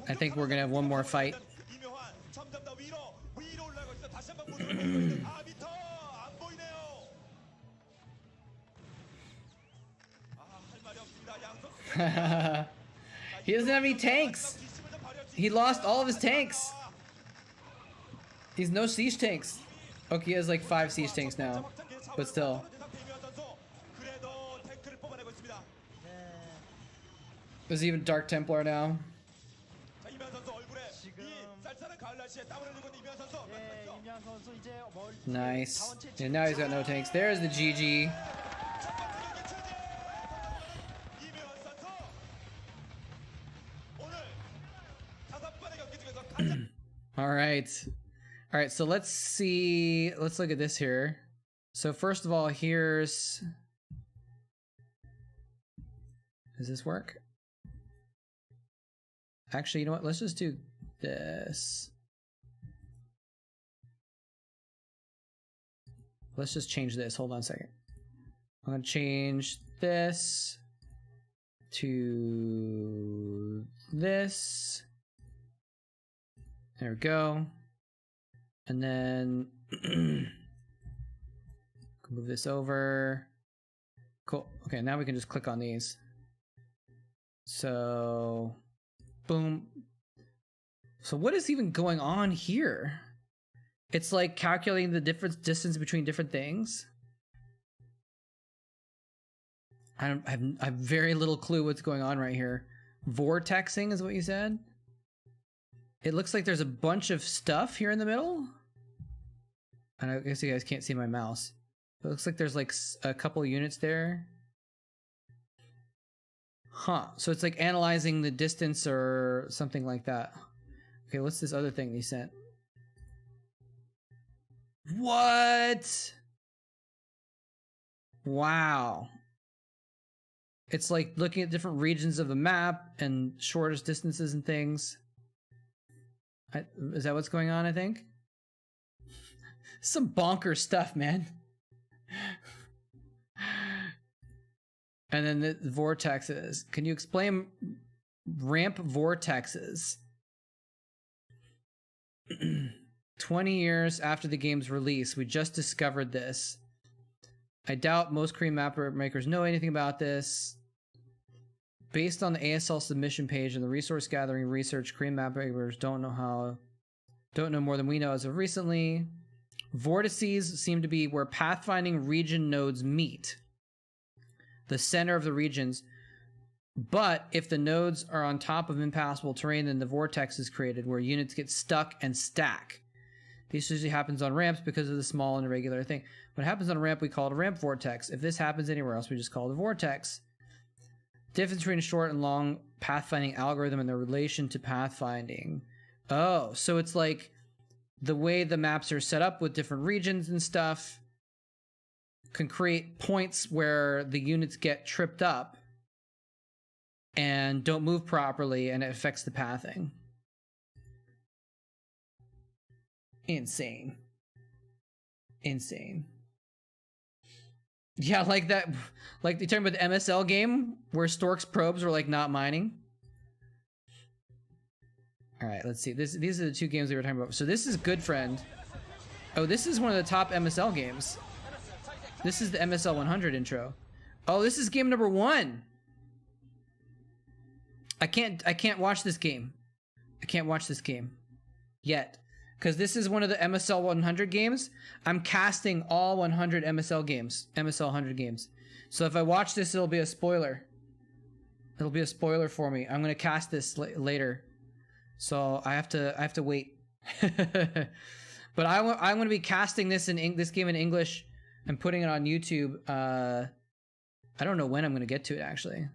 I think we're gonna have one more fight. He doesn't have any tanks. He lost all of his tanks. He's no siege tanks. Okay, he has like 5 siege tanks now, but still. There's even Dark Templar now. Nice. And now he's got no tanks. There's the GG. All right. All right, so let's see. Let's look at this here. So first of all, here's... Does this work? Actually, you know what? Let's just do this. Let's just change this. Hold on a second. I'm going to change this to this. There we go. And then move this over. Cool. Okay, now we can just click on these. So, boom. So what is even going on here? It's like calculating the distance between different things. I have very little clue what's going on right here. Vortexing is what you said? It looks like there's a bunch of stuff here in the middle. And I guess you guys can't see my mouse. It looks like there's like a couple units there. Huh. So it's like analyzing the distance or something like that. Okay, what's this other thing they sent? What? Wow. It's like looking at different regions of the map and shortest distances and things. Is that what's going on, I think? Some bonkers stuff, man. And then the vortexes. Can you explain ramp vortexes? 20 years after the game's release, we just discovered this. I doubt most Korean map makers know anything about this. Based on the ASL submission page and the resource gathering research, Korean map makers don't know more than we know as of recently. Vortices seem to be where pathfinding region nodes meet, the center of the regions. But if the nodes are on top of impassable terrain, then the vortex is created where units get stuck and stack. This usually happens on ramps because of the small and irregular thing. When it happens on a ramp, we call it a ramp vortex. If this happens anywhere else, we just call it a vortex. Difference between a short and long pathfinding algorithm and their relation to pathfinding. Oh, so it's like the way the maps are set up with different regions and stuff can create points where the units get tripped up and don't move properly, and it affects the pathing. Insane. Insane. Yeah, like that, like you're talking about the MSL game where Stork's probes were like not mining. All right, let's see. These are the two games we were talking about. So this is Good Friend. Oh, this is one of the top MSL games. This is the MSL 100 intro. Oh, this is game number 1. I can't watch this game. I can't watch this game yet. Because this is one of the MSL 100 games. I'm casting all 100 MSL games. MSL 100 games. So if I watch this, it'll be a spoiler. It'll be a spoiler for me. I'm going to cast this later. So I have to wait. But I'm going to be casting this this game in English and putting it on YouTube. I don't know when I'm going to get to it, actually.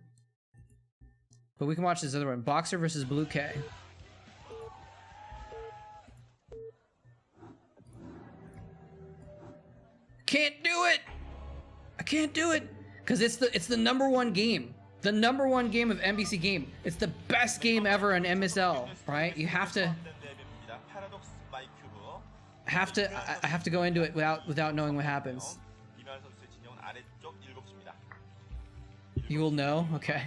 But we can watch this other one. Boxer versus Blue K. Can't do it. I can't do it because it's the number 1 game. The number 1 game of NBC game. It's the best game ever on MSL, right? You have to I have to go into it without knowing what happens. You will know? Okay.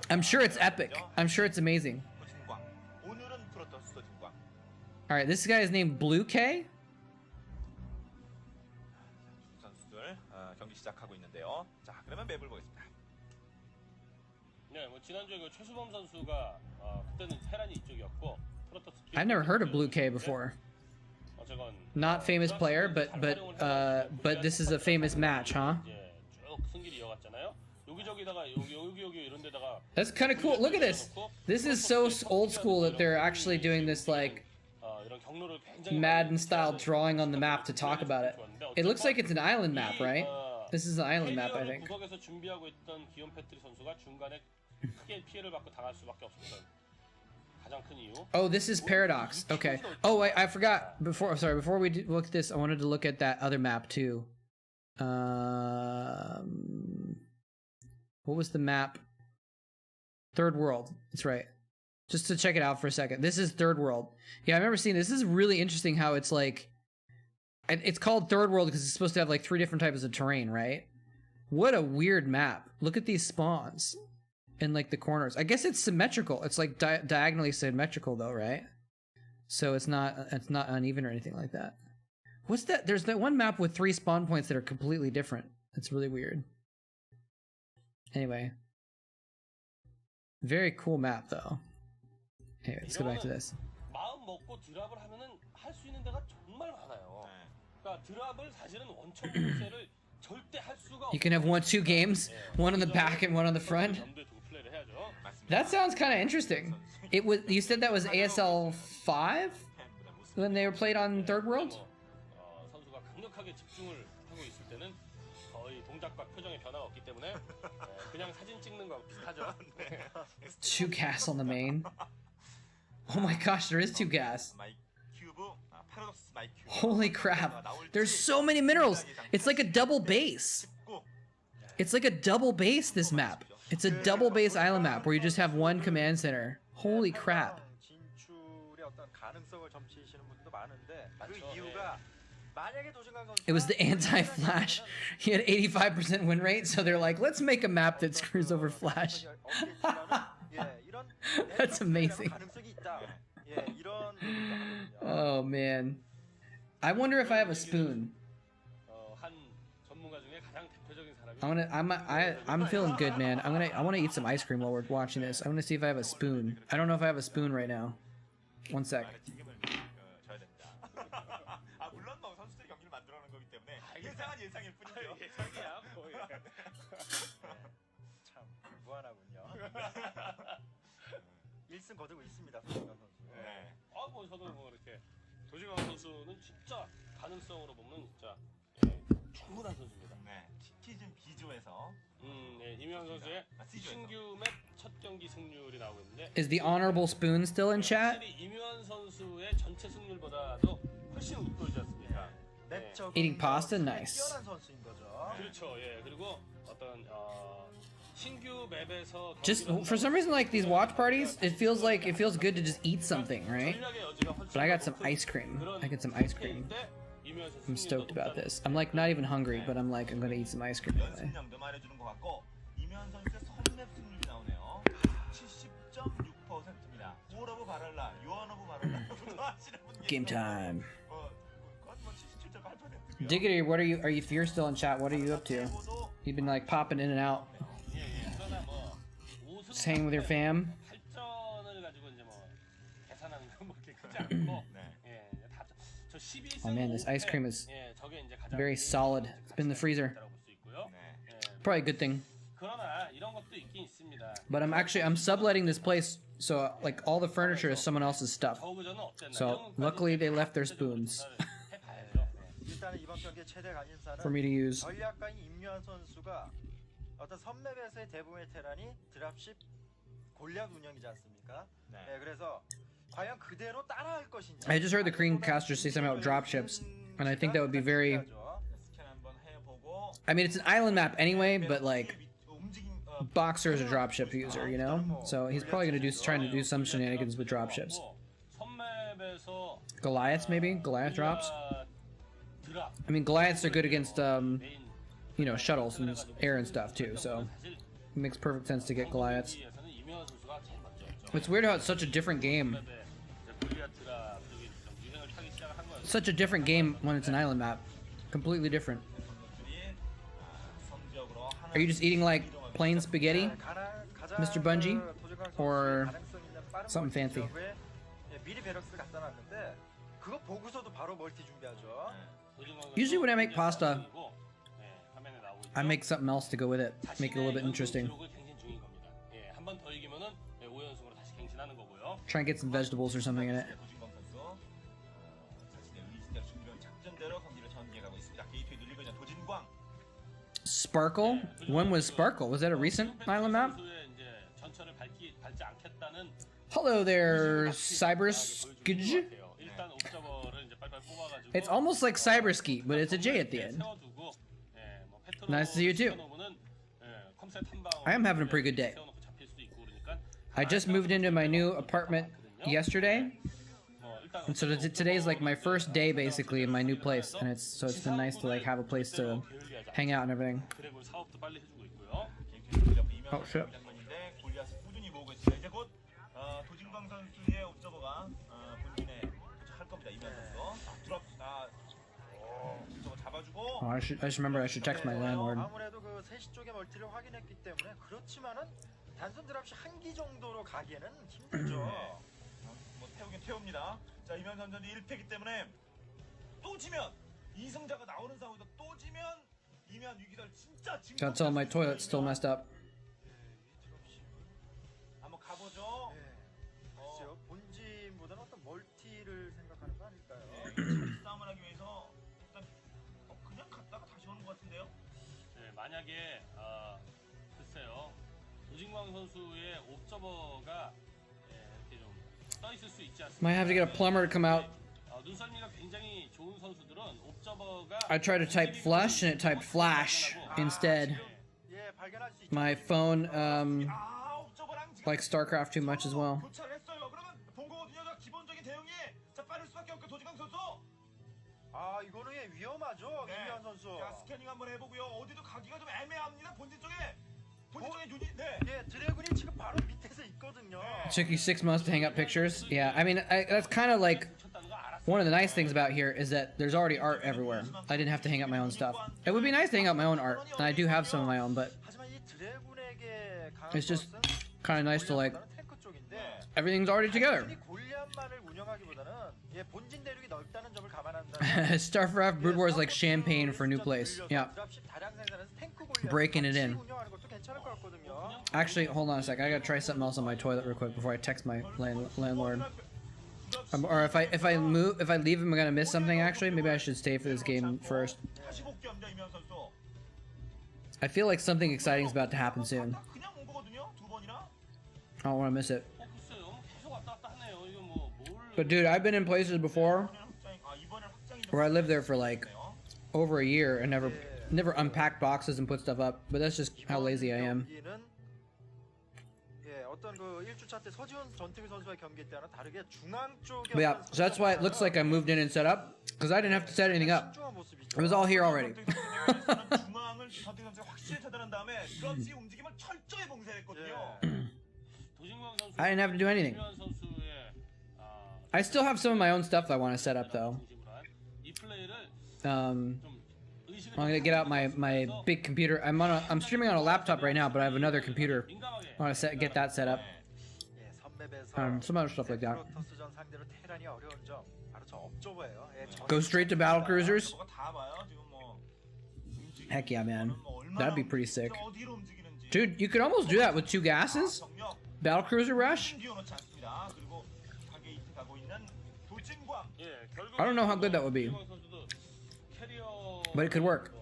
I'm sure it's epic. I'm sure it's amazing. 진광. 오늘은 프로토스 진광. All right, this guy is named Blue K. 선수들 경기 시작하고 있는데요. 자, 그러면 맵을 보겠습니다. 네, 뭐 지난주에 그 최수범 선수가 그때는 테란이 이쪽이었고 프로토스. I've never heard of Blue K before. 어쨌건 Not famous player, but this is a famous match, huh? 이제 쭉 승기를 이어갔잖아요. 여기저기다가 여기 이런 데다가 That's kind of cool. Look at this. This is so old school that they're actually doing this like 이런 경로를 굉장히 Madden style drawing on the map to talk about it. It looks like it's an island map, right? This is an island map, I think. 구석에서 준비하고 있던 기욤 패트리 선수가 중간에 크게 피해를 받고 당할 수밖에 없었던 가장 큰 이유. Oh, this is Paradox. Okay. Oh, I forgot. Before we look at this, I wanted to look at that other map too. What was the map? Third World. That's right. Just to check it out for a second. This is Third World. Yeah, I remember seeing this. This is really interesting how it's like... It's called Third World because it's supposed to have like 3 different types of terrain, right? What a weird map. Look at these spawns in like the corners. I guess it's symmetrical. It's like diagonally symmetrical though, right? So it's not uneven or anything like that. What's that? There's that one map with 3 spawn points that are completely different. It's really weird. Anyway. Very cool map though. Anyway, let's go back to this. 마음 먹고 드랍을 하면은 할 수 있는 데가 정말 많아요. 그러니까 드랍을 사실은 원천 공세를 절대 할 수가 You can have 2 games, one on the back and one on the front. That sounds kind of interesting. It was. You said that was ASL 5 when they were played on Third World. 선수가 강력하게 집중을 하고 있을 때는 거의 동작과 표정에 변화가 없기 때문에 그냥 사진 찍는 거하고 비슷하죠. 2 gas on the main. Oh my gosh, there is 2 gas. Holy crap. There's so many minerals. It's like a double base. It's like a double base, this map. It's a double base island map where you just have 1 command center. Holy crap. It was the anti-Flash. He had 85% win rate, so they're like, let's make a map that screws over Flash. That's amazing. Oh man. I wonder if I have a spoon. I'm feeling good, man. I want to eat some ice cream while we're watching this. I want to see if I have a spoon. I don't know if I have a spoon right now. One sec. 물론 뭐 선수들이 경기를 만들어내는 거기 때문에 예상은 예상일 뿐이죠. 예상이야 거의. 참 무한하군요. 1승 거두고 있습니다, 도지강 선수. 네. 뭐 저도 뭐 이렇게 도지강 선수는 진짜 가능성으로 보면 진짜 충분한 선수입니다. 네. 시즌 B조에서 이명현 선수의 신규 맵 첫 경기 승률이 나오고 있는데 Is the honorable spoon still in chat? 이명현 선수의 전체 승률보다도 훨씬 웃돌지 않습니까? Eating pasta? Nice. 뛰어난 선수인 거죠. 그렇죠. 예. 그리고 어떤 신규 맵에서 Just for some reason, like these watch parties, it feels good to just eat something, right? But I got some ice cream. I get some ice cream. I'm stoked about this. I'm like not even hungry, but I'm like I'm gonna eat some ice cream anyway. 이명현 선수의 선맵 승률이 나오네요. 70.6%입니다. 오러브 바랄라, 요한오브 바랄라 하시는 분이 Game time. 그건 뭐 77.8%고요. Diggity, what are you? If you're still in chat, what are you up to? You've been like popping in and out. Just hanging with your fam. 발전을 가지고 이제 뭐 계산하는 건 뭐 그렇게 크지 않고 저 12 Oh man, this ice cream is very solid. It's been in the freezer. Probably a good thing. 그러나 이런 것도 있긴 있습니다. But I'm subletting this place, so like all the furniture is someone else's stuff. So luckily they left their spoons 일단은 이번 경기의 최대 관심사는 for me to use. 전략가인 임요한 선수가 어떤 선맵에서의 대부분의 테란이 드랍십 골략 운영이지 않습니까? 네, 그래서 과연 그대로 따라할 것인지. I just heard the Creamcaster say something about dropships, and I think that would be very. I mean, it's an island map anyway, but like, Boxer is a dropship user, you know, so he's probably gonna trying to do some shenanigans with dropships. Goliaths, maybe Goliath drops. I mean, Goliaths are good against you know, shuttles and air and stuff too, so it makes perfect sense to get Goliaths. 제일 먼저였죠. It's weird how it's such a different game. 그다음에 이제 골리아트가 저기 좀 유행을 타기 시작을 한 거였어요. Such a different game when it's an island map. Completely different. Are you just eating like plain spaghetti, Mr. Bungie? Or something fancy? 미리 베럭스 갖다 놨는데 그거 보고서도 바로 멀티 준비하죠. Usually when I make pasta, 예, 화면에 나오죠. I make something else to go with it. Make it a little bit interesting. 기록을 갱신 중인 겁니다. 예, 한 번 더 이기면은 5연승으로 다시 갱신하는 거고요. Try and get some vegetables or something in it. 도진광 선수 자신의 의지대로 준비한 작전대로 경기를 전개하고 있습니다. 게이트웨이 늘리고 있는 도진광. Sparkle? When was Sparkle? Was that a recent island map? 선수의 이제 전철을 밟지 않겠다는 Hello there, Cyberskij. 일단 옵저버를 이제 빨리빨리 뽑아가지고 It's almost like Cyberski, but it's a J at the end. 세워두고, 예, 뭐 패트로 Nice to see you too. 시켜놓으면은, 예, 컴셋 한 방울 I am having a pretty good day. 세워놓고 잡힐 수도 있고 그러니까 I just moved into my new apartment yesterday, 뭐 일단 and so today's like my first day basically in my new place, and it's been nice to like have a place to hang out and everything. 드래곤 사업도 빨리 해주고 있고요. Oh shit. 장면인데 골리앗을 꾸준히 모으고 있습니다. 이제 곧 도진광 선수의 옵저버가 본진에 할 겁니다. 이면 선수. 드롭 옵저버 잡아주고. Oh, I just remember I should text my landlord. 아무래도 그 3시 쪽의 멀티를 확인했기 때문에 그렇지만은 단순 드랍시 한 기 정도로 가기에는 힘들죠. 뭐 태우긴 태웁니다. 자 이면 선수는 1패기 때문에 또 지면 2승자가 나오는 상황에서 또 지면 이면 위기설 진짜 징. Gotta tell him my toilet's still messed up. 한번 가보죠. 글쎄요, 본진보다는 어떤 멀티를 생각하는 거 아닐까요? 싸움을 하기 위해서 일단 그냥 갔다가 다시 오는 것 같은데요. 네, 만약에 글쎄요 도진광 선수의 옵저버가 이렇게 좀 떠 있을 수 있지 않습니까? Might have to get a plumber to come out. 눈썰미가 굉장히 좋은 선수들은 옵저버가 I tried to type flush and it typed flash instead. 예, 발견할 수 있죠. My phone 옵저버랑 지금 likes Starcraft too much as well. 도착을 했어요. 그러면 본 거거든요. 자, 기본적인 대응이 자 빠를 수밖에 없고 도진강 선수. 아, 이거는 위험하죠, 네. 김미환 선수. 자 스캐닝 한번 해보고요. 어디도 가기가 좀 애매합니다. 본진 쪽에 유닛. 네. 예, 드래곤이 지금 바로 밑에서 있거든요. It took you 6 months to hang up pictures. Yeah, I mean that's kind of like one of the nice things about here is that there's already art everywhere. I didn't have to hang up my own stuff. It would be nice to hang up my own art, and I do have some of my own, but 하지만 이 드래곤에게 강한 it's just 것은 kind of nice to like 골리앗보다는 탱크 쪽인데 everything's already together. 단순히 골리앗만을 운영하기보다는 예, 본진 대륙이 넓다는 점을 감안한다면 Starcraft Brood War is like champagne for a new place. Yeah. 드랍십 다량 생산해서 탱크 골리앗 Breaking it in. 운영하는 것도 괜찮을 것 같거든요. Actually, hold on a sec. I gotta try something else on my toilet real quick before I text my landlord. Or if I leave him, I'm gonna miss something. Actually, maybe I should stay for this game first. 다시 복귀합니다. 이면 선수. I feel like something exciting is about to happen soon. 그냥 온 거거든요. 두 번이나. I don't want to miss it. 글쎄요 계속 왔다 갔다 하네요. 이거 뭘 But dude, I've been in places before 이번에 확장이 좀 where I lived there for like over a year and never unpacked boxes and put stuff up. But that's just how lazy I am. 경기는 예, 어떤 그 1주차 때 서지훈 전태규 선수와의 경기 때와는 다르게 중앙 쪽에 But yeah, so that's why it looks like I moved in and set up because I didn't have to set anything up. 신중한 모습이죠. It was all here already. 중앙을 전태규 선수가 확실히 차단한 다음에 드랍시 움직임을 철저히 봉쇄했거든요. 도진광 선수 I didn't have to do anything. 김미환 선수의 I still have some of my own stuff I want to set up though. 중심으로 한 이 플레이를 Um, 좀 의식을 I'm gonna get out my big computer. I'm streaming on a laptop right now, but I have another computer. 민감하게 I want to get that set up. 예, 선맵에서 Some other stuff like that. 프로토스전 상대로 테란이 어려운 점 바로 저 업저버예요. 예, Go straight to battle cruisers. 뭐가 다 봐요. 지금 뭐 Heck yeah, man. That'd be pretty sick. 어디로 움직이는지. Dude, you could almost do that with 2 gases. 정력 Battle cruiser rush. 띄워놓지 않습니다. 그리고 가게 이트 가고 있는 도진광. 예, 결국 I don't know how good that would be, 도진광 선수도 캐리어 but it could work.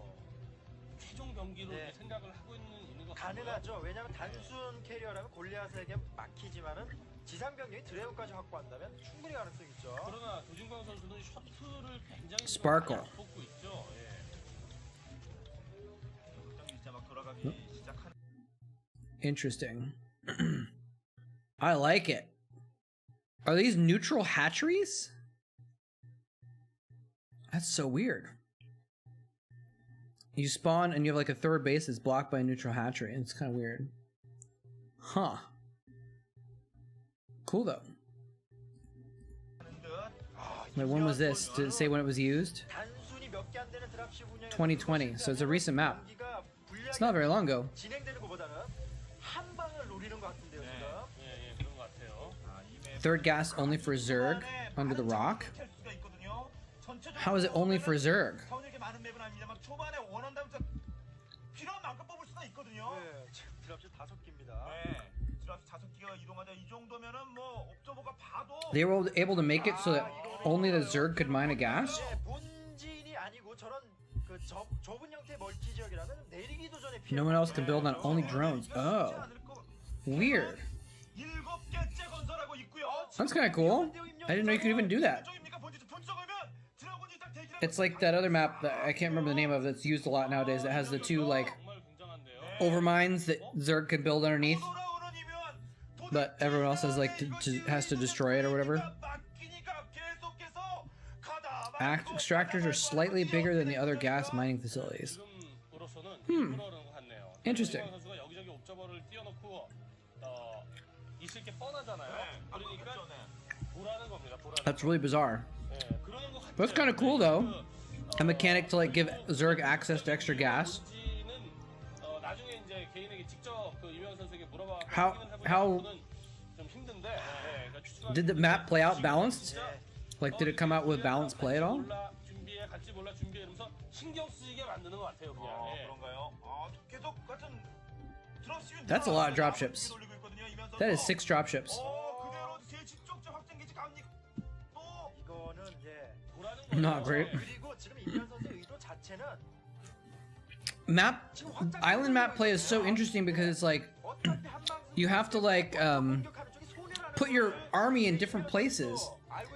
최종 경기로 네. 생각을 하고 있는 것 같고요. 가능하죠. 왜냐하면 단순 캐리어라면 골리앗에게 막히지만은 지상 병력이 드래곤까지 확보한다면 충분히 가능성이 있죠. 그러나 도진광 선수는 셔틀을 굉장히 Sparkle. 잘 뽑고 있죠. 예. 극장이 진짜 막 돌아가기 시작하는. Interesting. I like it. Are these neutral hatcheries? That's so weird. You spawn and you have like a third base that's blocked by a neutral hatchery. It's kind of weird. Huh. cool though. Like, when was this? Did it say when it was used? 2020. So it's a recent map. It's not very long ago. 진행되는 것보다는 한 방을 노리는 것 같은데요, 지금. 예, 그런 것 같아요. Third gas only for Zerg under the rock. How is it only for Zerg? 이렇게 많은 맵은 아닙니다만 초반에 원한다면 필요한 만큼 뽑을 수가 있거든요. 네, 지금 드랍십 5개입니다. 네, 드랍 5개가 이동하자 이 정도면은 뭐 옵저버가 봐도 They were able to make it so that only the Zerg could mine a gas? 네, 본진이 아니고 저런 그 좁은 형태의 멀티 지역이라면 내리기도 전에 피해. No one else can build on only drones. Oh. Weird. 7개째 건설하고 있고요. That's kind of cool. I didn't know you could even do that. It's like that other map that I can't remember the name of that's used a lot nowadays that has the two like 정말 굉장한데요. overmines that Zerg can build underneath, but everyone else has like has to destroy it or whatever. Extractors are slightly bigger than the other gas mining facilities. 지금으로서는 그런 것 같네요. Interesting. 김태경 선수가 여기저기 옵저버를 띄워놓고 있을 게 뻔하잖아요. 그러니까 보라는 겁니다. 보라는. That's really bizarre. 예, 그러는 것 같아요. But it's kind of cool though. A mechanic to like give Zerg access to extra gas. 본지는 나중에 이제 개인에게 직접 그 이명 선수에게 물어봐. How 좀 힘든데. 예, 그러니까 추측하기 did the map play out balanced? Like, did it come out with balanced play at all? 몰라 준비해 같이 몰라 준비해 이러면서 신경 쓰이게 만드는 것 같아요. 그냥. 예. 그런가요? 계속 같은 드랍십이 That's a lot of dropships. 돌리고 있거든요. 이면서 That is 6 dropships. 그대로 제 직접적 확장기지 갑니까? 또 이거는 예. 보라는 거죠. Not great. 그리고 지금 이현 선수의 의도 자체는 Map island map play is so interesting because it's like 어차피 한 방 you have to like 공격하는 쪽이 손해라는 put your army in different places.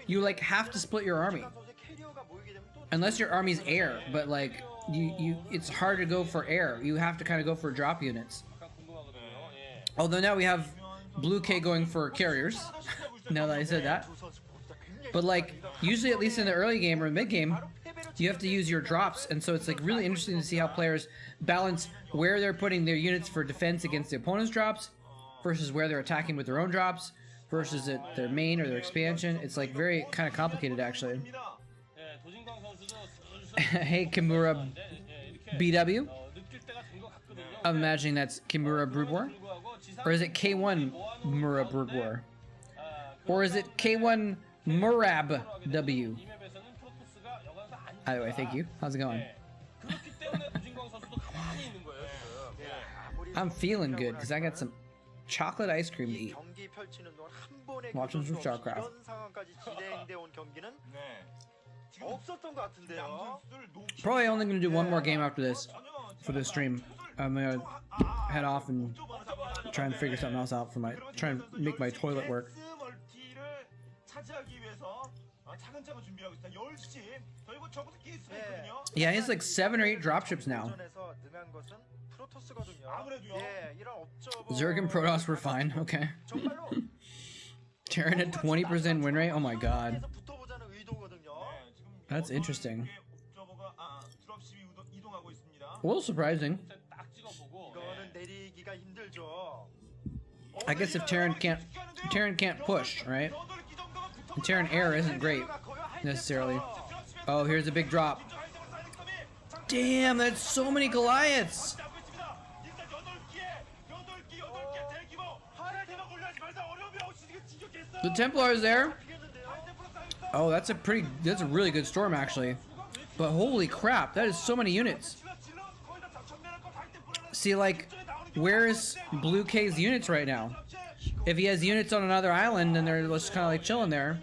You like have to split your army 선수의 캐리어가 모이게 되면 또 unless your army's air, but like you it's hard to go for air. You have to kind of go for drop units. 약간 궁금하거든요. 예. Although now we have Blue K going for carriers. Now that I said that. 두 선수 모두 다 굉장히 But like usually at least in the early game or mid game, you have to use your drops, and so it's like really interesting to see how players balance where they're putting their units for defense against the opponent's drops versus where they're attacking with their own drops versus their main or their expansion. It's like very kind of complicated actually. 예, 도진광 선수도 Hey Kimura BW. 느낄 때가 된 것 같거든요. I'm imagining that's Kimura Brood War. 불구하고 지상 Or is it K1 Mura Brood War? Or is it K1 Murab W? 이 맵에서는 프로토스가 여간사 안 Either way, thank you. How's it going? 그렇기 때문에 도진광 선수도 가만히 있는 거예요, 지금. 예. I'm feeling good because I got some chocolate ice cream to 이 eat. 경기 펼치는 동안 한 번의 Watching some 교전 수 없이 Starcraft. 이런 상황까지 진행돼 온 경기는 네. 없었던 것 같은데요. Probably only gonna do one more game after this for this stream. I'm gonna head off and try and figure something else out for try and make my toilet work. 멀티를 차지하기 위해서 차근차근 준비하고 있다. 10시. 저희가 저부터 케이스가 있거든요. Yeah, he's like 7 or 8 dropships now. 도전에서 능한 것은 프로토스거든요. 아무래도요. 예, 이런 업저버 Zerg and Protoss were fine. Okay. 정말로 Terran at 20% win rate. Oh my god. 붙어보자는 의도거든요. 네, 지금 That's interesting. 옵저버가 드랍십이 이동하고 있습니다. A little surprising. 딱 찍어보고 이거는 내리기가 힘들죠. I guess if Terran can't push, right? And Terran air isn't great necessarily. Oh, here's a big drop. Damn, that's so many Goliaths. The Templar's there. Oh, that's a really good storm actually. But holy crap, that is so many units. See, like, where's Blue K's units right now? If he has units on another island, then they're just kind of like chilling there.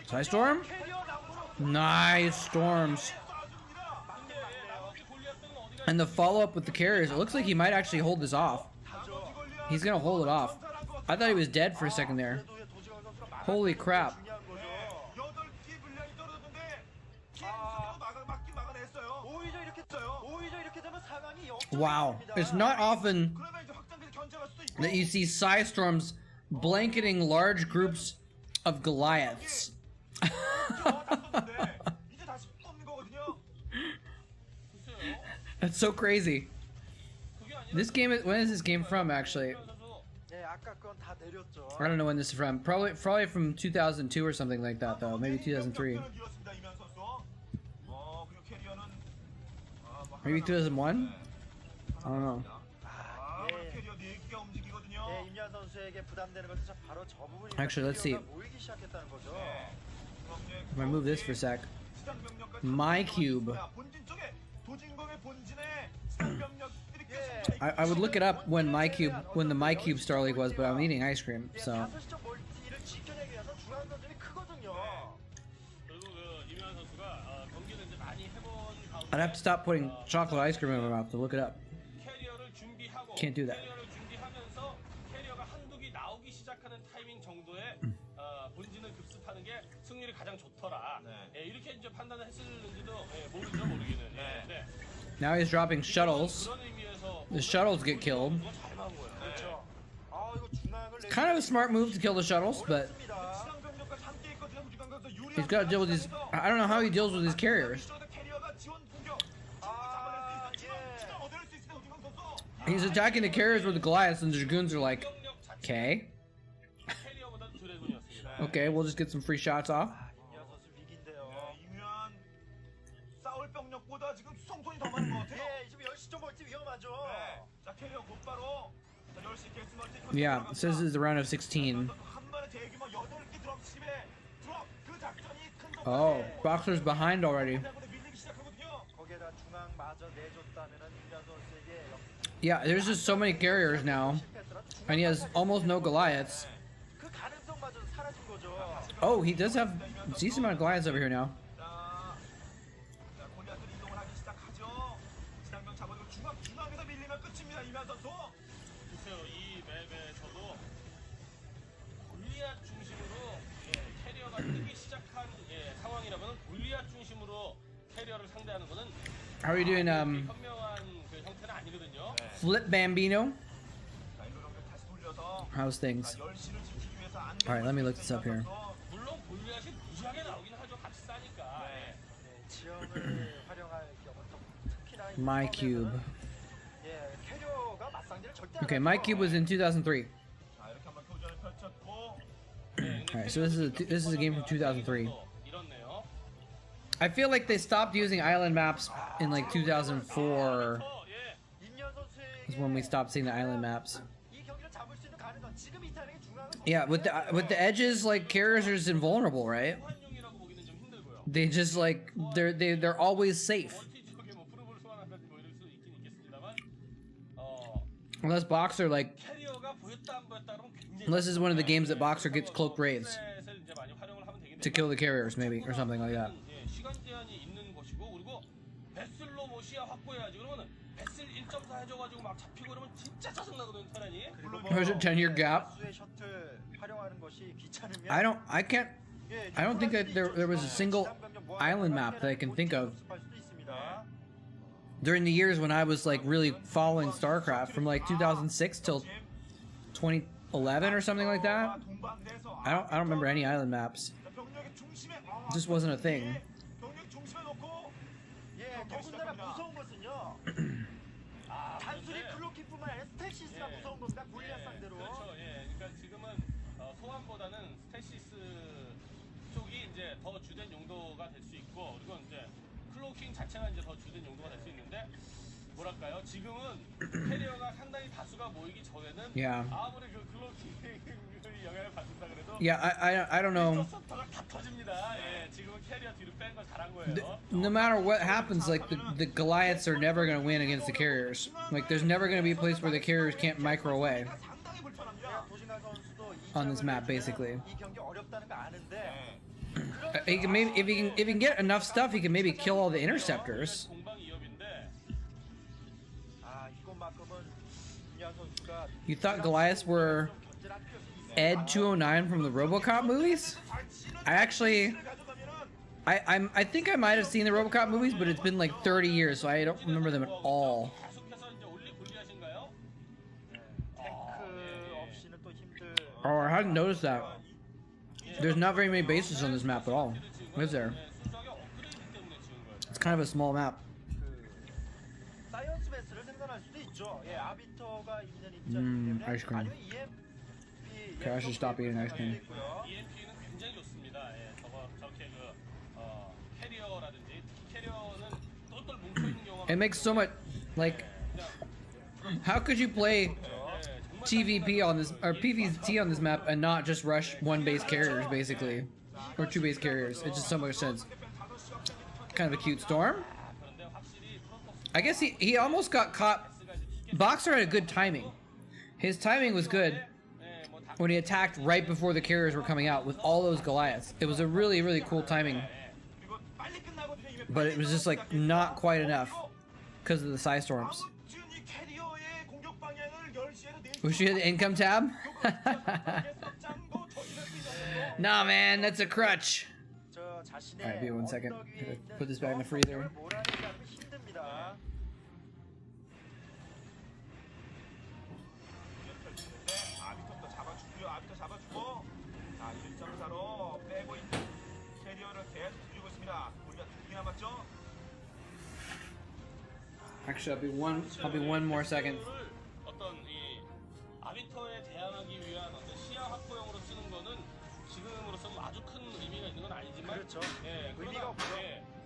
Side storm? Nice storms. And the follow-up with the carriers, it looks like he might actually hold this off. He's gonna hold it off. I thought he was dead for a second there. Holy crap. Wow. It's not often that you see Psy Storms blanketing large groups of Goliaths. That's so crazy. 그게 This game is, when is this game from actually? 예, 아까 건 다 내렸죠. I don't know when this is from. Probably from 2002 or something like that though. Maybe 2003. Maybe 2001? I don't know. 예, 임현 선수에게 부담되는 것은 바로 저 부분이 Actually, let's see. 모이기 시작했다는 거죠. If I move this for a sec. My cube. I would look it up when the My Cube Star League was, but I'm eating ice cream, so. 5시점 멀티를 지켜내기 위해서 중앙 선수이 크거든요. 그리고 그 이명환 선수가 경기를 이제 많이 해본 가운데 I'd have to stop putting chocolate ice cream in my mouth to look it up. 캐리어를 준비하고 Can't do that. 캐리어를 준비하면서 캐리어가 한두 개 나오기 시작하는 타이밍 정도에 본진을 급습하는 게 승률이 가장 좋더라. 예, 이렇게 이제 판단을 했을는지도 모르죠, 모르기는. 예, 네. Now he's dropping shuttles. 그런 의미에서 The shuttles get killed. 그거 잘 막은 거예요. 그렇죠. 아, 이거 중앙을 It's kind of a smart move to kill the shuttles, but he's got to deal with these. I don't know how he deals with these carriers. 아, 예. He's attacking the carriers with the Goliaths, and the Dragoons are like, okay. 캐리어보다 드래곤이었습니다. Okay, we'll just get some free shots off. 임현 선수 위기인데요. 이면 싸울 병력보다 지금 수송선이 더 많은 것 같아요. 예, 지금 10시점 멀티 위험하죠. 자, 캐리어 곧바로 10시 게스 멀티. Yeah, it says it's a round of 16. 한 번에 대규모 8개 드랍 10에 드랍 그 작전이 큰 Oh, Boxer's behind already. 밀리기 시작하거든요. 거기에다 중앙마저 내줬다면은 임현 선수에게 Yeah, there's just so many carriers now, and he has almost no Goliaths. 그 가능성마저 사라진 거죠. Oh, he does have a decent amount of Goliaths over here now. 자, 골리앗들 이동을 하기 시작하죠. 지상병 잡아주고 중앙에서 밀리면 끝입니다. 이면 선수. 글쎄요, 이 맵에서도 골리앗 중심으로 캐리어가 뜨기 시작한 상황이라면 골리앗 중심으로 캐리어를 상대하는 것은 How are you doing, 현명한 그 형태는 아니거든요. Flip Bambino? 자, 일로 병력 다시 돌려서 How's things? 10시를 지키기 위해서 안 Alright, let me look this up here. 물론 골리앗이 무지하게 나오긴 하죠. 같이 싸니까. 지형을 활용할 경우 특히나 이 My 처음에는, Cube. 예, 캐리어가 맞상대를 절대 안 Okay, 하죠. My Cube was in 2003. 자, 이렇게 한번 교전을 펼쳤고 Alright, so this is a game from 2003. 이렇네요. I feel like they stopped using island maps in like 2004 임현 선수에게 is when we stopped seeing the island maps. 이 경기를 잡을 수 있는 가능성 지금 이 타이밍에 중앙을 Yeah, with the edges, like carriers are just invulnerable, right? 환용이라고 보기는 좀 힘들고요. They just like they're always safe 멀티 지역에 뭐 프로브를 소환한다든지 뭐 이럴 수 있긴 있겠습니다만 unless Boxer like 캐리어가 보였다 안 보였다 그러면 굉장히 unless this is one of the games that Boxer gets cloaked raids 셋을 이제 많이 활용을 하면 되겠네요. to kill the carriers, maybe or something like that. 예, 시간 제한이 있는 것이고 그리고 베슬로 뭐 시야 확보해야지 그러면은 베슬 1.4 해줘가지고 막 잡히고 그러면 진짜 짜증나거든 테란이. There's a 10-year gap. 수의 셔틀 활용하는 것이 귀찮으면 I can't. 예, I don't think that there was a single 지상병력 모아서 island map that I can think of 연습할 수도 있습니다. during the years when I was like really following Starcraft from like 2006 till 2011 or something like that. 동반돼서 I don't remember any island maps. 병력의 중심에 It just wasn't a thing. 병력 중심에 놓고 예, 더군다나 무서운 것은요. 단순히 클로키뿐만 아니라 스택시스가 무서운 겁니다. 골리앗 상대로. 그렇죠. 예, 그러니까 지금은 소환보다는 스테시스 쪽이 이제 더 주된 용도가 될 수 있고 그리고 이제 클로킹 자체가 이제 더 주된 용도가 될 수 있는데 뭐랄까요? 지금은 캐리어가 상당히 다수가 모이기 전에는 Yeah. 아무리 그 클로킹의 영향을 받는다 그래도 Yeah, I don't know. 서터가 다 터집니다. 예, 지금은 캐리어 뒤로 뺀 걸 잘한 거예요. No matter what happens, like the Goliaths are never gonna win against the carriers. Like there's never gonna be a place where the carriers can't micro away 상당히 불편합니다. 도진강 선수도 이 on this 점을 map, basically. 이 경기 어렵다는 거 아는데 He can maybe if he can get enough stuff, he can maybe kill all the interceptors. 공방 이업인데 아, 이것만큼은 임현 선수가 You thought Goliaths were Ed 209 from the RoboCop movies? I think I might have seen the RoboCop movies, but it's been like 30 years, so I don't remember them at all. 계속해서 이제 올리 골리앗인가요? 탱크 없이는 또 힘들. Oh, I hadn't noticed that. There's not very many bases on this map at all, is there? 순수하게 업그레이드 때문에 지은 거예요. It's kind of a small map. 그 사이언스 베스를 생산할 수도 있죠. 없죠. 예, 아비터가 있는 입장이기 때문에 ice cream. 아니면 EMP Okay, I should stop eating ice cream. EMP는 굉장히 좋습니다. 예, 저렇게 캐리어라든지 캐리어는 똘똘 뭉쳐 있는 경우가 It makes so much like. How could you play TVP on this or PVT on this map and not just rush one base carriers basically, or two base carriers? It just so much sense. Kind of a cute storm. I guess he almost got caught. Boxer had a good timing. His timing was good when he attacked right before the carriers were coming out with all those Goliaths. It was a really cool timing, but it was just like not quite enough because of the side storms. Wish you had the income tab? Nah, man, that's a crutch. Alright, be 1 second. Gotta put this back in the freezer. Actually, I'll be one more second. 어떤 이 아비터에 대항하기 위한 어떤 시야 확보용으로 쓰는 거는 지금으로서는 아주 큰 의미가 있는 건 아니지만 그렇죠. 예, 의미가 없죠.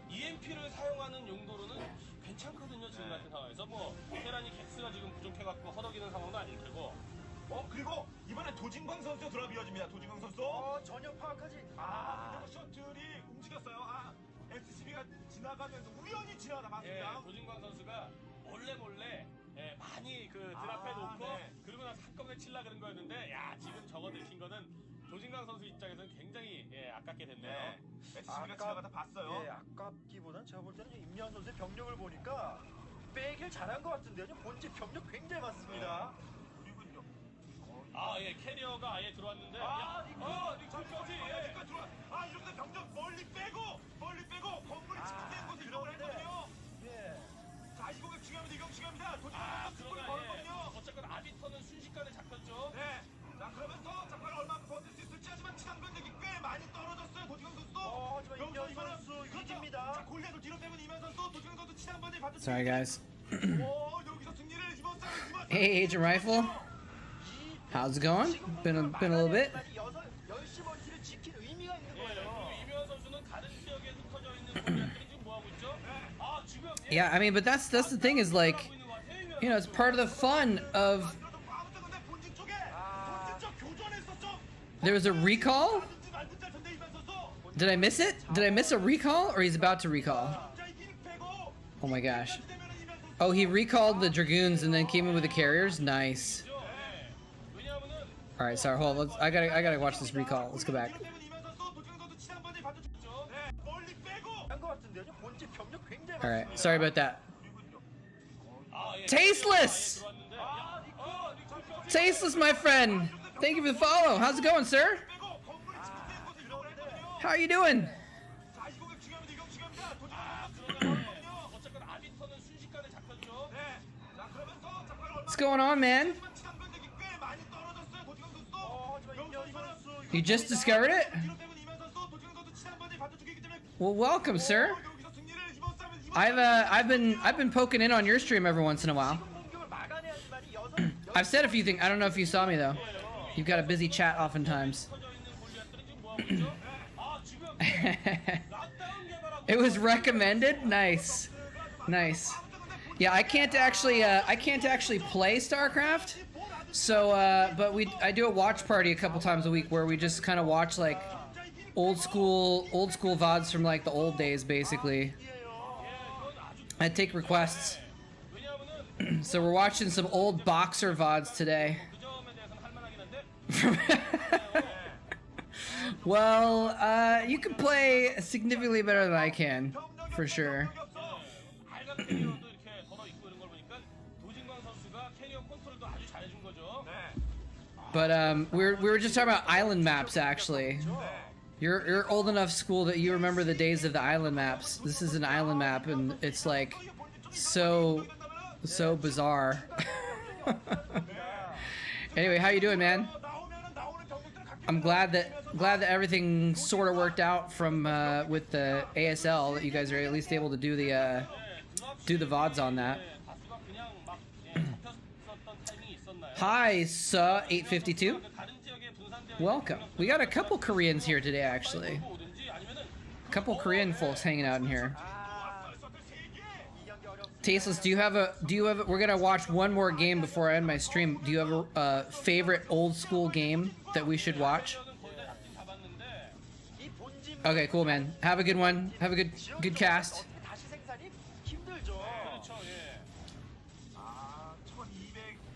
EMP를 사용하는 용도로는 괜찮거든요. 지금 같은 상황에서 뭐 테란이 객스가 지금 부족해갖고 허덕이는 상황도 아닐 테고. 그리고 이번에 도진광 선수 드랍 이어집니다. 도진광 선수. 전혀 파악하지. 근데 셔틀이 움직였어요. SCB가 지나가면서 우연히 지나가다 맞습니다. 예, 도진광 선수가 몰래 많이 드랍해 놓고 그러고 나서 한꺼번에 칠라 그런 거였는데 야 지금 저거 들킨 거는 도진광 선수 입장에서는 굉장히 아깝게 됐네요. SCB가 지나가다 봤어요. 예, 아깝기보다는 제가 볼 때는 임현 선수의 병력을 보니까 빼길 잘한 것 같은데요. 본질 병력 굉장히 많습니다. 그리고요. 예, 캐리어가 아예 들어왔는데 리콜까지 리콜 들어와. 이렇게 병력 멀리 빼고 건물이 집중된 곳에 이동을 했거든요. 예. 자, 이거 중요합니다. 이거 중요합니다. 도진광 선수 그러나 걸었거든요. 어쨌건 아비터는 순식간에 잡혔죠. 네. 자, 그러면서 잠깐 얼마큼 버틸 수 있을지 하지만 치상 건력이 꽤 많이 떨어졌어요. 도진광 선수도. 하지만 임현 선수 이깁니다. 자, 골리앗을 뒤로 빼면 이면 선수, 도진광 선수 치상 번에 받을 수 Sorry, guys. 여기서 승리를 이번 싸움 Hey, Agent Rifle. How's it going? Been a little bit. 10번지를 지킬 의미가 있는 거예요. 그리고 이명환 선수는 다른 지역에 흩어져 있는 골리앗들이 지금 뭐 하고 있죠? 지금 Yeah, I mean, but that's the thing is like, you know, it's part of the fun of. There was a recall. Did I miss it? Did I miss a recall, or he's about to recall? Oh my gosh. Oh, he recalled the Dragoons and then came in with the carriers. Nice. All right, sorry. Hold on. I gotta watch this recall. Let's go back. All right. Sorry about that. Tasteless. Tasteless, my friend. Thank you for the follow. How's it going, sir? How are you doing? What's going on, man? You just discovered it? Well, welcome, sir. I've been poking in on your stream every once in a while. I've said a few things. I don't know if you saw me though. You've got a busy chat oftentimes. It was recommended. Nice, nice. Yeah, I can't actually play Starcraft. So, but I do a watch party a couple times a week where we just kind of watch like old school VODs from like the old days, basically. I take requests. So we're watching some old boxer VODs today. Well, you can play significantly better than I can, for sure. But we were just talking about island maps, actually. You're old enough, school, that you remember the days of the island maps. This is an island map, and it's like so bizarre. Anyway, how you doing, man? I'm glad that everything sort of worked out from with the ASL, that you guys are at least able to do the VODs on that. Hi, Suh852. Welcome. We got a couple Koreans here today, actually. A couple Korean folks hanging out in here. Tasteless, we're gonna watch one more game before I end my stream. Do you have a favorite old school game that we should watch? Okay, cool, man. Have a good one. Have a good cast. 다시 생산이 힘들죠.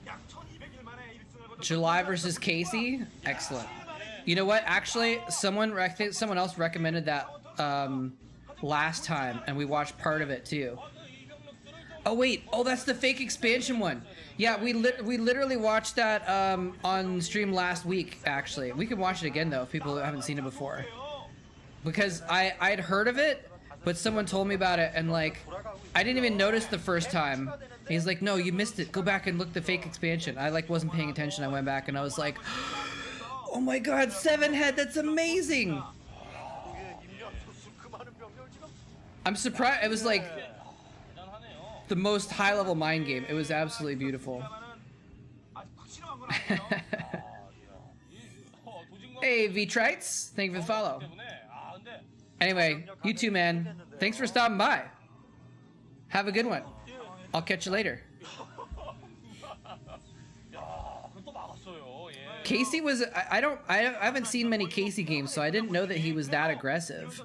약 1200일 만에 1승을 거둔 July versus Casey. Excellent. You know what? Actually, someone else recommended that last time, and we watched part of it too. Oh wait, oh that's the fake expansion one. Yeah, we literally watched that on stream last week. Actually, we can watch it again though if people haven't seen it before. Because I'd heard of it, but someone told me about it, and like I didn't even notice the first time. He's like, no, you missed it. Go back and look the fake expansion. I like wasn't paying attention. I went back and I was like, oh my god, 7-head, that's amazing. I'm surprised. It was like the most high-level mind game. It was absolutely beautiful. Hey, V-Trites. Thank you for the follow. Anyway, you too, man. Thanks for stopping by. Have a good one. I'll catch you later. Casey was... I haven't seen many Casey games, so I didn't know that he was that aggressive.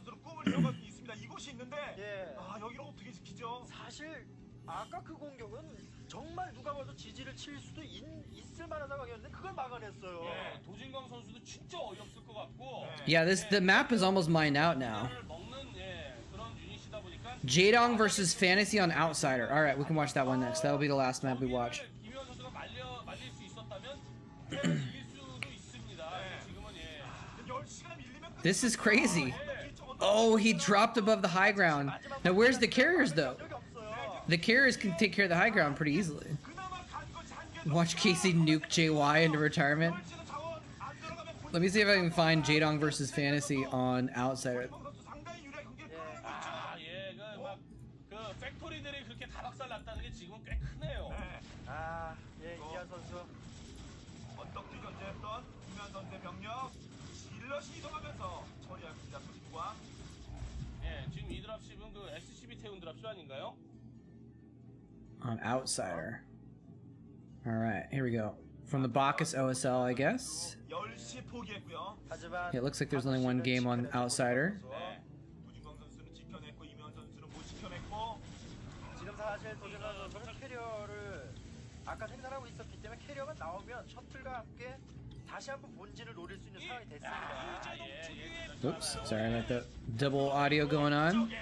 사실 아까 그 공격은 정말 누가 봐도 지지를 칠 수도 있을 만한 상황이었는데 그걸 막아냈어요. 도진광 선수도 진짜 어이없을 것 같고. Yeah, the map is almost mined out now. Jaedong versus Fantasy on Outsider. All right, we can watch that one next. That'll be the last map we watch. This is crazy. Oh, he dropped above the high ground. Now, where's the carriers, though? The carriers can take care of the high ground pretty easily. Watch Casey nuke JY into retirement. Let me see if I can find Jaedong versus Fantasy on Outsider. 이한 선수. 언덕길 견제했던 김현 선수의 병력 질럿이 이동하면서 처리할 수 있다 소식과 지금 이 드랍십은 그 SCB 태운 드랍십 아닌가요? On Outsider. Alright, here we go. From the Bacchus OSL, I guess. 10시 포기했고요. Yeah, it looks like there's only one game on Outsider. 도진광 선수는 지켜냈고 이면 선수는 못 지켜냈고 지금 사실 도진관 선수는 캐리어를 아까 생산하고 있었기 때문에 캐리어가 나오면 셔틀과 함께 다시 한번 본진을 노릴 수 있는 상황이 됐습니다. Oops, sorry about that double audio going on.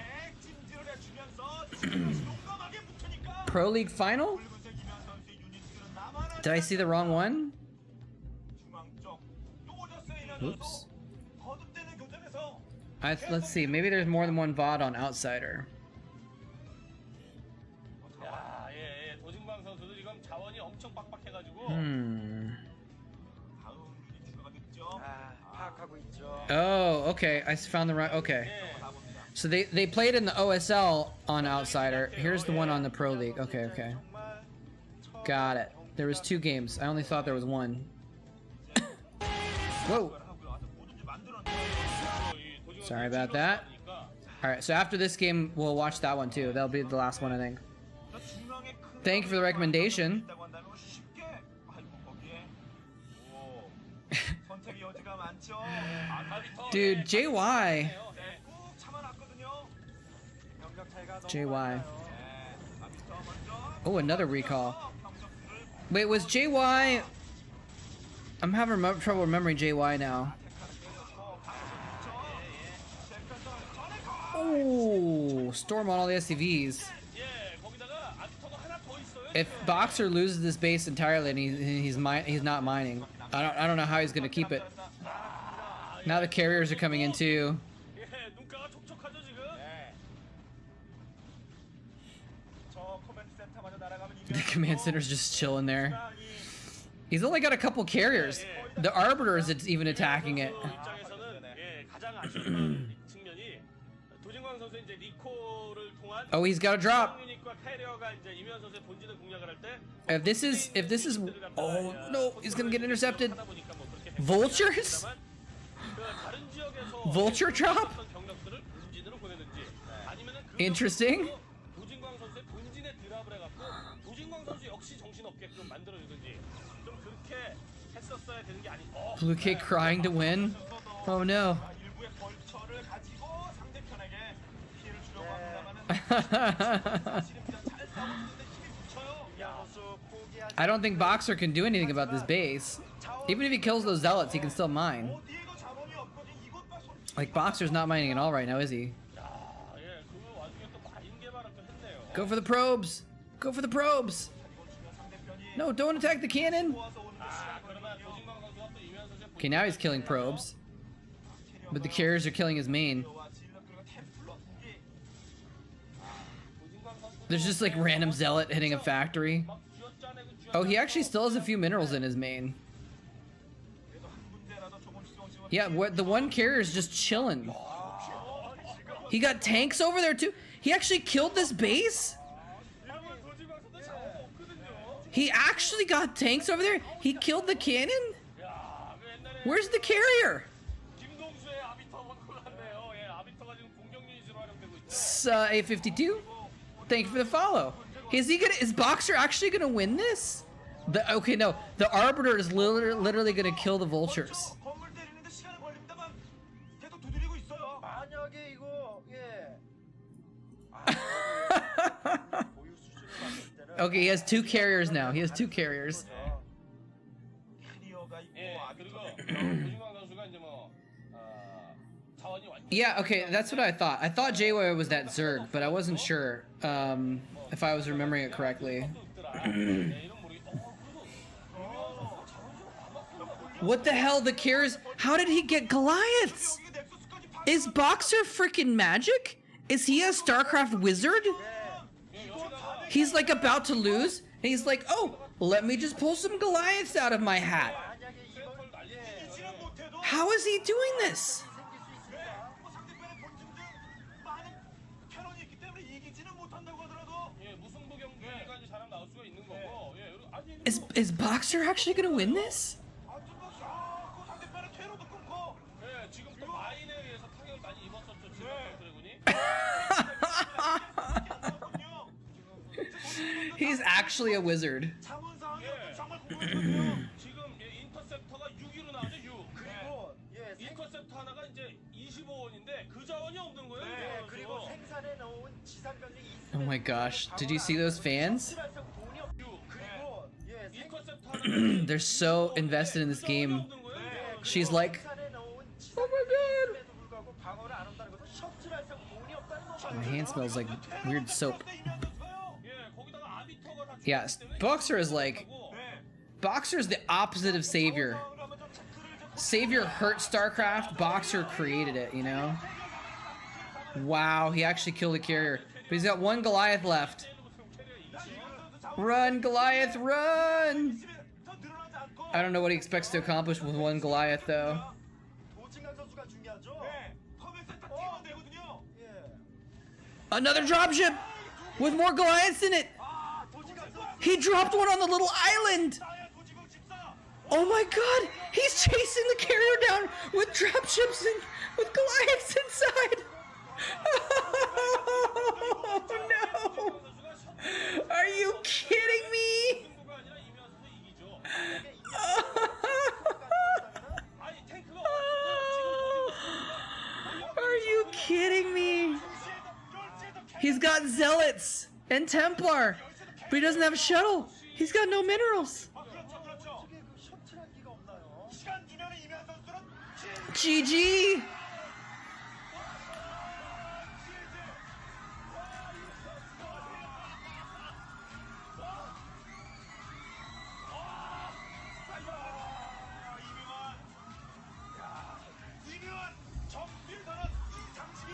Pro League Final? Did I see the wrong one? Oops. Let's see, maybe there's more than one VOD on Outsider. 도진광 선수도 지금 자원이 엄청 빡빡해가지고. 파악하고 있죠. Oh, okay. I found the right. Okay. So they played in the OSL on Outsider. Here's the one on the Pro League. Okay, okay. Got it. There was 2 games. I only thought there was 1. Whoa. Sorry about that. All right. So after this game, we'll watch that one too. That'll be the last one, I think. Thank you for the recommendation. Dude, JY. JY. Oh, another recall. Wait, was JY... I'm having trouble remembering JY now. Oh, storm on all the SCVs. If Boxer loses this base entirely and he's not mining, I don't know how he's gonna keep it. Now the carriers are coming in too. The command center's just chilling there. He's only got a couple carriers. The Arbiter is even attacking it. 선수 이제 리코를 통한 Oh, he's got a drop. 유닛과 캐리어가 이제 이면 선수의 본진을 공략을 할 때 If this is, oh no, he's gonna get intercepted. Vultures? Vulture drop? Interesting. 도진광 선수의 본진에 드랍을 해갖고 도진광 선수 역시 정신없게끔 만들어주든지 좀 그렇게 했었어야 되는 게 아닌가. Blue K crying to win. Oh no. 일부의 벌처를 가지고 상대편에게 피해를 주려고 합니다만은 사실은 그냥 잘 싸우는데 힘이 붙여요. 선수 포기하지 I don't think Boxer can do anything about this base. Even if he kills those zealots, he can still mine. 어디에도 자원이 없거든. 이것만 손 Like Boxer's not mining at all right now, is he? 예, 그 와중에 또 마인 개발을 또 했네요. Go for the probes. Go for the probes. No, don't attack the cannon. 그러나 도진광 선수가 또 이면 선수의 Okay, now he's killing probes. But the carriers are killing his main. There's just like random zealot hitting a factory. Oh, he actually still has a few minerals in his main. Yeah, what the one carrier is just chilling. He got tanks over there too. He actually killed this base? He actually got tanks over there? He killed the cannon? Where's the carrier? 김동수의 아비터만 골랐네요. 예, 아비터가 지금 공격 유닛으로 활용되고 있죠. A52? Thank you for the follow. Is Boxer actually gonna win this? Okay, no. The Arbiter is literally gonna kill the vultures. 건물 때리는데 시간은 걸립니다만 계속 두드리고 있어요. 만약에 이거 보유 수준을 봤을 때는 Okay, he has 2 carriers now. He has 2 carriers. 캐리어가 있고 예, 그리고 아비터가 도진광 선수가 이제 뭐 자원이 완전 Yeah, okay, that's what I thought. I thought JY was that Zerg, but I wasn't sure if I was remembering it correctly. What the hell? The carriers? How did he get Goliaths? Is Boxer freaking magic? Is he a Starcraft wizard? He's like about to lose, and he's like, oh, let me just pull some Goliaths out of my hat. How is he doing this? 상대편의 본진들 많은 캐논이 있기 때문에 이기지는 못한다고 하더라도 예, 무승부 경기가 이제 잘하면 나올 수가 있는 거고. 예, 아니 Is Boxer actually gonna win this? 그 상대편의 캐논도 끊고 예, 지금 또 마인에 의해서 타격을 많이 입었었죠. 지금 드래곤이. He's actually a wizard. 자문 상황이었던 정말 궁금했거든요. 지금 예, 인터셉터가 6위로 나오죠. 6. 그리고 인터셉터 하나가 이제 25원인데 그 자원이 없는 거예요. 네, 이거 그리고 선수. 생산해 놓은 지상병력이 Oh my gosh, did you see those fans? 그리고 인터셉터 하나가 They're so invested in this game. 없는 거예요. She's like, 생산해 놓은 oh my god. 지상병력에도 불구하고 방어를 안 한다는 것은 셔틀할성 돈이 없다는 거죠. My hand smells like weird soap. 예, 거기다가 아비터가 다 Yeah, Boxer is like, Boxer is the opposite of Savior. Savior hurt StarCraft, Boxer created it, you know? Wow, he actually killed a carrier. But he's got 1 Goliath left. Run, Goliath, run! I don't know what he expects to accomplish with 1 Goliath, though. 도진강 선수가 중요하죠. 컴퓨터 딱 끼면 되거든요. Another dropship! With more Goliaths in it! He dropped one on the little island! Oh my god! He's chasing the carrier down with dropships and with Goliaths inside! Oh no! Are you kidding me? Are you kidding me? He's got Zealots and Templar, but he doesn't have a shuttle. He's got no minerals. 시간 주면 이면 선수는 GG!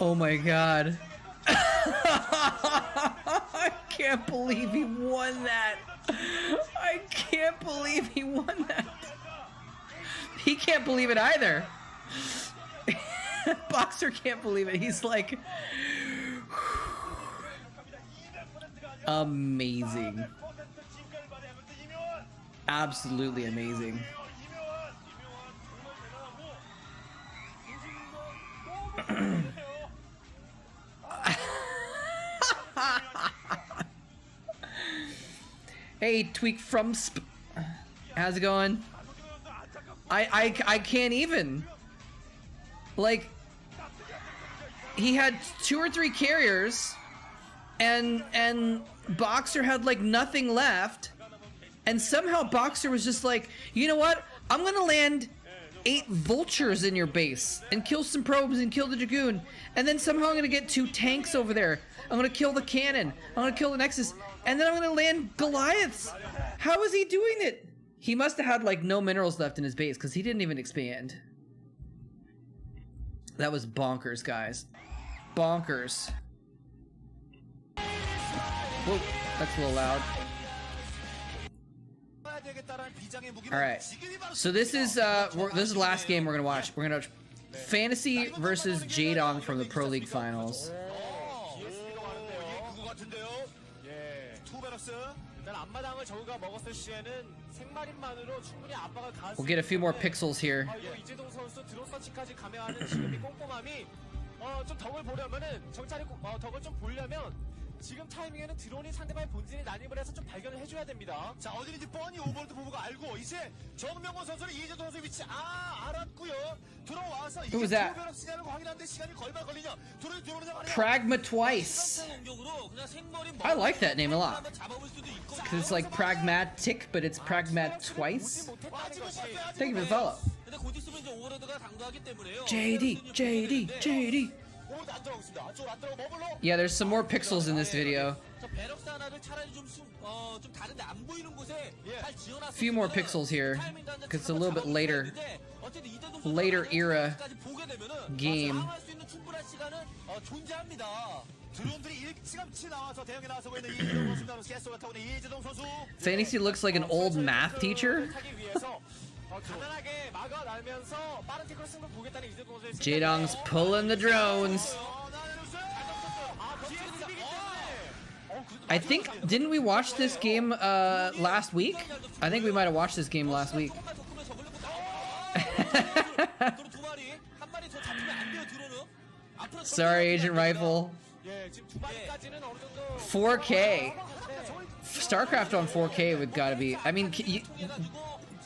Oh my god. I can't believe he won that. I can't believe he won that. He can't believe it either. Boxer can't believe it. He's like, amazing. Absolutely amazing. Hey, Tweak from how's it going? I can't even. Like, he had 2 or 3 carriers, and Boxer had like nothing left, and somehow Boxer was just like, you know what? I'm gonna land 8 vultures in your base and kill some probes and kill the Dragoon, and then somehow I'm gonna get 2 tanks over there. I'm gonna kill the cannon. I'm gonna kill the Nexus, and then I'm gonna land Goliaths. How is he doing it? He must have had like no minerals left in his base because he didn't even expand. That was bonkers, guys. Bonkers. Whoa, that's a little loud. All right, so this is the last game we're gonna watch. We're gonna watch Fantasy versus Jadong from the Pro League Finals. We'll get a few more pixels here. 지금 타이밍에는 드론이 상대방의 본진에 난입을 해서 좀 발견을 해줘야 됩니다. 자, 어디는지 뻔히 오버로드 보고가 알고 이제 정명훈 선수는 이재동 선수의 위치 알았고요. 들어와서 이게 투베럭 시간을 확인하는데 시간이 얼마 걸리냐? 드론이 들어오느냐 말이야. Pragma Twice. I like that name a lot. Because it's like pragmatic, but it's Pragmat Twice. Thank you for the follow. JD. Yeah, there's some more pixels in this video. A few more pixels here, because it's a little bit later era game. Fantasy looks like an old math teacher. Jadong's pulling the drones. I think, didn't we watch this game last week? I think we might have watched this game last week. Sorry, Agent Rifle. 4K. Starcraft on 4K would gotta be, I mean,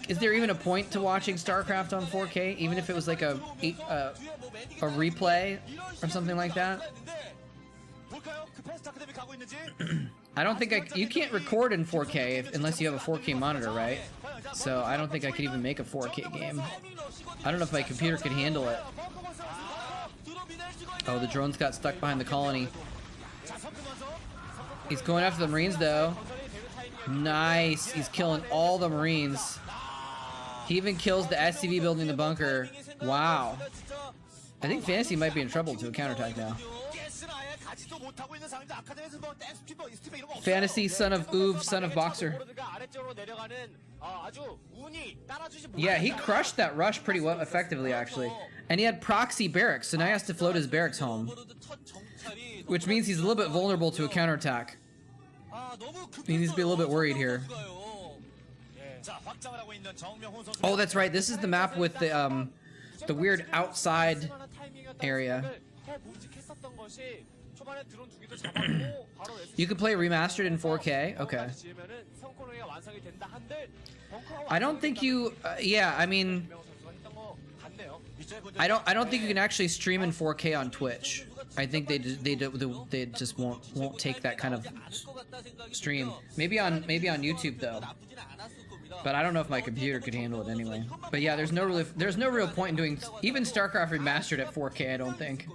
is there even a point to watching Starcraft on 4K, even if it was like a replay or something like that? I don't think you can't record in 4K unless you have a 4K monitor, right? So I don't think I could even make a 4K game. I don't know if my computer could handle it. Oh, the drones got stuck behind the colony. He's going after the Marines though. Nice, he's killing all the Marines. He even kills the SCV building the bunker. Wow. I think Fantasy might be in trouble to a counterattack now. Fantasy, son of Uv, son of Boxer. Yeah, he crushed that rush pretty well, effectively, actually. And he had proxy barracks, so now he has to float his barracks home. Which means he's a little bit vulnerable to a counterattack. He needs to be a little bit worried here. Oh, that's right. This is the map with the weird outside area. You can play remastered in 4K. Okay. I don't think you. Yeah, I mean, I don't think you can actually stream in 4K on Twitch. I think they just won't take that kind of stream. Maybe on YouTube though. But I don't know if my computer could handle it anyway. But yeah, there's no real point in doing even StarCraft remastered at 4K. I don't think.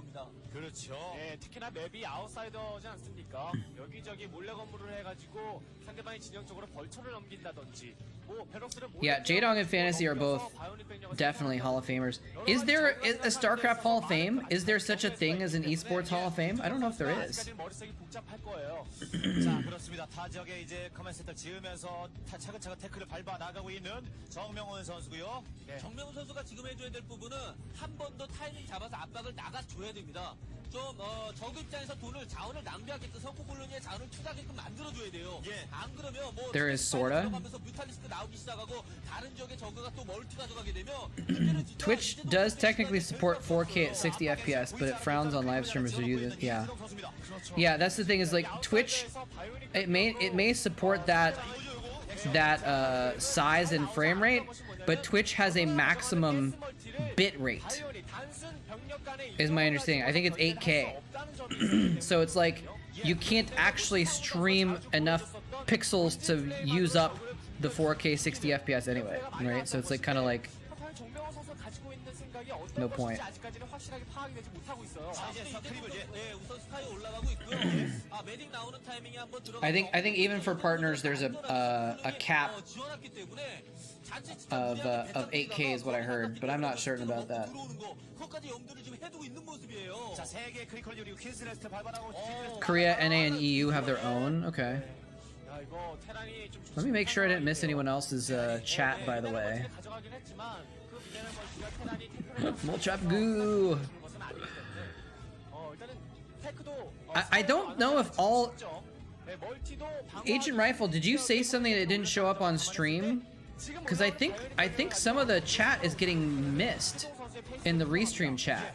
특히나 맵이 아웃사이더지 않습니까? 여기저기 몰래 건물을 해가지고 상대방이 진영적으로 벌처를 넘긴다든지 뭐 베럭스를 Yeah, Jadong and Fantasy are both definitely Hall of Famers. Is there a StarCraft Hall of Fame? Is there such a thing as an esports Hall of Fame? I don't know if there is. 머릿속이 복잡할 거예요. 자, 그렇습니다. 타 지역에 이제 커맨드 센터 지으면서 차근차근 태클을 밟아 나가고 있는 정명훈 선수고요. 정명훈 선수가 지금 해줘야 될 부분은 한 번 더 타이밍 잡아서 압박을 나가줘야 됩니다. 좀 적 입장에서 돈을 자원을 낭비하게끔 석고 콜로니에 자원을 투자하게끔 만들어줘야 돼요. 안 그러면 뭐 There is sorta. 들어가면서 뮤탈리스크 나오기 시작하고 다른 지역의 저그가 또 멀티 가져가게 되면 그때는 진짜 Twitch does technically support 4K at 60 FPS, but it frowns on live streamers who do this. Yeah. Yeah, that's the thing is like Twitch, it may support that size and frame rate, but Twitch has a maximum bit rate, is my understanding. I think it's 8K. So it's like you can't actually stream enough pixels to use up the 4K 60 FPS anyway, right? So it's like kind of like no point. I think even for partners, there's a cap of 8K is what I heard, but I'm not certain about that. Korea, NA, and EU have their own. Okay. Let me make sure I didn't miss anyone else's chat, by the way. Moletrap goo. I don't know if all... Agent Rifle, did you say something that didn't show up on stream? Because I think some of the chat is getting missed in the restream chat.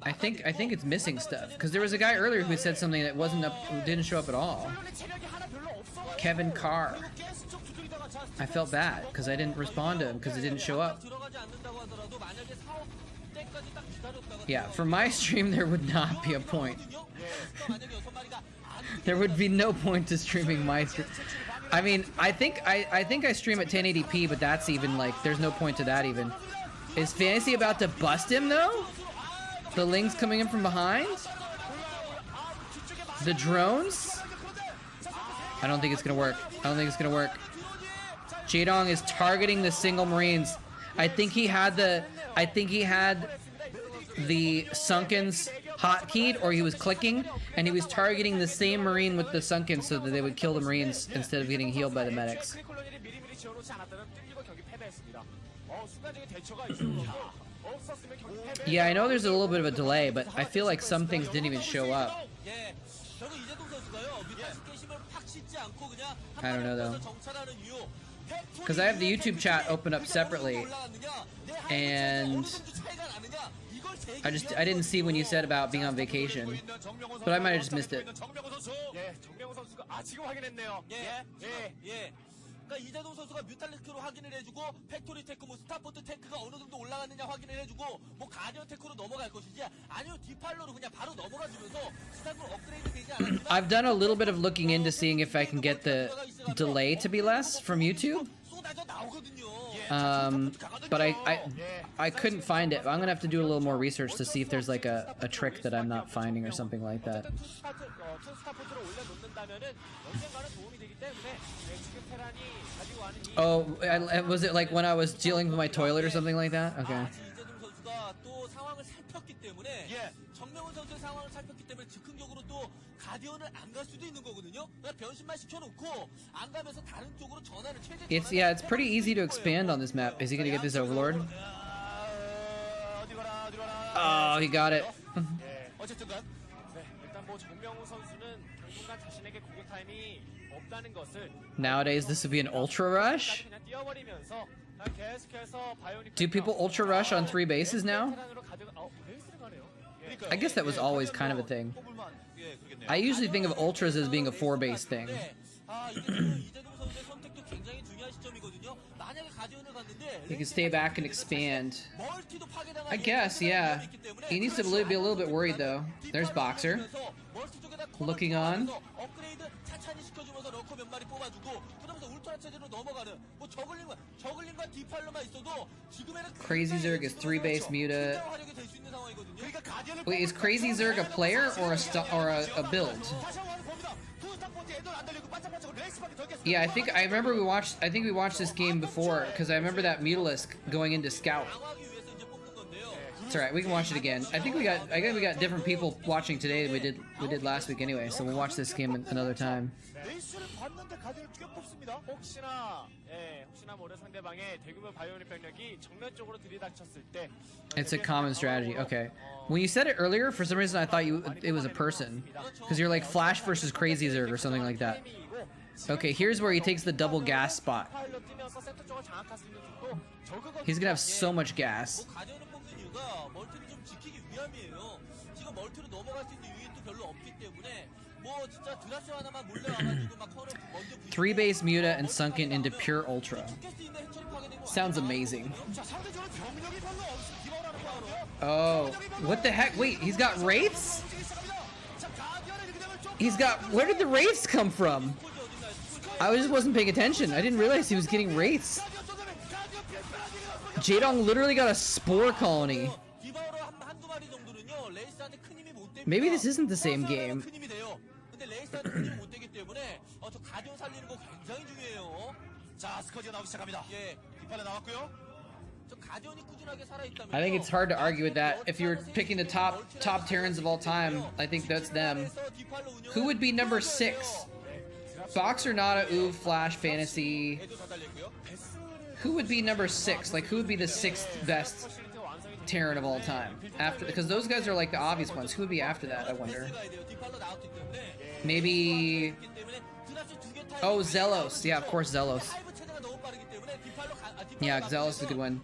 I think it's missing stuff because there was a guy earlier who said something that wasn't up, didn't show up at all. Kevin Carr. I felt bad because I didn't respond to him because it didn't show up. Yeah, for my stream there would not be a point. There would be no point to streaming my stream. I mean, I think I stream at 1080p, but that's even like there's no point to that even. Is Fantasy about to bust him though? The Ling's coming in from behind? The drones? I don't think it's gonna work. I don't think it's gonna work. Jadong is targeting the single Marines. I think he had the Sunkens hotkeyed, or he was clicking, and he was targeting the same Marine with the Sunkens so that they would kill the Marines instead of getting healed by the medics. Yeah, I know there's a little bit of a delay, but I feel like some things didn't even show up. I don't know though. Because I have the YouTube chat open up separately, and I didn't see when you said about being on vacation, but I might have just missed it. 그러니까 이재동 선수가 뮤탈리스크로 확인을 해주고 팩토리 테크, 뭐 스타포트 테크가 어느 정도 올라갔느냐 확인을 해주고 뭐 가디언 테크로 넘어갈 것인지 아니면 디팔로로 그냥 바로 넘어가주면서 스타포트 업그레이드 되지 않았지만 I've done a little bit of looking into seeing if I can get the delay to be less from YouTube. But I couldn't find it. I'm gonna have to do a little more research to see if there's like a trick that I'm not finding or something like that. Oh, was it like when I was dealing with my toilet or something like that? Okay. It's pretty easy to expand on this map. Is he gonna get this Overlord? Oh, he got it. Nowadays, this would be an ultra rush? Do people ultra rush on 3 bases now? I guess that was always kind of a thing. I usually think of ultras as being a 4-base thing. He can stay back and expand. I guess, yeah. He needs to be a little bit worried, though. There's Boxer. Looking on. Crazy Zerg is 3-base Muta. Wait, is Crazy Zerg a player or a build? Yeah, I think we watched this game before because I remember that Mutalisk going into scout It's alright, we can watch it again. I think we got different people watching today than we did last week anyway, so we'll watch this game another time. 레이스를 봤는데 가드를 꽤 뽑습니다. 혹시나 모르 상대방의 대규모 바이오닉 병력이 정면 쪽으로 들이닥쳤을 때 It's a common strategy. Okay. When you said it earlier, for some reason I thought it was a person, because you're like Flash versus Crazy Zerg or something like that. Okay, here's where he takes the double gas spot. He's gonna have so much gas. 가디언을 뽑는 이유가 멀티를 좀 지키기 위함이에요. 지금 멀티로 넘어갈 수 있는 유닛도 별로 없기 때문에 뭐 진짜 드랍시 하나만 몰래 와가지고 막 커널 먼저 3-base Muta and sunken into pure ultra. Sounds amazing. Oh, what the heck? Wait, he's got wraiths? He's got... Where did the wraiths come from? I just wasn't paying attention. I didn't realize he was getting wraiths. Jaedong literally got a spore colony. Maybe this isn't the same game. I think it's hard to argue with that. If you're picking the top Terrans of all time, I think that's them. Who would be number 6? Boxer, Nada, Uv, Flash, Fantasy. Who would be number 6? Like, who would be the 6th best Terran of all time? After, because those guys are like the obvious ones. Who would be after that, I wonder? Maybe... Oh, Zelos. Yeah, of course, Zelos. Yeah, Zelos is a good one.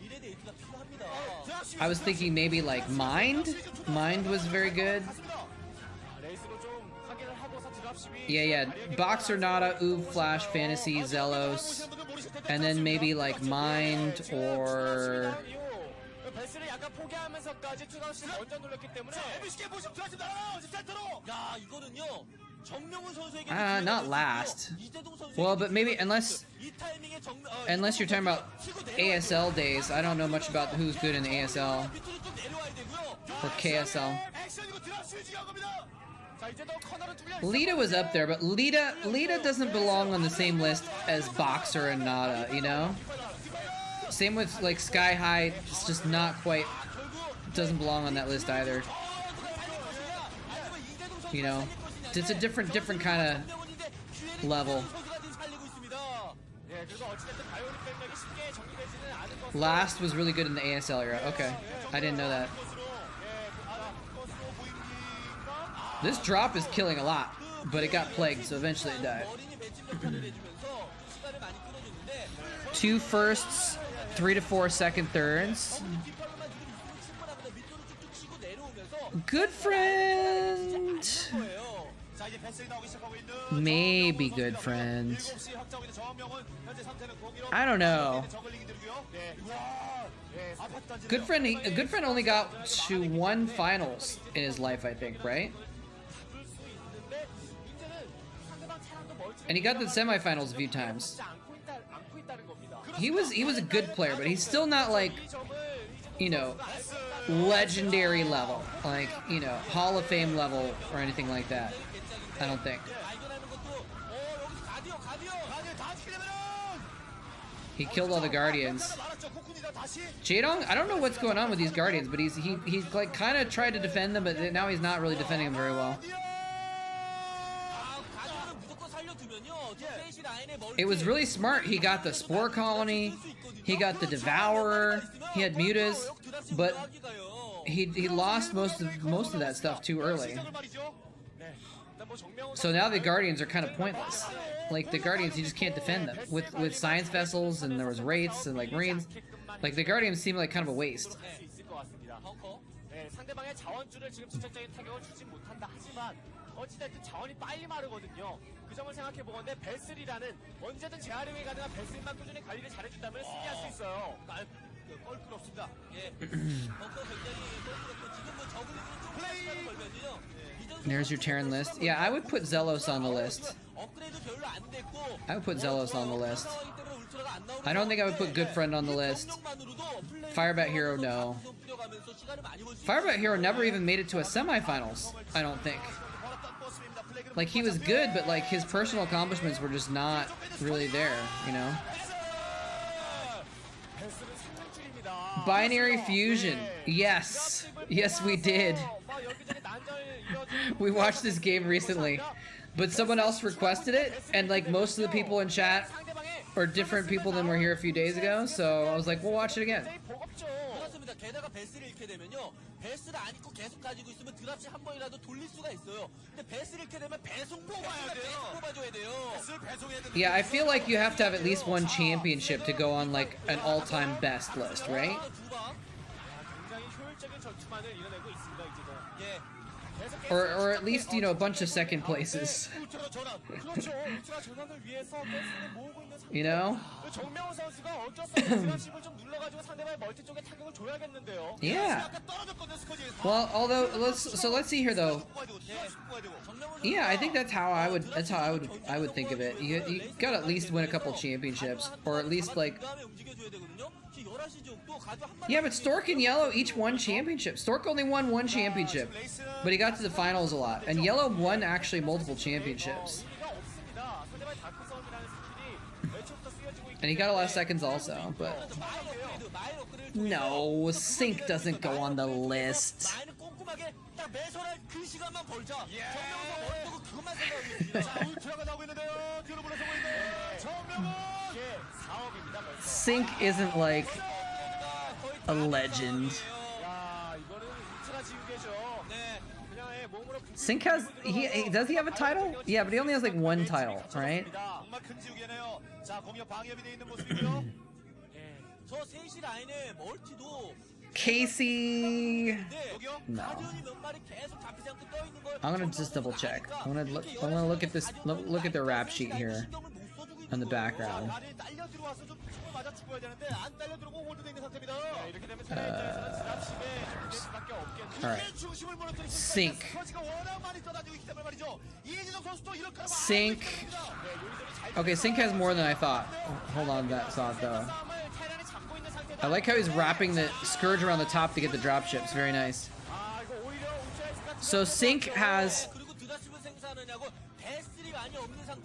I was thinking maybe like Mind? Mind was very good. Yeah. Boxer, Nada, Uv, Flash, Fantasy, Zelos. And then maybe like Mind or... not last. Well, but maybe unless you're talking about ASL days, I don't know much about who's good in the ASL or KSL. Lita was up there, but Lita doesn't belong on the same list as Boxer and Nada, you know? Same with like Sky High, it's just not quite, doesn't belong on that list either. You know? It's a different kind of level. Last was really good in the ASL era. Okay, I didn't know that. This drop is killing a lot, but it got plagued, so eventually it died. 2 firsts, 3 to 4 second thirds. Good friend. Maybe good friend. I don't know. Good friend only got to 1 finals in his life, I think, right? And he got the semifinals a few times. He was a good player, but he's still not like, you know, legendary level, like, you know, Hall of Fame level or anything like that. I don't think. He killed all the Guardians. Jaedong, I don't know what's going on with these Guardians, but he's like kind of tried to defend them, but now he's not really defending them very well. It was really smart. He got the Spore Colony, he got the Devourer, he had Mutas, but he lost most of that stuff too early. So now the Guardians are kind of pointless. Like the Guardians, you just can't defend them with Science Vessels, and there was Wraiths and like Marines. Like the Guardians seem like kind of a waste. 그 점을 생각해 보건데 베슬이라는 언제든 재활용이 가능한 베슬만 꾸준히 관리를 잘해준다면 승리할 수 있어요. 껄끄럽습니다. 예. 굉장히 껄끄럽고 지금 뭐 저글링은 좀 시간을 걸면요. There's your Terran list. Yeah, I would put Zelos on the list. I would put Zelos on the list. I don't think I would put Good Friend on the list. Firebat Hero, no. Firebat Hero never even made it to a semifinals, I don't think. Like, he was good, but like his personal accomplishments were just not really there, you know? Binary Fusion. Yes. Yes, we did. We watched this game recently, but someone else requested it, and like most of the people in chat are different people than were here a few days ago, so I was like, we'll watch it again. 그렇습니다. 게다가 베스를 잃게 되면요. 베스를 안 입고 계속 가지고 있으면 드랍시 한 번이라도 돌릴 수가 있어요. 근데 베스를 잃게 되면 배송 뽑아야 돼요. 뽑아줘야 돼요. 베스를 배송해야 돼요. Yeah, I feel like you have to have at least one championship to go on like an all-time best list, right? 굉장히 효율적인 전투만을 이뤄내고 있습니다. 이제도. 예. Or at least, you know, a bunch of second places. 그렇죠. 울트라 전환을 위해서 베스를 모으고 있는 상태. You know? 정명호 선수가 어쩔 수 없이 드랍십을 좀 눌러가지고 상대방의 멀티 쪽에 타격을 줘야겠는데요. Yeah. 아까 떨어졌거든요, 스커지에서. Well, although let's see here though. Yeah, I think that's how I would think of it. You gotta at least win a couple championships, or at least like. Yeah, but Stork and Yellow each won championships. Stork only won one championship, but he got to the finals a lot, and Yellow won actually multiple championships. And he got a lot of seconds also, but no, Sync doesn't go on the list. Sync isn't like a legend. Sync has does he have a title? Yeah, but he only has like one title, right? Casey. No. I'm gonna just double check. I'm gonna look at this. Look at the rap sheet here on the background. Alright. Sync. Sync. Okay, Sync has more than I thought. Hold on to that thought though. I like how he's wrapping the Scourge around the top to get the dropships. Very nice. So Sync has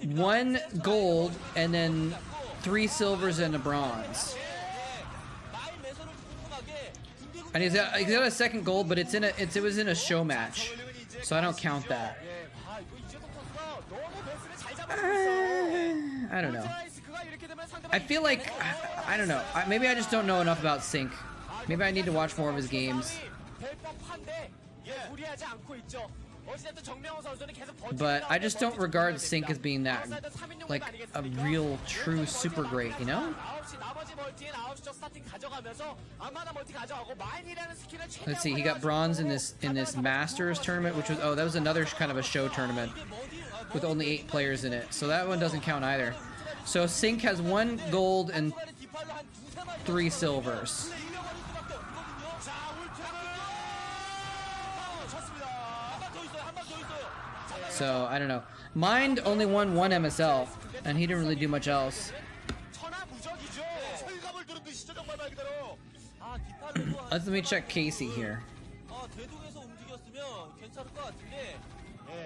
1 gold and then 3 silvers and a bronze. And he's got a second gold, but it was in a show match, so I don't count that. I don't know. I feel like I don't know. Maybe I just don't know enough about Sync. Maybe I need to watch more of his games. But I just don't regard Sync as being that, like, a real, true super great, you know? Let's see, he got bronze in this Masters tournament, which was, that was another kind of a show tournament with only 8 players in it, so that one doesn't count either. So Sync has 1 gold and 3 silvers. So, I don't know. Mind only won 1 MSL, and he didn't really do much else. Let me check Casey here.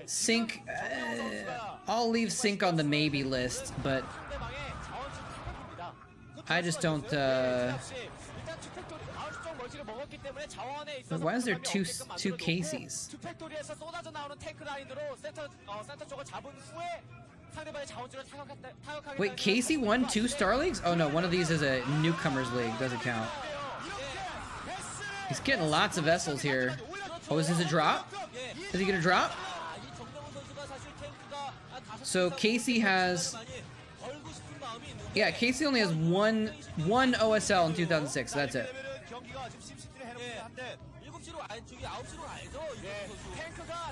Sync, I'll leave Sync on the maybe list, but I just don't, why is there two Caseys? Wait, Casey won 2 Star Leagues? Oh no, one of these is a Newcomers League, doesn't count. He's getting lots of vessels here. Oh, is this a drop? Is he gonna drop? So Casey has... Yeah, Casey only has one OSL in 2006, that's it.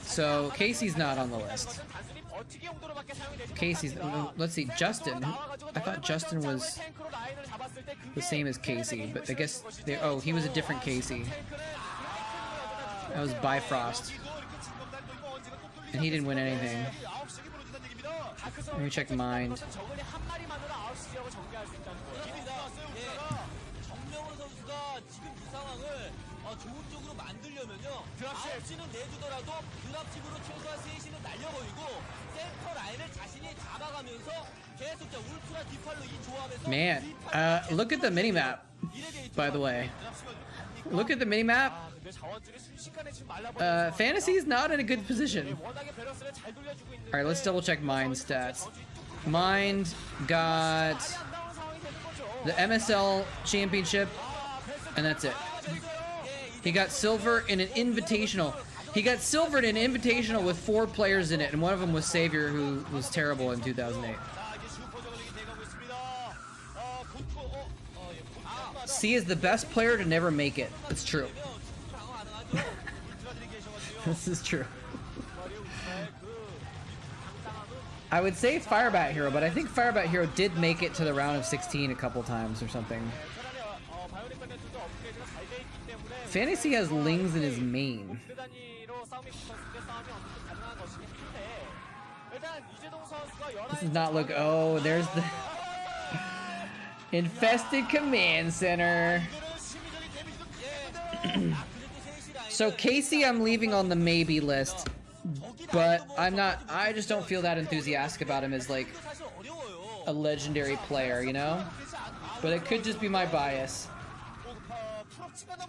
So Casey's not on the list. Casey's... let's see, Justin. I thought Justin was the same as Casey, but I guess... oh, he was a different Casey. That was Bifrost. And he didn't win anything. Let me check Mind. Man, look at the minimap, by the way. Look at the minimap. 아, 근데 자원줄이 순식간에 지금 말라버리면서 Fantasy is not in a good position. 워낙에 밸런스를 잘 돌려주고 있는데 All right, let's double check Mind stats. Mind got 안 나오는 상황이 되는 거죠. the MSL championship, and that's it. He got silver in an invitational. He got silver in an invitational with 4 players in it, and one of them was Savior, who was terrible in 2008. 자, 이제 슈퍼 저글링이 돼가고 있습니다. C is the best player to never make it. It's true. This is true. I would say Firebat Hero, but I think Firebat Hero did make it to the round of 16 a couple times or something. 바이오닉 밴드도 업그레이드가 잘 돼 있기 때문에 Fantasy has Lings in his main. 그 단위로 싸움이 붙었을 때 싸움이 어느 정도 가능한 것이긴 한데 일단 이재동 선수가 This does not look. Oh, there's the infested command center. So Casey, I'm leaving on the maybe list, but I'm not. I just don't feel that enthusiastic about him as like a legendary player, you know. But it could just be my bias.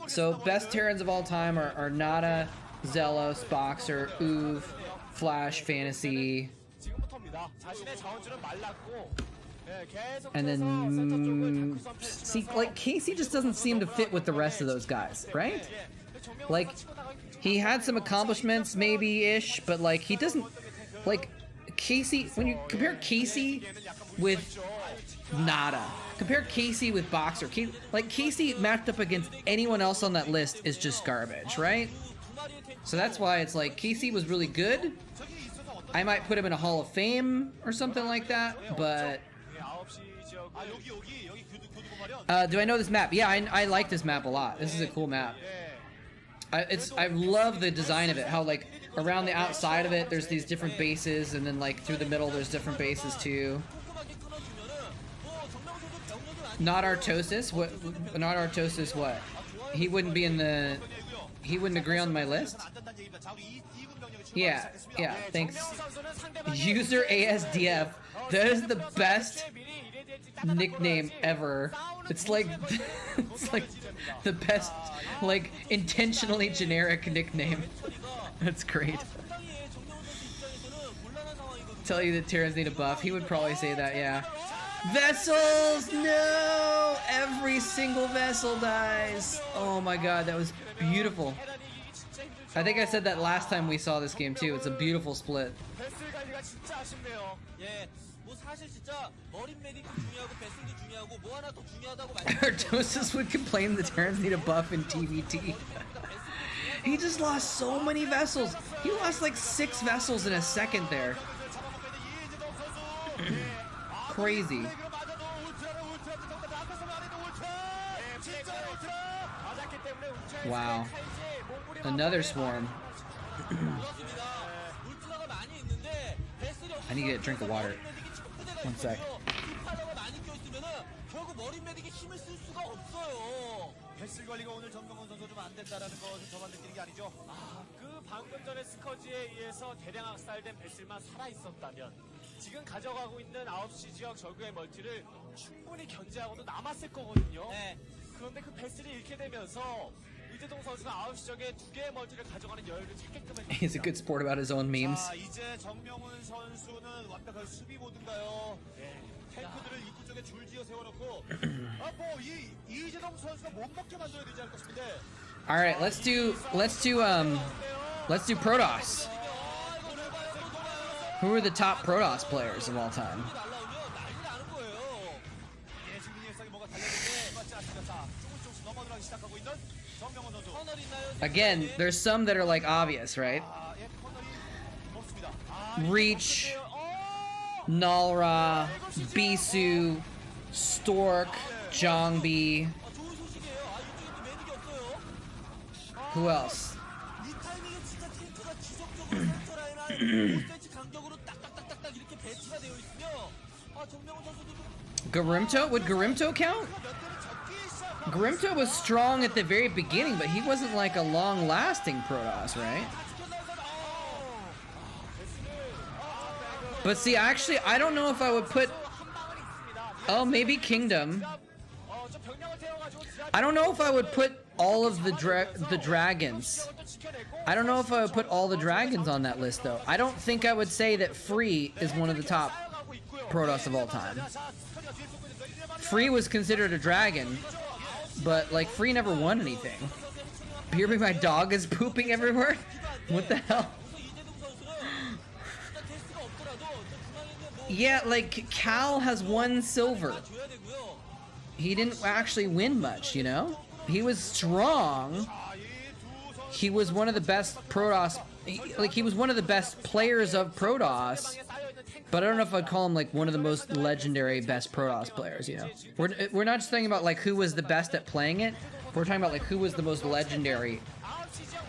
So best Terrans of all time are Nada, Zelos, Boxer, Uv, Flash, Fantasy, 지금부터입니다. 자신의 자원줄은 말랐고 and then see, like Casey just doesn't seem to fit with the rest of those guys, right? Like he had some accomplishments maybe-ish, but like he doesn't like Casey. When you compare Casey with Nada, compare Casey with Boxer, like Casey matched up against anyone else on that list is just garbage, right? So that's why it's like Casey was really good. I might put him in a Hall of Fame or something like that, but do I know this map? Yeah, I like this map a lot. This is a cool map. I love the design of it. How like around the outside of it, there's these different bases, and then like through the middle, there's different bases too. Not Artosis. What? Not Artosis. What? He wouldn't be in the. He wouldn't agree on my list. Yeah. Yeah. Thanks. User ASDF. That is the best nickname ever. It's like the best, like intentionally generic nickname. That's great. Tell you that Terrans need a buff. He would probably say that, yeah. Vessels! No! Every single vessel dies. Oh my god, that was beautiful. I think I said that last time we saw this game too. It's a beautiful split. Artosis would complain the Terrans need a buff in TVT. He just lost so many vessels. He lost like 6 vessels in a second there. Crazy. Wow. Another swarm. I need to get a drink of water. One sec. 뱃슬 관리가 오늘 전병헌 선수 좀 안 된다라는 것을 저만 느끼는 게 아니죠. 그 방금 전에 스커지에 의해서 대량 학살된 뱃슬만 살아있었다면 지금 가져가고 있는 9시 지역 적의 멀티를 충분히 견제하고도 남았을 거거든요. 그런데 그 뱃슬이 잃게 되면서 이재동 선수가 9시 지역에 2개의 멀티를 가져가는 여유를 찾게끔 했습니다. He's a good sport about his own memes. 자, 이제 정명훈 선수는 완벽한 수비 모드인가요? 탱크들을 입구 쪽에 줄지어 세워놓고 이재동 선수가 못 먹게 만들어야 되지 않을까 싶은데. All right, let's do Protoss. Who are the top Protoss players of all time? Again, there's some that are like obvious, right? Reach, Nalra, Bisu, Stork, Jongbi. Who else? Garimto? Would Garimto count? Garimto was strong at the very beginning, but he wasn't like a long-lasting Protoss, right? But see, actually, I don't know if I would put... Oh, maybe Kingdom. I don't know if I would put all of the dragons. I don't know if I would put all the dragons on that list though. I don't think I would say that Free is one of the top Protoss of all time. Free was considered a dragon, but like Free never won anything. Beerby, my dog is pooping everywhere? What the hell? Yeah, like Cal has 1 silver. He didn't actually win much, you know? He was strong. He was one of the best Protoss, he was one of the best players of Protoss, but I don't know if I'd call him like one of the most legendary best Protoss players, you know? We're not just thinking about like who was the best at playing it, we're talking about like who was the most legendary.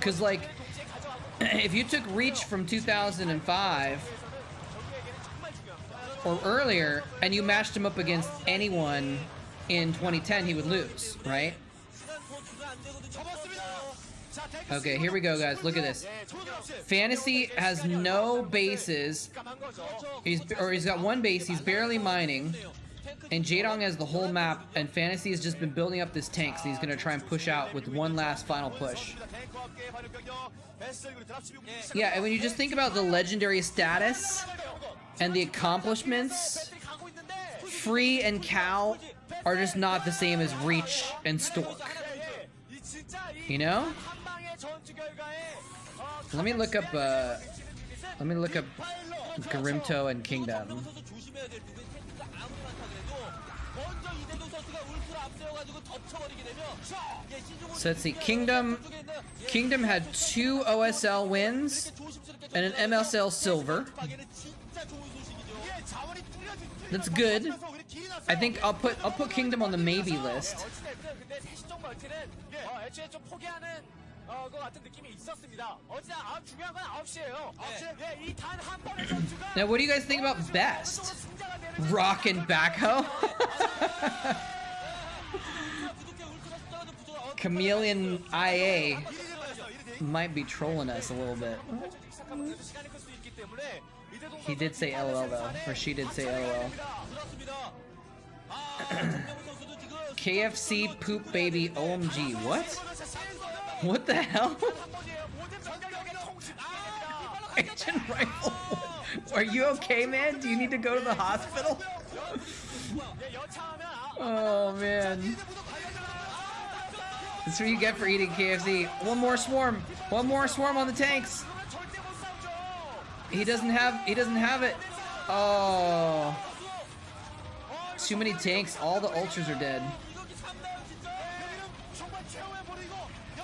Cause like, if you took Reach from 2005 or earlier and you matched him up against anyone in 2010, he would lose, right? Okay, here we go, guys. Look at this. Fantasy has no bases. He's got 1 base. He's barely mining. And Jaedong has the whole map. And Fantasy has just been building up this tank. So he's going to try and push out with 1 last final push. Yeah, and when you just think about the legendary status and the accomplishments, Free and Cal are just not the same as Reach and Stork. You know? Let me look up Garimto and Kingdom. So let's see, Kingdom had 2 OSL wins and an MSL silver. That's good. I think I'll put Kingdom on the maybe list. Now, what do you guys think about best? Rock and backhoe? Chameleon IA might be trolling us a little bit. He did say LOL though, or she did say LOL. KFC poop baby OMG. What? What the hell? Agent Rifle. Are you okay, man? Do you need to go to the hospital? Oh man. That's what you get for eating KFC. 1 more swarm. 1 more swarm on the tanks. He doesn't have it. Oh. Too many tanks. All the ultras are dead.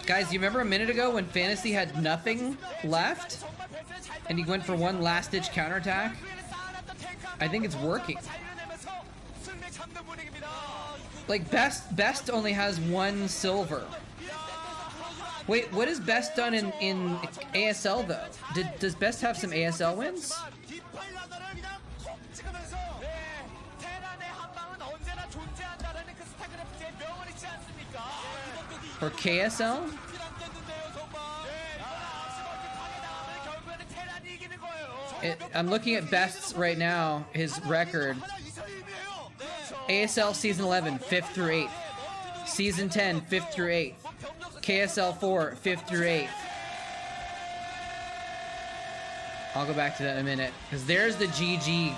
Guys, you remember a minute ago when Fantasy had nothing left? And he went for 1 last-ditch counterattack? I think it's working. Like, Best only has 1 silver. Wait, what has Best done in ASL, though? Does Best have some ASL wins? Or KSL? I'm looking at Best's right now, his record. ASL Season 11, 5th through 8th. Season 10, 5th through 8th. KSL 4, 5th through 8th. I'll go back to that in a minute. Because there's the GG.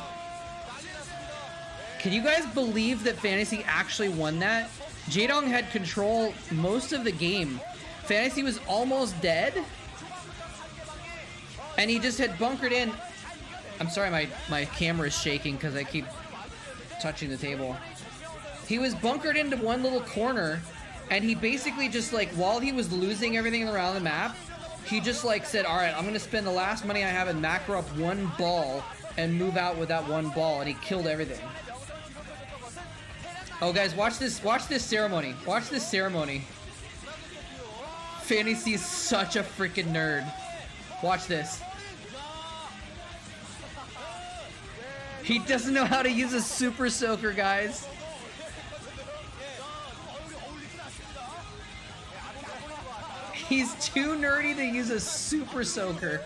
Can you guys believe that Fantasy actually won that? Jaedong had control most of the game. Fantasy was almost dead. And he just had bunkered in. I'm sorry, my camera is shaking because I keep touching the table. He was bunkered into 1 little corner, and he basically just like, while he was losing everything around the map, he just like said, all right, I'm gonna spend the last money I have and macro up 1 ball and move out with that 1 ball, and he killed everything. Oh guys, watch this ceremony. Watch this ceremony. Fantasy is such a freaking nerd. Watch this. He doesn't know how to use a super soaker, guys. He's too nerdy to use a super soaker.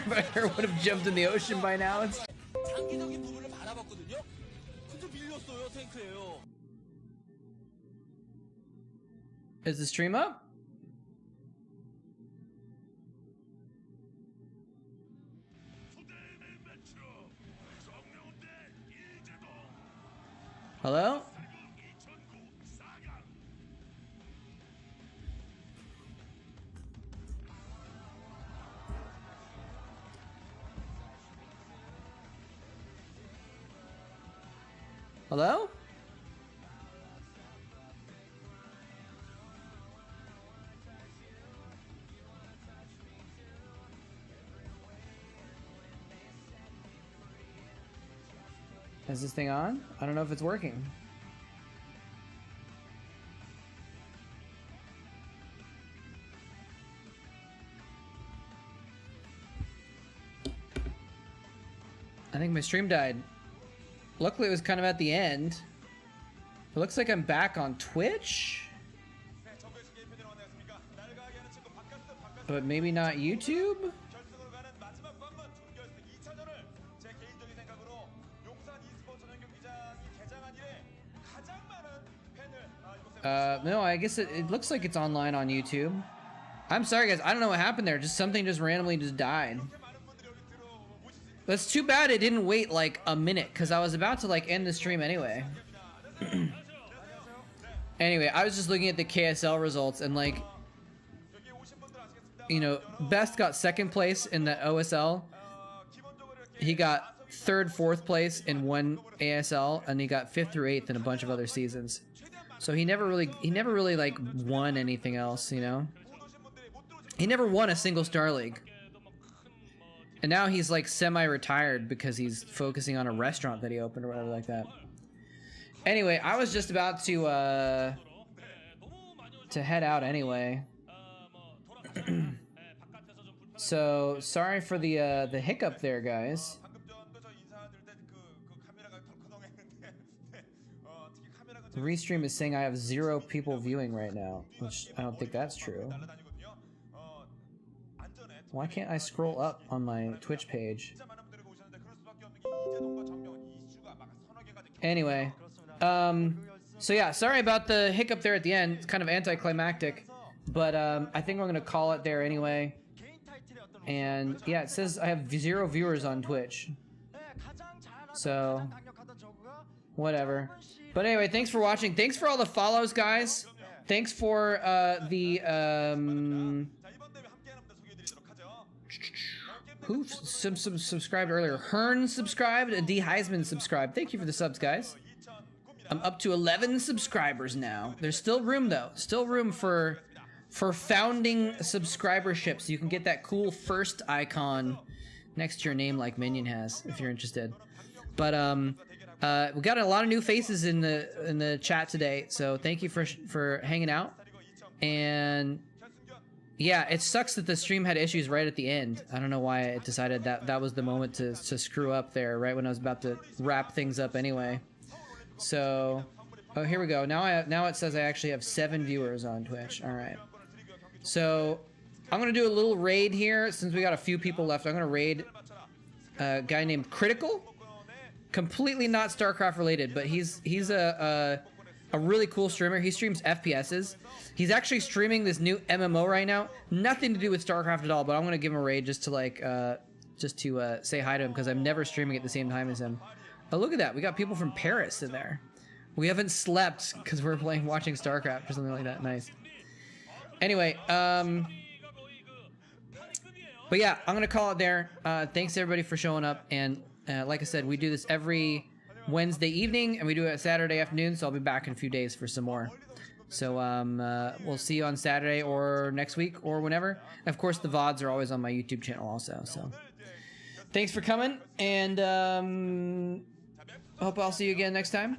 Vampire would have jumped in the ocean by now. It's... 장기적인 부분을 바라봤거든요. 근데 밀렸어요. 탱크예요. Is the stream up? Hello? Hello? Is this thing on? I don't know if it's working. I think my stream died. Luckily it was kind of at the end. It looks like I'm back on Twitch. But maybe not YouTube? No, I guess it looks like it's online on YouTube. I'm sorry guys, I don't know what happened there. Just something just randomly just died. That's too bad it didn't wait like a minute, because I was about to like end the stream anyway. Anyway, I was just looking at the KSL results and like, you know, Best got second place in the OSL. He got third, fourth place in one ASL, and he got 5th through 8th in a bunch of other seasons. So he never really like won anything else, you know? He never won a single Star League. And now he's like semi-retired because he's focusing on a restaurant that he opened or whatever like that. Anyway, I was just about to head out anyway. So sorry for the hiccup there, guys. The restream is saying I have 0 people viewing right now, which I don't think that's true. Why can't I scroll up on my Twitch page? Anyway, so yeah, sorry about the hiccup there at the end. It's kind of anticlimactic, but I think we're gonna call it there anyway. And yeah, it says I have 0 viewers on Twitch, so whatever. But anyway, thanks for watching. Thanks for all the follows, guys. Thanks for who subscribed earlier? Hearn subscribed, and D Heisman subscribed. Thank you for the subs, guys. I'm up to 11 subscribers now. There's still room though. Still room for founding subscribership, so you can get that cool first icon next to your name like Minion has, if you're interested. But we got a lot of new faces in the chat today, so thank you for hanging out. And yeah, it sucks that the stream had issues right at the end. I don't know why it decided that was the moment to screw up there, right when I was about to wrap things up anyway. So, oh, here we go. Now it says I actually have 7 viewers on Twitch. All right. So I'm gonna do a little raid here since we got a few people left. I'm gonna raid a guy named Critical. Completely not StarCraft related, but he's a really cool streamer. He streams FPSs. He's actually streaming this new MMO right now. Nothing to do with StarCraft at all, but I'm gonna give him a raid just to like say hi to him because I'm never streaming at the same time as him. Oh, look at that. We got people from Paris in there. We haven't slept because we're watching StarCraft or something like that. Nice. Anyway, but yeah, I'm gonna call it there. Thanks everybody for showing up, and like I said, we do this every Wednesday evening, and we do it Saturday afternoon, so I'll be back in a few days for some more. So we'll see you on Saturday or next week or whenever. And of course, the VODs are always on my YouTube channel also. So thanks for coming, and I hope I'll see you again next time.